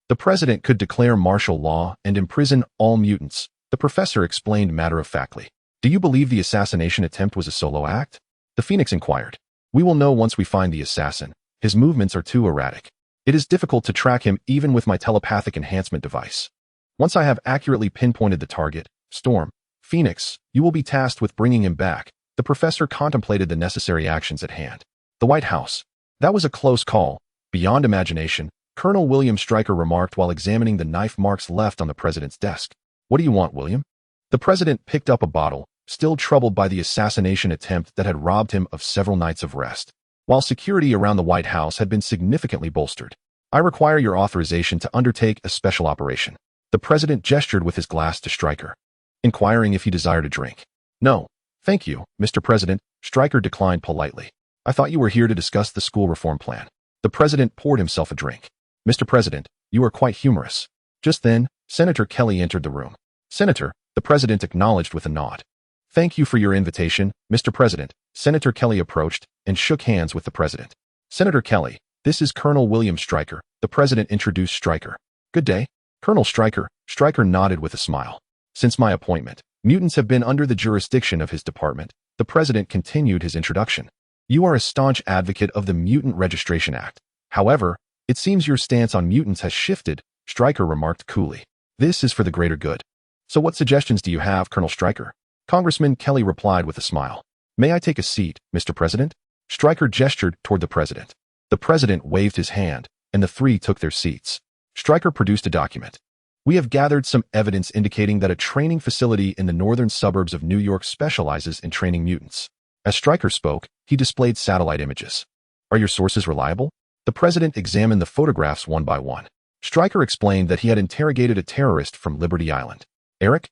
the president could declare martial law and imprison all mutants, the professor explained matter-of-factly. Do you believe the assassination attempt was a solo act? The Phoenix inquired. We will know once we find the assassin. His movements are too erratic. It is difficult to track him even with my telepathic enhancement device. Once I have accurately pinpointed the target, Storm, Phoenix, you will be tasked with bringing him back. The professor contemplated the necessary actions at hand. The White House. That was a close call. Beyond imagination, Colonel William Stryker remarked while examining the knife marks left on the president's desk. What do you want, William? The president picked up a bottle, still troubled by the assassination attempt that had robbed him of several nights of rest. While security around the White House had been significantly bolstered, I require your authorization to undertake a special operation. The president gestured with his glass to Stryker, inquiring if he desired a drink. No, thank you, Mr. President, Stryker declined politely. I thought you were here to discuss the school reform plan. The president poured himself a drink. Mr. President, you are quite humorous. Just then, Senator Kelly entered the room. Senator, the president acknowledged with a nod. Thank you for your invitation, Mr. President. Senator Kelly approached and shook hands with the president. Senator Kelly, this is Colonel William Stryker. The president introduced Stryker. Good day. Colonel Stryker. Stryker nodded with a smile. Since my appointment, mutants have been under the jurisdiction of his department. The president continued his introduction. You are a staunch advocate of the Mutant Registration Act. However, it seems your stance on mutants has shifted, Stryker remarked coolly. This is for the greater good. So what suggestions do you have, Colonel Stryker? Congressman Kelly replied with a smile. May I take a seat, Mr. President? Stryker gestured toward the president. The president waved his hand, and the three took their seats. Stryker produced a document. We have gathered some evidence indicating that a training facility in the northern suburbs of New York specializes in training mutants. As Stryker spoke, he displayed satellite images. Are your sources reliable? The president examined the photographs one by one. Stryker explained that he had interrogated a terrorist from Liberty Island. Eric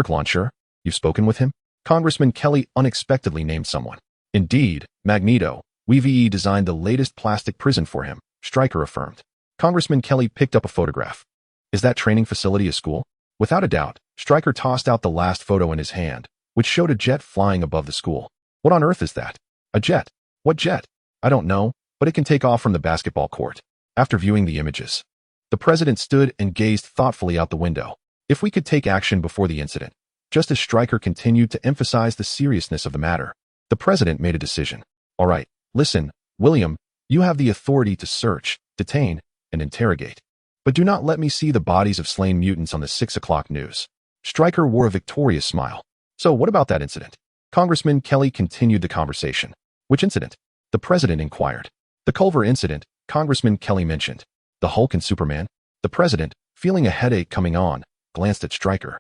Launcher, you've spoken with him? Congressman Kelly unexpectedly named someone. Indeed, Magneto. We designed the latest plastic prison for him, Stryker affirmed. Congressman Kelly picked up a photograph. Is that training facility a school? Without a doubt, Stryker tossed out the last photo in his hand, which showed a jet flying above the school. What on earth is that? A jet? What jet? I don't know, but it can take off from the basketball court. After viewing the images, the president stood and gazed thoughtfully out the window. If we could take action before the incident, just as Stryker continued to emphasize the seriousness of the matter, the president made a decision. All right, listen, William, you have the authority to search, detain, and interrogate. But do not let me see the bodies of slain mutants on the 6 o'clock news. Stryker wore a victorious smile. So what about that incident? Congressman Kelly continued the conversation. Which incident? The president inquired. The Culver incident, Congressman Kelly mentioned. The Hulk and Superman? The president, feeling a headache coming on, glanced at Stryker.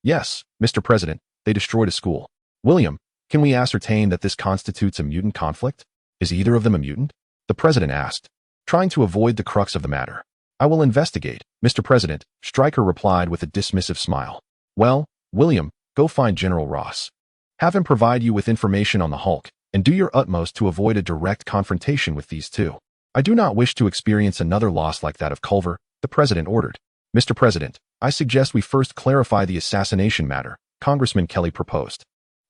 Yes, Mr. President, they destroyed a school. William, can we ascertain that this constitutes a mutant conflict? Is either of them a mutant? The president asked, trying to avoid the crux of the matter. I will investigate, Mr. President, Stryker replied with a dismissive smile. Well, William, go find General Ross. Have him provide you with information on the Hulk, and do your utmost to avoid a direct confrontation with these two. I do not wish to experience another loss like that of Culver, the president ordered. Mr. President, I suggest we first clarify the assassination matter, Congressman Kelly proposed.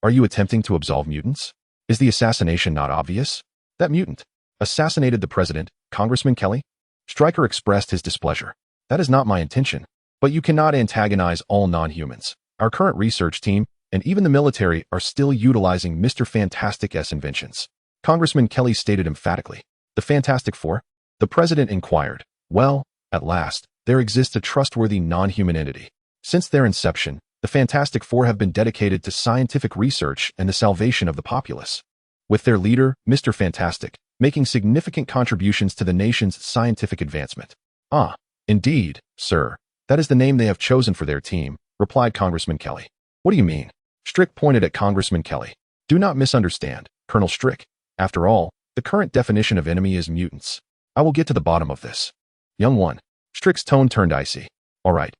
Are you attempting to absolve mutants? Is the assassination not obvious? That mutant assassinated the president, Congressman Kelly? Stryker expressed his displeasure. That is not my intention. But you cannot antagonize all non-humans. Our current research team, and even the military, are still utilizing Mr. Fantastic's inventions. Congressman Kelly stated emphatically. The Fantastic Four? The president inquired. Well, at last, there exists a trustworthy non-human entity. Since their inception, the Fantastic Four have been dedicated to scientific research and the salvation of the populace, with their leader, Mr. Fantastic, making significant contributions to the nation's scientific advancement. Ah, indeed, sir. That is the name they have chosen for their team, replied Congressman Kelly. What do you mean? Strick pointed at Congressman Kelly. Do not misunderstand, Colonel Strick. After all, the current definition of enemy is mutants. I will get to the bottom of this. Young one. Strick's tone turned icy. All right,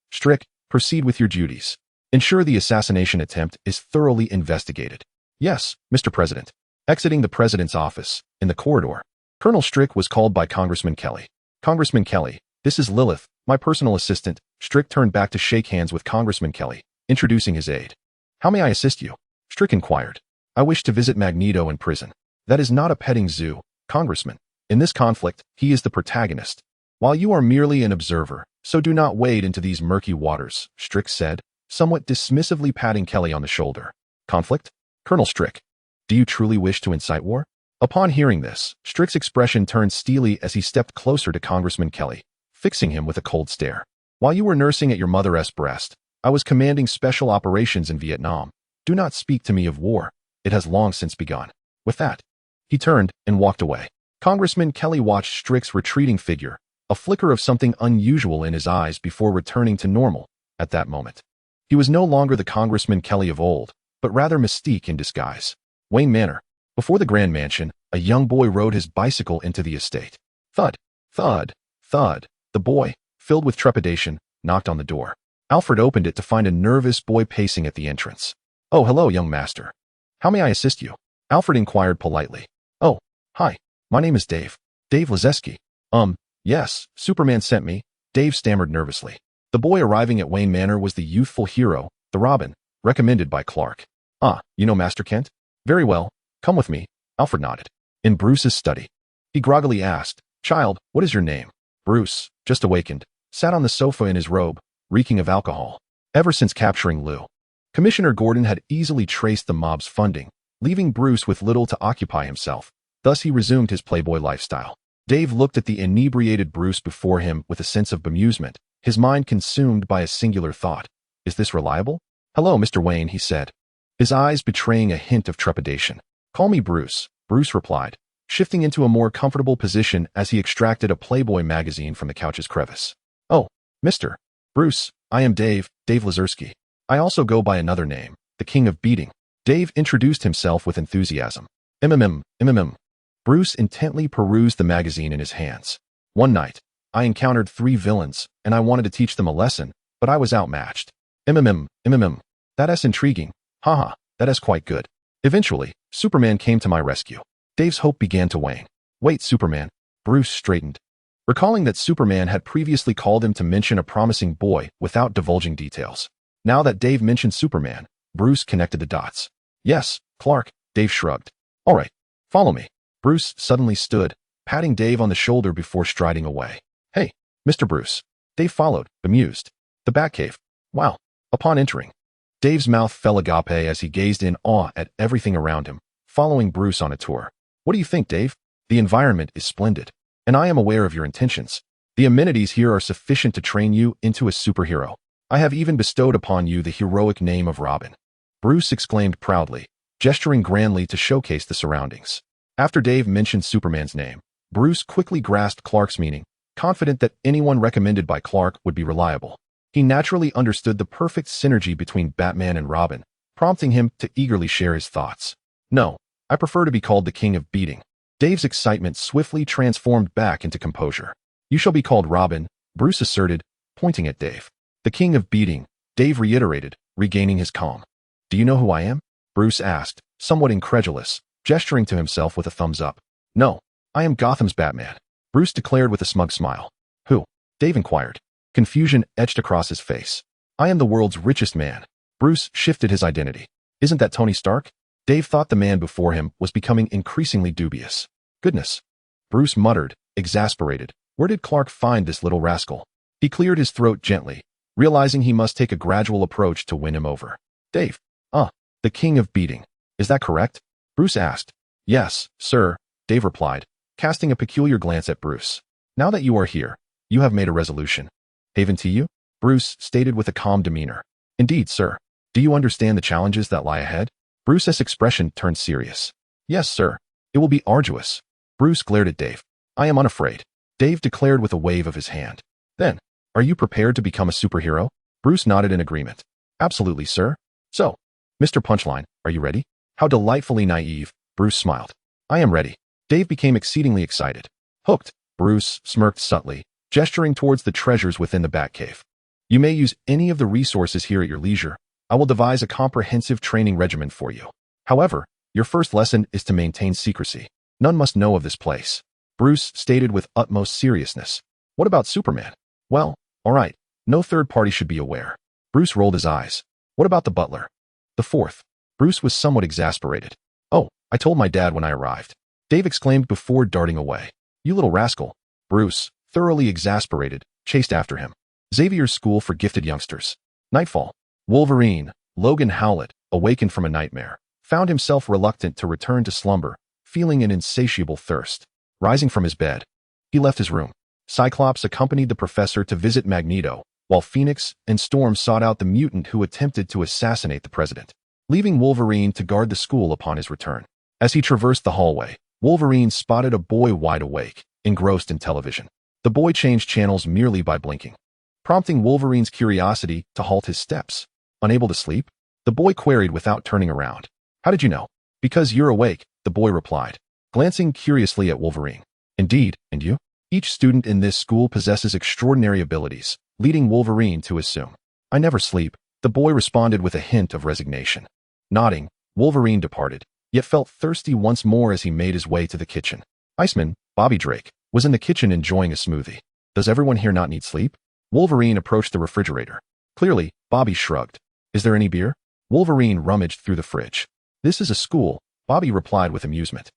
Strick, proceed with your duties. Ensure the assassination attempt is thoroughly investigated. Yes, Mr. President. Exiting the President's office, in the corridor, Colonel Strick was called by Congressman Kelly. Congressman Kelly, this is Lilith, my personal assistant. Strick turned back to shake hands with Congressman Kelly, introducing his aide. How may I assist you? Strick inquired. I wish to visit Magneto in prison. That is not a petting zoo, Congressman. In this conflict, he is the protagonist, while you are merely an observer, so do not wade into these murky waters, Strick said, somewhat dismissively patting Kelly on the shoulder. Conflict? Colonel Strick, do you truly wish to incite war? Upon hearing this, Strick's expression turned steely as he stepped closer to Congressman Kelly, fixing him with a cold stare. While you were nursing at your mother's breast, I was commanding special operations in Vietnam. Do not speak to me of war. It has long since begun. With that, he turned and walked away. Congressman Kelly watched Strick's retreating figure, a flicker of something unusual in his eyes before returning to normal at that moment. He was no longer the Congressman Kelly of old, but rather Mystique in disguise. Wayne Manor. Before the Grand Mansion, a young boy rode his bicycle into the estate. Thud, thud, thud. The boy, filled with trepidation, knocked on the door. Alfred opened it to find a nervous boy pacing at the entrance. Oh, hello, young master. How may I assist you? Alfred inquired politely. Oh, hi. My name is Dave. Dave Lazeski. Yes, Superman sent me, Dave stammered nervously. The boy arriving at Wayne Manor was the youthful hero, the Robin, recommended by Clark. Ah, you know Master Kent? Very well. Come with me. Alfred nodded. In Bruce's study. He groggily asked, Child, what is your name? Bruce, just awakened, sat on the sofa in his robe, reeking of alcohol. Ever since capturing Lou, Commissioner Gordon had easily traced the mob's funding, leaving Bruce with little to occupy himself. Thus he resumed his playboy lifestyle. Dave looked at the inebriated Bruce before him with a sense of bemusement, his mind consumed by a singular thought. Is this reliable? Hello, Mr. Wayne, he said, his eyes betraying a hint of trepidation. Call me Bruce, Bruce replied, shifting into a more comfortable position as he extracted a Playboy magazine from the couch's crevice. Oh, Mr. Bruce, I am Dave Lazersky. I also go by another name, the King of Beating. Dave introduced himself with enthusiasm. MMM. Bruce intently perused the magazine in his hands. One night, I encountered 3 villains, and I wanted to teach them a lesson, but I was outmatched. MMM. That is intriguing. Haha, that is quite good. Eventually, Superman came to my rescue. Dave's hope began to wane. Wait, Superman. Bruce straightened, recalling that Superman had previously called him to mention a promising boy without divulging details. Now that Dave mentioned Superman, Bruce connected the dots. Yes, Clark, Dave shrugged. All right, follow me. Bruce suddenly stood, patting Dave on the shoulder before striding away. Hey, Mr. Bruce. Dave followed, bemused. The Batcave. Wow. Upon entering, Dave's mouth fell agape as he gazed in awe at everything around him, following Bruce on a tour. What do you think, Dave? The environment is splendid, and I am aware of your intentions. The amenities here are sufficient to train you into a superhero. I have even bestowed upon you the heroic name of Robin. Bruce exclaimed proudly, gesturing grandly to showcase the surroundings. After Dave mentioned Superman's name, Bruce quickly grasped Clark's meaning, confident that anyone recommended by Clark would be reliable. He naturally understood the perfect synergy between Batman and Robin, prompting him to eagerly share his thoughts. No, I prefer to be called the King of Beating. Dave's excitement swiftly transformed back into composure. You shall be called Robin, Bruce asserted, pointing at Dave. The King of Beating, Dave reiterated, regaining his calm. Do you know who I am? Bruce asked, somewhat incredulous, gesturing to himself with a thumbs up. No, I am Gotham's Batman, Bruce declared with a smug smile. Who? Dave inquired. Confusion etched across his face. I am the world's richest man. Bruce shifted his identity. Isn't that Tony Stark? Dave thought the man before him was becoming increasingly dubious. Goodness. Bruce muttered, exasperated. Where did Clark find this little rascal? He cleared his throat gently, realizing he must take a gradual approach to win him over. Dave. The King of Beating. Is that correct? Bruce asked. Yes, sir, Dave replied, casting a peculiar glance at Bruce. Now that you are here, You have made a resolution. Haven to you? Bruce stated with a calm demeanor. Indeed, sir. Do you understand the challenges that lie ahead? Bruce's expression turned serious. Yes, sir. It will be arduous. Bruce glared at Dave. I am unafraid. Dave declared with a wave of his hand. Then, are you prepared to become a superhero? Bruce nodded in agreement. Absolutely, sir. So, Mr. Punchline, are you ready? How delightfully naive. Bruce smiled. I am ready. Dave became exceedingly excited. Hooked. Bruce smirked subtly, gesturing towards the treasures within the Batcave. You may use any of the resources here at your leisure. I will devise a comprehensive training regimen for you. However, your first lesson is to maintain secrecy. None must know of this place. Bruce stated with utmost seriousness. What about Superman? Well, all right. No third party should be aware. Bruce rolled his eyes. What about the butler? The fourth. Bruce was somewhat exasperated. Oh, I told my dad when I arrived. Dave exclaimed before darting away. You little rascal. Bruce, thoroughly exasperated, chased after him. Xavier's School for Gifted Youngsters. Nightfall. Wolverine, Logan Howlett, awakened from a nightmare, found himself reluctant to return to slumber, feeling an insatiable thirst. Rising from his bed, he left his room. Cyclops accompanied the professor to visit Magneto, while Phoenix and Storm sought out the mutant who attempted to assassinate the president, leaving Wolverine to guard the school upon his return. As he traversed the hallway, Wolverine spotted a boy wide awake, engrossed in television. The boy changed channels merely by blinking, prompting Wolverine's curiosity to halt his steps. Unable to sleep, the boy queried without turning around. How did you know? Because you're awake, the boy replied, glancing curiously at Wolverine. Indeed, and you? Each student in this school possesses extraordinary abilities, leading Wolverine to assume. I never sleep, the boy responded with a hint of resignation. Nodding, Wolverine departed, yet felt thirsty once more as he made his way to the kitchen. Iceman, Bobby Drake, was in the kitchen enjoying a smoothie. Does everyone here not need sleep? Wolverine approached the refrigerator. Clearly, Bobby shrugged. Is there any beer? Wolverine rummaged through the fridge. This is a school, Bobby replied with amusement.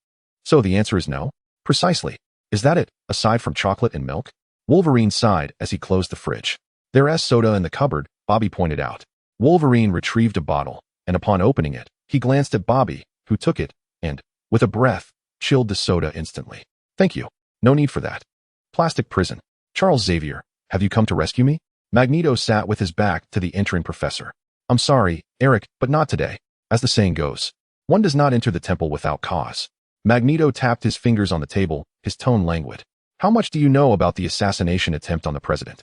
So the answer is no? Precisely. Is that it, aside from chocolate and milk? Wolverine sighed as he closed the fridge. There is soda in the cupboard, Bobby pointed out. Wolverine retrieved a bottle, and upon opening it, he glanced at Bobby, who took it, and, with a breath, chilled the soda instantly. Thank you. No need for that. Plastic prison. Charles Xavier, have you come to rescue me? Magneto sat with his back to the entering professor. I'm sorry, Eric, but not today. As the saying goes, one does not enter the temple without cause. Magneto tapped his fingers on the table, his tone languid. How much do you know about the assassination attempt on the president?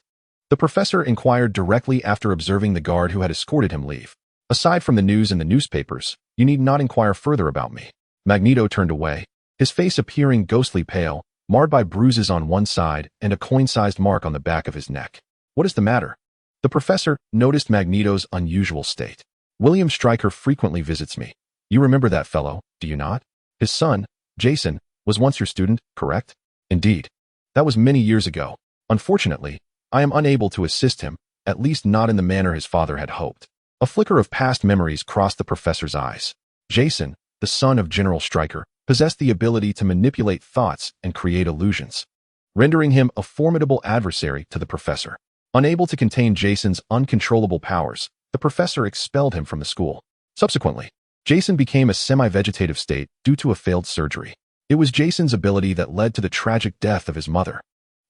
The professor inquired directly after observing the guard who had escorted him leave. Aside from the news in the newspapers, you need not inquire further about me. Magneto turned away, his face appearing ghostly pale, marred by bruises on one side and a coin-sized mark on the back of his neck. What is the matter? The professor noticed Magneto's unusual state. William Stryker frequently visits me. You remember that fellow, do you not? His son, Jason, was once your student, correct? Indeed. That was many years ago. Unfortunately, I am unable to assist him, at least not in the manner his father had hoped. A flicker of past memories crossed the professor's eyes. Jason, the son of General Stryker, possessed the ability to manipulate thoughts and create illusions, rendering him a formidable adversary to the professor. Unable to contain Jason's uncontrollable powers, the professor expelled him from the school. Subsequently, Jason became a semi-vegetative state due to a failed surgery. It was Jason's ability that led to the tragic death of his mother,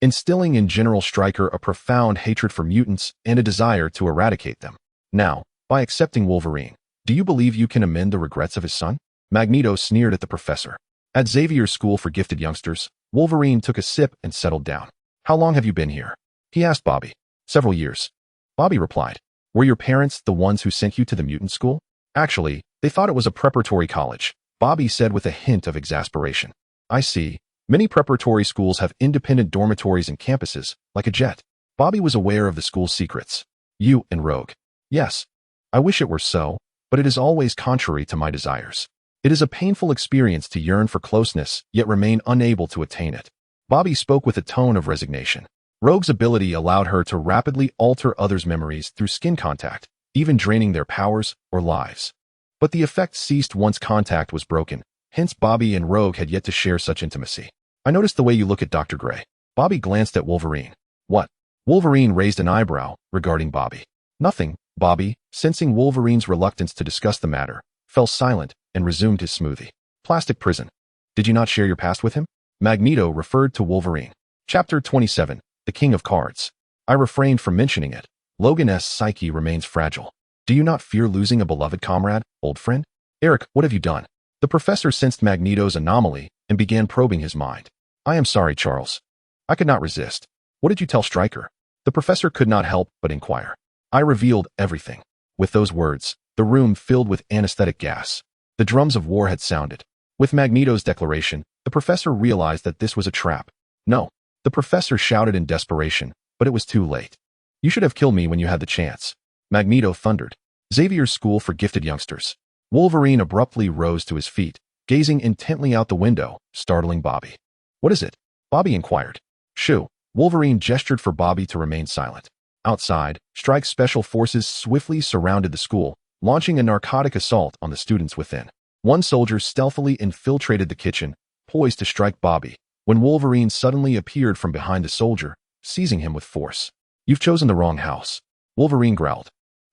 instilling in General Stryker a profound hatred for mutants and a desire to eradicate them. Now, by accepting Wolverine, do you believe you can amend the regrets of his son? Magneto sneered at the professor. At Xavier's School for Gifted Youngsters, Wolverine took a sip and settled down. How long have you been here? He asked Bobby. Several years. Bobby replied. Were your parents the ones who sent you to the mutant school? Actually, they thought it was a preparatory college, Bobby said with a hint of exasperation. I see. Many preparatory schools have independent dormitories and campuses, like a jet. Bobby was aware of the school's secrets. You and Rogue. Yes. I wish it were so, but it is always contrary to my desires. It is a painful experience to yearn for closeness, yet remain unable to attain it. Bobby spoke with a tone of resignation. Rogue's ability allowed her to rapidly alter others' memories through skin contact, even draining their powers or lives. But the effect ceased once contact was broken, hence Bobby and Rogue had yet to share such intimacy. I noticed the way you look at Dr. Gray. Bobby glanced at Wolverine. What? Wolverine raised an eyebrow regarding Bobby. Nothing. Bobby, sensing Wolverine's reluctance to discuss the matter, fell silent and resumed his smoothie. Plastic prison. Did you not share your past with him? Magneto referred to Wolverine. Chapter 27. the king of cards. I refrained from mentioning it. Logan's psyche remains fragile. Do you not fear losing a beloved comrade, old friend? Eric, what have you done? The professor sensed Magneto's anomaly and began probing his mind. I am sorry, Charles. I could not resist. What did you tell Stryker? The professor could not help but inquire. I revealed everything. With those words, the room filled with anesthetic gas. The drums of war had sounded. With Magneto's declaration, the professor realized that this was a trap. No, the professor shouted in desperation, but it was too late. You should have killed me when you had the chance. Magneto thundered. Xavier's School for Gifted Youngsters. Wolverine abruptly rose to his feet, gazing intently out the window, startling Bobby. What is it? Bobby inquired. Shoo. Wolverine gestured for Bobby to remain silent. Outside, Strike's special forces swiftly surrounded the school, launching a narcotic assault on the students within. One soldier stealthily infiltrated the kitchen, poised to strike Bobby, when Wolverine suddenly appeared from behind the soldier, seizing him with force. You've chosen the wrong house. Wolverine growled.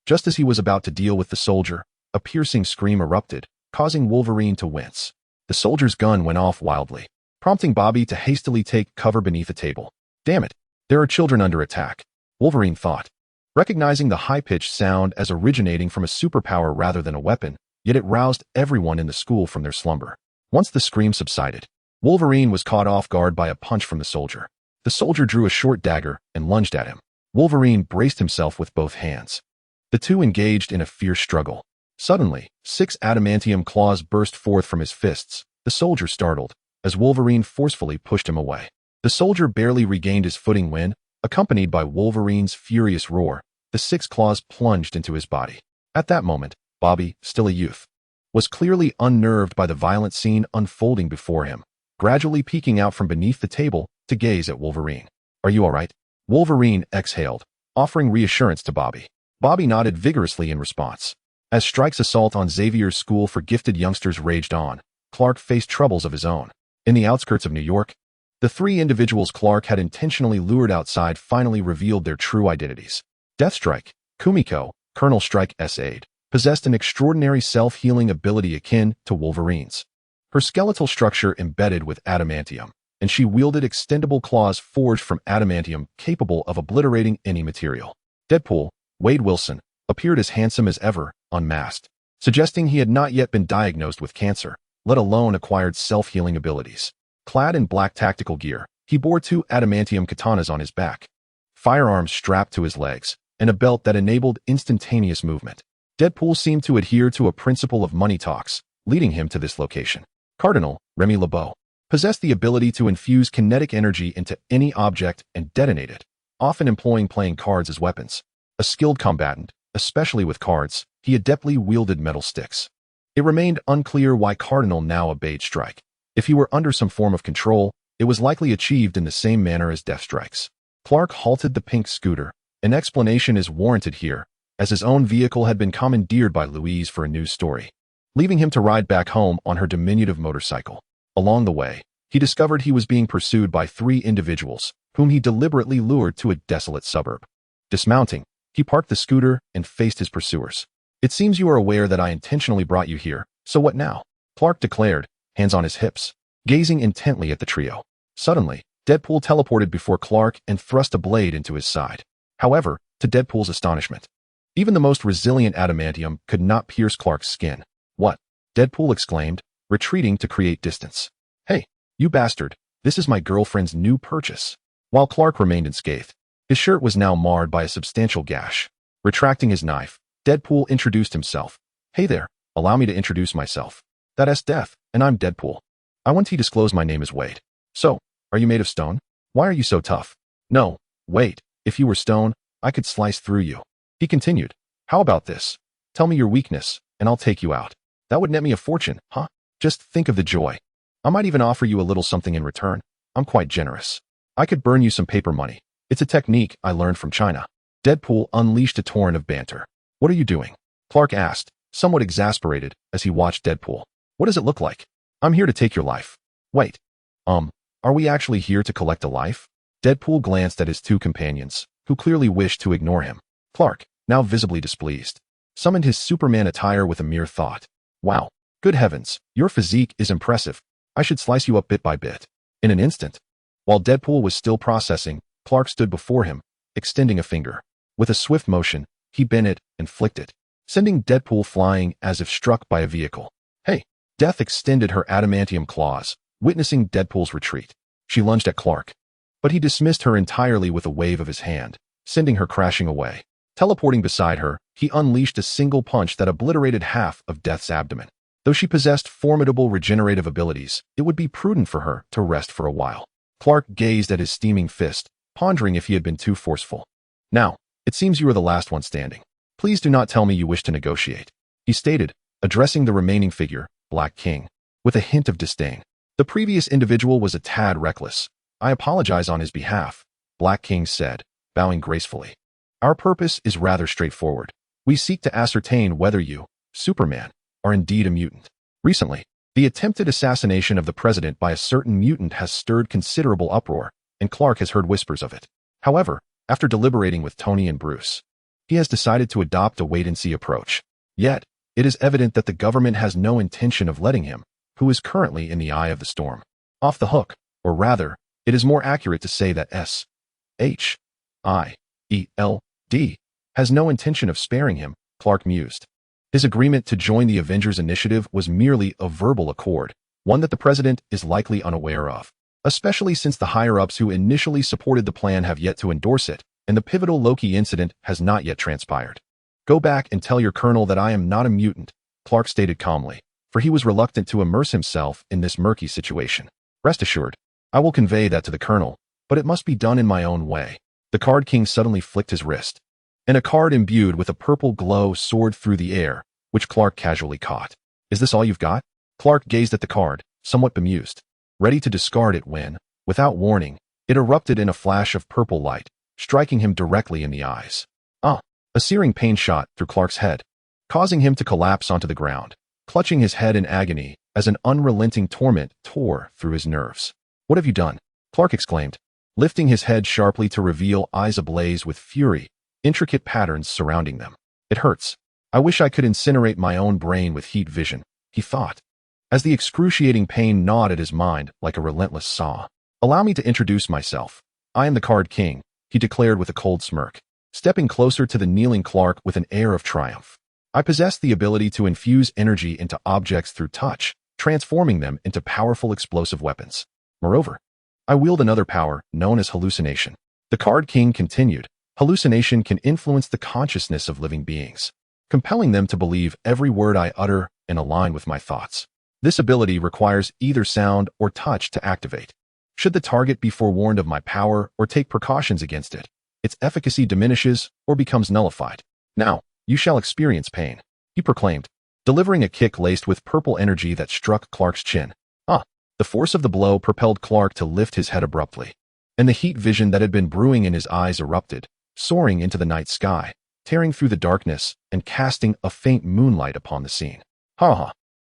Just as he was about to deal with the soldier, a piercing scream erupted, causing Wolverine to wince. The soldier's gun went off wildly, prompting Bobby to hastily take cover beneath a table. Damn it, there are children under attack, Wolverine thought. Recognizing the high-pitched sound as originating from a superpower rather than a weapon, yet it roused everyone in the school from their slumber. Once the scream subsided, Wolverine was caught off guard by a punch from the soldier. The soldier drew a short dagger and lunged at him. Wolverine braced himself with both hands. The two engaged in a fierce struggle. Suddenly, 6 adamantium claws burst forth from his fists. The soldier startled, as Wolverine forcefully pushed him away. The soldier barely regained his footing when, accompanied by Wolverine's furious roar, the 6 claws plunged into his body. At that moment, Bobby, still a youth, was clearly unnerved by the violent scene unfolding before him, gradually peeking out from beneath the table to gaze at Wolverine. Are you all right? Wolverine exhaled, offering reassurance to Bobby. Bobby nodded vigorously in response. As Strike's assault on Xavier's School for Gifted Youngsters raged on, Clark faced troubles of his own. In the outskirts of New York, the 3 individuals Clark had intentionally lured outside finally revealed their true identities. Deathstrike, Kumiko, Colonel Strike's aide, possessed an extraordinary self-healing ability akin to Wolverine's. Her skeletal structure embedded with adamantium, and she wielded extendable claws forged from adamantium capable of obliterating any material. Deadpool, Wade Wilson, appeared as handsome as ever, unmasked, suggesting he had not yet been diagnosed with cancer, let alone acquired self-healing abilities. Clad in black tactical gear, he bore 2 adamantium katanas on his back, firearms strapped to his legs, and a belt that enabled instantaneous movement. Deadpool seemed to adhere to a principle of money talks, leading him to this location. Cardinal, Remy LeBeau, possessed the ability to infuse kinetic energy into any object and detonate it, often employing playing cards as weapons. A skilled combatant, especially with cards, he adeptly wielded metal sticks. It remained unclear why Cardinal now obeyed Strike. If he were under some form of control, it was likely achieved in the same manner as Deathstrike's. Clark halted the pink scooter. An explanation is warranted here, as his own vehicle had been commandeered by Louise for a news story, leaving him to ride back home on her diminutive motorcycle. Along the way, he discovered he was being pursued by 3 individuals, whom he deliberately lured to a desolate suburb. Dismounting, he parked the scooter and faced his pursuers. It seems you are aware that I intentionally brought you here, so what now? Clark declared, hands on his hips, gazing intently at the trio. Suddenly, Deadpool teleported before Clark and thrust a blade into his side. However, to Deadpool's astonishment, even the most resilient adamantium could not pierce Clark's skin. What? Deadpool exclaimed, retreating to create distance. Hey, you bastard, this is my girlfriend's new purchase. While Clark remained unscathed, his shirt was now marred by a substantial gash. Retracting his knife, Deadpool introduced himself. Hey there, allow me to introduce myself. That's Death, and I'm Deadpool. I want to disclose my name is Wade. So, are you made of stone? Why are you so tough? No, wait, if you were stone, I could slice through you. He continued. How about this? Tell me your weakness, and I'll take you out. That would net me a fortune, huh? Just think of the joy. I might even offer you a little something in return. I'm quite generous. I could burn you some paper money. It's a technique I learned from China. Deadpool unleashed a torrent of banter. What are you doing? Clark asked, somewhat exasperated as he watched Deadpool. What does it look like? I'm here to take your life. Wait. Are we actually here to collect a life? Deadpool glanced at his 2 companions, who clearly wished to ignore him. Clark, now visibly displeased, summoned his Superman attire with a mere thought. Wow. Good heavens, your physique is impressive. I should slice you up bit by bit. In an instant. While Deadpool was still processing, Clark stood before him, extending a finger. With a swift motion, he bent it and flicked it, sending Deadpool flying as if struck by a vehicle. Hey! Death extended her adamantium claws, witnessing Deadpool's retreat. She lunged at Clark, but he dismissed her entirely with a wave of his hand, sending her crashing away. Teleporting beside her, he unleashed a single punch that obliterated half of Death's abdomen. Though she possessed formidable regenerative abilities, it would be prudent for her to rest for a while. Clark gazed at his steaming fist, pondering if he had been too forceful. Now, it seems you are the last one standing. Please do not tell me you wish to negotiate, he stated, addressing the remaining figure, Black King, with a hint of disdain. The previous individual was a tad reckless. I apologize on his behalf, Black King said, bowing gracefully. Our purpose is rather straightforward. We seek to ascertain whether you, Superman, are indeed a mutant. Recently, the attempted assassination of the president by a certain mutant has stirred considerable uproar, and Clark has heard whispers of it. However, after deliberating with Tony and Bruce, he has decided to adopt a wait-and-see approach. Yet, it is evident that the government has no intention of letting him, who is currently in the eye of the storm, off the hook, or rather, it is more accurate to say that S.H.I.E.L.D. has no intention of sparing him, Clark mused. His agreement to join the Avengers Initiative was merely a verbal accord, one that the president is likely unaware of, especially since the higher-ups who initially supported the plan have yet to endorse it, and the pivotal Loki incident has not yet transpired. Go back and tell your colonel that I am not a mutant, Clark stated calmly, for he was reluctant to immerse himself in this murky situation. Rest assured, I will convey that to the colonel, but it must be done in my own way. The Card King suddenly flicked his wrist, and a card imbued with a purple glow soared through the air, which Clark casually caught. Is this all you've got? Clark gazed at the card, somewhat bemused, ready to discard it when, without warning, it erupted in a flash of purple light, striking him directly in the eyes. A searing pain shot through Clark's head, causing him to collapse onto the ground, clutching his head in agony as an unrelenting torment tore through his nerves. What have you done? Clark exclaimed, lifting his head sharply to reveal eyes ablaze with fury, intricate patterns surrounding them. It hurts. I wish I could incinerate my own brain with heat vision, he thought, as the excruciating pain gnawed at his mind like a relentless saw. Allow me to introduce myself. I am the Card King, he declared with a cold smirk, stepping closer to the kneeling Clark with an air of triumph. I possess the ability to infuse energy into objects through touch, transforming them into powerful explosive weapons. Moreover, I wield another power known as hallucination. The Card King continued, hallucination can influence the consciousness of living beings, compelling them to believe every word I utter and align with my thoughts. This ability requires either sound or touch to activate. Should the target be forewarned of my power or take precautions against it, its efficacy diminishes or becomes nullified. Now, you shall experience pain, he proclaimed, delivering a kick laced with purple energy that struck Clark's chin. The force of the blow propelled Clark to lift his head abruptly, and the heat vision that had been brewing in his eyes erupted, soaring into the night sky, tearing through the darkness and casting a faint moonlight upon the scene.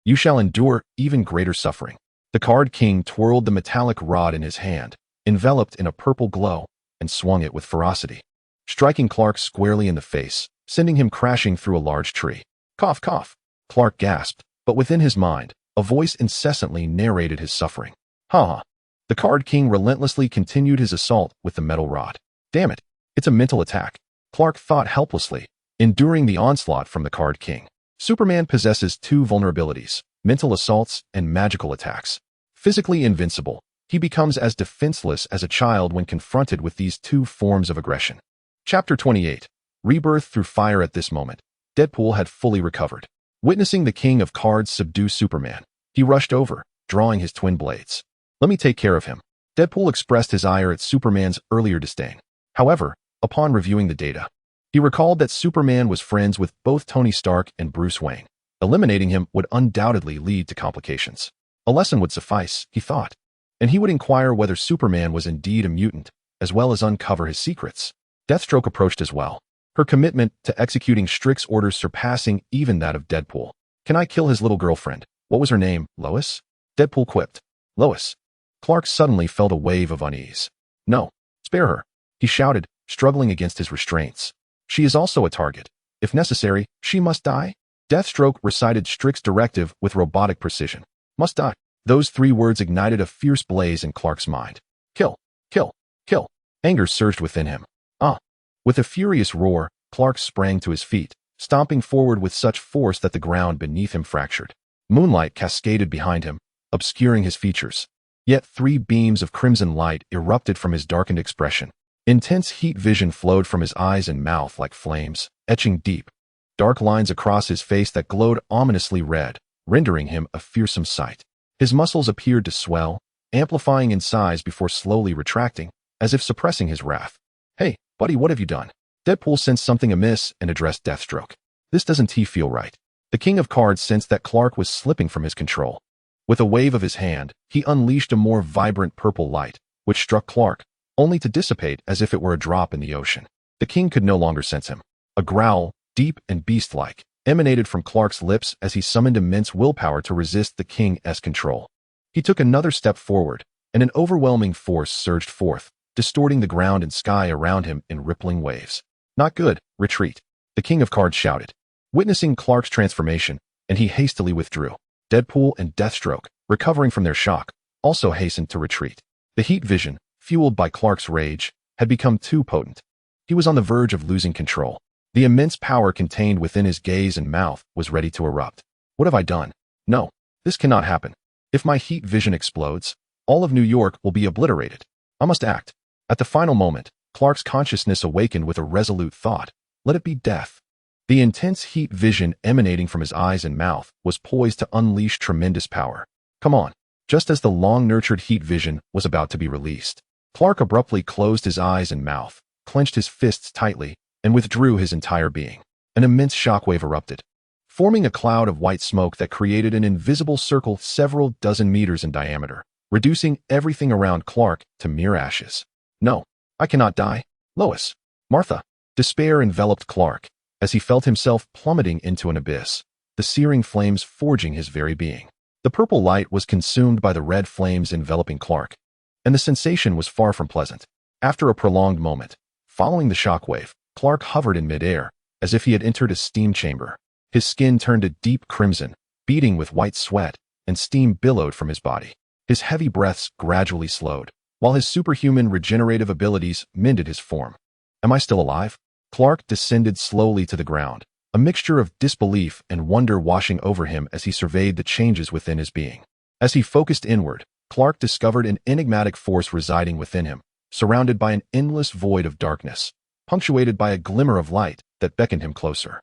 You shall endure even greater suffering. The Card King twirled the metallic rod in his hand, enveloped in a purple glow, and swung it with ferocity, striking Clark squarely in the face, sending him crashing through a large tree. Cough, cough. Clark gasped, but within his mind, a voice incessantly narrated his suffering. The Card King relentlessly continued his assault with the metal rod. Damn it, it's a mental attack, Clark thought helplessly, enduring the onslaught from the Card King. Superman possesses two vulnerabilities, mental assaults and magical attacks. Physically invincible, he becomes as defenseless as a child when confronted with these two forms of aggression. Chapter 28. Rebirth through fire. At this moment, Deadpool had fully recovered. Witnessing the King of Cards subdue Superman, he rushed over, drawing his twin blades. Let me take care of him. Deadpool expressed his ire at Superman's earlier disdain. However, upon reviewing the data, he recalled that Superman was friends with both Tony Stark and Bruce Wayne. Eliminating him would undoubtedly lead to complications. A lesson would suffice, he thought, and he would inquire whether Superman was indeed a mutant, as well as uncover his secrets. Deathstroke approached as well, her commitment to executing Strick's orders surpassing even that of Deadpool. Can I kill his little girlfriend? What was her name, Lois? Deadpool quipped. Lois. Clark suddenly felt a wave of unease. No, spare her, he shouted, struggling against his restraints. She is also a target. If necessary, she must die? Deathstroke recited Strick's directive with robotic precision. Must die. Those three words ignited a fierce blaze in Clark's mind. Kill, kill, kill. Anger surged within him. Ah! With a furious roar, Clark sprang to his feet, stomping forward with such force that the ground beneath him fractured. Moonlight cascaded behind him, obscuring his features. Yet 3 beams of crimson light erupted from his darkened expression. Intense heat vision flowed from his eyes and mouth like flames, etching deep, dark lines across his face that glowed ominously red, rendering him a fearsome sight. His muscles appeared to swell, amplifying in size before slowly retracting, as if suppressing his wrath. "Hey, buddy, what have you done?" Deadpool sensed something amiss and addressed Deathstroke. "This doesn't feel right." The King of Cards sensed that Clark was slipping from his control. With a wave of his hand, he unleashed a more vibrant purple light, which struck Clark, only to dissipate as if it were a drop in the ocean. The king could no longer sense him. A growl, deep and beast-like, emanated from Clark's lips as he summoned immense willpower to resist the king's control. He took another step forward, and an overwhelming force surged forth, distorting the ground and sky around him in rippling waves. "Not good, retreat," the King of Cards shouted. Witnessing Clark's transformation, and he hastily withdrew. Deadpool and Deathstroke, recovering from their shock, also hastened to retreat. The heat vision, fueled by Clark's rage, had become too potent. He was on the verge of losing control. The immense power contained within his gaze and mouth was ready to erupt. "What have I done? No, this cannot happen. If my heat vision explodes, all of New York will be obliterated. I must act." At the final moment, Clark's consciousness awakened with a resolute thought. Let it be death. The intense heat vision emanating from his eyes and mouth was poised to unleash tremendous power. "Come on." Just as the long-nurtured heat vision was about to be released, Clark abruptly closed his eyes and mouth, clenched his fists tightly, and withdrew his entire being. An immense shockwave erupted, forming a cloud of white smoke that created an invisible circle several dozen meters in diameter, reducing everything around Clark to mere ashes. "No, I cannot die. Lois. Martha." Despair enveloped Clark as he felt himself plummeting into an abyss, the searing flames forging his very being. The purple light was consumed by the red flames enveloping Clark, and the sensation was far from pleasant. After a prolonged moment, following the shockwave, Clark hovered in midair, as if he had entered a steam chamber. His skin turned a deep crimson, beading with white sweat, and steam billowed from his body. His heavy breaths gradually slowed, while his superhuman regenerative abilities mended his form. "Am I still alive?" Clark descended slowly to the ground, a mixture of disbelief and wonder washing over him as he surveyed the changes within his being. As he focused inward, Clark discovered an enigmatic force residing within him, surrounded by an endless void of darkness, punctuated by a glimmer of light that beckoned him closer.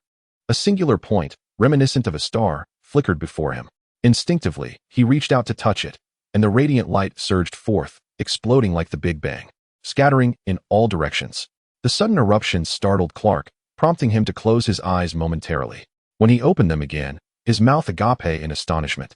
A singular point, reminiscent of a star, flickered before him. Instinctively, he reached out to touch it, and the radiant light surged forth, exploding like the Big Bang, scattering in all directions. The sudden eruption startled Clark, prompting him to close his eyes momentarily. When he opened them again, his mouth agape in astonishment.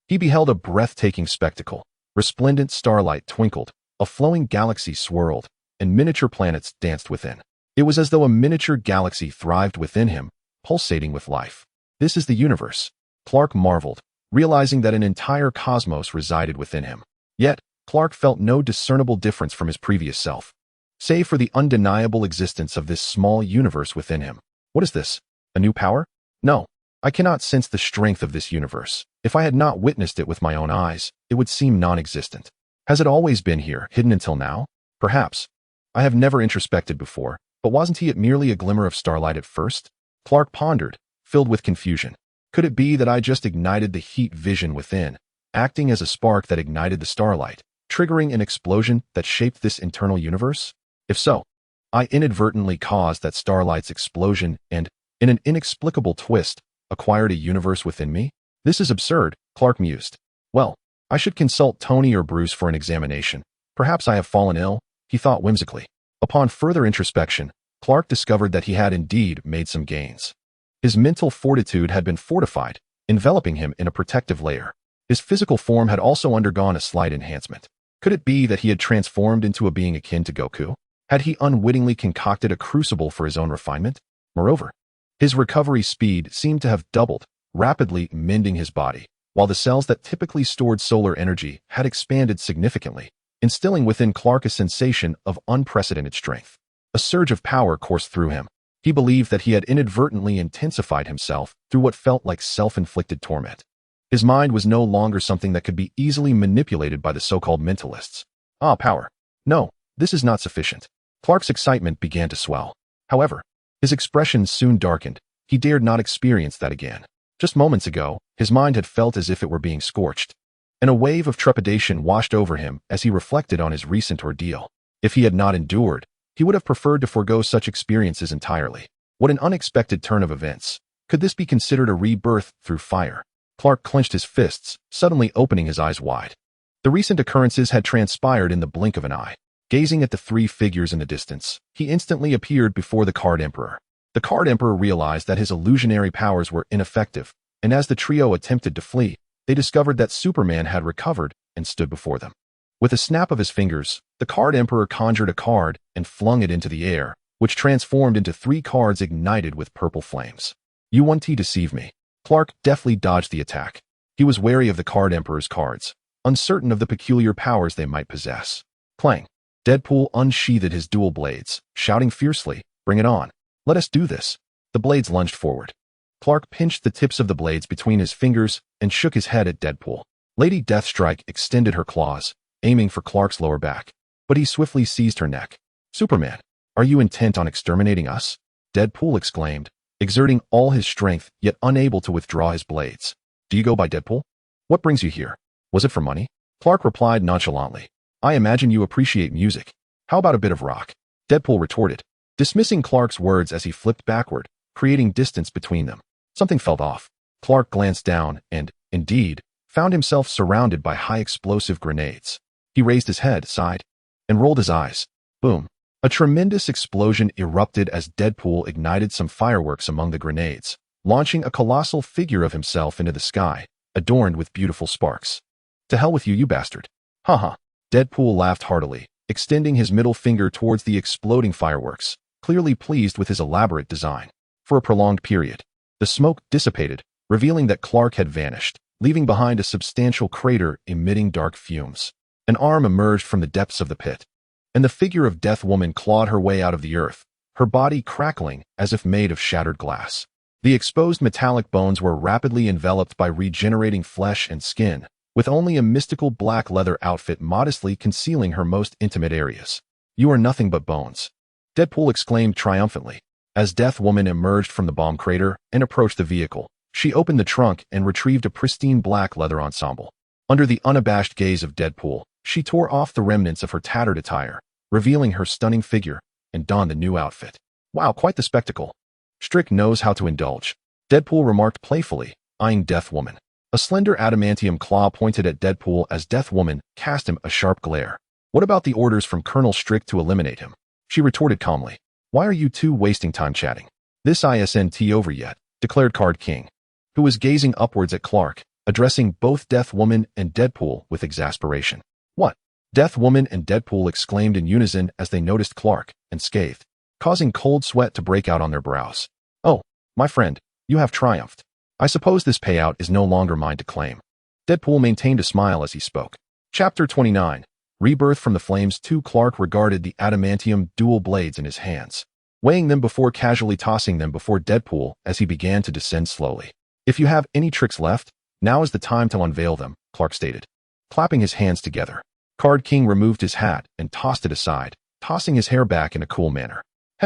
He beheld a breathtaking spectacle. Resplendent starlight twinkled, a flowing galaxy swirled, and miniature planets danced within. It was as though a miniature galaxy thrived within him, pulsating with life. "This is the universe," Clark marveled, realizing that an entire cosmos resided within him. Yet, Clark felt no discernible difference from his previous self, save for the undeniable existence of this small universe within him. "What is this? A new power? No, I cannot sense the strength of this universe. If I had not witnessed it with my own eyes, it would seem non-existent. Has it always been here, hidden until now? Perhaps. I have never introspected before, but wasn't it merely a glimmer of starlight at first?" Clark pondered, filled with confusion. Could it be that I just ignited the heat vision within, acting as a spark that ignited the starlight, triggering an explosion that shaped this internal universe? If so, I inadvertently caused that starlight's explosion and, in an inexplicable twist, acquired a universe within me? This is absurd, Clark mused. Well, I should consult Tony or Bruce for an examination. Perhaps I have fallen ill, he thought whimsically. Upon further introspection, Clark discovered that he had indeed made some gains. His mental fortitude had been fortified, enveloping him in a protective layer. His physical form had also undergone a slight enhancement. Could it be that he had transformed into a being akin to Goku? Had he unwittingly concocted a crucible for his own refinement? Moreover, his recovery speed seemed to have doubled, rapidly mending his body, while the cells that typically stored solar energy had expanded significantly, instilling within Clark a sensation of unprecedented strength. A surge of power coursed through him. He believed that he had inadvertently intensified himself through what felt like self-inflicted torment. His mind was no longer something that could be easily manipulated by the so-called mentalists. Ah, power. No, This is not sufficient. Clark's excitement began to swell. However, his expression soon darkened. He dared not experience that again. Just moments ago, his mind had felt as if it were being scorched, and a wave of trepidation washed over him as he reflected on his recent ordeal. If he had not endured, he would have preferred to forego such experiences entirely. What an unexpected turn of events. Could this be considered a rebirth through fire? Clark clenched his fists, suddenly opening his eyes wide. The recent occurrences had transpired in the blink of an eye. Gazing at the three figures in the distance, he instantly appeared before the Card Emperor. The Card Emperor realized that his illusionary powers were ineffective, and as the trio attempted to flee, they discovered that Superman had recovered and stood before them. With a snap of his fingers, the Card Emperor conjured a card and flung it into the air, which transformed into 3 cards ignited with purple flames. You want to deceive me? Clark deftly dodged the attack. He was wary of the Card Emperor's cards, uncertain of the peculiar powers they might possess. Clang! Deadpool unsheathed his dual blades, shouting fiercely, "Bring it on! Let us do this!" The blades lunged forward. Clark pinched the tips of the blades between his fingers and shook his head at Deadpool. Lady Deathstrike extended her claws, aiming for Clark's lower back, but he swiftly seized her neck. "Superman, are you intent on exterminating us?" Deadpool exclaimed, exerting all his strength yet unable to withdraw his blades. "Do you go by Deadpool? What brings you here? Was it for money?" Clark replied nonchalantly. "I imagine you appreciate music. How about a bit of rock?" Deadpool retorted, dismissing Clark's words as he flipped backward, creating distance between them. Something felt off. Clark glanced down and, indeed, found himself surrounded by high-explosive grenades. He raised his head, sighed, and rolled his eyes. Boom! A tremendous explosion erupted as Deadpool ignited some fireworks among the grenades, launching a colossal figure of himself into the sky, adorned with beautiful sparks. "To hell with you, you bastard." "Haha." Deadpool laughed heartily, extending his middle finger towards the exploding fireworks, clearly pleased with his elaborate design. For a prolonged period, the smoke dissipated, revealing that Clark had vanished, leaving behind a substantial crater emitting dark fumes. An arm emerged from the depths of the pit, and the figure of Death Woman clawed her way out of the earth, her body crackling as if made of shattered glass. The exposed metallic bones were rapidly enveloped by regenerating flesh and skin, with only a mystical black leather outfit modestly concealing her most intimate areas. "You are nothing but bones," Deadpool exclaimed triumphantly. As Death Woman emerged from the bomb crater and approached the vehicle, she opened the trunk and retrieved a pristine black leather ensemble. Under the unabashed gaze of Deadpool, she tore off the remnants of her tattered attire, revealing her stunning figure, and donned the new outfit. "Wow, quite the spectacle. Strick knows how to indulge," Deadpool remarked playfully, eyeing Death Woman. A slender adamantium claw pointed at Deadpool as Death Woman cast him a sharp glare. "What about the orders from Colonel Strick to eliminate him?" She retorted calmly. "Why are you two wasting time chatting? This isn't over yet," declared Card King, who was gazing upwards at Clark, addressing both Death Woman and Deadpool with exasperation. "What?" Death Woman and Deadpool exclaimed in unison as they noticed Clark, and scathed, causing cold sweat to break out on their brows. "Oh, my friend, you have triumphed. I suppose this payout is no longer mine to claim." Deadpool maintained a smile as he spoke. Chapter 29. Rebirth from the Flames. 2. Clark regarded the adamantium dual blades in his hands, weighing them before casually tossing them before Deadpool as he began to descend slowly. "If you have any tricks left, now is the time to unveil them," Clark stated, clapping his hands together. Card King removed his hat and tossed it aside, tossing his hair back in a cool manner.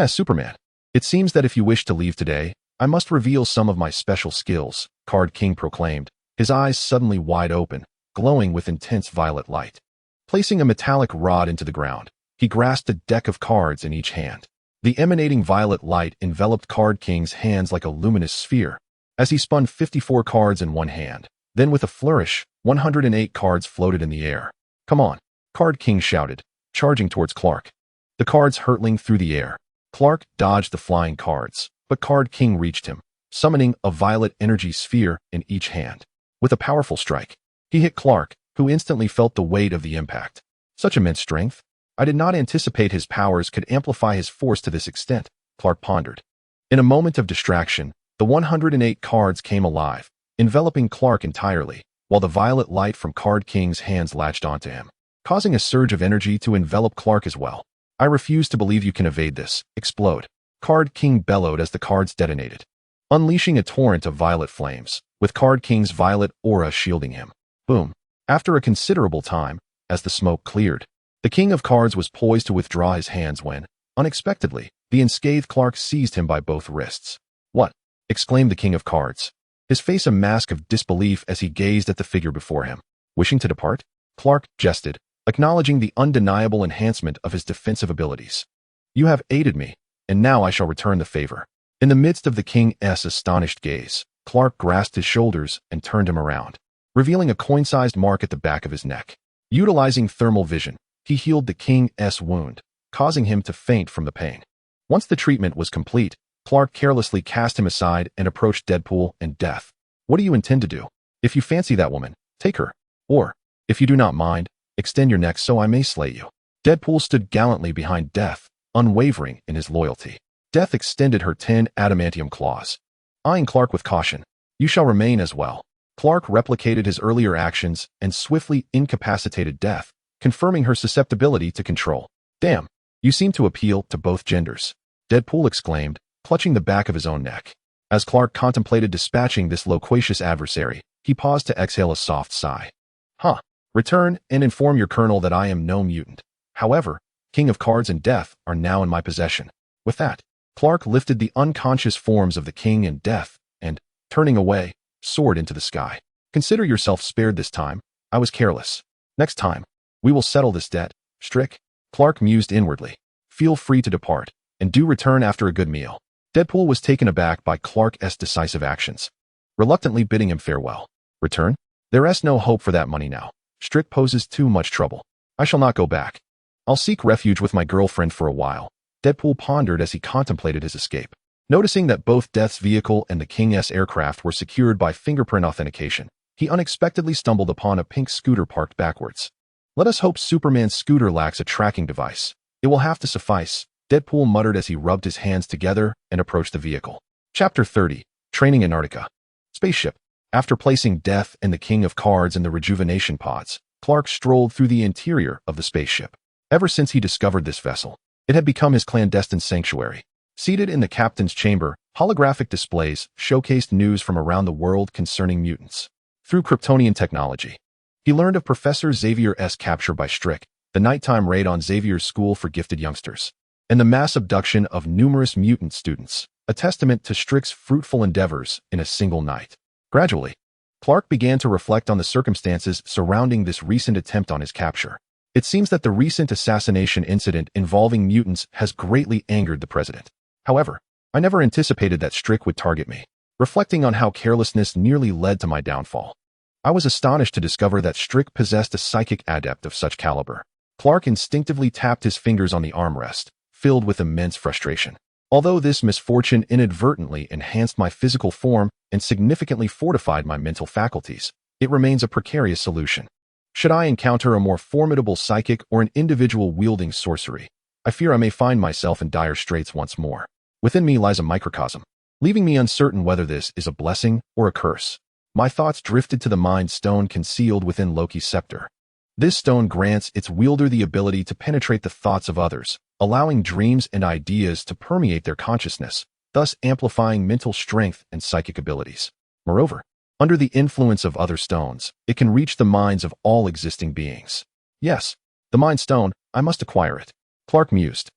Superman. It seems that if you wish to leave today, I must reveal some of my special skills," Card King proclaimed, his eyes suddenly wide open, glowing with intense violet light. Placing a metallic rod into the ground, he grasped a deck of cards in each hand. The emanating violet light enveloped Card King's hands like a luminous sphere, as he spun 54 cards in one hand. Then with a flourish, 108 cards floated in the air. "Come on," Card King shouted, charging towards Clark. The cards hurtling through the air. Clark dodged the flying cards, but Card King reached him, summoning a violet energy sphere in each hand. With a powerful strike, he hit Clark, who instantly felt the weight of the impact. "Such immense strength. I did not anticipate his powers could amplify his force to this extent," Clark pondered. In a moment of distraction, the 108 cards came alive, enveloping Clark entirely, while the violet light from Card King's hands latched onto him, causing a surge of energy to envelop Clark as well. "I refuse to believe you can evade this. Explode," Card King bellowed as the cards detonated, unleashing a torrent of violet flames, with Card King's violet aura shielding him. Boom. After a considerable time, as the smoke cleared, The King of Cards was poised to withdraw his hands when, unexpectedly, the unscathed Clark seized him by both wrists. "What?" exclaimed the King of Cards, his face a mask of disbelief as he gazed at the figure before him. "Wishing to depart?" Clark jested, acknowledging the undeniable enhancement of his defensive abilities. "You have aided me, and now I shall return the favor." In the midst of the King's astonished gaze, Clark grasped his shoulders and turned him around, revealing a coin-sized mark at the back of his neck. Utilizing thermal vision, he healed the King's wound, causing him to faint from the pain. Once the treatment was complete, Clark carelessly cast him aside and approached Deadpool and Death. "What do you intend to do? If you fancy that woman, take her. Or, if you do not mind, extend your neck so I may slay you." Deadpool stood gallantly behind Death, unwavering in his loyalty. Death extended her 10 adamantium claws, eyeing Clark with caution. "You shall remain as well." Clark replicated his earlier actions and swiftly incapacitated Death, confirming her susceptibility to control. "Damn, you seem to appeal to both genders," Deadpool exclaimed, clutching the back of his own neck. As Clark contemplated dispatching this loquacious adversary, he paused to exhale a soft sigh. "Huh. Return and inform your colonel that I am no mutant. However, King of Cards and Death are now in my possession." With that, Clark lifted the unconscious forms of the King and Death and, turning away, soared into the sky. "Consider yourself spared this time. I was careless. Next time, we will settle this debt, Strick." Clark mused inwardly. "Feel free to depart, and do return after a good meal." Deadpool was taken aback by Clark's decisive actions, reluctantly bidding him farewell. "Return? There's no hope for that money now. Strick poses too much trouble. I shall not go back. I'll seek refuge with my girlfriend for a while." Deadpool pondered as he contemplated his escape. Noticing that both Death's vehicle and the King's aircraft were secured by fingerprint authentication, he unexpectedly stumbled upon a pink scooter parked backwards. "Let us hope Superman's scooter lacks a tracking device. It will have to suffice," Deadpool muttered as he rubbed his hands together and approached the vehicle. Chapter 30. Training Antarctica. Spaceship. After placing Death and the King of Cards in the rejuvenation pods, Clark strolled through the interior of the spaceship. Ever since he discovered this vessel, it had become his clandestine sanctuary. Seated in the captain's chamber, holographic displays showcased news from around the world concerning mutants. Through Kryptonian technology, he learned of Professor Xavier's capture by Strick, the nighttime raid on Xavier's school for gifted youngsters, and the mass abduction of numerous mutant students, a testament to Strick's fruitful endeavors in a single night. Gradually, Clark began to reflect on the circumstances surrounding this recent attempt on his capture. It seems that the recent assassination incident involving mutants has greatly angered the president. However, I never anticipated that Strick would target me. Reflecting on how carelessness nearly led to my downfall, I was astonished to discover that Strick possessed a psychic adept of such caliber. Clark instinctively tapped his fingers on the armrest, filled with immense frustration. Although this misfortune inadvertently enhanced my physical form and significantly fortified my mental faculties, it remains a precarious solution. Should I encounter a more formidable psychic or an individual wielding sorcery, I fear I may find myself in dire straits once more. Within me lies a microcosm, leaving me uncertain whether this is a blessing or a curse. My thoughts drifted to the Mind Stone concealed within Loki's scepter. This stone grants its wielder the ability to penetrate the thoughts of others, allowing dreams and ideas to permeate their consciousness, thus amplifying mental strength and psychic abilities. Moreover, under the influence of other stones, it can reach the minds of all existing beings. Yes, the Mind Stone, I must acquire it. Clark mused.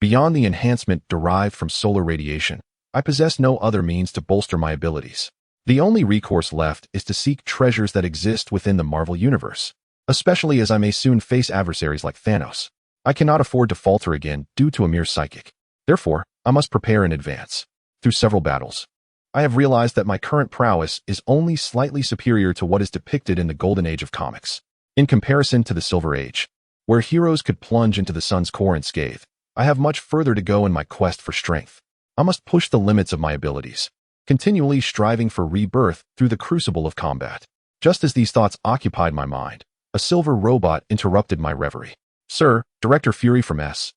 Beyond the enhancement derived from solar radiation, I possess no other means to bolster my abilities. The only recourse left is to seek treasures that exist within the Marvel Universe, especially as I may soon face adversaries like Thanos. I cannot afford to falter again due to a mere psychic. Therefore, I must prepare in advance. Through several battles, I have realized that my current prowess is only slightly superior to what is depicted in the Golden Age of comics. In comparison to the Silver Age, where heroes could plunge into the sun's core unscathed, I have much further to go in my quest for strength. I must push the limits of my abilities, continually striving for rebirth through the crucible of combat. Just as these thoughts occupied my mind, a silver robot interrupted my reverie. "Sir, Director Fury from S.H.I.E.L.D.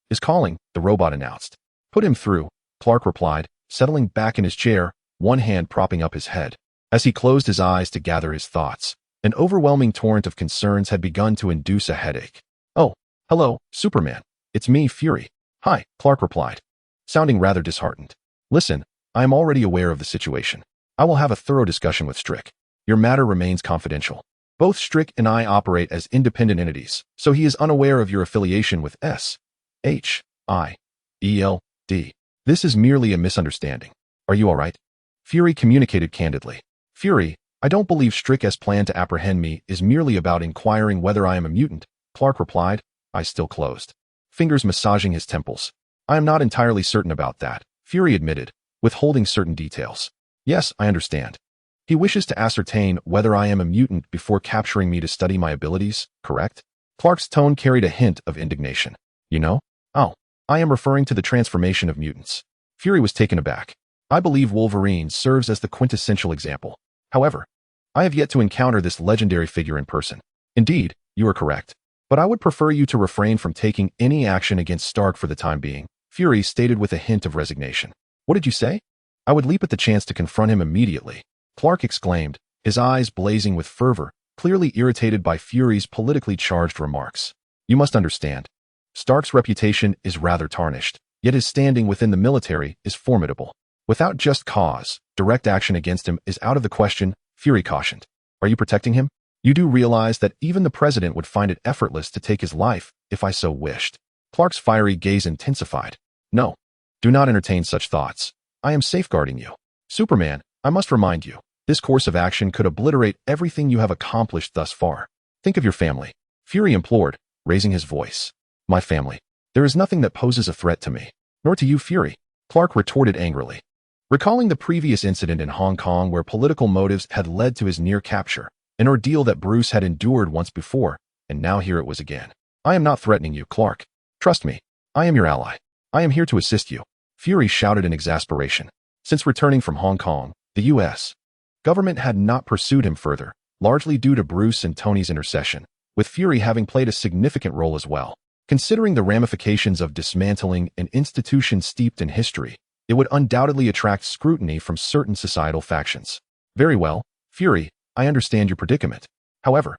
is calling," the robot announced. "Put him through," Clark replied, settling back in his chair, one hand propping up his head. As he closed his eyes to gather his thoughts, an overwhelming torrent of concerns had begun to induce a headache. "Oh, hello, Superman. It's me, Fury." "Hi," Clark replied, sounding rather disheartened. "Listen, I am already aware of the situation. I will have a thorough discussion with Strick. Your matter remains confidential." Both Strick and I operate as independent entities, so he is unaware of your affiliation with S.H.I.E.L.D. This is merely a misunderstanding. Are you all right? Fury communicated candidly. Fury, I don't believe Strick's plan to apprehend me is merely about inquiring whether I am a mutant, Clark replied, eyes still closed, fingers massaging his temples. I am not entirely certain about that, Fury admitted, withholding certain details. Yes, I understand. He wishes to ascertain whether I am a mutant before capturing me to study my abilities, correct? Clark's tone carried a hint of indignation. You know? Oh, I am referring to the transformation of mutants. Fury was taken aback. I believe Wolverine serves as the quintessential example. However, I have yet to encounter this legendary figure in person. Indeed, you are correct. But I would prefer you to refrain from taking any action against Stark for the time being, Fury stated with a hint of resignation. What did you say? I would leap at the chance to confront him immediately, Clark exclaimed, his eyes blazing with fervor, clearly irritated by Fury's politically charged remarks. You must understand. Stark's reputation is rather tarnished, yet his standing within the military is formidable. Without just cause, direct action against him is out of the question, Fury cautioned. Are you protecting him? You do realize that even the president would find it effortless to take his life, if I so wished. Clark's fiery gaze intensified. No. Do not entertain such thoughts. I am safeguarding you. Superman, I must remind you, this course of action could obliterate everything you have accomplished thus far. Think of your family. Fury implored, raising his voice. My family. There is nothing that poses a threat to me. Nor to you, Fury. Clark retorted angrily. Recalling the previous incident in Hong Kong where political motives had led to his near capture, an ordeal that Bruce had endured once before, and now here it was again. I am not threatening you, Clark. Trust me. I am your ally. I am here to assist you. Fury shouted in exasperation. Since returning from Hong Kong, the U.S. government had not pursued him further, largely due to Bruce and Tony's intercession, with Fury having played a significant role as well. Considering the ramifications of dismantling an institution steeped in history, it would undoubtedly attract scrutiny from certain societal factions. Very well, Fury, I understand your predicament. However,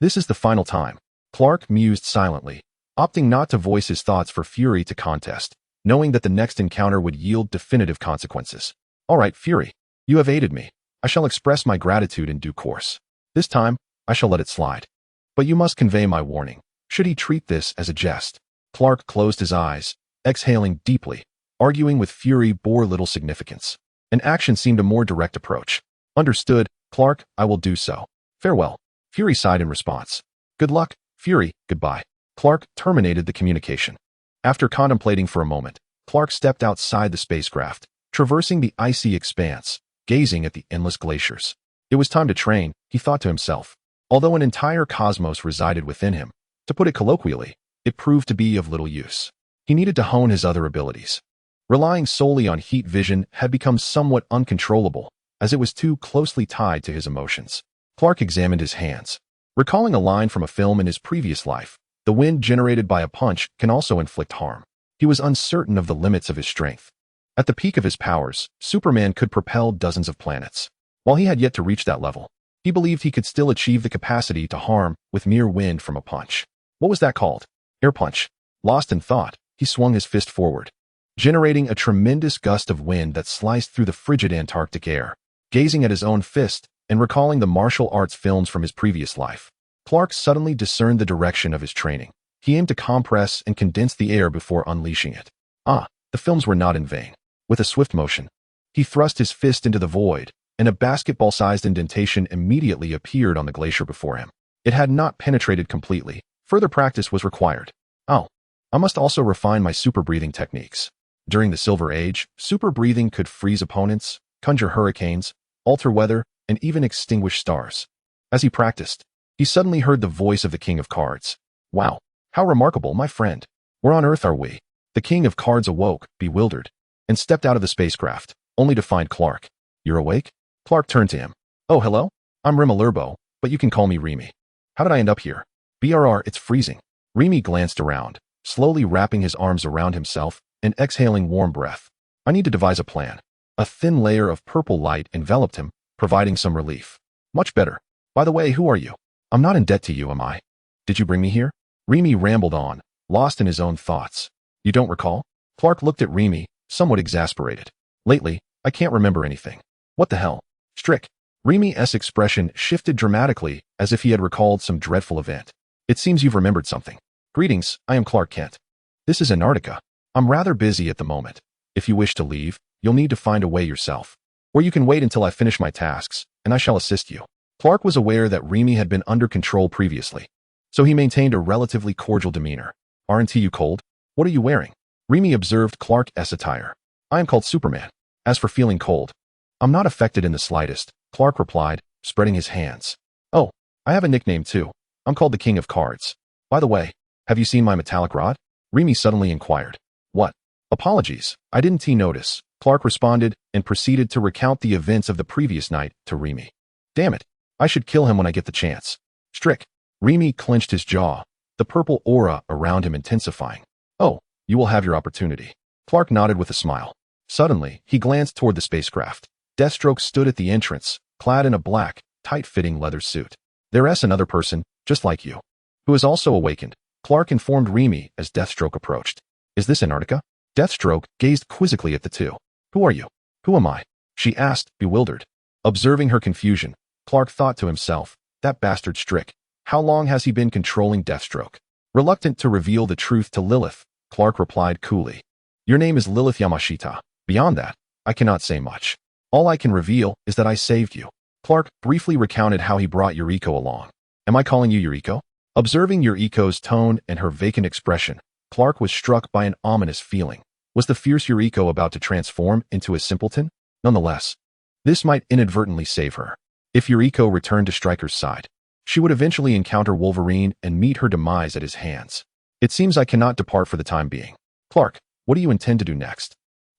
this is the final time. Clark mused silently, opting not to voice his thoughts for Fury to contest, knowing that the next encounter would yield definitive consequences. All right, Fury, you have aided me. I shall express my gratitude in due course. This time, I shall let it slide. But you must convey my warning. Should he treat this as a jest? Clark closed his eyes, exhaling deeply. Arguing with Fury bore little significance. An action seemed a more direct approach. Understood, Clark, I will do so. Farewell. Fury sighed in response. Good luck, Fury, goodbye. Clark terminated the communication. After contemplating for a moment, Clark stepped outside the spacecraft, traversing the icy expanse, gazing at the endless glaciers. It was time to train, he thought to himself. Although an entire cosmos resided within him, to put it colloquially, it proved to be of little use. He needed to hone his other abilities. Relying solely on heat vision had become somewhat uncontrollable, as it was too closely tied to his emotions. Clark examined his hands. Recalling a line from a film in his previous life, the wind generated by a punch can also inflict harm. He was uncertain of the limits of his strength. At the peak of his powers, Superman could propel dozens of planets. While he had yet to reach that level, he believed he could still achieve the capacity to harm with mere wind from a punch. What was that called? Air punch. Lost in thought, he swung his fist forward, generating a tremendous gust of wind that sliced through the frigid Antarctic air. Gazing at his own fist and recalling the martial arts films from his previous life, Clark suddenly discerned the direction of his training. He aimed to compress and condense the air before unleashing it. The films were not in vain. With a swift motion, he thrust his fist into the void, and a basketball-sized indentation immediately appeared on the glacier before him. It had not penetrated completely. Further practice was required. I must also refine my super breathing techniques. During the Silver Age, super breathing could freeze opponents, conjure hurricanes, alter weather, and even extinguish stars. As he practiced, he suddenly heard the voice of the King of Cards. Wow, how remarkable, my friend. Where on earth are we? The King of Cards awoke, bewildered, and stepped out of the spacecraft, only to find Clark. You're awake? Clark turned to him. Oh, hello? I'm Rima Lurbo, but you can call me Remy. How did I end up here? BRR, it's freezing. Remy glanced around, slowly wrapping his arms around himself and exhaling warm breath. I need to devise a plan. A thin layer of purple light enveloped him, providing some relief. Much better. By the way, who are you? I'm not in debt to you, am I? Did you bring me here? Remy rambled on, lost in his own thoughts. You don't recall? Clark looked at Remy, somewhat exasperated. Lately, I can't remember anything. What the hell? Strick. Remi's expression shifted dramatically as if he had recalled some dreadful event. It seems you've remembered something. Greetings, I am Clark Kent. This is Antarctica. I'm rather busy at the moment. If you wish to leave, you'll need to find a way yourself. Or you can wait until I finish my tasks, and I shall assist you. Clark was aware that Remi had been under control previously, so he maintained a relatively cordial demeanor. Aren't you cold? What are you wearing? Remi observed Clark's attire. I am called Superman. As for feeling cold, I'm not affected in the slightest, Clark replied, spreading his hands. Oh, I have a nickname too. I'm called the King of Cards. By the way, have you seen my metallic rod? Remi suddenly inquired. What? Apologies, I didn't notice, Clark responded and proceeded to recount the events of the previous night to Remi. Damn it, I should kill him when I get the chance. Strick. Remi clenched his jaw, the purple aura around him intensifying. Oh, you will have your opportunity. Clark nodded with a smile. Suddenly, he glanced toward the spacecraft. Deathstroke stood at the entrance, clad in a black, tight-fitting leather suit. There's another person, just like you, who has also awakened, Clark informed Remi as Deathstroke approached. Is this Antarctica? Deathstroke gazed quizzically at the two. Who are you? Who am I? She asked, bewildered. Observing her confusion, Clark thought to himself, that bastard Strick. How long has he been controlling Deathstroke? Reluctant to reveal the truth to Lilith, Clark replied coolly. Your name is Lilith Yamashita. Beyond that, I cannot say much. All I can reveal is that I saved you. Clark briefly recounted how he brought Yuriko along. Am I calling you Yuriko? Observing Yuriko's tone and her vacant expression, Clark was struck by an ominous feeling. Was the fierce Yuriko about to transform into a simpleton? Nonetheless, this might inadvertently save her. If Yuriko returned to Stryker's side, she would eventually encounter Wolverine and meet her demise at his hands. It seems I cannot depart for the time being. Clark, what do you intend to do next?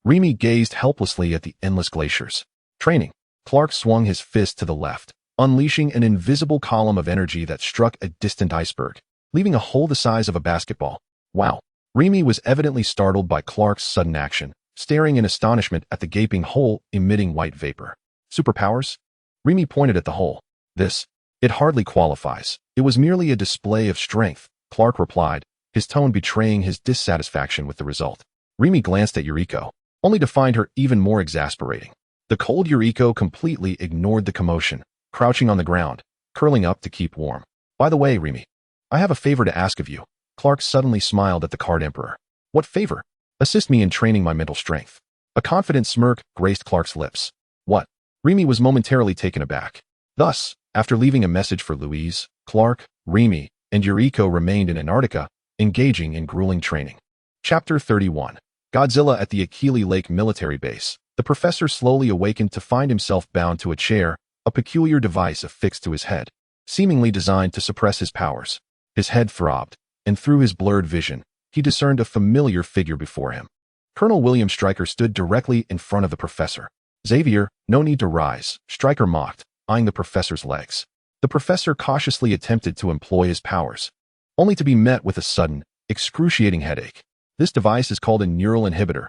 Remi gazed helplessly at the endless glaciers. Training. Clark swung his fist to the left, unleashing an invisible column of energy that struck a distant iceberg, leaving a hole the size of a basketball. Wow. Remi was evidently startled by Clark's sudden action, staring in astonishment at the gaping hole emitting white vapor. Superpowers? Remi pointed at the hole. It hardly qualifies. It was merely a display of strength, Clark replied, his tone betraying his dissatisfaction with the result. Remi glanced at Yuriko, only to find her even more exasperating. The cold Yuriko completely ignored the commotion, crouching on the ground, curling up to keep warm. By the way, Remi, I have a favor to ask of you. Clark suddenly smiled at the Card Emperor. What favor? Assist me in training my mental strength. A confident smirk graced Clark's lips. What? Remi was momentarily taken aback. Thus, after leaving a message for Louise, Clark, Remi, and Yuriko remained in Antarctica, engaging in grueling training. Chapter 31. Godzilla at the Akili Lake Military Base. The professor slowly awakened to find himself bound to a chair, a peculiar device affixed to his head, seemingly designed to suppress his powers. His head throbbed, and through his blurred vision, he discerned a familiar figure before him. Colonel William Stryker stood directly in front of the professor. Xavier, no need to rise, Stryker mocked, eyeing the professor's legs. The professor cautiously attempted to employ his powers, only to be met with a sudden, excruciating headache. This device is called a neural inhibitor.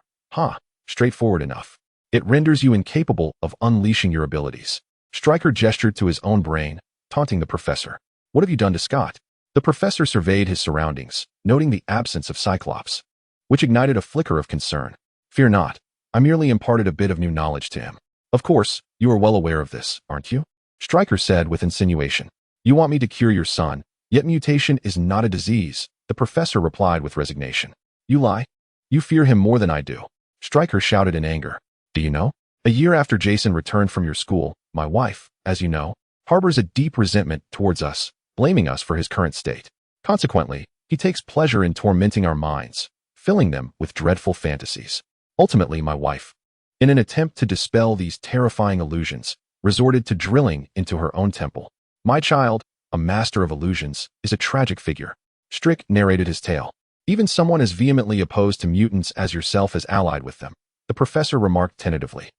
Straightforward enough. It renders you incapable of unleashing your abilities. Stryker gestured to his own brain, taunting the professor. What have you done to Scott? The professor surveyed his surroundings, noting the absence of Cyclops, which ignited a flicker of concern. Fear not. I merely imparted a bit of new knowledge to him. Of course, you are well aware of this, aren't you? Stryker said with insinuation. You want me to cure your son, yet mutation is not a disease, the professor replied with resignation. You lie. You fear him more than I do. Stryker shouted in anger. Do you know? A year after Jason returned from your school, my wife, as you know, harbors a deep resentment towards us, blaming us for his current state. Consequently, he takes pleasure in tormenting our minds, filling them with dreadful fantasies. Ultimately, my wife, in an attempt to dispel these terrifying illusions, resorted to drilling into her own temple. My child, a master of illusions, is a tragic figure. Strick narrated his tale. Even someone as vehemently opposed to mutants as yourself is allied with them, the professor remarked tentatively.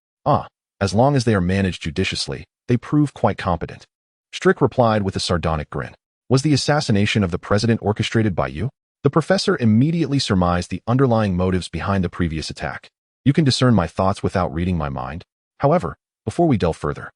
As long as they are managed judiciously, they prove quite competent. Strick replied with a sardonic grin. Was the assassination of the president orchestrated by you? The professor immediately surmised the underlying motives behind the previous attack. You can discern my thoughts without reading my mind. However, before we delve further,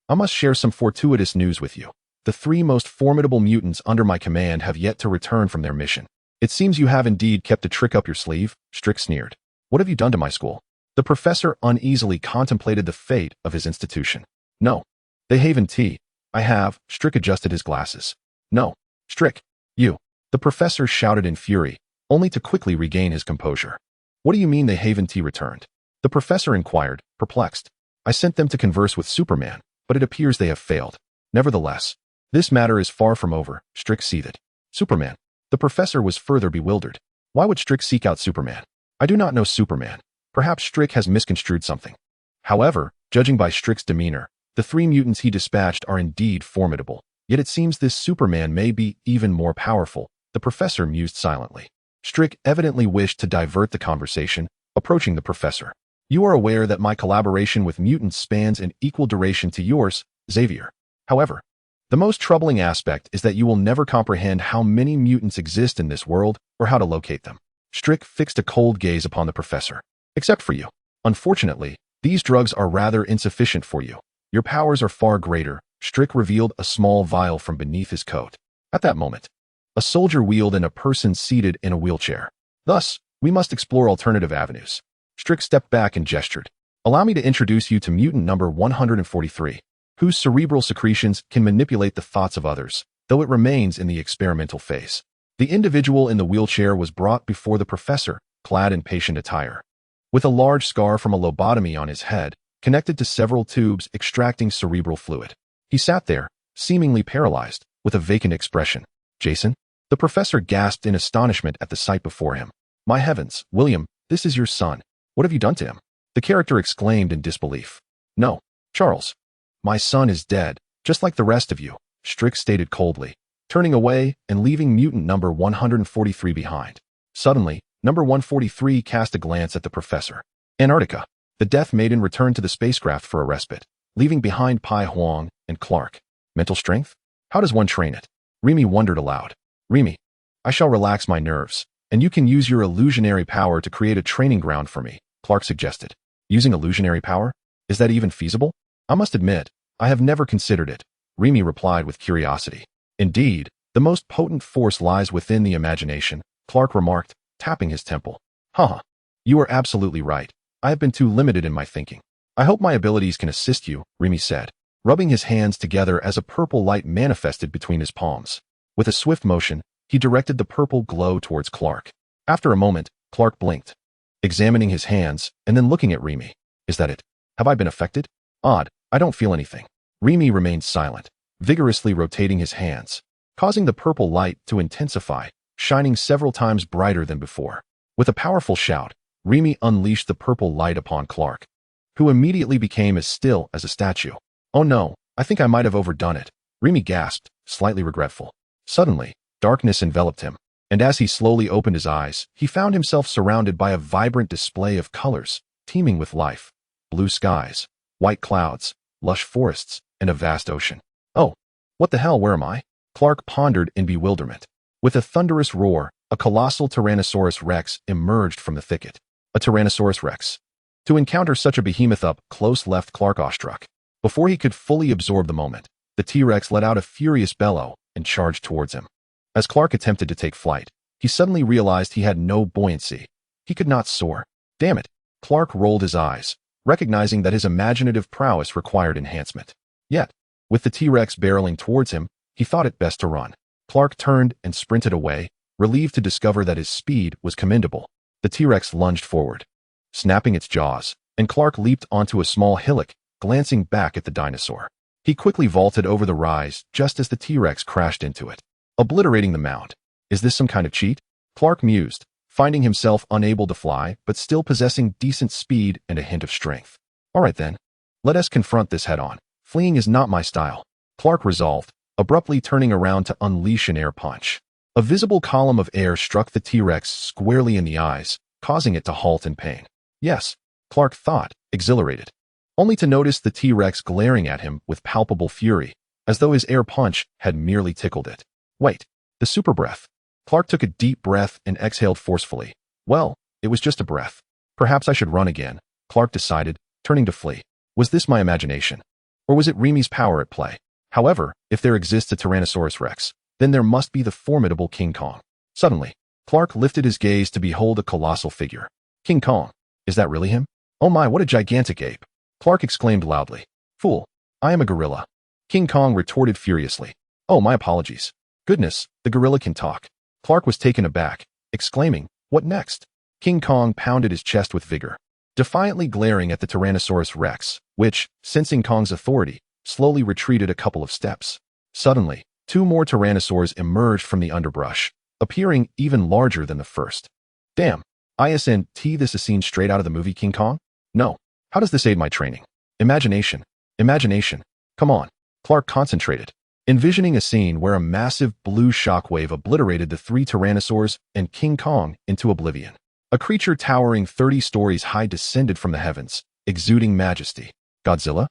I must share some fortuitous news with you. The 3 most formidable mutants under my command have yet to return from their mission. It seems you have indeed kept a trick up your sleeve, Strick sneered. What have you done to my school? The professor uneasily contemplated the fate of his institution. No. They have tea. I have. Strick adjusted his glasses. No. Strick. You. The professor shouted in fury, only to quickly regain his composure. What do you mean they have tea returned? The professor inquired, perplexed. I sent them to converse with Superman, but it appears they have failed. Nevertheless, this matter is far from over, Strick seethed. Superman. The professor was further bewildered. Why would Strick seek out Superman? I do not know Superman. Perhaps Strick has misconstrued something. However, judging by Strick's demeanor, the 3 mutants he dispatched are indeed formidable. Yet it seems this Superman may be even more powerful, the professor mused silently. Strick evidently wished to divert the conversation, approaching the professor. You are aware that my collaboration with mutants spans an equal duration to yours, Xavier. However, the most troubling aspect is that you will never comprehend how many mutants exist in this world or how to locate them. Strick fixed a cold gaze upon the professor. Except for you. Unfortunately, these drugs are rather insufficient for you. Your powers are far greater. Strick revealed a small vial from beneath his coat. At that moment, a soldier wheeled in a person seated in a wheelchair. Thus, we must explore alternative avenues. Strick stepped back and gestured. Allow me to introduce you to mutant number 143, whose cerebral secretions can manipulate the thoughts of others, though it remains in the experimental phase. The individual in the wheelchair was brought before the professor, clad in patient attire. With a large scar from a lobotomy on his head, connected to several tubes extracting cerebral fluid. He sat there, seemingly paralyzed, with a vacant expression. Jason? The professor gasped in astonishment at the sight before him. My heavens, William, this is your son. What have you done to him? The character exclaimed in disbelief. No, Charles. My son is dead, just like the rest of you, Strick stated coldly, turning away and leaving mutant number 143 behind. Suddenly, number 143 cast a glance at the professor. Antarctica. The Death Maiden returned to the spacecraft for a respite, leaving behind Pai Huang and Clark. Mental strength? How does one train it? Remy wondered aloud. Remy, I shall relax my nerves, and you can use your illusionary power to create a training ground for me, Clark suggested. Using illusionary power? Is that even feasible? I must admit, I have never considered it, Remy replied with curiosity. Indeed, the most potent force lies within the imagination, Clark remarked, tapping his temple. Haha, you are absolutely right. I have been too limited in my thinking. I hope my abilities can assist you, Remy said, rubbing his hands together as a purple light manifested between his palms. With a swift motion, he directed the purple glow towards Clark. After a moment, Clark blinked, examining his hands and then looking at Remy. Is that it? Have I been affected? Odd, I don't feel anything. Remy remained silent, vigorously rotating his hands, causing the purple light to intensify, shining several times brighter than before. With a powerful shout, Remy unleashed the purple light upon Clark, who immediately became as still as a statue. Oh no, I think I might have overdone it, Remy gasped, slightly regretful. Suddenly, darkness enveloped him, and as he slowly opened his eyes, he found himself surrounded by a vibrant display of colors, teeming with life. Blue skies, white clouds, lush forests, and a vast ocean. Oh, what the hell, where am I? Clark pondered in bewilderment. With a thunderous roar, a colossal Tyrannosaurus Rex emerged from the thicket. A Tyrannosaurus Rex. To encounter such a behemoth up close left Clark awestruck. Before he could fully absorb the moment, the T-Rex let out a furious bellow and charged towards him. As Clark attempted to take flight, he suddenly realized he had no buoyancy. He could not soar. Damn it! Clark rolled his eyes, recognizing that his imaginative prowess required enhancement. Yet, with the T-Rex barreling towards him, he thought it best to run. Clark turned and sprinted away, relieved to discover that his speed was commendable. The T-Rex lunged forward, snapping its jaws, and Clark leaped onto a small hillock, glancing back at the dinosaur. He quickly vaulted over the rise just as the T-Rex crashed into it, obliterating the mound. Is this some kind of cheat? Clark mused, finding himself unable to fly but still possessing decent speed and a hint of strength. All right then, let us confront this head-on. Fleeing is not my style, Clark resolved, abruptly turning around to unleash an air punch. A visible column of air struck the T-Rex squarely in the eyes, causing it to halt in pain. Yes, Clark thought, exhilarated, only to notice the T-Rex glaring at him with palpable fury, as though his air punch had merely tickled it. Wait, the super breath. Clark took a deep breath and exhaled forcefully. Well, it was just a breath. Perhaps I should run again, Clark decided, turning to flee. Was this my imagination? Or was it Remy's power at play? However, if there exists a Tyrannosaurus Rex, then there must be the formidable King Kong. Suddenly, Clark lifted his gaze to behold a colossal figure. King Kong. Is that really him? Oh my, what a gigantic ape! Clark exclaimed loudly. Fool, I am a gorilla. King Kong retorted furiously. Oh, my apologies. Goodness, the gorilla can talk. Clark was taken aback, exclaiming, what next? King Kong pounded his chest with vigor, defiantly glaring at the Tyrannosaurus Rex, which, sensing Kong's authority, slowly retreated a couple of steps. Suddenly, two more tyrannosaurs emerged from the underbrush, appearing even larger than the first. Damn, isn't this a scene straight out of the movie King Kong? No. How does this aid my training? Imagination. Imagination. Come on. Clark concentrated, envisioning a scene where a massive blue shockwave obliterated the three tyrannosaurs and King Kong into oblivion. A creature towering 30 stories high descended from the heavens, exuding majesty. Godzilla?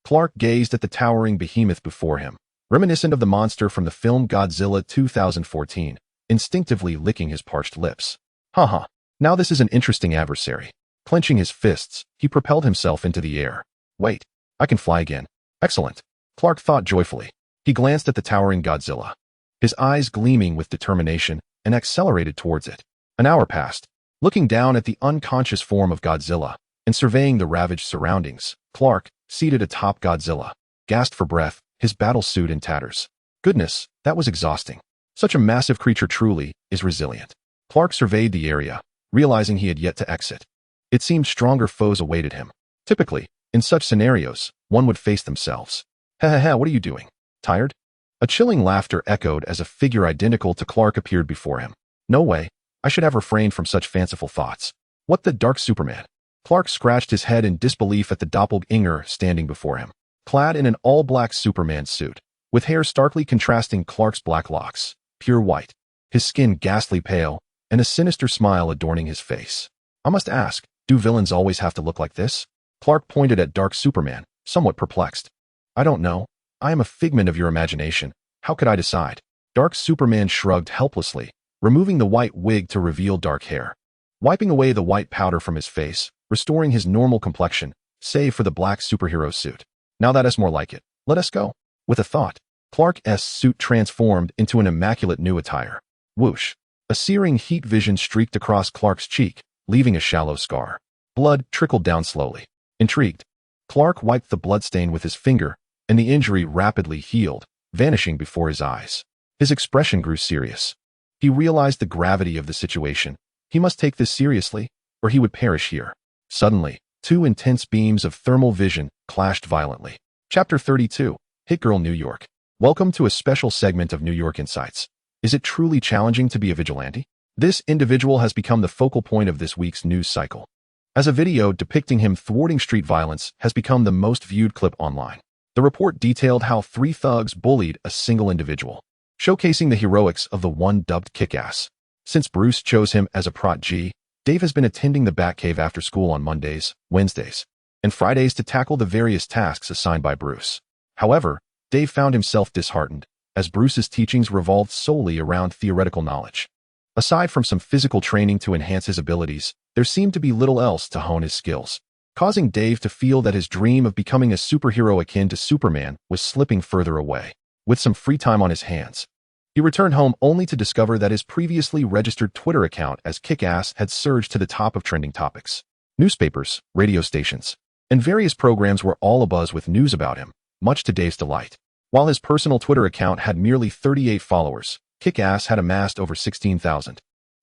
Clark gazed at the towering behemoth before him, reminiscent of the monster from the film Godzilla 2014, instinctively licking his parched lips. Haha, now this is an interesting adversary. Clenching his fists, he propelled himself into the air. Wait, I can fly again. Excellent. Clark thought joyfully. He glanced at the towering Godzilla, his eyes gleaming with determination, and accelerated towards it. An hour passed. Looking down at the unconscious form of Godzilla and surveying the ravaged surroundings, Clark, seated atop Godzilla, gasped for breath, his battle suit in tatters. Goodness, that was exhausting. Such a massive creature truly is resilient. Clark surveyed the area, realizing he had yet to exit. It seemed stronger foes awaited him. Typically, in such scenarios, one would face themselves. Ha, what are you doing? Tired? A chilling laughter echoed as a figure identical to Clark appeared before him. No way. I should have refrained from such fanciful thoughts. What the dark Superman? Clark scratched his head in disbelief at the doppelganger standing before him, clad in an all-black Superman suit, with hair starkly contrasting Clark's black locks, pure white, his skin ghastly pale, and a sinister smile adorning his face. I must ask, do villains always have to look like this? Clark pointed at dark Superman, somewhat perplexed. I don't know. I am a figment of your imagination. How could I decide? Dark Superman shrugged helplessly, removing the white wig to reveal dark hair, wiping away the white powder from his face, restoring his normal complexion, save for the black superhero suit. Now that is more like it. Let us go. With a thought, Clark's suit transformed into an immaculate new attire. Whoosh. A searing heat vision streaked across Clark's cheek, leaving a shallow scar. Blood trickled down slowly. Intrigued, Clark wiped the bloodstain with his finger, and the injury rapidly healed, vanishing before his eyes. His expression grew serious. He realized the gravity of the situation. He must take this seriously, or he would perish here. Suddenly, two intense beams of thermal vision clashed violently. Chapter 32, Hit Girl New York. Welcome to a special segment of New York Insights. Is it truly challenging to be a vigilante? This individual has become the focal point of this week's news cycle, as a video depicting him thwarting street violence has become the most viewed clip online. The report detailed how three thugs bullied a single individual, showcasing the heroics of the one dubbed Kick-Ass. Since Bruce chose him as a Prot G, Dave has been attending the Batcave after school on Mondays, Wednesdays, and Fridays to tackle the various tasks assigned by Bruce. However, Dave found himself disheartened, as Bruce's teachings revolved solely around theoretical knowledge. Aside from some physical training to enhance his abilities, there seemed to be little else to hone his skills, causing Dave to feel that his dream of becoming a superhero akin to Superman was slipping further away. With some free time on his hands, he returned home only to discover that his previously registered Twitter account as Kick-Ass had surged to the top of trending topics. Newspapers, radio stations, and various programs were all abuzz with news about him, much to Dave's delight. While his personal Twitter account had merely 38 followers, Kick-Ass had amassed over 16,000.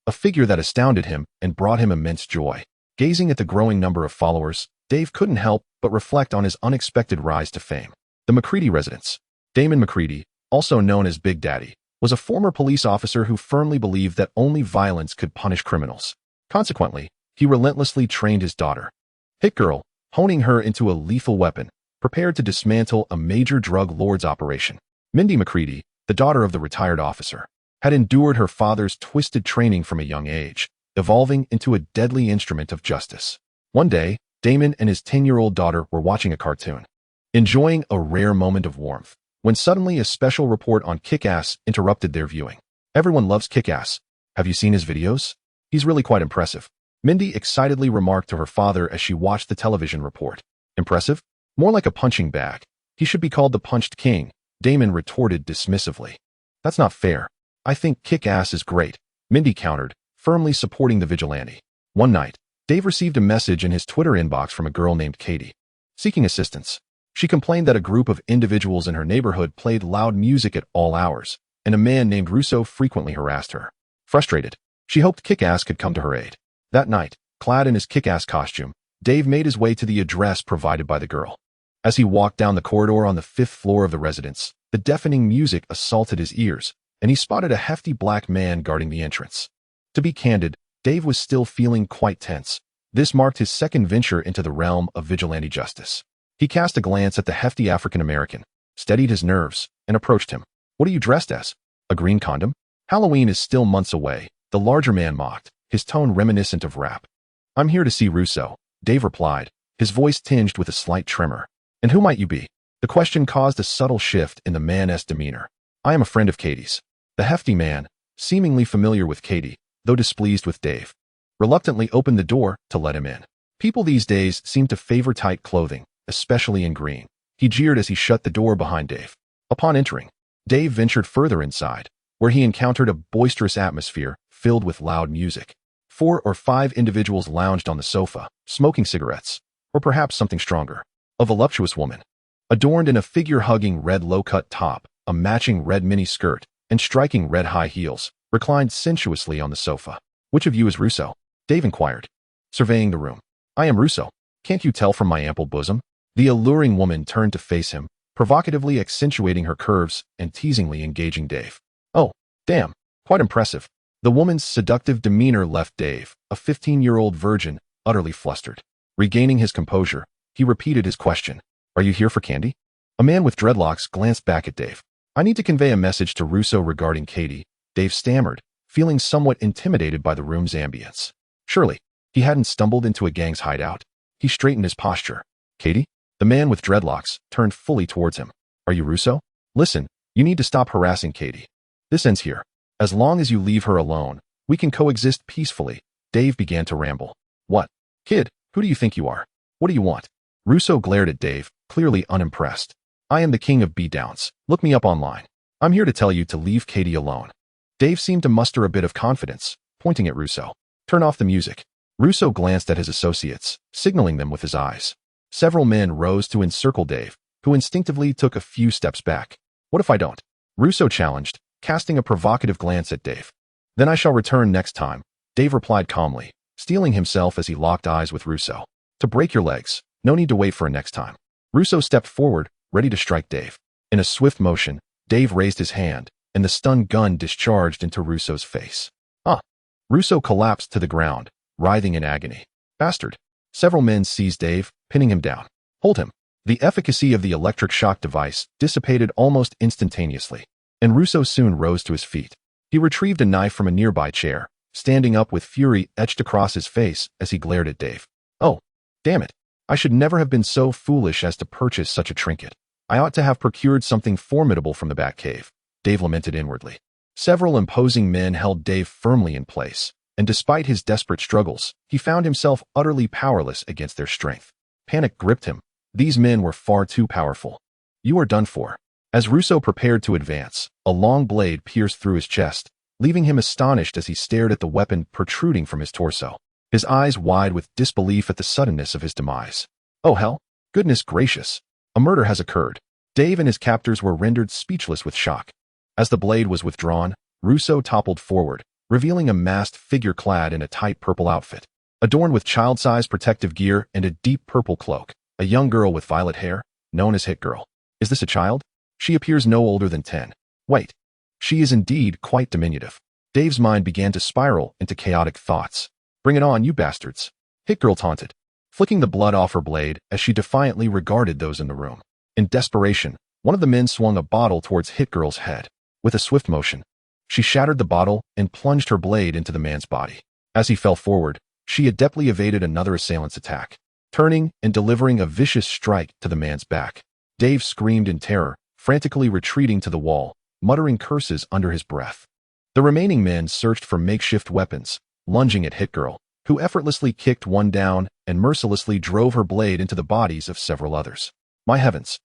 A figure that astounded him and brought him immense joy. Gazing at the growing number of followers, Dave couldn't help but reflect on his unexpected rise to fame. The McCready residence. Damon McCready, also known as Big Daddy, was a former police officer who firmly believed that only violence could punish criminals. Consequently, he relentlessly trained his daughter, Hit Girl, honing her into a lethal weapon, prepared to dismantle a major drug lord's operation. Mindy McCready, the daughter of the retired officer, had endured her father's twisted training from a young age, evolving into a deadly instrument of justice. One day, Damon and his 10-year-old daughter were watching a cartoon, enjoying a rare moment of warmth, when suddenly a special report on Kick-Ass interrupted their viewing. Everyone loves Kick-Ass. Have you seen his videos? He's really quite impressive. Mindy excitedly remarked to her father as she watched the television report. Impressive? More like a punching bag. He should be called the Punched King, Damon retorted dismissively. That's not fair. I think Kick-Ass is great, Mindy countered, firmly supporting the vigilante. One night, Dave received a message in his Twitter inbox from a girl named Katie, seeking assistance. She complained that a group of individuals in her neighborhood played loud music at all hours, and a man named Russo frequently harassed her. Frustrated, she hoped Kick-Ass could come to her aid. That night, clad in his Kick-Ass costume, Dave made his way to the address provided by the girl. As he walked down the corridor on the 5th floor of the residence, the deafening music assaulted his ears, and he spotted a hefty black man guarding the entrance. To be candid, Dave was still feeling quite tense. This marked his second venture into the realm of vigilante justice. He cast a glance at the hefty African-American, steadied his nerves, and approached him. "What are you dressed as? A green condom? Halloween is still months away," the larger man mocked, his tone reminiscent of rap. "I'm here to see Russo," Dave replied, his voice tinged with a slight tremor. "And who might you be?" The question caused a subtle shift in the man's demeanor. "I am a friend of Katie's." The hefty man, seemingly familiar with Katie, though displeased with Dave, reluctantly opened the door to let him in. People these days seem to favor tight clothing, especially in green. He jeered as he shut the door behind Dave. Upon entering, Dave ventured further inside, where he encountered a boisterous atmosphere filled with loud music. 4 or 5 individuals lounged on the sofa, smoking cigarettes, or perhaps something stronger. A voluptuous woman, adorned in a figure-hugging red low-cut top, a matching red mini-skirt, and striking red high heels, reclined sensuously on the sofa. "Which of you is Russo?" Dave inquired, surveying the room. "I am Russo. Can't you tell from my ample bosom?" The alluring woman turned to face him, provocatively accentuating her curves and teasingly engaging Dave. "Oh, damn, quite impressive." The woman's seductive demeanor left Dave, a 15-year-old virgin, utterly flustered. Regaining his composure, he repeated his question. "Are you here for candy?" A man with dreadlocks glanced back at Dave. "I need to convey a message to Russo regarding Katie," Dave stammered, feeling somewhat intimidated by the room's ambience. Surely, he hadn't stumbled into a gang's hideout. He straightened his posture. "Katie?" The man with dreadlocks turned fully towards him. "Are you Russo? Listen, you need to stop harassing Katie. This ends here. As long as you leave her alone, we can coexist peacefully." Dave began to ramble. "What? Kid, who do you think you are? What do you want?" Russo glared at Dave, clearly unimpressed. "I am the king of beatdowns. Look me up online. I'm here to tell you to leave Katie alone." Dave seemed to muster a bit of confidence, pointing at Russo. "Turn off the music." Russo glanced at his associates, signaling them with his eyes. Several men rose to encircle Dave, who instinctively took a few steps back. "What if I don't?" Russo challenged, casting a provocative glance at Dave. "Then I shall return next time," Dave replied calmly, steeling himself as he locked eyes with Russo. "To break your legs, no need to wait for a next time." Russo stepped forward, ready to strike Dave. In a swift motion, Dave raised his hand, and the stun gun discharged into Russo's face. Russo collapsed to the ground, writhing in agony. "Bastard." Several men seized Dave, pinning him down. "Hold him." The efficacy of the electric shock device dissipated almost instantaneously, and Russo soon rose to his feet. He retrieved a knife from a nearby chair, standing up with fury etched across his face as he glared at Dave. "Oh, damn it. I should never have been so foolish as to purchase such a trinket. I ought to have procured something formidable from the Batcave," Dave lamented inwardly. Several imposing men held Dave firmly in place, and despite his desperate struggles, he found himself utterly powerless against their strength. Panic gripped him. These men were far too powerful. "You are done for." As Russo prepared to advance, a long blade pierced through his chest, leaving him astonished as he stared at the weapon protruding from his torso, his eyes wide with disbelief at the suddenness of his demise. "Oh hell, goodness gracious. A murder has occurred." Dave and his captors were rendered speechless with shock. As the blade was withdrawn, Russo toppled forward, revealing a masked figure clad in a tight purple outfit, adorned with child-sized protective gear and a deep purple cloak, a young girl with violet hair, known as Hit Girl. Is this a child? She appears no older than 10. Wait. She is indeed quite diminutive. Dave's mind began to spiral into chaotic thoughts. "Bring it on, you bastards," Hit Girl taunted, flicking the blood off her blade as she defiantly regarded those in the room. In desperation, one of the men swung a bottle towards Hit Girl's head. With a swift motion, she shattered the bottle and plunged her blade into the man's body. As he fell forward, she adeptly evaded another assailant's attack, turning and delivering a vicious strike to the man's back. Dave screamed in terror, frantically retreating to the wall, muttering curses under his breath. The remaining men searched for makeshift weapons, lunging at Hit Girl, who effortlessly kicked one down and mercilessly drove her blade into the bodies of several others. "My heavens."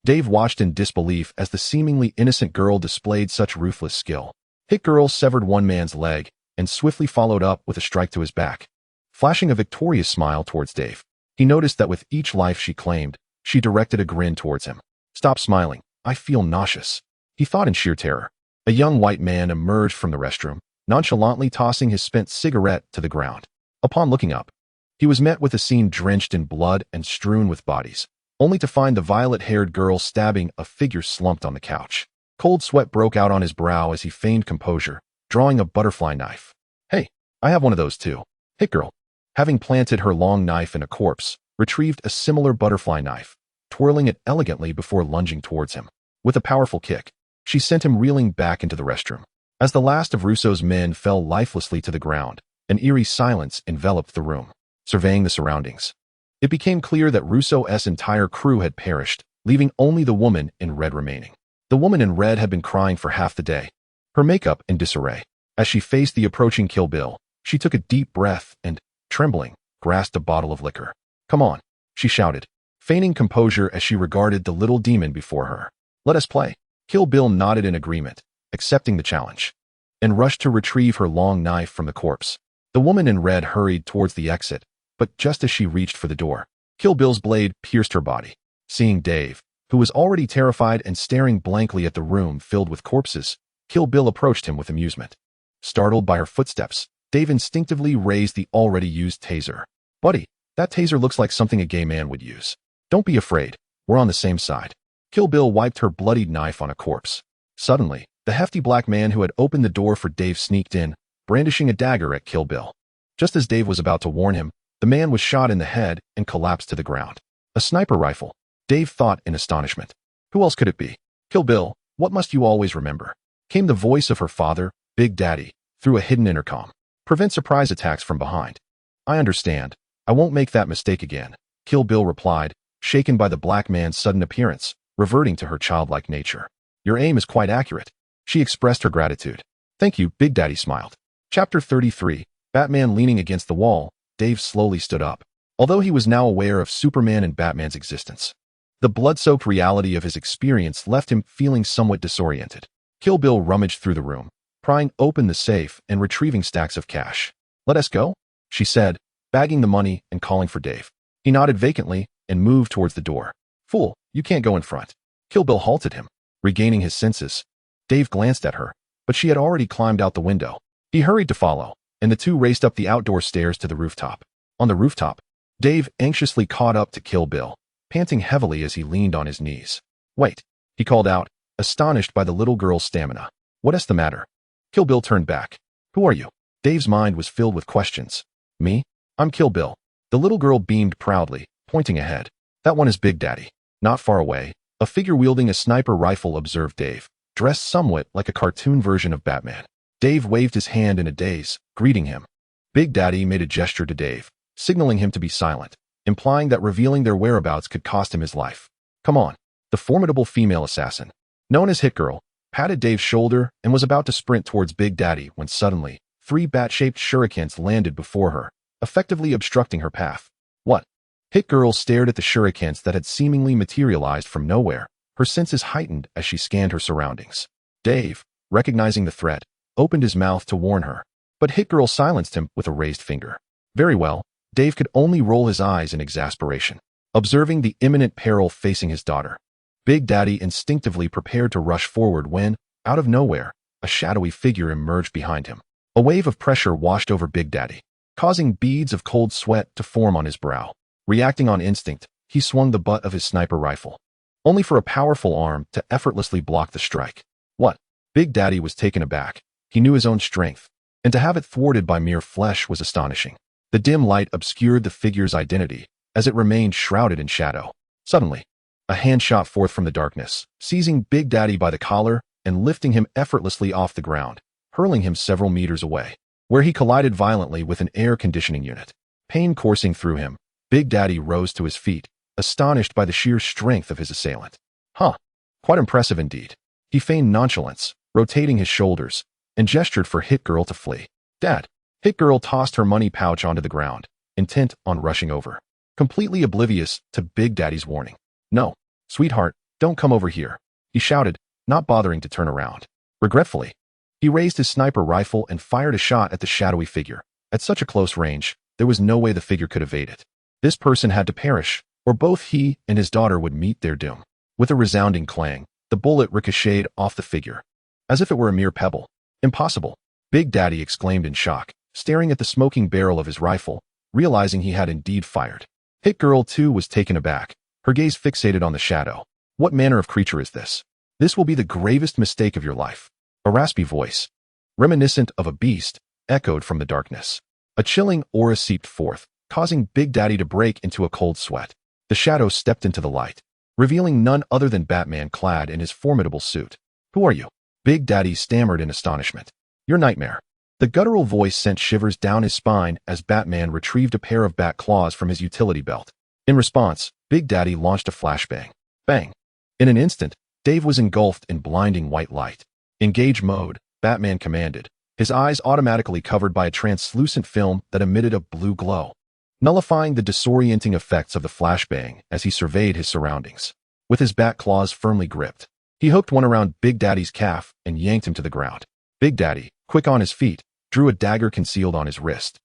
Dave watched in disbelief as the seemingly innocent girl displayed such ruthless skill. Hit Girl severed one man's leg and swiftly followed up with a strike to his back, flashing a victorious smile towards Dave. He noticed that with each life she claimed, She directed a grin towards him. Stop smiling. I feel nauseous, he thought in sheer terror. A young white man emerged from the restroom, nonchalantly tossing his spent cigarette to the ground. Upon looking up, he was met with a scene drenched in blood and strewn with bodies, only to find the violet-haired girl stabbing a figure slumped on the couch. Cold sweat broke out on his brow as he feigned composure, drawing a butterfly knife. Hey, I have one of those too. Hit girl, having planted her long knife in a corpse, retrieved a similar butterfly knife, twirling it elegantly before lunging towards him. With a powerful kick, she sent him reeling back into the restroom. As the last of Russo's men fell lifelessly to the ground, an eerie silence enveloped the room. Surveying the surroundings, it became clear that Russo's entire crew had perished, leaving only the woman in red remaining. The woman in red had been crying for half the day, her makeup in disarray. As she faced the approaching Kill Bill, she took a deep breath and, trembling, grasped a bottle of liquor. Come on, she shouted, feigning composure as she regarded the little demon before her. Let us play. Kill Bill nodded in agreement, accepting the challenge, and rushed to retrieve her long knife from the corpse. The woman in red hurried towards the exit, but just as she reached for the door, Kill Bill's blade pierced her body. Seeing Dave, who was already terrified and staring blankly at the room filled with corpses, Kill Bill approached him with amusement. Startled by her footsteps, Dave instinctively raised the already used taser. Buddy, that taser looks like something a gay man would use. Don't be afraid, we're on the same side. Kill Bill wiped her bloodied knife on a corpse. Suddenly, the hefty black man who had opened the door for Dave sneaked in, brandishing a dagger at Kill Bill. Just as Dave was about to warn him, the man was shot in the head and collapsed to the ground. A sniper rifle, Dave thought in astonishment. Who else could it be? Kill Bill, what must you always remember? Came the voice of her father, Big Daddy, through a hidden intercom. Prevent surprise attacks from behind. I understand. I won't make that mistake again, Kill Bill replied, shaken by the black man's sudden appearance, reverting to her childlike nature. Your aim is quite accurate. She expressed her gratitude. Thank you, Big Daddy smiled. Chapter 33, Batman leaning against the wall, Dave slowly stood up. Although he was now aware of Superman and Batman's existence, the blood-soaked reality of his experience left him feeling somewhat disoriented. Kill Bill rummaged through the room, prying open the safe and retrieving stacks of cash. Let us go, she said, bagging the money and calling for Dave. He nodded vacantly and moved towards the door. Fool, you can't go in front. Kill Bill halted him. Regaining his senses, Dave glanced at her, but she had already climbed out the window. He hurried to follow, and the two raced up the outdoor stairs to the rooftop. On the rooftop, Dave anxiously caught up to Kill Bill, panting heavily as he leaned on his knees. Wait, he called out, astonished by the little girl's stamina. What's the matter? Kill Bill turned back. Who are you? Dave's mind was filled with questions. Me? I'm Kill Bill. The little girl beamed proudly, pointing ahead. That one is Big Daddy. Not far away, a figure wielding a sniper rifle observed Dave, dressed somewhat like a cartoon version of Batman. Dave waved his hand in a daze, greeting him. Big Daddy made a gesture to Dave, signaling him to be silent, implying that revealing their whereabouts could cost him his life. Come on. The formidable female assassin, known as Hit Girl, patted Dave's shoulder and was about to sprint towards Big Daddy when suddenly, 3 bat-shaped shurikens landed before her, effectively obstructing her path. What? Hit Girl stared at the shurikens that had seemingly materialized from nowhere, her senses heightened as she scanned her surroundings. Dave, recognizing the threat, opened his mouth to warn her, but Hit Girl silenced him with a raised finger. Very well, Dave could only roll his eyes in exasperation, observing the imminent peril facing his daughter. Big Daddy instinctively prepared to rush forward when, out of nowhere, a shadowy figure emerged behind him. A wave of pressure washed over Big Daddy, causing beads of cold sweat to form on his brow. Reacting on instinct, he swung the butt of his sniper rifle, only for a powerful arm to effortlessly block the strike. What? Big Daddy was taken aback. He knew his own strength, and to have it thwarted by mere flesh was astonishing. The dim light obscured the figure's identity, as it remained shrouded in shadow. Suddenly, a hand shot forth from the darkness, seizing Big Daddy by the collar and lifting him effortlessly off the ground, hurling him several meters away, where he collided violently with an air conditioning unit. Pain coursing through him, Big Daddy rose to his feet, astonished by the sheer strength of his assailant. Huh, quite impressive indeed. He feigned nonchalance, rotating his shoulders, and gestured for Hit Girl to flee. Dad. Hit Girl tossed her money pouch onto the ground, intent on rushing over, completely oblivious to Big Daddy's warning. No, sweetheart, don't come over here, he shouted, not bothering to turn around. Regretfully, he raised his sniper rifle and fired a shot at the shadowy figure. At such a close range, there was no way the figure could evade it. This person had to perish, or both he and his daughter would meet their doom. With a resounding clang, the bullet ricocheted off the figure, as if it were a mere pebble. Impossible, Big Daddy exclaimed in shock, staring at the smoking barrel of his rifle, realizing he had indeed fired. Hit Girl, too, was taken aback, her gaze fixated on the shadow. What manner of creature is this? This will be the gravest mistake of your life. A raspy voice, reminiscent of a beast, echoed from the darkness. A chilling aura seeped forth, causing Big Daddy to break into a cold sweat. The shadow stepped into the light, revealing none other than Batman clad in his formidable suit. Who are you? Big Daddy stammered in astonishment. Your nightmare. The guttural voice sent shivers down his spine as Batman retrieved a pair of bat claws from his utility belt. In response, Big Daddy launched a flashbang. Bang! In an instant, Dave was engulfed in blinding white light. Engage mode, Batman commanded, his eyes automatically covered by a translucent film that emitted a blue glow, nullifying the disorienting effects of the flashbang as he surveyed his surroundings. With his bat claws firmly gripped, he hooked one around Big Daddy's calf and yanked him to the ground. Big Daddy, quick on his feet, drew a dagger concealed on his wrist,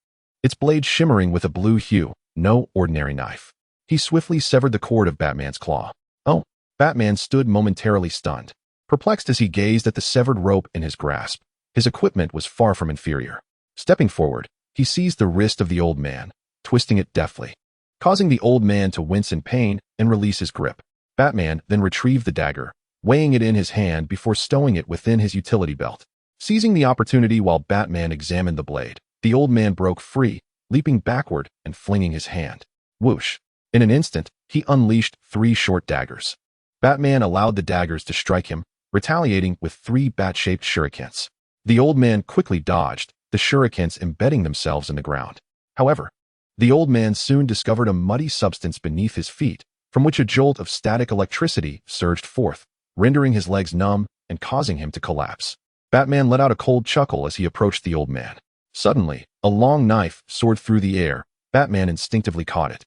its blade shimmering with a blue hue, no ordinary knife. He swiftly severed the cord of Batman's claw. Oh! Batman stood momentarily stunned, perplexed as he gazed at the severed rope in his grasp. His equipment was far from inferior. Stepping forward, he seized the wrist of the old man, twisting it deftly, causing the old man to wince in pain and release his grip. Batman then retrieved the dagger, weighing it in his hand before stowing it within his utility belt. Seizing the opportunity while Batman examined the blade, the old man broke free, leaping backward and flinging his hand. Whoosh! In an instant, he unleashed 3 short daggers. Batman allowed the daggers to strike him, retaliating with 3 bat-shaped shurikens. The old man quickly dodged, the shurikens embedding themselves in the ground. However, the old man soon discovered a muddy substance beneath his feet, from which a jolt of static electricity surged forth, rendering his legs numb and causing him to collapse. Batman let out a cold chuckle as he approached the old man. Suddenly, a long knife soared through the air. Batman instinctively caught it,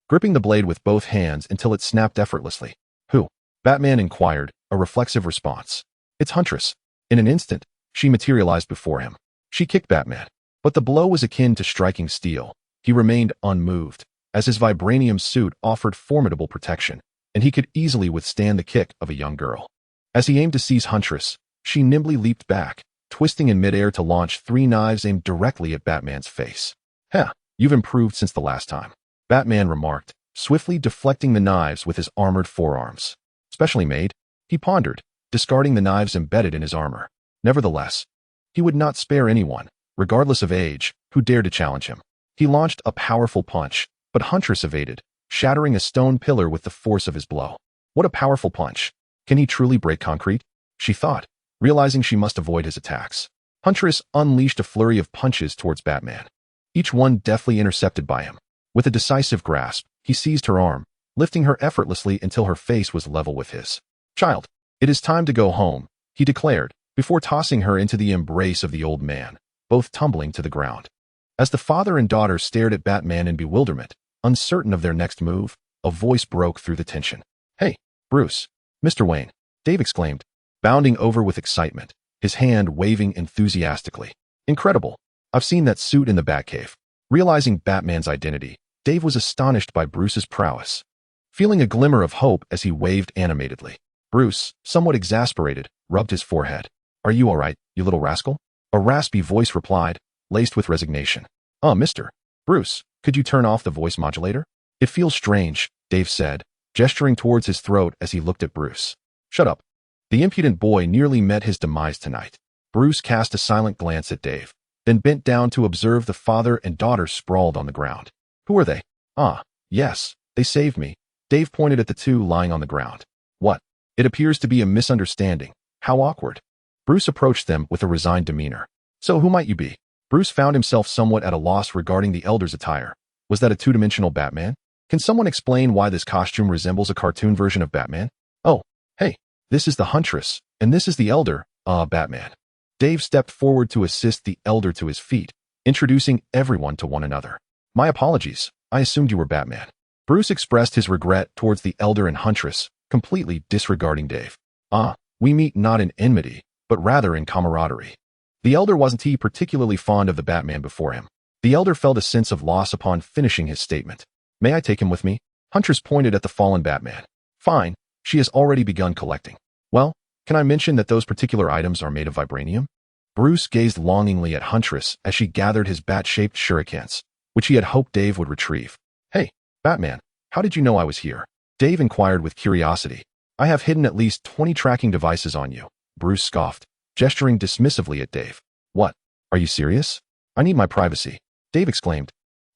gripping the blade with both hands until it snapped effortlessly. Who? Batman inquired, a reflexive response. It's Huntress. In an instant, she materialized before him. She kicked Batman, but the blow was akin to striking steel. He remained unmoved, as his vibranium suit offered formidable protection, and he could easily withstand the kick of a young girl. As he aimed to seize Huntress, she nimbly leaped back, twisting in midair to launch 3 knives aimed directly at Batman's face. Heh, you've improved since the last time, Batman remarked, swiftly deflecting the knives with his armored forearms. Specially made, he pondered, discarding the knives embedded in his armor. Nevertheless, he would not spare anyone, regardless of age, who dared to challenge him. He launched a powerful punch, but Huntress evaded, shattering a stone pillar with the force of his blow. What a powerful punch! Can he truly break concrete? She thought, realizing she must avoid his attacks. Huntress unleashed a flurry of punches towards Batman, each one deftly intercepted by him. With a decisive grasp, he seized her arm, lifting her effortlessly until her face was level with his. Child, it is time to go home, he declared, before tossing her into the embrace of the old man, both tumbling to the ground. As the father and daughter stared at Batman in bewilderment, uncertain of their next move, a voice broke through the tension. Hey, Bruce. Mr. Wayne, Dave exclaimed, bounding over with excitement, his hand waving enthusiastically. Incredible. I've seen that suit in the Batcave. Realizing Batman's identity, Dave was astonished by Bruce's prowess, feeling a glimmer of hope as he waved animatedly. Bruce, somewhat exasperated, rubbed his forehead. Are you all right, you little rascal? A raspy voice replied, laced with resignation. Mr. Bruce, could you turn off the voice modulator? It feels strange, Dave said, gesturing towards his throat as he looked at Bruce. Shut up. The impudent boy nearly met his demise tonight. Bruce cast a silent glance at Dave, then bent down to observe the father and daughter sprawled on the ground. Who are they? Yes, they saved me. Dave pointed at the 2 lying on the ground. What? It appears to be a misunderstanding. How awkward. Bruce approached them with a resigned demeanor. So who might you be? Bruce found himself somewhat at a loss regarding the elder's attire. Was that a 2-dimensional Batman? Can someone explain why this costume resembles a cartoon version of Batman? Oh, hey, this is the Huntress, and this is the elder, Batman. Dave stepped forward to assist the elder to his feet, introducing everyone to one another. My apologies, I assumed you were Batman. Bruce expressed his regret towards the elder and Huntress, completely disregarding Dave. We meet not in enmity, but rather in camaraderie. The elder wasn't he particularly fond of the Batman before him. The elder felt a sense of loss upon finishing his statement. May I take him with me? Huntress pointed at the fallen Batman. Fine, she has already begun collecting. Well, can I mention that those particular items are made of vibranium? Bruce gazed longingly at Huntress as she gathered his bat-shaped shurikens, which he had hoped Dave would retrieve. Hey, Batman, how did you know I was here? Dave inquired with curiosity. I have hidden at least 20 tracking devices on you, Bruce scoffed, gesturing dismissively at Dave. What? Are you serious? I need my privacy, Dave exclaimed,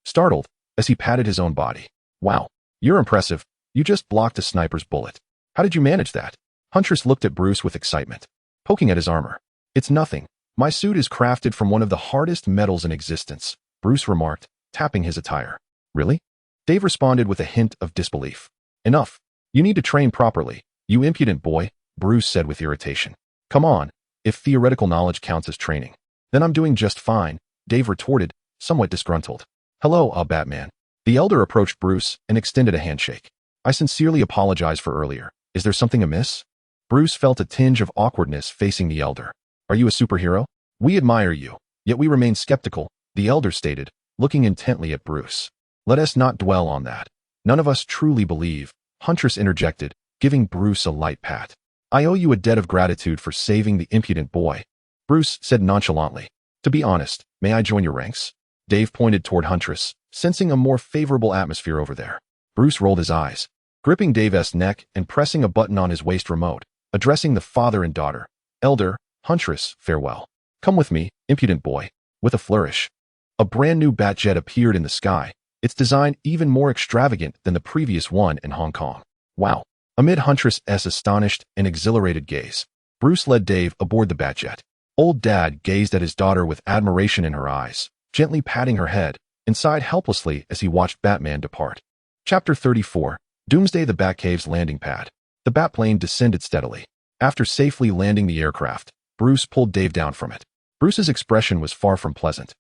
startled, as he patted his own body. Wow, you're impressive. You just blocked a sniper's bullet. How did you manage that? Huntress looked at Bruce with excitement, poking at his armor. It's nothing. My suit is crafted from one of the hardest metals in existence, Bruce remarked, tapping his attire. Really? Dave responded with a hint of disbelief. Enough. You need to train properly, you impudent boy, Bruce said with irritation. Come on, if theoretical knowledge counts as training. Then I'm doing just fine, Dave retorted, somewhat disgruntled. Hello, Batman. The elder approached Bruce and extended a handshake. I sincerely apologize for earlier. Is there something amiss? Bruce felt a tinge of awkwardness facing the elder. Are you a superhero? We admire you, yet we remain skeptical, the elder stated, looking intently at Bruce. Let us not dwell on that. None of us truly believe, Huntress interjected, giving Bruce a light pat. I owe you a debt of gratitude for saving the impudent boy, Bruce said nonchalantly. To be honest, may I join your ranks? Dave pointed toward Huntress, sensing a more favorable atmosphere over there. Bruce rolled his eyes, gripping Dave's neck and pressing a button on his waist remote, addressing the father and daughter. Elder, Huntress, farewell. Come with me, impudent boy. With a flourish, a brand new Batjet appeared in the sky, its design even more extravagant than the previous one in Hong Kong. Wow. Amid Huntress's astonished and exhilarated gaze, Bruce led Dave aboard the Batjet. Old Dad gazed at his daughter with admiration in her eyes, gently patting her head, and sighed helplessly as he watched Batman depart. Chapter 34, Doomsday. The Batcave's landing pad. The Batplane descended steadily. After safely landing the aircraft, Bruce pulled Dave down from it. Bruce's expression was far from pleasant,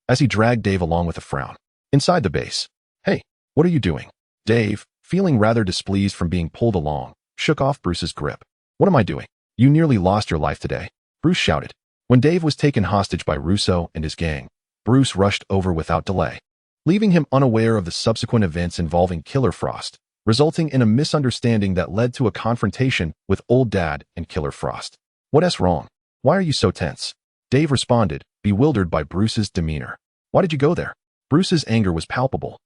as he dragged Dave along with a frown. Inside the base. Hey, what are you doing? Dave, feeling rather displeased from being pulled along, shook off Bruce's grip. What am I doing? You nearly lost your life today, Bruce shouted. When Dave was taken hostage by Russo and his gang, Bruce rushed over without delay, leaving him unaware of the subsequent events involving Killer Frost, resulting in a misunderstanding that led to a confrontation with Old Dad and Killer Frost. What's wrong? Why are you so tense? Dave responded, bewildered by Bruce's demeanor. Why did you go there? Bruce's anger was palpable.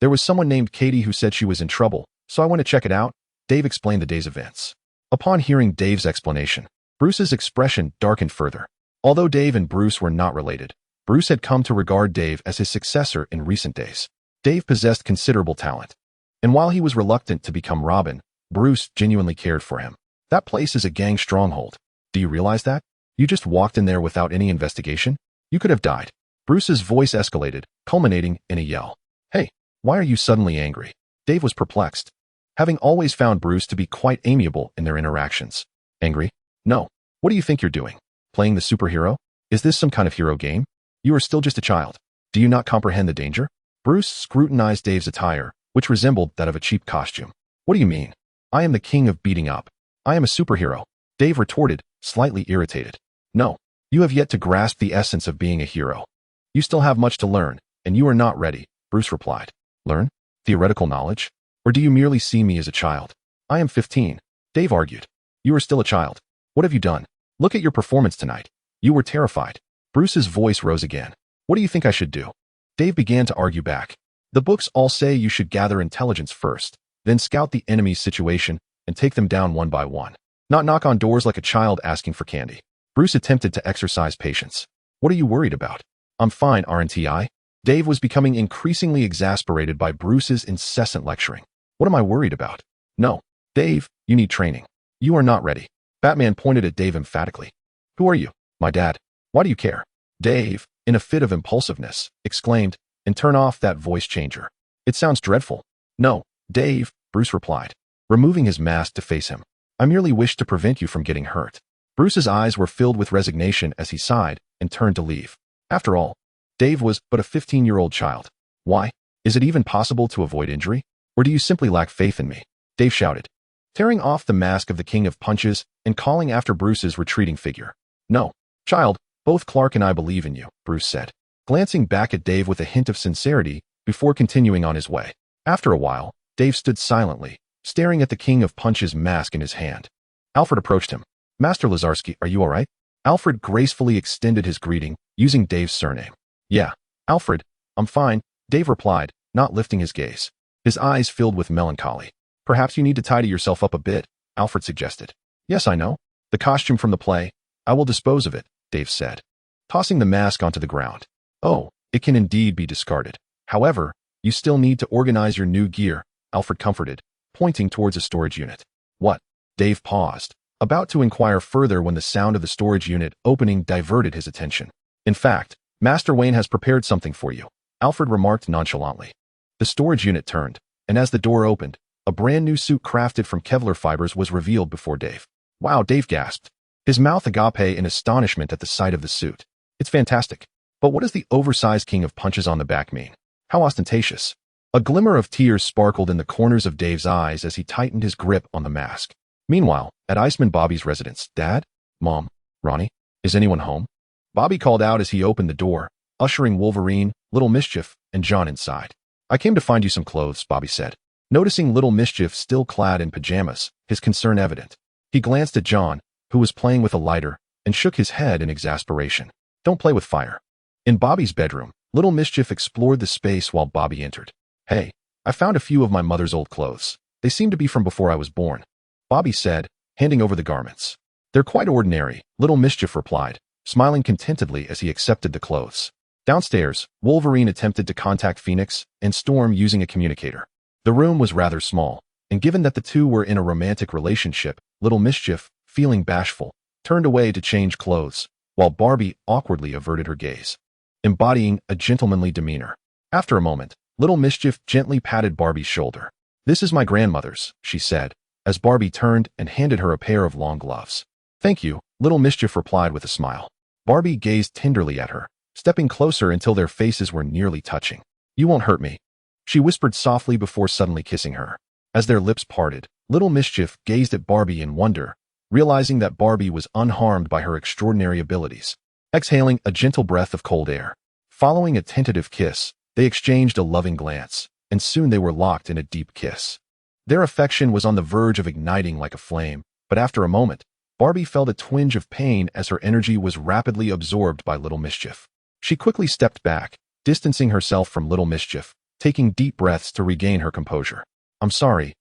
There was someone named Katie who said she was in trouble, so I went to check it out, Dave explained the day's events. Upon hearing Dave's explanation, Bruce's expression darkened further. Although Dave and Bruce were not related, Bruce had come to regard Dave as his successor in recent days. Dave possessed considerable talent, and while he was reluctant to become Robin, Bruce genuinely cared for him. That place is a gang stronghold. Do you realize that? You just walked in there without any investigation? You could have died. Bruce's voice escalated, culminating in a yell. Hey, why are you suddenly angry? Dave was perplexed, having always found Bruce to be quite amiable in their interactions. Angry? No. What do you think you're doing? Playing the superhero? Is this some kind of hero game? You are still just a child. Do you not comprehend the danger? Bruce scrutinized Dave's attire, which resembled that of a cheap costume. What do you mean? I am the king of beating up. I am a superhero, Dave retorted, slightly irritated. No, you have yet to grasp the essence of being a hero. You still have much to learn, and you are not ready, Bruce replied. Learn? Theoretical knowledge? Or do you merely see me as a child? I am 15, Dave argued. You are still a child. What have you done? Look at your performance tonight. You were terrified. Bruce's voice rose again. What do you think I should do? Dave began to argue back. The books all say you should gather intelligence first, then scout the enemy's situation and take them down one by one. Not knock on doors like a child asking for candy. Bruce attempted to exercise patience. What are you worried about? I'm fine, aren't I? Dave was becoming increasingly exasperated by Bruce's incessant lecturing. What am I worried about? No, Dave, you need training. You are not ready. Batman pointed at Dave emphatically. Who are you? My dad. Why do you care? Dave, in a fit of impulsiveness, exclaimed, and turn off that voice changer. It sounds dreadful. No, Dave, Bruce replied, removing his mask to face him. I merely wish to prevent you from getting hurt. Bruce's eyes were filled with resignation as he sighed and turned to leave. After all, Dave was but a 15-year-old child. Why? Is it even possible to avoid injury? Or do you simply lack faith in me? Dave shouted, tearing off the mask of the King of Punches and calling after Bruce's retreating figure. No, child, both Clark and I believe in you, Bruce said, glancing back at Dave with a hint of sincerity before continuing on his way. After a while, Dave stood silently, staring at the King of Punch's mask in his hand. Alfred approached him. Master Lazarski, are you all right? Alfred gracefully extended his greeting, using Dave's surname. Yeah, Alfred, I'm fine, Dave replied, not lifting his gaze. His eyes filled with melancholy. Perhaps you need to tidy yourself up a bit, Alfred suggested. Yes, I know. The costume from the play. I will dispose of it, Dave said, tossing the mask onto the ground. Oh, it can indeed be discarded. However, you still need to organize your new gear, Alfred comforted, pointing towards a storage unit. What? Dave paused, about to inquire further when the sound of the storage unit opening diverted his attention. In fact, Master Wayne has prepared something for you, Alfred remarked nonchalantly. The storage unit turned, and as the door opened, a brand new suit crafted from Kevlar fibers was revealed before Dave. Wow, Dave gasped, his mouth agape in astonishment at the sight of the suit. It's fantastic. But what does the oversized King of Punches on the back mean? How ostentatious. A glimmer of tears sparkled in the corners of Dave's eyes as he tightened his grip on the mask. Meanwhile, at Iceman Bobby's residence, Dad? Mom? Ronnie? Is anyone home? Bobby called out as he opened the door, ushering Wolverine, Little Mischief, and John inside. I came to find you some clothes, Bobby said. Noticing Little Mischief still clad in pajamas, his concern evident. He glanced at John, who was playing with a lighter, and shook his head in exasperation. Don't play with fire. In Bobby's bedroom, Little Mischief explored the space while Bobby entered. Hey, I found a few of my mother's old clothes. They seem to be from before I was born, Bobby said, handing over the garments. They're quite ordinary, Little Mischief replied, smiling contentedly as he accepted the clothes. Downstairs, Wolverine attempted to contact Phoenix and Storm using a communicator. The room was rather small, and given that the two were in a romantic relationship, Little Mischief, feeling bashful, turned away to change clothes, while Barbie awkwardly averted her gaze, embodying a gentlemanly demeanor. After a moment, Little Mischief gently patted Barbie's shoulder. This is my grandmother's, she said, as Barbie turned and handed her a pair of long gloves. Thank you, Little Mischief replied with a smile. Barbie gazed tenderly at her, stepping closer until their faces were nearly touching. You won't hurt me, she whispered softly before suddenly kissing her. As their lips parted, Little Mischief gazed at Barbie in wonder, realizing that Barbie was unharmed by her extraordinary abilities. Exhaling a gentle breath of cold air. Following a tentative kiss, they exchanged a loving glance, and soon they were locked in a deep kiss. Their affection was on the verge of igniting like a flame, but after a moment, Barbie felt a twinge of pain as her energy was rapidly absorbed by Little Mischief. She quickly stepped back, distancing herself from Little Mischief, taking deep breaths to regain her composure. I'm sorry,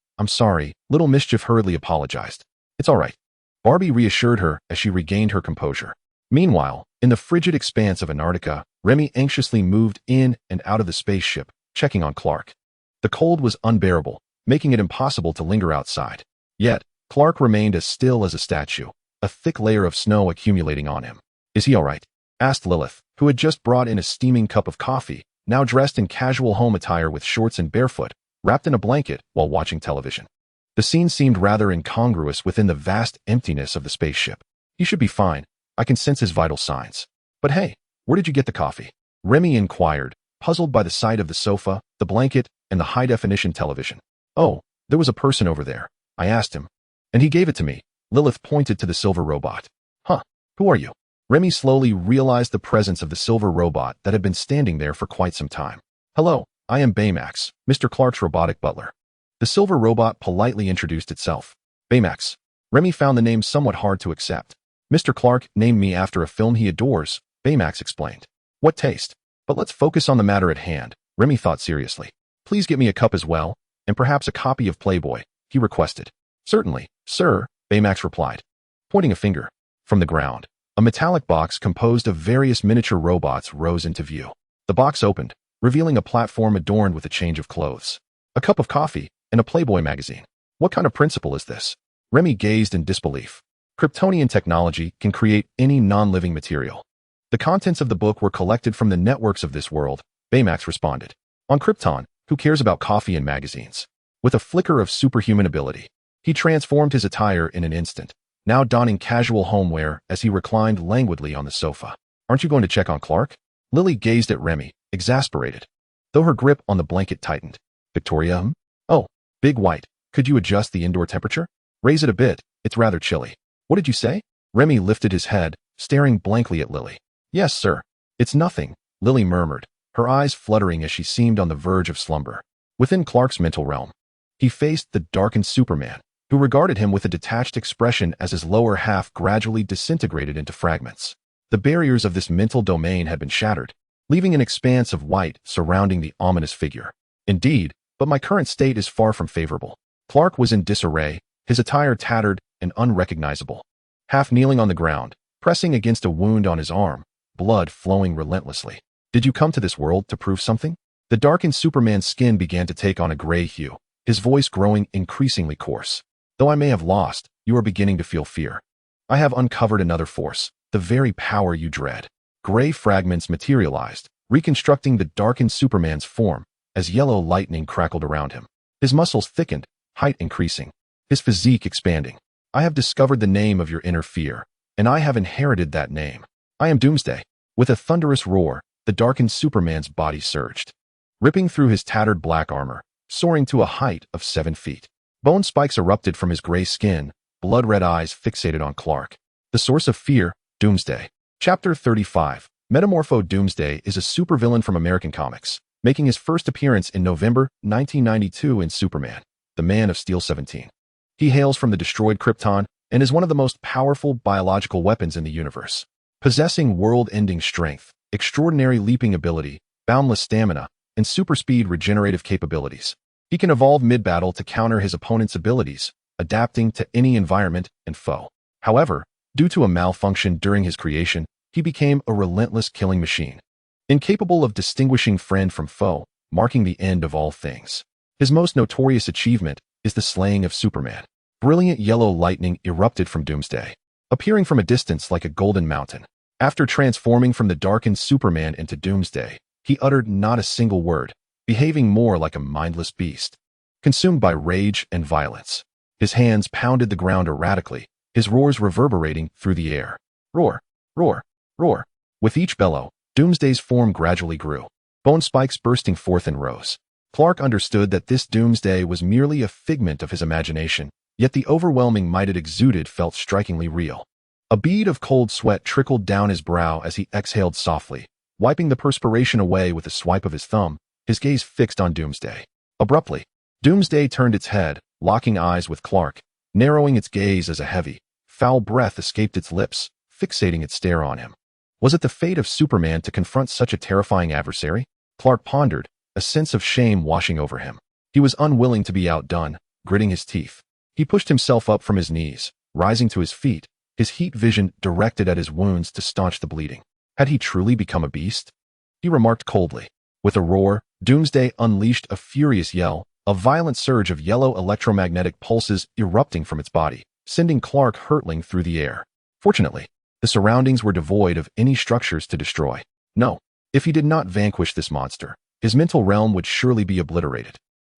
Little Mischief hurriedly apologized. It's all right, Barbie reassured her as she regained her composure. Meanwhile, in the frigid expanse of Antarctica, Remy anxiously moved in and out of the spaceship, checking on Clark. The cold was unbearable, making it impossible to linger outside. Yet, Clark remained as still as a statue, a thick layer of snow accumulating on him. Is he all right? Asked Lilith, who had just brought in a steaming cup of coffee, now dressed in casual home attire with shorts and barefoot, wrapped in a blanket while watching television. The scene seemed rather incongruous within the vast emptiness of the spaceship. He should be fine. I can sense his vital signs. But hey, where did you get the coffee? Remy inquired, puzzled by the sight of the sofa, the blanket, and the high-definition television. Oh, there was a person over there. I asked him. And he gave it to me. Lilith pointed to the silver robot. Huh, who are you? Remy slowly realized the presence of the silver robot that had been standing there for quite some time. Hello, I am Baymax, Mr. Clark's robotic butler. The silver robot politely introduced itself. Baymax. Remy found the name somewhat hard to accept. Mr. Clark named me after a film he adores, Baymax explained. What taste? But let's focus on the matter at hand, Remy thought seriously. Please get me a cup as well, and perhaps a copy of Playboy, he requested. Certainly, sir, Baymax replied, pointing a finger. From the ground, a metallic box composed of various miniature robots rose into view. The box opened, revealing a platform adorned with a change of clothes, a cup of coffee, and a Playboy magazine. What kind of principle is this? Remy gazed in disbelief. Kryptonian technology can create any non-living material. The contents of the book were collected from the networks of this world, Baymax responded. On Krypton, who cares about coffee and magazines? With a flicker of superhuman ability, he transformed his attire in an instant, now donning casual homewear as he reclined languidly on the sofa. Aren't you going to check on Clark? Lily gazed at Remy, exasperated, though her grip on the blanket tightened. Victoria, Oh, Big White, could you adjust the indoor temperature? Raise it a bit, it's rather chilly. What did you say? Remy lifted his head, staring blankly at Lily. Yes, sir. It's nothing, Lily murmured, her eyes fluttering as she seemed on the verge of slumber. Within Clark's mental realm, He faced the darkened Superman, who regarded him with a detached expression as his lower half gradually disintegrated into fragments. The barriers of this mental domain had been shattered, leaving an expanse of white surrounding the ominous figure. Indeed, but my current state is far from favorable. Clark was in disarray, his attire tattered and unrecognizable. Half kneeling on the ground, pressing against a wound on his arm, blood flowing relentlessly. Did you come to this world to prove something? The darkened Superman's skin began to take on a gray hue, his voice growing increasingly coarse. Though I may have lost, you are beginning to feel fear. I have uncovered another force, the very power you dread. Gray fragments materialized, reconstructing the darkened Superman's form as yellow lightning crackled around him. His muscles thickened, height increasing, his physique expanding. I have discovered the name of your inner fear, and I have inherited that name. I am Doomsday. With a thunderous roar, the darkened Superman's body surged, ripping through his tattered black armor, soaring to a height of 7 feet. Bone spikes erupted from his gray skin, blood-red eyes fixated on Clark. The source of fear, Doomsday. Chapter 35. Metamorpho Doomsday is a supervillain from American comics, making his first appearance in November 1992 in Superman, the Man of Steel 17. He hails from the destroyed Krypton and is one of the most powerful biological weapons in the universe. Possessing world-ending strength, extraordinary leaping ability, boundless stamina, and super-speed regenerative capabilities, he can evolve mid-battle to counter his opponent's abilities, adapting to any environment and foe. However, due to a malfunction during his creation, he became a relentless killing machine, incapable of distinguishing friend from foe, marking the end of all things. His most notorious achievement is the slaying of Superman. Brilliant yellow lightning erupted from Doomsday, appearing from a distance like a golden mountain. After transforming from the darkened Superman into Doomsday, he uttered not a single word, behaving more like a mindless beast, consumed by rage and violence. His hands pounded the ground erratically, his roars reverberating through the air. Roar, roar, roar. With each bellow, Doomsday's form gradually grew, bone spikes bursting forth in rows. Clark understood that this Doomsday was merely a figment of his imagination, yet the overwhelming might it exuded felt strikingly real. A bead of cold sweat trickled down his brow as he exhaled softly, wiping the perspiration away with a swipe of his thumb, his gaze fixed on Doomsday. Abruptly, Doomsday turned its head, locking eyes with Clark, narrowing its gaze as a heavy, foul breath escaped its lips, fixating its stare on him. Was it the fate of Superman to confront such a terrifying adversary? Clark pondered, a sense of shame washing over him. He was unwilling to be outdone, gritting his teeth. He pushed himself up from his knees, rising to his feet, his heat vision directed at his wounds to staunch the bleeding. Had he truly become a beast? He remarked coldly. With a roar, Doomsday unleashed a furious yell, a violent surge of yellow electromagnetic pulses erupting from its body, sending Clark hurtling through the air. Fortunately, the surroundings were devoid of any structures to destroy. No, if he did not vanquish this monster, his mental realm would surely be obliterated,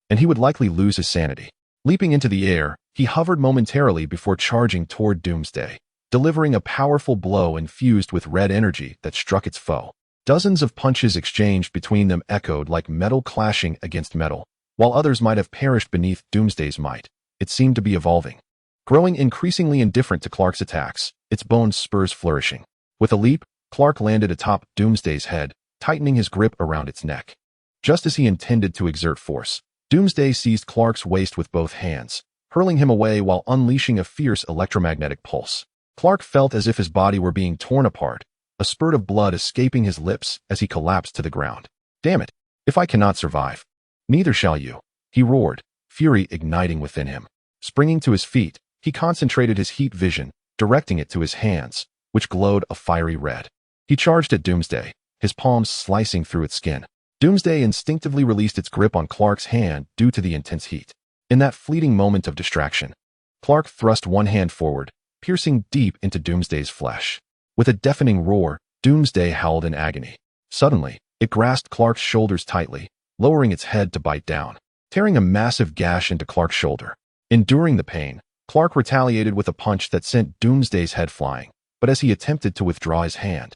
and he would likely lose his sanity. Leaping into the air, he hovered momentarily before charging toward Doomsday, delivering a powerful blow infused with red energy that struck its foe. Dozens of punches exchanged between them echoed like metal clashing against metal. While others might have perished beneath Doomsday's might, it seemed to be evolving, growing increasingly indifferent to Clark's attacks, its bone spurs flourishing. With a leap, Clark landed atop Doomsday's head, tightening his grip around its neck. Just as he intended to exert force, Doomsday seized Clark's waist with both hands, hurling him away while unleashing a fierce electromagnetic pulse. Clark felt as if his body were being torn apart, a spurt of blood escaping his lips as he collapsed to the ground. Damn it! If I cannot survive, neither shall you, he roared, fury igniting within him. Springing to his feet, he concentrated his heat vision, directing it to his hands, which glowed a fiery red. He charged at Doomsday, his palms slicing through its skin. Doomsday instinctively released its grip on Clark's hand due to the intense heat. In that fleeting moment of distraction, Clark thrust one hand forward, piercing deep into Doomsday's flesh. With a deafening roar, Doomsday howled in agony. Suddenly, it grasped Clark's shoulders tightly, lowering its head to bite down, tearing a massive gash into Clark's shoulder. Enduring the pain, Clark retaliated with a punch that sent Doomsday's head flying, but as he attempted to withdraw his hand,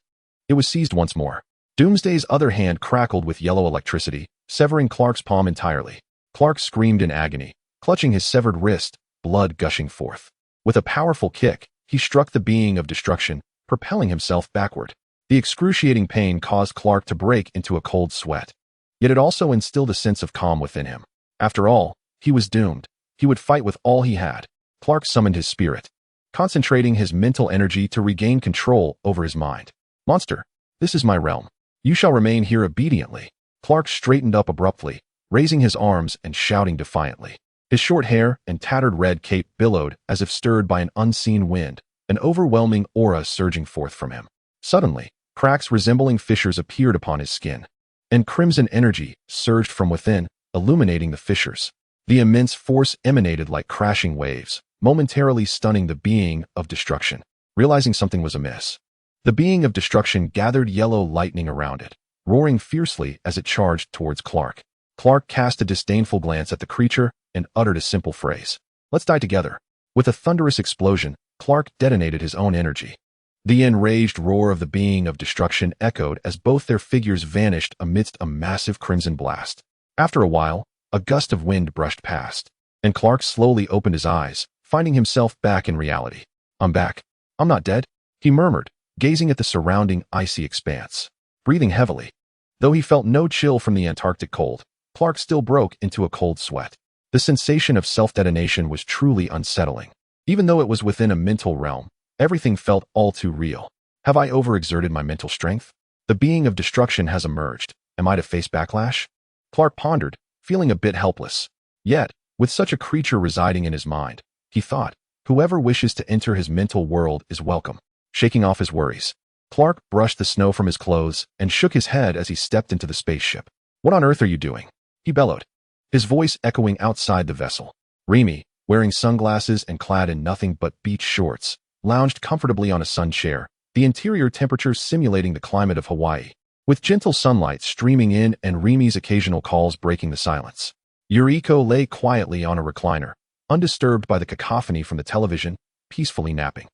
it was seized once more. Doomsday's other hand crackled with yellow electricity, severing Clark's palm entirely. Clark screamed in agony, clutching his severed wrist, blood gushing forth. With a powerful kick, he struck the being of destruction, propelling himself backward. The excruciating pain caused Clark to break into a cold sweat. Yet it also instilled a sense of calm within him. After all, He was doomed. He would fight with all he had. Clark summoned his spirit, concentrating his mental energy to regain control over his mind. Monster, this is my realm. You shall remain here obediently. Clark straightened up abruptly, raising his arms and shouting defiantly. His short hair and tattered red cape billowed as if stirred by an unseen wind, an overwhelming aura surging forth from him. Suddenly, cracks resembling fissures appeared upon his skin, and crimson energy surged from within, illuminating the fissures. The immense force emanated like crashing waves, momentarily stunning the being of destruction. Realizing something was amiss, the being of destruction gathered yellow lightning around it, roaring fiercely as it charged towards Clark. Clark cast a disdainful glance at the creature and uttered a simple phrase. Let's die together. With a thunderous explosion, Clark detonated his own energy. The enraged roar of the being of destruction echoed as both their figures vanished amidst a massive crimson blast. After a while, a gust of wind brushed past, and Clark slowly opened his eyes, finding himself back in reality. I'm back. I'm not dead, he murmured, gazing at the surrounding icy expanse. Breathing heavily. Though he felt no chill from the Antarctic cold, Clark still broke into a cold sweat. The sensation of self-detonation was truly unsettling. Even though it was within a mental realm, everything felt all too real. Have I overexerted my mental strength? The being of destruction has emerged. Am I to face backlash? Clark pondered, feeling a bit helpless. Yet, with such a creature residing in his mind, he thought, whoever wishes to enter his mental world is welcome. Shaking off his worries, Clark brushed the snow from his clothes and shook his head as he stepped into the spaceship. What on earth are you doing? He bellowed, his voice echoing outside the vessel. Remy, wearing sunglasses and clad in nothing but beach shorts, lounged comfortably on a sun chair, the interior temperature simulating the climate of Hawaii, with gentle sunlight streaming in and Remy's occasional calls breaking the silence. Yuriko lay quietly on a recliner, undisturbed by the cacophony from the television, peacefully napping.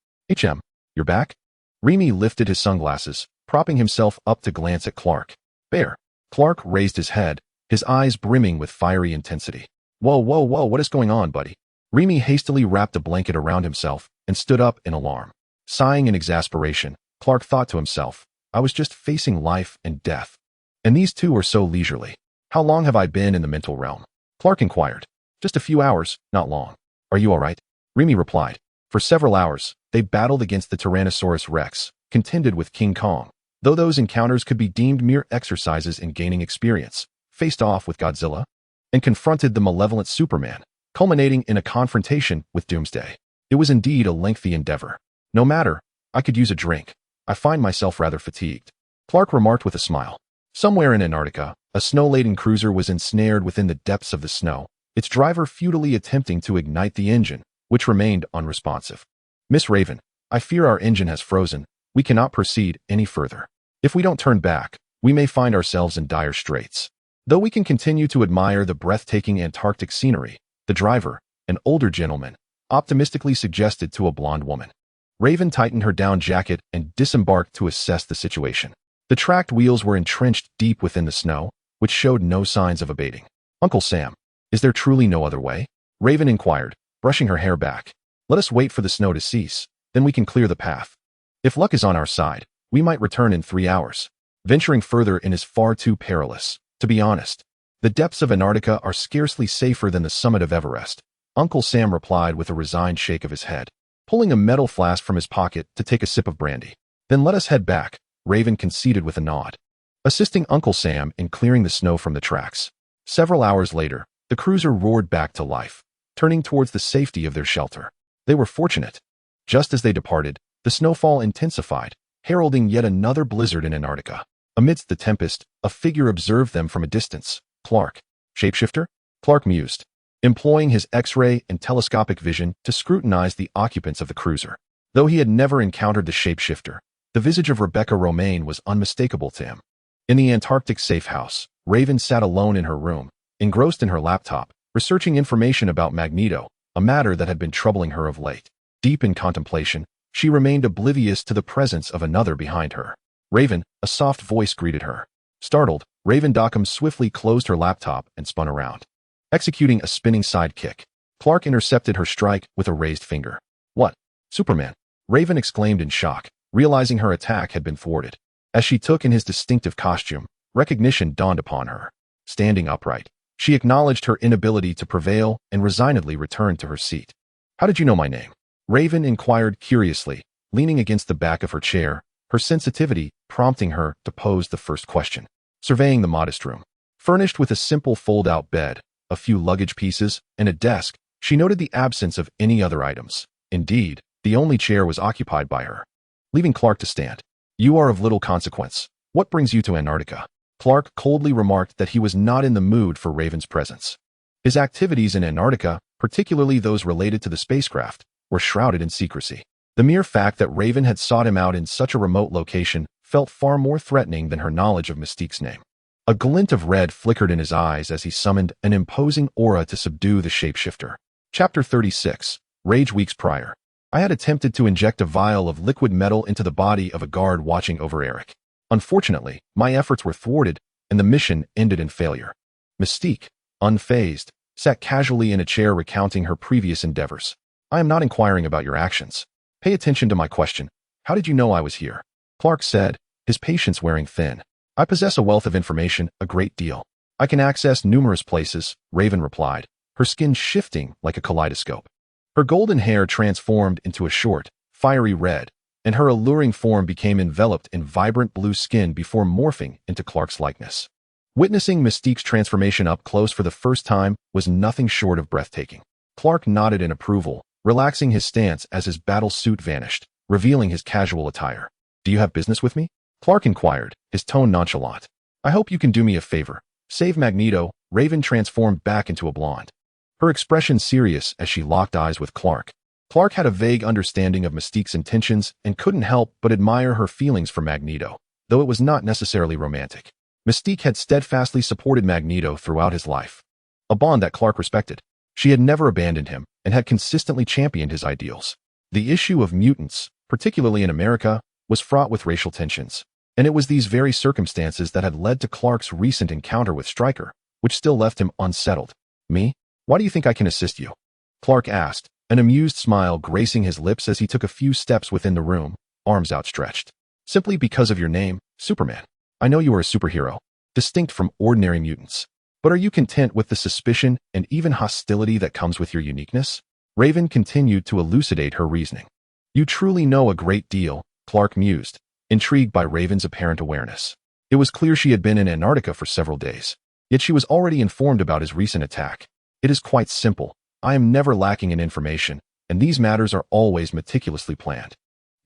You're back? Remy lifted his sunglasses, propping himself up to glance at Clark. Bear. Clark raised his head, his eyes brimming with fiery intensity. Whoa, what is going on, buddy? Remy hastily wrapped a blanket around himself and stood up in alarm. Sighing in exasperation, Clark thought to himself, I was just facing life and death. And these two are so leisurely. How long have I been in the mental realm? Clark inquired. Just a few hours, not long. Are you all right? Remy replied. For several hours, they battled against the Tyrannosaurus Rex, contended with King Kong, though those encounters could be deemed mere exercises in gaining experience, faced off with Godzilla, and confronted the malevolent Superman, culminating in a confrontation with Doomsday. It was indeed a lengthy endeavor. No matter, I could use a drink. I find myself rather fatigued. Clark remarked with a smile. Somewhere in Antarctica, a snow-laden cruiser was ensnared within the depths of the snow, its driver futilely attempting to ignite the engine, which remained unresponsive. Miss Raven, I fear our engine has frozen. We cannot proceed any further. If we don't turn back, we may find ourselves in dire straits. Though we can continue to admire the breathtaking Antarctic scenery, the driver, an older gentleman, optimistically suggested to a blonde woman. Raven tightened her down jacket and disembarked to assess the situation. The tracked wheels were entrenched deep within the snow, which showed no signs of abating. Uncle Sam, is there truly no other way? Raven inquired, brushing her hair back. Let us wait for the snow to cease, then we can clear the path. If luck is on our side, we might return in 3 hours. Venturing further in is far too perilous. To be honest, the depths of Antarctica are scarcely safer than the summit of Everest. Uncle Sam replied with a resigned shake of his head, pulling a metal flask from his pocket to take a sip of brandy. Then let us head back, Raven conceded with a nod, assisting Uncle Sam in clearing the snow from the tracks. Several hours later, the cruiser roared back to life, turning towards the safety of their shelter. They were fortunate. Just as they departed, the snowfall intensified, heralding yet another blizzard in Antarctica. Amidst the tempest, a figure observed them from a distance. Clark. Shapeshifter? Clark mused, employing his X-ray and telescopic vision to scrutinize the occupants of the cruiser. Though he had never encountered the shapeshifter, the visage of Rebecca Romaine was unmistakable to him. In the Antarctic safe house, Raven sat alone in her room, engrossed in her laptop, researching information about Magneto, a matter that had been troubling her of late. Deep in contemplation, she remained oblivious to the presence of another behind her. Raven, a soft voice greeted her. Startled, Raven Dockham swiftly closed her laptop and spun around, executing a spinning side kick. Clark intercepted her strike with a raised finger. What? Superman? Raven exclaimed in shock, realizing her attack had been thwarted. As she took in his distinctive costume, recognition dawned upon her. Standing upright, She acknowledged her inability to prevail and resignedly returned to her seat. "How did you know my name?" Raven inquired curiously, leaning against the back of her chair, her sensitivity prompting her to pose the first question. Surveying the modest room, furnished with a simple fold-out bed, a few luggage pieces, and a desk, she noted the absence of any other items. Indeed, the only chair was occupied by her. Leaving Clark to stand. "You are of little consequence. What brings you to Antarctica?" Clark coldly remarked that he was not in the mood for Raven's presence. His activities in Antarctica, particularly those related to the spacecraft, were shrouded in secrecy. The mere fact that Raven had sought him out in such a remote location felt far more threatening than her knowledge of Mystique's name. A glint of red flickered in his eyes as he summoned an imposing aura to subdue the shapeshifter. Chapter 36. Rage. Weeks prior, I had attempted to inject a vial of liquid metal into the body of a guard watching over Eric. Unfortunately, my efforts were thwarted, and the mission ended in failure. Mystique, unfazed, sat casually in a chair recounting her previous endeavors. "I am not inquiring about your actions. Pay attention to my question. How did you know I was here?" Clark said, his patience wearing thin. "I possess a wealth of information, a great deal. I can access numerous places," Raven replied, her skin shifting like a kaleidoscope. Her golden hair transformed into a short, fiery red, and her alluring form became enveloped in vibrant blue skin before morphing into Clark's likeness. Witnessing Mystique's transformation up close for the first time was nothing short of breathtaking. Clark nodded in approval, relaxing his stance as his battle suit vanished, revealing his casual attire. "Do you have business with me?" Clark inquired, his tone nonchalant. "I hope you can do me a favor. Save Magneto." Raven transformed back into a blonde, her expression serious as she locked eyes with Clark. Clark had a vague understanding of Mystique's intentions and couldn't help but admire her feelings for Magneto, though it was not necessarily romantic. Mystique had steadfastly supported Magneto throughout his life, a bond that Clark respected. She had never abandoned him and had consistently championed his ideals. The issue of mutants, particularly in America, was fraught with racial tensions, and it was these very circumstances that had led to Clark's recent encounter with Stryker, which still left him unsettled. "Me? Why do you think I can assist you?" Clark asked, an amused smile gracing his lips as he took a few steps within the room, arms outstretched. "Simply because of your name, Superman. I know you are a superhero, distinct from ordinary mutants. But are you content with the suspicion and even hostility that comes with your uniqueness?" Raven continued to elucidate her reasoning. "You truly know a great deal," Clark mused, intrigued by Raven's apparent awareness. It was clear she had been in Antarctica for several days, yet she was already informed about his recent attack. "It is quite simple. I am never lacking in information, and these matters are always meticulously planned.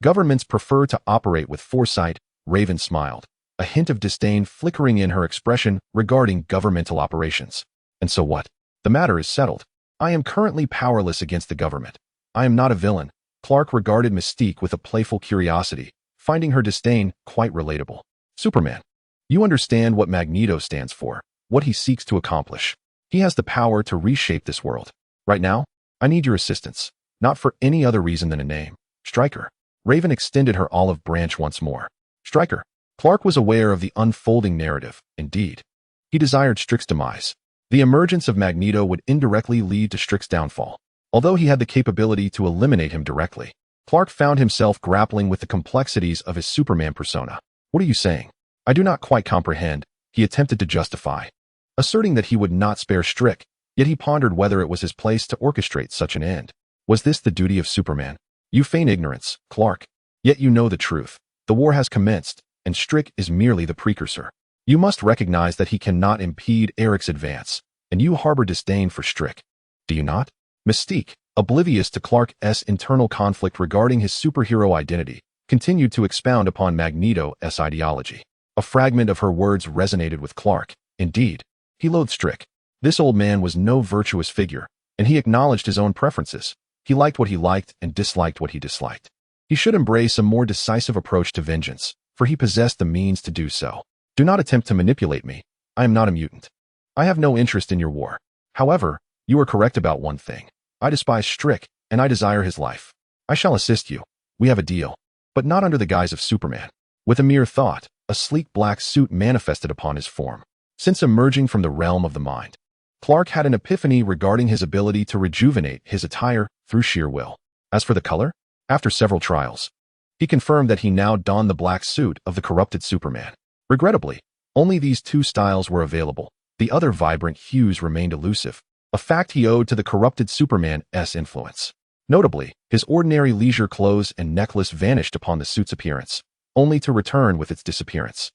Governments prefer to operate with foresight." Raven smiled, a hint of disdain flickering in her expression regarding governmental operations. "And so what? The matter is settled. I am currently powerless against the government. I am not a villain." Clark regarded Mystique with a playful curiosity, finding her disdain quite relatable. "Superman, you understand what Magneto stands for, what he seeks to accomplish. He has the power to reshape this world. Right now, I need your assistance, not for any other reason than a name. Stryker." Raven extended her olive branch once more. "Stryker." Clark was aware of the unfolding narrative. Indeed, he desired Strick's demise. The emergence of Magneto would indirectly lead to Strick's downfall. Although he had the capability to eliminate him directly, Clark found himself grappling with the complexities of his Superman persona. "What are you saying? I do not quite comprehend," he attempted to justify, asserting that he would not spare Strick, yet he pondered whether it was his place to orchestrate such an end. Was this the duty of Superman? "You feign ignorance, Clark. Yet you know the truth. The war has commenced, and Strick is merely the precursor. You must recognize that he cannot impede Eric's advance, and you harbor disdain for Strick. Do you not?" Mystique, oblivious to Clark's internal conflict regarding his superhero identity, continued to expound upon Magneto's ideology. A fragment of her words resonated with Clark. Indeed, he loathed Strick. This old man was no virtuous figure, and he acknowledged his own preferences. He liked what he liked and disliked what he disliked. He should embrace a more decisive approach to vengeance, for he possessed the means to do so. "Do not attempt to manipulate me. I am not a mutant. I have no interest in your war. However, you are correct about one thing. I despise Strick, and I desire his life. I shall assist you. We have a deal. But not under the guise of Superman." With a mere thought, a sleek black suit manifested upon his form. Since emerging from the realm of the mind, Clark had an epiphany regarding his ability to rejuvenate his attire through sheer will. As for the color, after several trials, he confirmed that he now donned the black suit of the corrupted Superman. Regrettably, only these two styles were available, The other vibrant hues remained elusive, a fact he owed to the corrupted Superman's influence. Notably, his ordinary leisure clothes and necklace vanished upon the suit's appearance, only to return with its disappearance,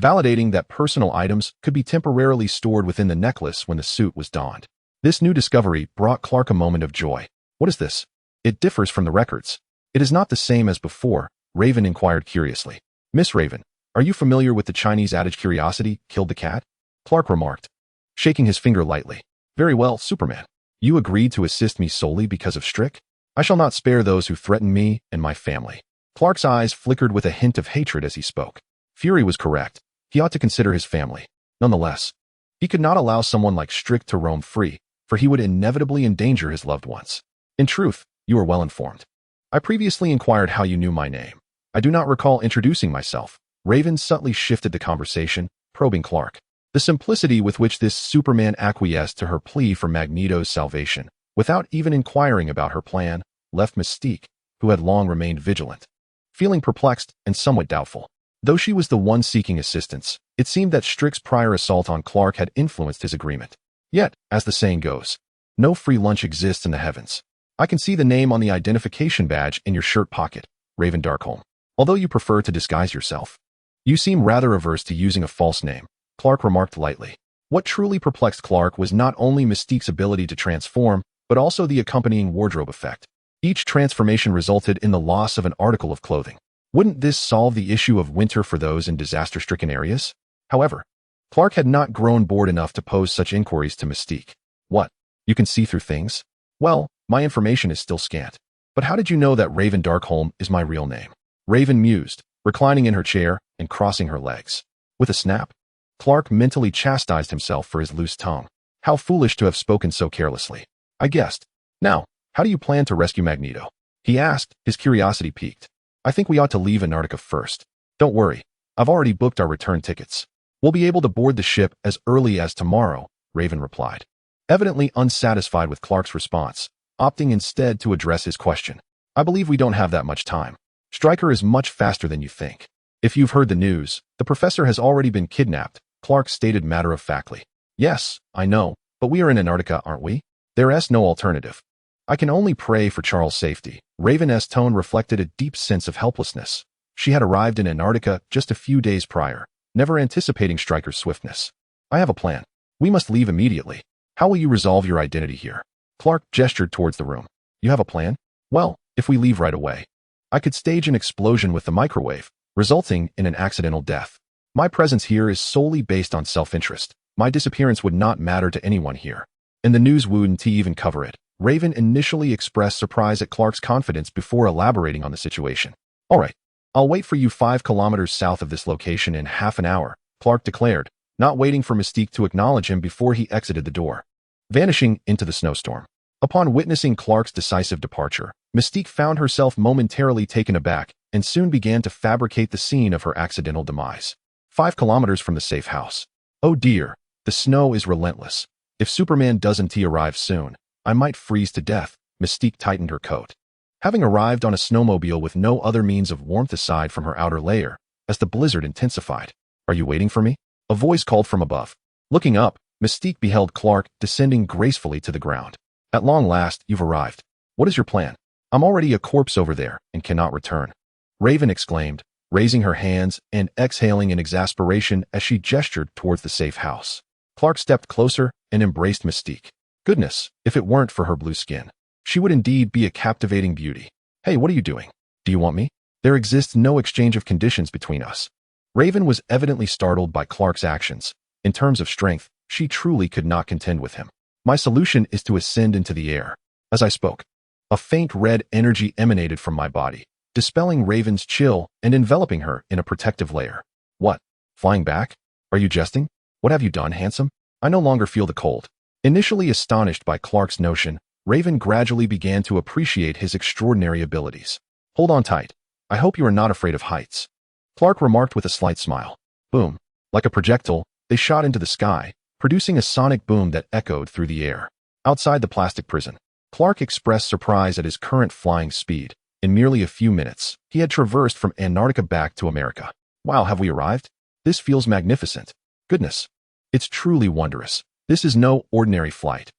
validating that personal items could be temporarily stored within the necklace when the suit was donned. This new discovery brought Clark a moment of joy. What is this? It differs from the records. It is not the same as before, Raven inquired curiously. Miss Raven, are you familiar with the Chinese adage curiosity killed the cat? Clark remarked, shaking his finger lightly. Very well, Superman. You agreed to assist me solely because of Strick? I shall not spare those who threaten me and my family. Clark's eyes flickered with a hint of hatred as he spoke. Fury was correct. He ought to consider his family. Nonetheless, he could not allow someone like Strick to roam free, for he would inevitably endanger his loved ones. In truth, you are well informed. I previously inquired how you knew my name. I do not recall introducing myself. Raven subtly shifted the conversation, probing Clark. The simplicity with which this Superman acquiesced to her plea for Magneto's salvation, without even inquiring about her plan, left Mystique, who had long remained vigilant, feeling perplexed and somewhat doubtful. Though she was the one seeking assistance, it seemed that Strick's prior assault on Clark had influenced his agreement. Yet, as the saying goes, no free lunch exists in the heavens. I can see the name on the identification badge in your shirt pocket, Raven Darkholme. Although you prefer to disguise yourself, you seem rather averse to using a false name, Clark remarked lightly. What truly perplexed Clark was not only Mystique's ability to transform, but also the accompanying wardrobe effect. Each transformation resulted in the loss of an article of clothing. Wouldn't this solve the issue of winter for those in disaster-stricken areas? However, Clark had not grown bored enough to pose such inquiries to Mystique. What? You can see through things? Well, my information is still scant. But how did you know that Raven Darkholme is my real name? Raven mused, reclining in her chair and crossing her legs. With a snap, Clark mentally chastised himself for his loose tongue. How foolish to have spoken so carelessly. I guessed. Now, how do you plan to rescue Magneto? He asked, his curiosity piqued. I think we ought to leave Antarctica first. Don't worry, I've already booked our return tickets. We'll be able to board the ship as early as tomorrow, Raven replied, evidently unsatisfied with Clark's response, opting instead to address his question. I believe we don't have that much time. Stryker is much faster than you think. If you've heard the news, the professor has already been kidnapped, Clark stated matter-of-factly. Yes, I know, but we are in Antarctica, aren't we? There's no alternative. I can only pray for Charles' safety. Raven's tone reflected a deep sense of helplessness. She had arrived in Antarctica just a few days prior, never anticipating Stryker's swiftness. I have a plan. We must leave immediately. How will you resolve your identity here? Clark gestured towards the room. You have a plan? Well, if we leave right away, I could stage an explosion with the microwave, resulting in an accidental death. My presence here is solely based on self-interest. My disappearance would not matter to anyone here. And the news wouldn't even cover it. Raven initially expressed surprise at Clark's confidence before elaborating on the situation. All right, I'll wait for you 5 kilometers south of this location in half an hour, Clark declared, not waiting for Mystique to acknowledge him before he exited the door, vanishing into the snowstorm. Upon witnessing Clark's decisive departure, Mystique found herself momentarily taken aback and soon began to fabricate the scene of her accidental demise. 5 kilometers from the safe house. Oh dear, the snow is relentless. If Superman doesn't arrive soon, I might freeze to death. Mystique tightened her coat. Having arrived on a snowmobile with no other means of warmth aside from her outer layer, as the blizzard intensified. Are you waiting for me? A voice called from above. Looking up, Mystique beheld Clark descending gracefully to the ground. At long last, you've arrived. What is your plan? I'm already a corpse over there and cannot return. Raven exclaimed, raising her hands and exhaling in exasperation as she gestured towards the safe house. Clark stepped closer and embraced Mystique. Goodness, if it weren't for her blue skin, she would indeed be a captivating beauty. Hey, what are you doing? Do you want me? There exists no exchange of conditions between us. Raven was evidently startled by Clark's actions. In terms of strength, she truly could not contend with him. My solution is to ascend into the air. As I spoke, a faint red energy emanated from my body, dispelling Raven's chill and enveloping her in a protective layer. What? Flying back? Are you jesting? What have you done, handsome? I no longer feel the cold. Initially astonished by Clark's notion, Raven gradually began to appreciate his extraordinary abilities. Hold on tight. I hope you are not afraid of heights. Clark remarked with a slight smile. Boom. Like a projectile, they shot into the sky, producing a sonic boom that echoed through the air. Outside the plastic prison, Clark expressed surprise at his current flying speed. In merely a few minutes, he had traversed from Antarctica back to America. Wow, have we arrived? This feels magnificent. Goodness. It's truly wondrous. This is no ordinary flight.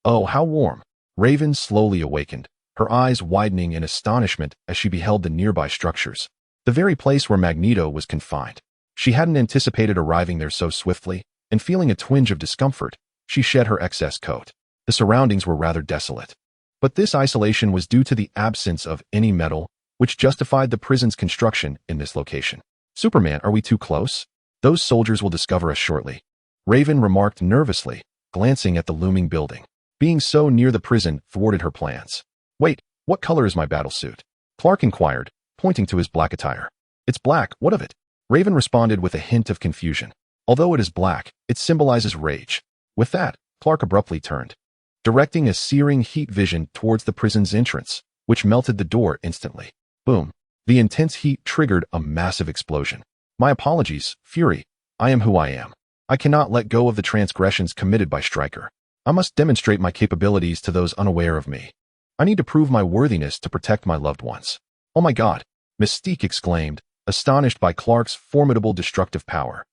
Oh, how warm. Raven slowly awakened, her eyes widening in astonishment as she beheld the nearby structures. The very place where Magneto was confined. She hadn't anticipated arriving there so swiftly, and feeling a twinge of discomfort, she shed her excess coat. The surroundings were rather desolate. But this isolation was due to the absence of any metal, which justified the prison's construction in this location. Superman, are we too close? Those soldiers will discover us shortly. Raven remarked nervously, glancing at the looming building. Being so near the prison thwarted her plans. Wait, what color is my battlesuit? Clark inquired, pointing to his black attire. It's black, what of it? Raven responded with a hint of confusion. Although it is black, it symbolizes rage. With that, Clark abruptly turned, directing a searing heat vision towards the prison's entrance, which melted the door instantly. Boom. The intense heat triggered a massive explosion. My apologies, Fury. I am who I am. I cannot let go of the transgressions committed by Stryker. I must demonstrate my capabilities to those unaware of me. I need to prove my worthiness to protect my loved ones. Oh my God, Mystique exclaimed, astonished by Clark's formidable destructive power.